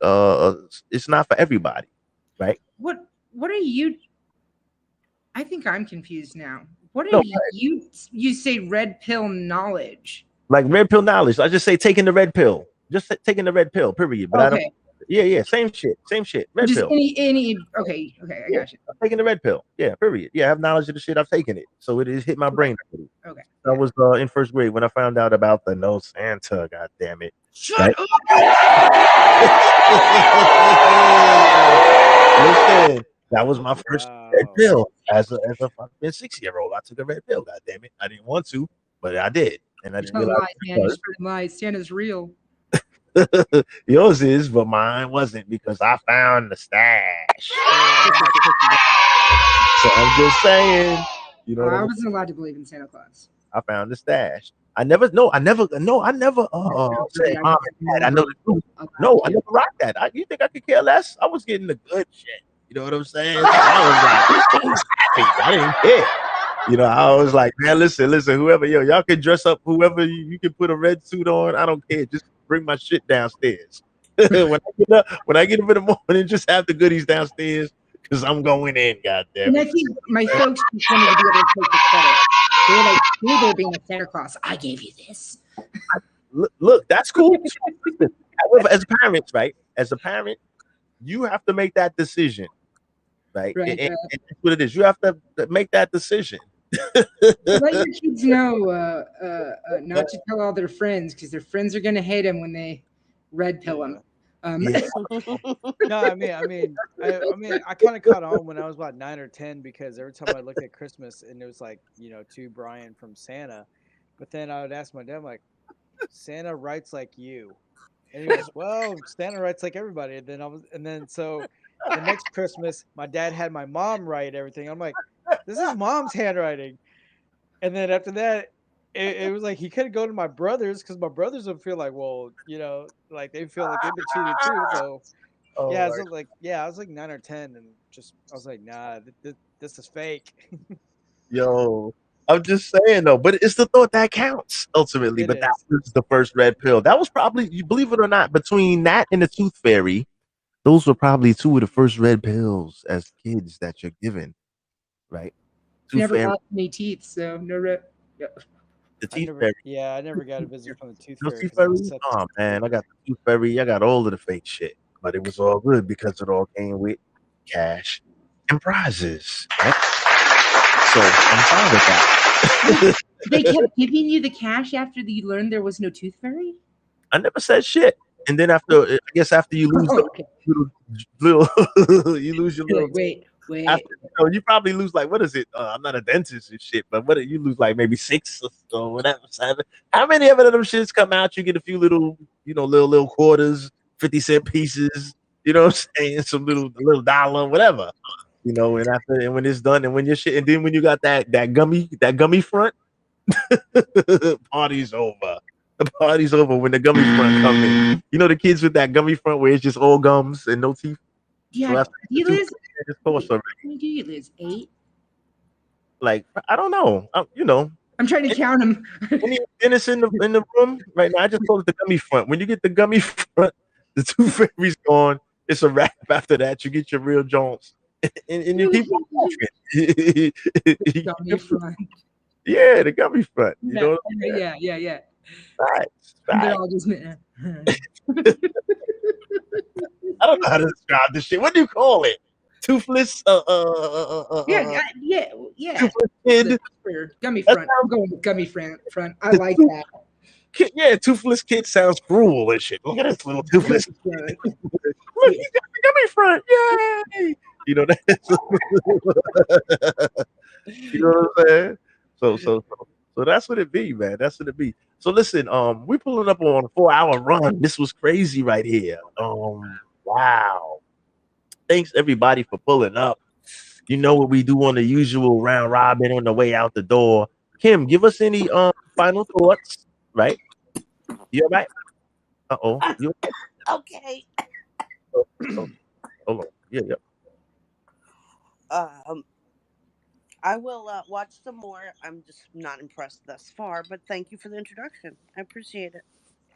it's not for everybody, right?
What are you? I think I'm confused now. What are
No,
you say red pill knowledge?
like red pill knowledge. I just say taking the red pill, just taking the red pill, period. But I don't.
Okay.
Yeah, same shit, red
Just
pill.
any okay, I
Yeah,
got you.
I'm taking the red pill. Yeah, period. Yeah, I have knowledge of the shit. I've taken it, so it has hit my brain already.
Okay.
I was in first grade when I found out about the no Santa. God damn it!
Shut
up! Listen, that was my first red pill as a fucking 6-year-old. I took a red pill. God damn it! I didn't want to, but I did, and I just
Don't
realized
lie, man. You're spreading lies. Santa's real.
yours is, but mine wasn't because I found the stash. So I'm just saying, what
I
I mean?
wasn't allowed to believe in Santa Claus.
I found the stash. I never said, Mom and Dad, I know the truth. No, I never rocked that. You think I could care less? I was getting the good shit. You know what I'm saying? I was like, I didn't care. I was like, man, listen, whoever, y'all can dress up, whoever, you can put a red suit on. I don't care. Just bring my shit downstairs. when I get up in the morning, just have the goodies downstairs because I'm going in, goddamn.
And I think my folks just wanted to be able to take the credit. They were like, "You're there being a Santa Claus. I gave you this."
Look, that's cool. However, as parents, right? As a parent, you have to make that decision, right?
Right,
And that's what it is. You have to make that decision.
Let your kids know not to tell all their friends because their friends are going to hate them when they red pill them.
No, I mean, I kind of caught on when I was about 9 or 10 because every time I looked at Christmas and it was like, to Brian from Santa, but then I would ask my dad, like, Santa writes like you, and he goes, well, Santa writes like everybody. And then so the next Christmas, my dad had my mom write everything. I'm like, this is Mom's handwriting. And then after that, it was like he couldn't go to my brothers because my brothers would feel like, well, like they feel like they've been cheated too. So yeah, so like I was like 9 or 10, and I was like, nah, this is fake.
Yo, I'm just saying though, but it's the thought that counts ultimately. But that was the first red pill. That was probably, you believe it or not, between that and the Tooth Fairy, those were probably two of the first red pills as kids that you're given, right?
Never lost any teeth, so no red. Yeah.
The Teeth Fairy.
Yeah, I never got a visit from the Tooth
No
Fairy.
Tooth Fairy? Oh man, I got the Tooth Fairy. I got all of the fake shit, but it was all good because it all came with cash and prizes. Right? So I'm fine with that.
They kept giving you the cash after you learned there was no Tooth Fairy?
I never said shit. And then after you lose you lose your little.
Wait.
After, you probably lose like, what is it? I'm not a dentist and shit, but what you lose like maybe 6 or whatever, 7. How many of them shits come out? You get a few little, little quarters, 50-cent pieces. You know what I'm saying? Some little dollar, whatever. And when it's done, and when you're shit, and then when you got that gummy front, party's over. The party's over when the gummy front come in. The kids with that gummy front where it's just all gums and no teeth.
Yeah,
So
you lose.
How
many do you lose? 8?
Like, I don't know.
I'm trying to count them.
When it's in the room right now, I just call it the gummy front. When you get the gummy front, the Tooth Fairy's gone. It's a wrap after that. You get your real Jones. And you keep walking.
Gummy front.
Yeah, the gummy front. You know what I'm saying?
Yeah.
Right.
They're all just
I don't know how to describe this shit. What do you call it? Toothless?
Yeah.
Toothless kid.
Gummy front. I'm going with gummy front. I like that.
Yeah, toothless kid sounds cruel and shit. Look at this little toothless kid. Look, he got the gummy front. Yay! You know that. You know what I'm saying? So that's what it be, man. That's what it be. So listen, we're pulling up on a 4-hour run. This was crazy right here. Wow. Thanks everybody for pulling up. You know what we do on the usual round robin on the way out the door. Kim, give us any final thoughts, right? You all right? Uh-oh. You okay?
Okay.
Oh, hold on. Yeah.
I will watch some more. I'm just not impressed thus far, but thank you for the introduction. I appreciate it.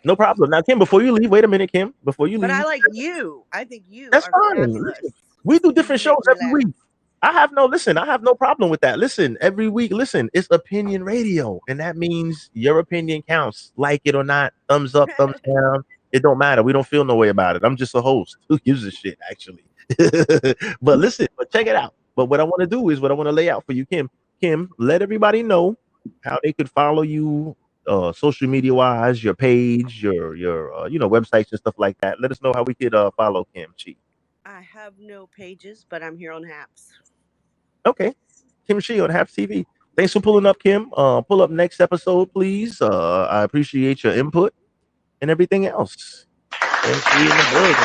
No problem. Now, Kim, before you leave, wait a minute, Kim. Before you
But
leave,
I like you. I think you
that's
are
fine.
fabulous.
Listen, we do different
You
shows
make me
every
laugh.
week. I have no problem with that. Listen, every week, it's opinion radio, and that means your opinion counts. Like it or not, thumbs up, thumbs down. It don't matter. We don't feel no way about it. I'm just a host. Who gives a shit, actually? But listen, but check it out. But what I want to do is what I want to lay out for you, Kim. Kim, let everybody know how they could follow you, social media wise, your page, your websites and stuff like that. Let us know how we could follow Kim Chi.
I have no pages, but I'm here on Haps.
Okay. Kim Chi on Haps TV. Thanks for pulling up, Kim. Pull up next episode, please. I appreciate your input and everything else. Thank you in the building,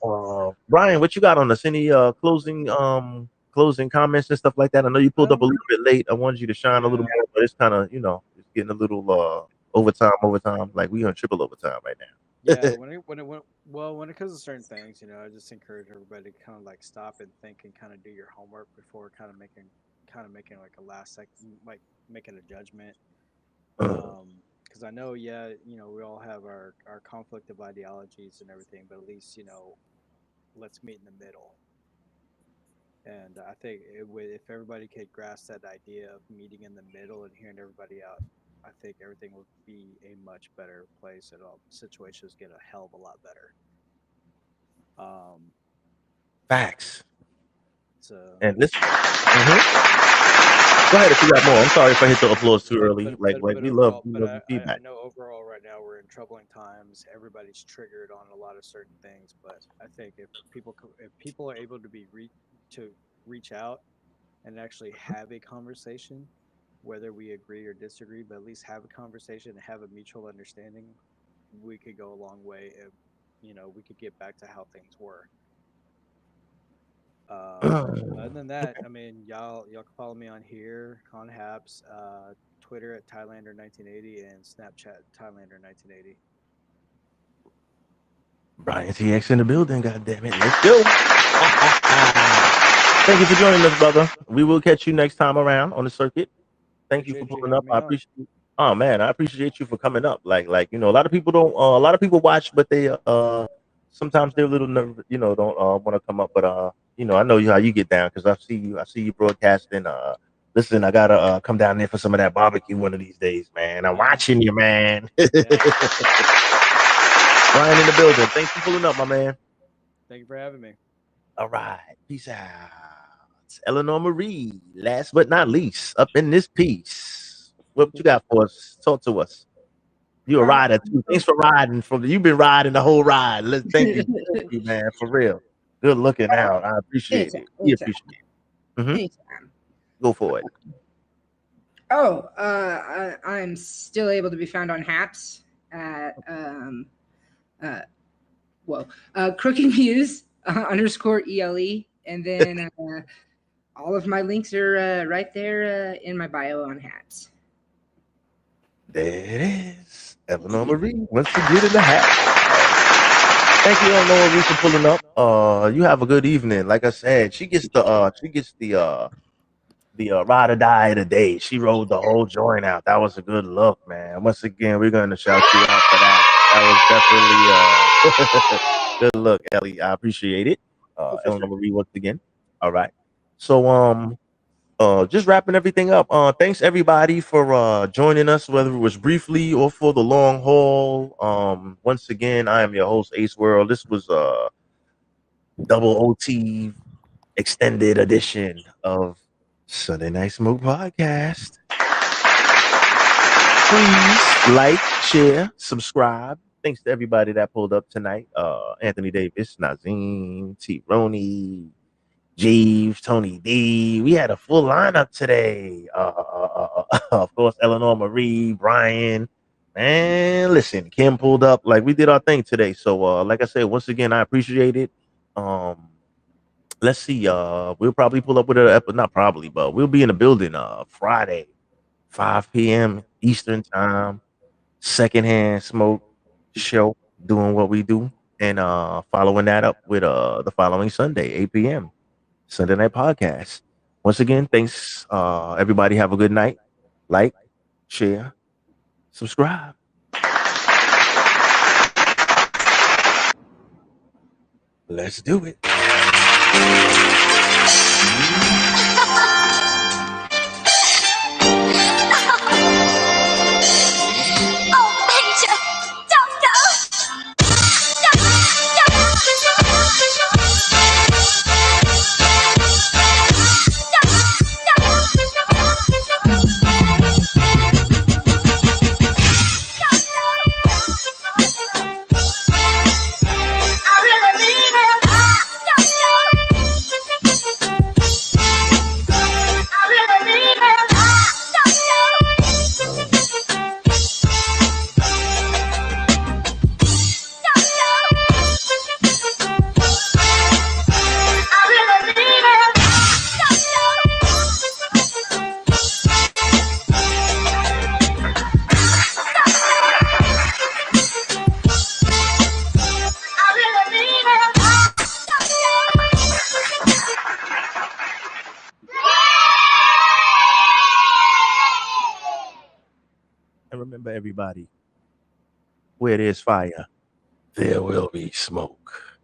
y'all. Brian, what you got on us? Any closing comments and stuff like that? I know you pulled up a little bit late. I wanted you to shine a little more, but it's kind of, it's getting a little overtime. Like we on triple overtime right now.
Yeah, when it comes to certain things, I just encourage everybody to kind of like stop and think and kind of do your homework before kind of making like a last second, like making a judgment. Because I know, we all have our conflict of ideologies and everything, but at least let's meet in the middle. And I think if everybody could grasp that idea of meeting in the middle and hearing everybody out, I think everything would be a much better place, and all situations get a hell of a lot better.
Facts.
So.
And listen. Go ahead if you got more. I'm sorry if I hit the applause too early. But we love the feedback.
I know overall right now we're in troubling times. Everybody's triggered on a lot of certain things, but I think if people are able to reach out and actually have a conversation, whether we agree or disagree, but at least have a conversation and have a mutual understanding, we could go a long way. If we could get back to how things were. Other than that, I mean, y'all can follow me on here, on Haps, Twitter at Thailander1980, and Snapchat Thailander1980.
Brian TX in the building, goddammit. Let's go. Thank you for joining us, brother. We will catch you next time around on the circuit. Thank you for pulling up. I appreciate you. Oh man, I appreciate you for coming up. Like a lot of people don't. A lot of people watch, but they sometimes they're a little nervous. Don't want to come up. But I know how you get down because I see you broadcasting. Listen, I gotta come down there for some of that barbecue one of these days, man. I'm watching you, man. Brian in the building. Thanks for pulling up, my man.
Thank you for having me.
All right, peace out. Eleanor Marie, last but not least, up in this piece. What you got for us? Talk to us. You a rider too. Thanks for riding. You've been riding the whole ride. Let's thank you, man, for real. Good looking out. I appreciate it. We appreciate it. Go for it.
Oh, I'm still able to be found on Haps at Crooked Muse _ELE, and then all of my links are right there in my bio on Haps.
There it is. Eleanor Marie wants to get in the hat. Thank you, Eleanor Marie, for pulling up. You have a good evening. Like I said, she gets the ride or die of the day. She rode the whole joint out. That was a good look, man. Once again, we're gonna shout you out for that. That was definitely good look, Ellie. I appreciate it. Eleanor Marie once again. All right. So just wrapping everything up. Thanks everybody for joining us, whether it was briefly or for the long haul. Once again, I am your host, Ace World. This was double OT extended edition of Sunday Night Smoke Podcast. Please like, share, subscribe. Thanks to everybody that pulled up tonight. Anthony Davis, Nazim, T. Roney, Jeeves, Tony D. We had a full lineup today. Of course, Eleanor Marie, Brian. Man, listen, Kim pulled up. Like we did our thing today. So like I said, once again, I appreciate it. let's see. We'll probably pull up with an episode. Not probably, but we'll be in the building. Friday, 5 p.m. Eastern time. Secondhand Smoke show, doing what we do, and following that up with the following Sunday, 8 p.m. Sunday Night Podcast. Once again, thanks. Everybody have a good night. Like, share, subscribe. Let's do it.
Oh, Major, don't go. I really mean it. I really mean
And remember, everybody, where there's fire, there will be smoke.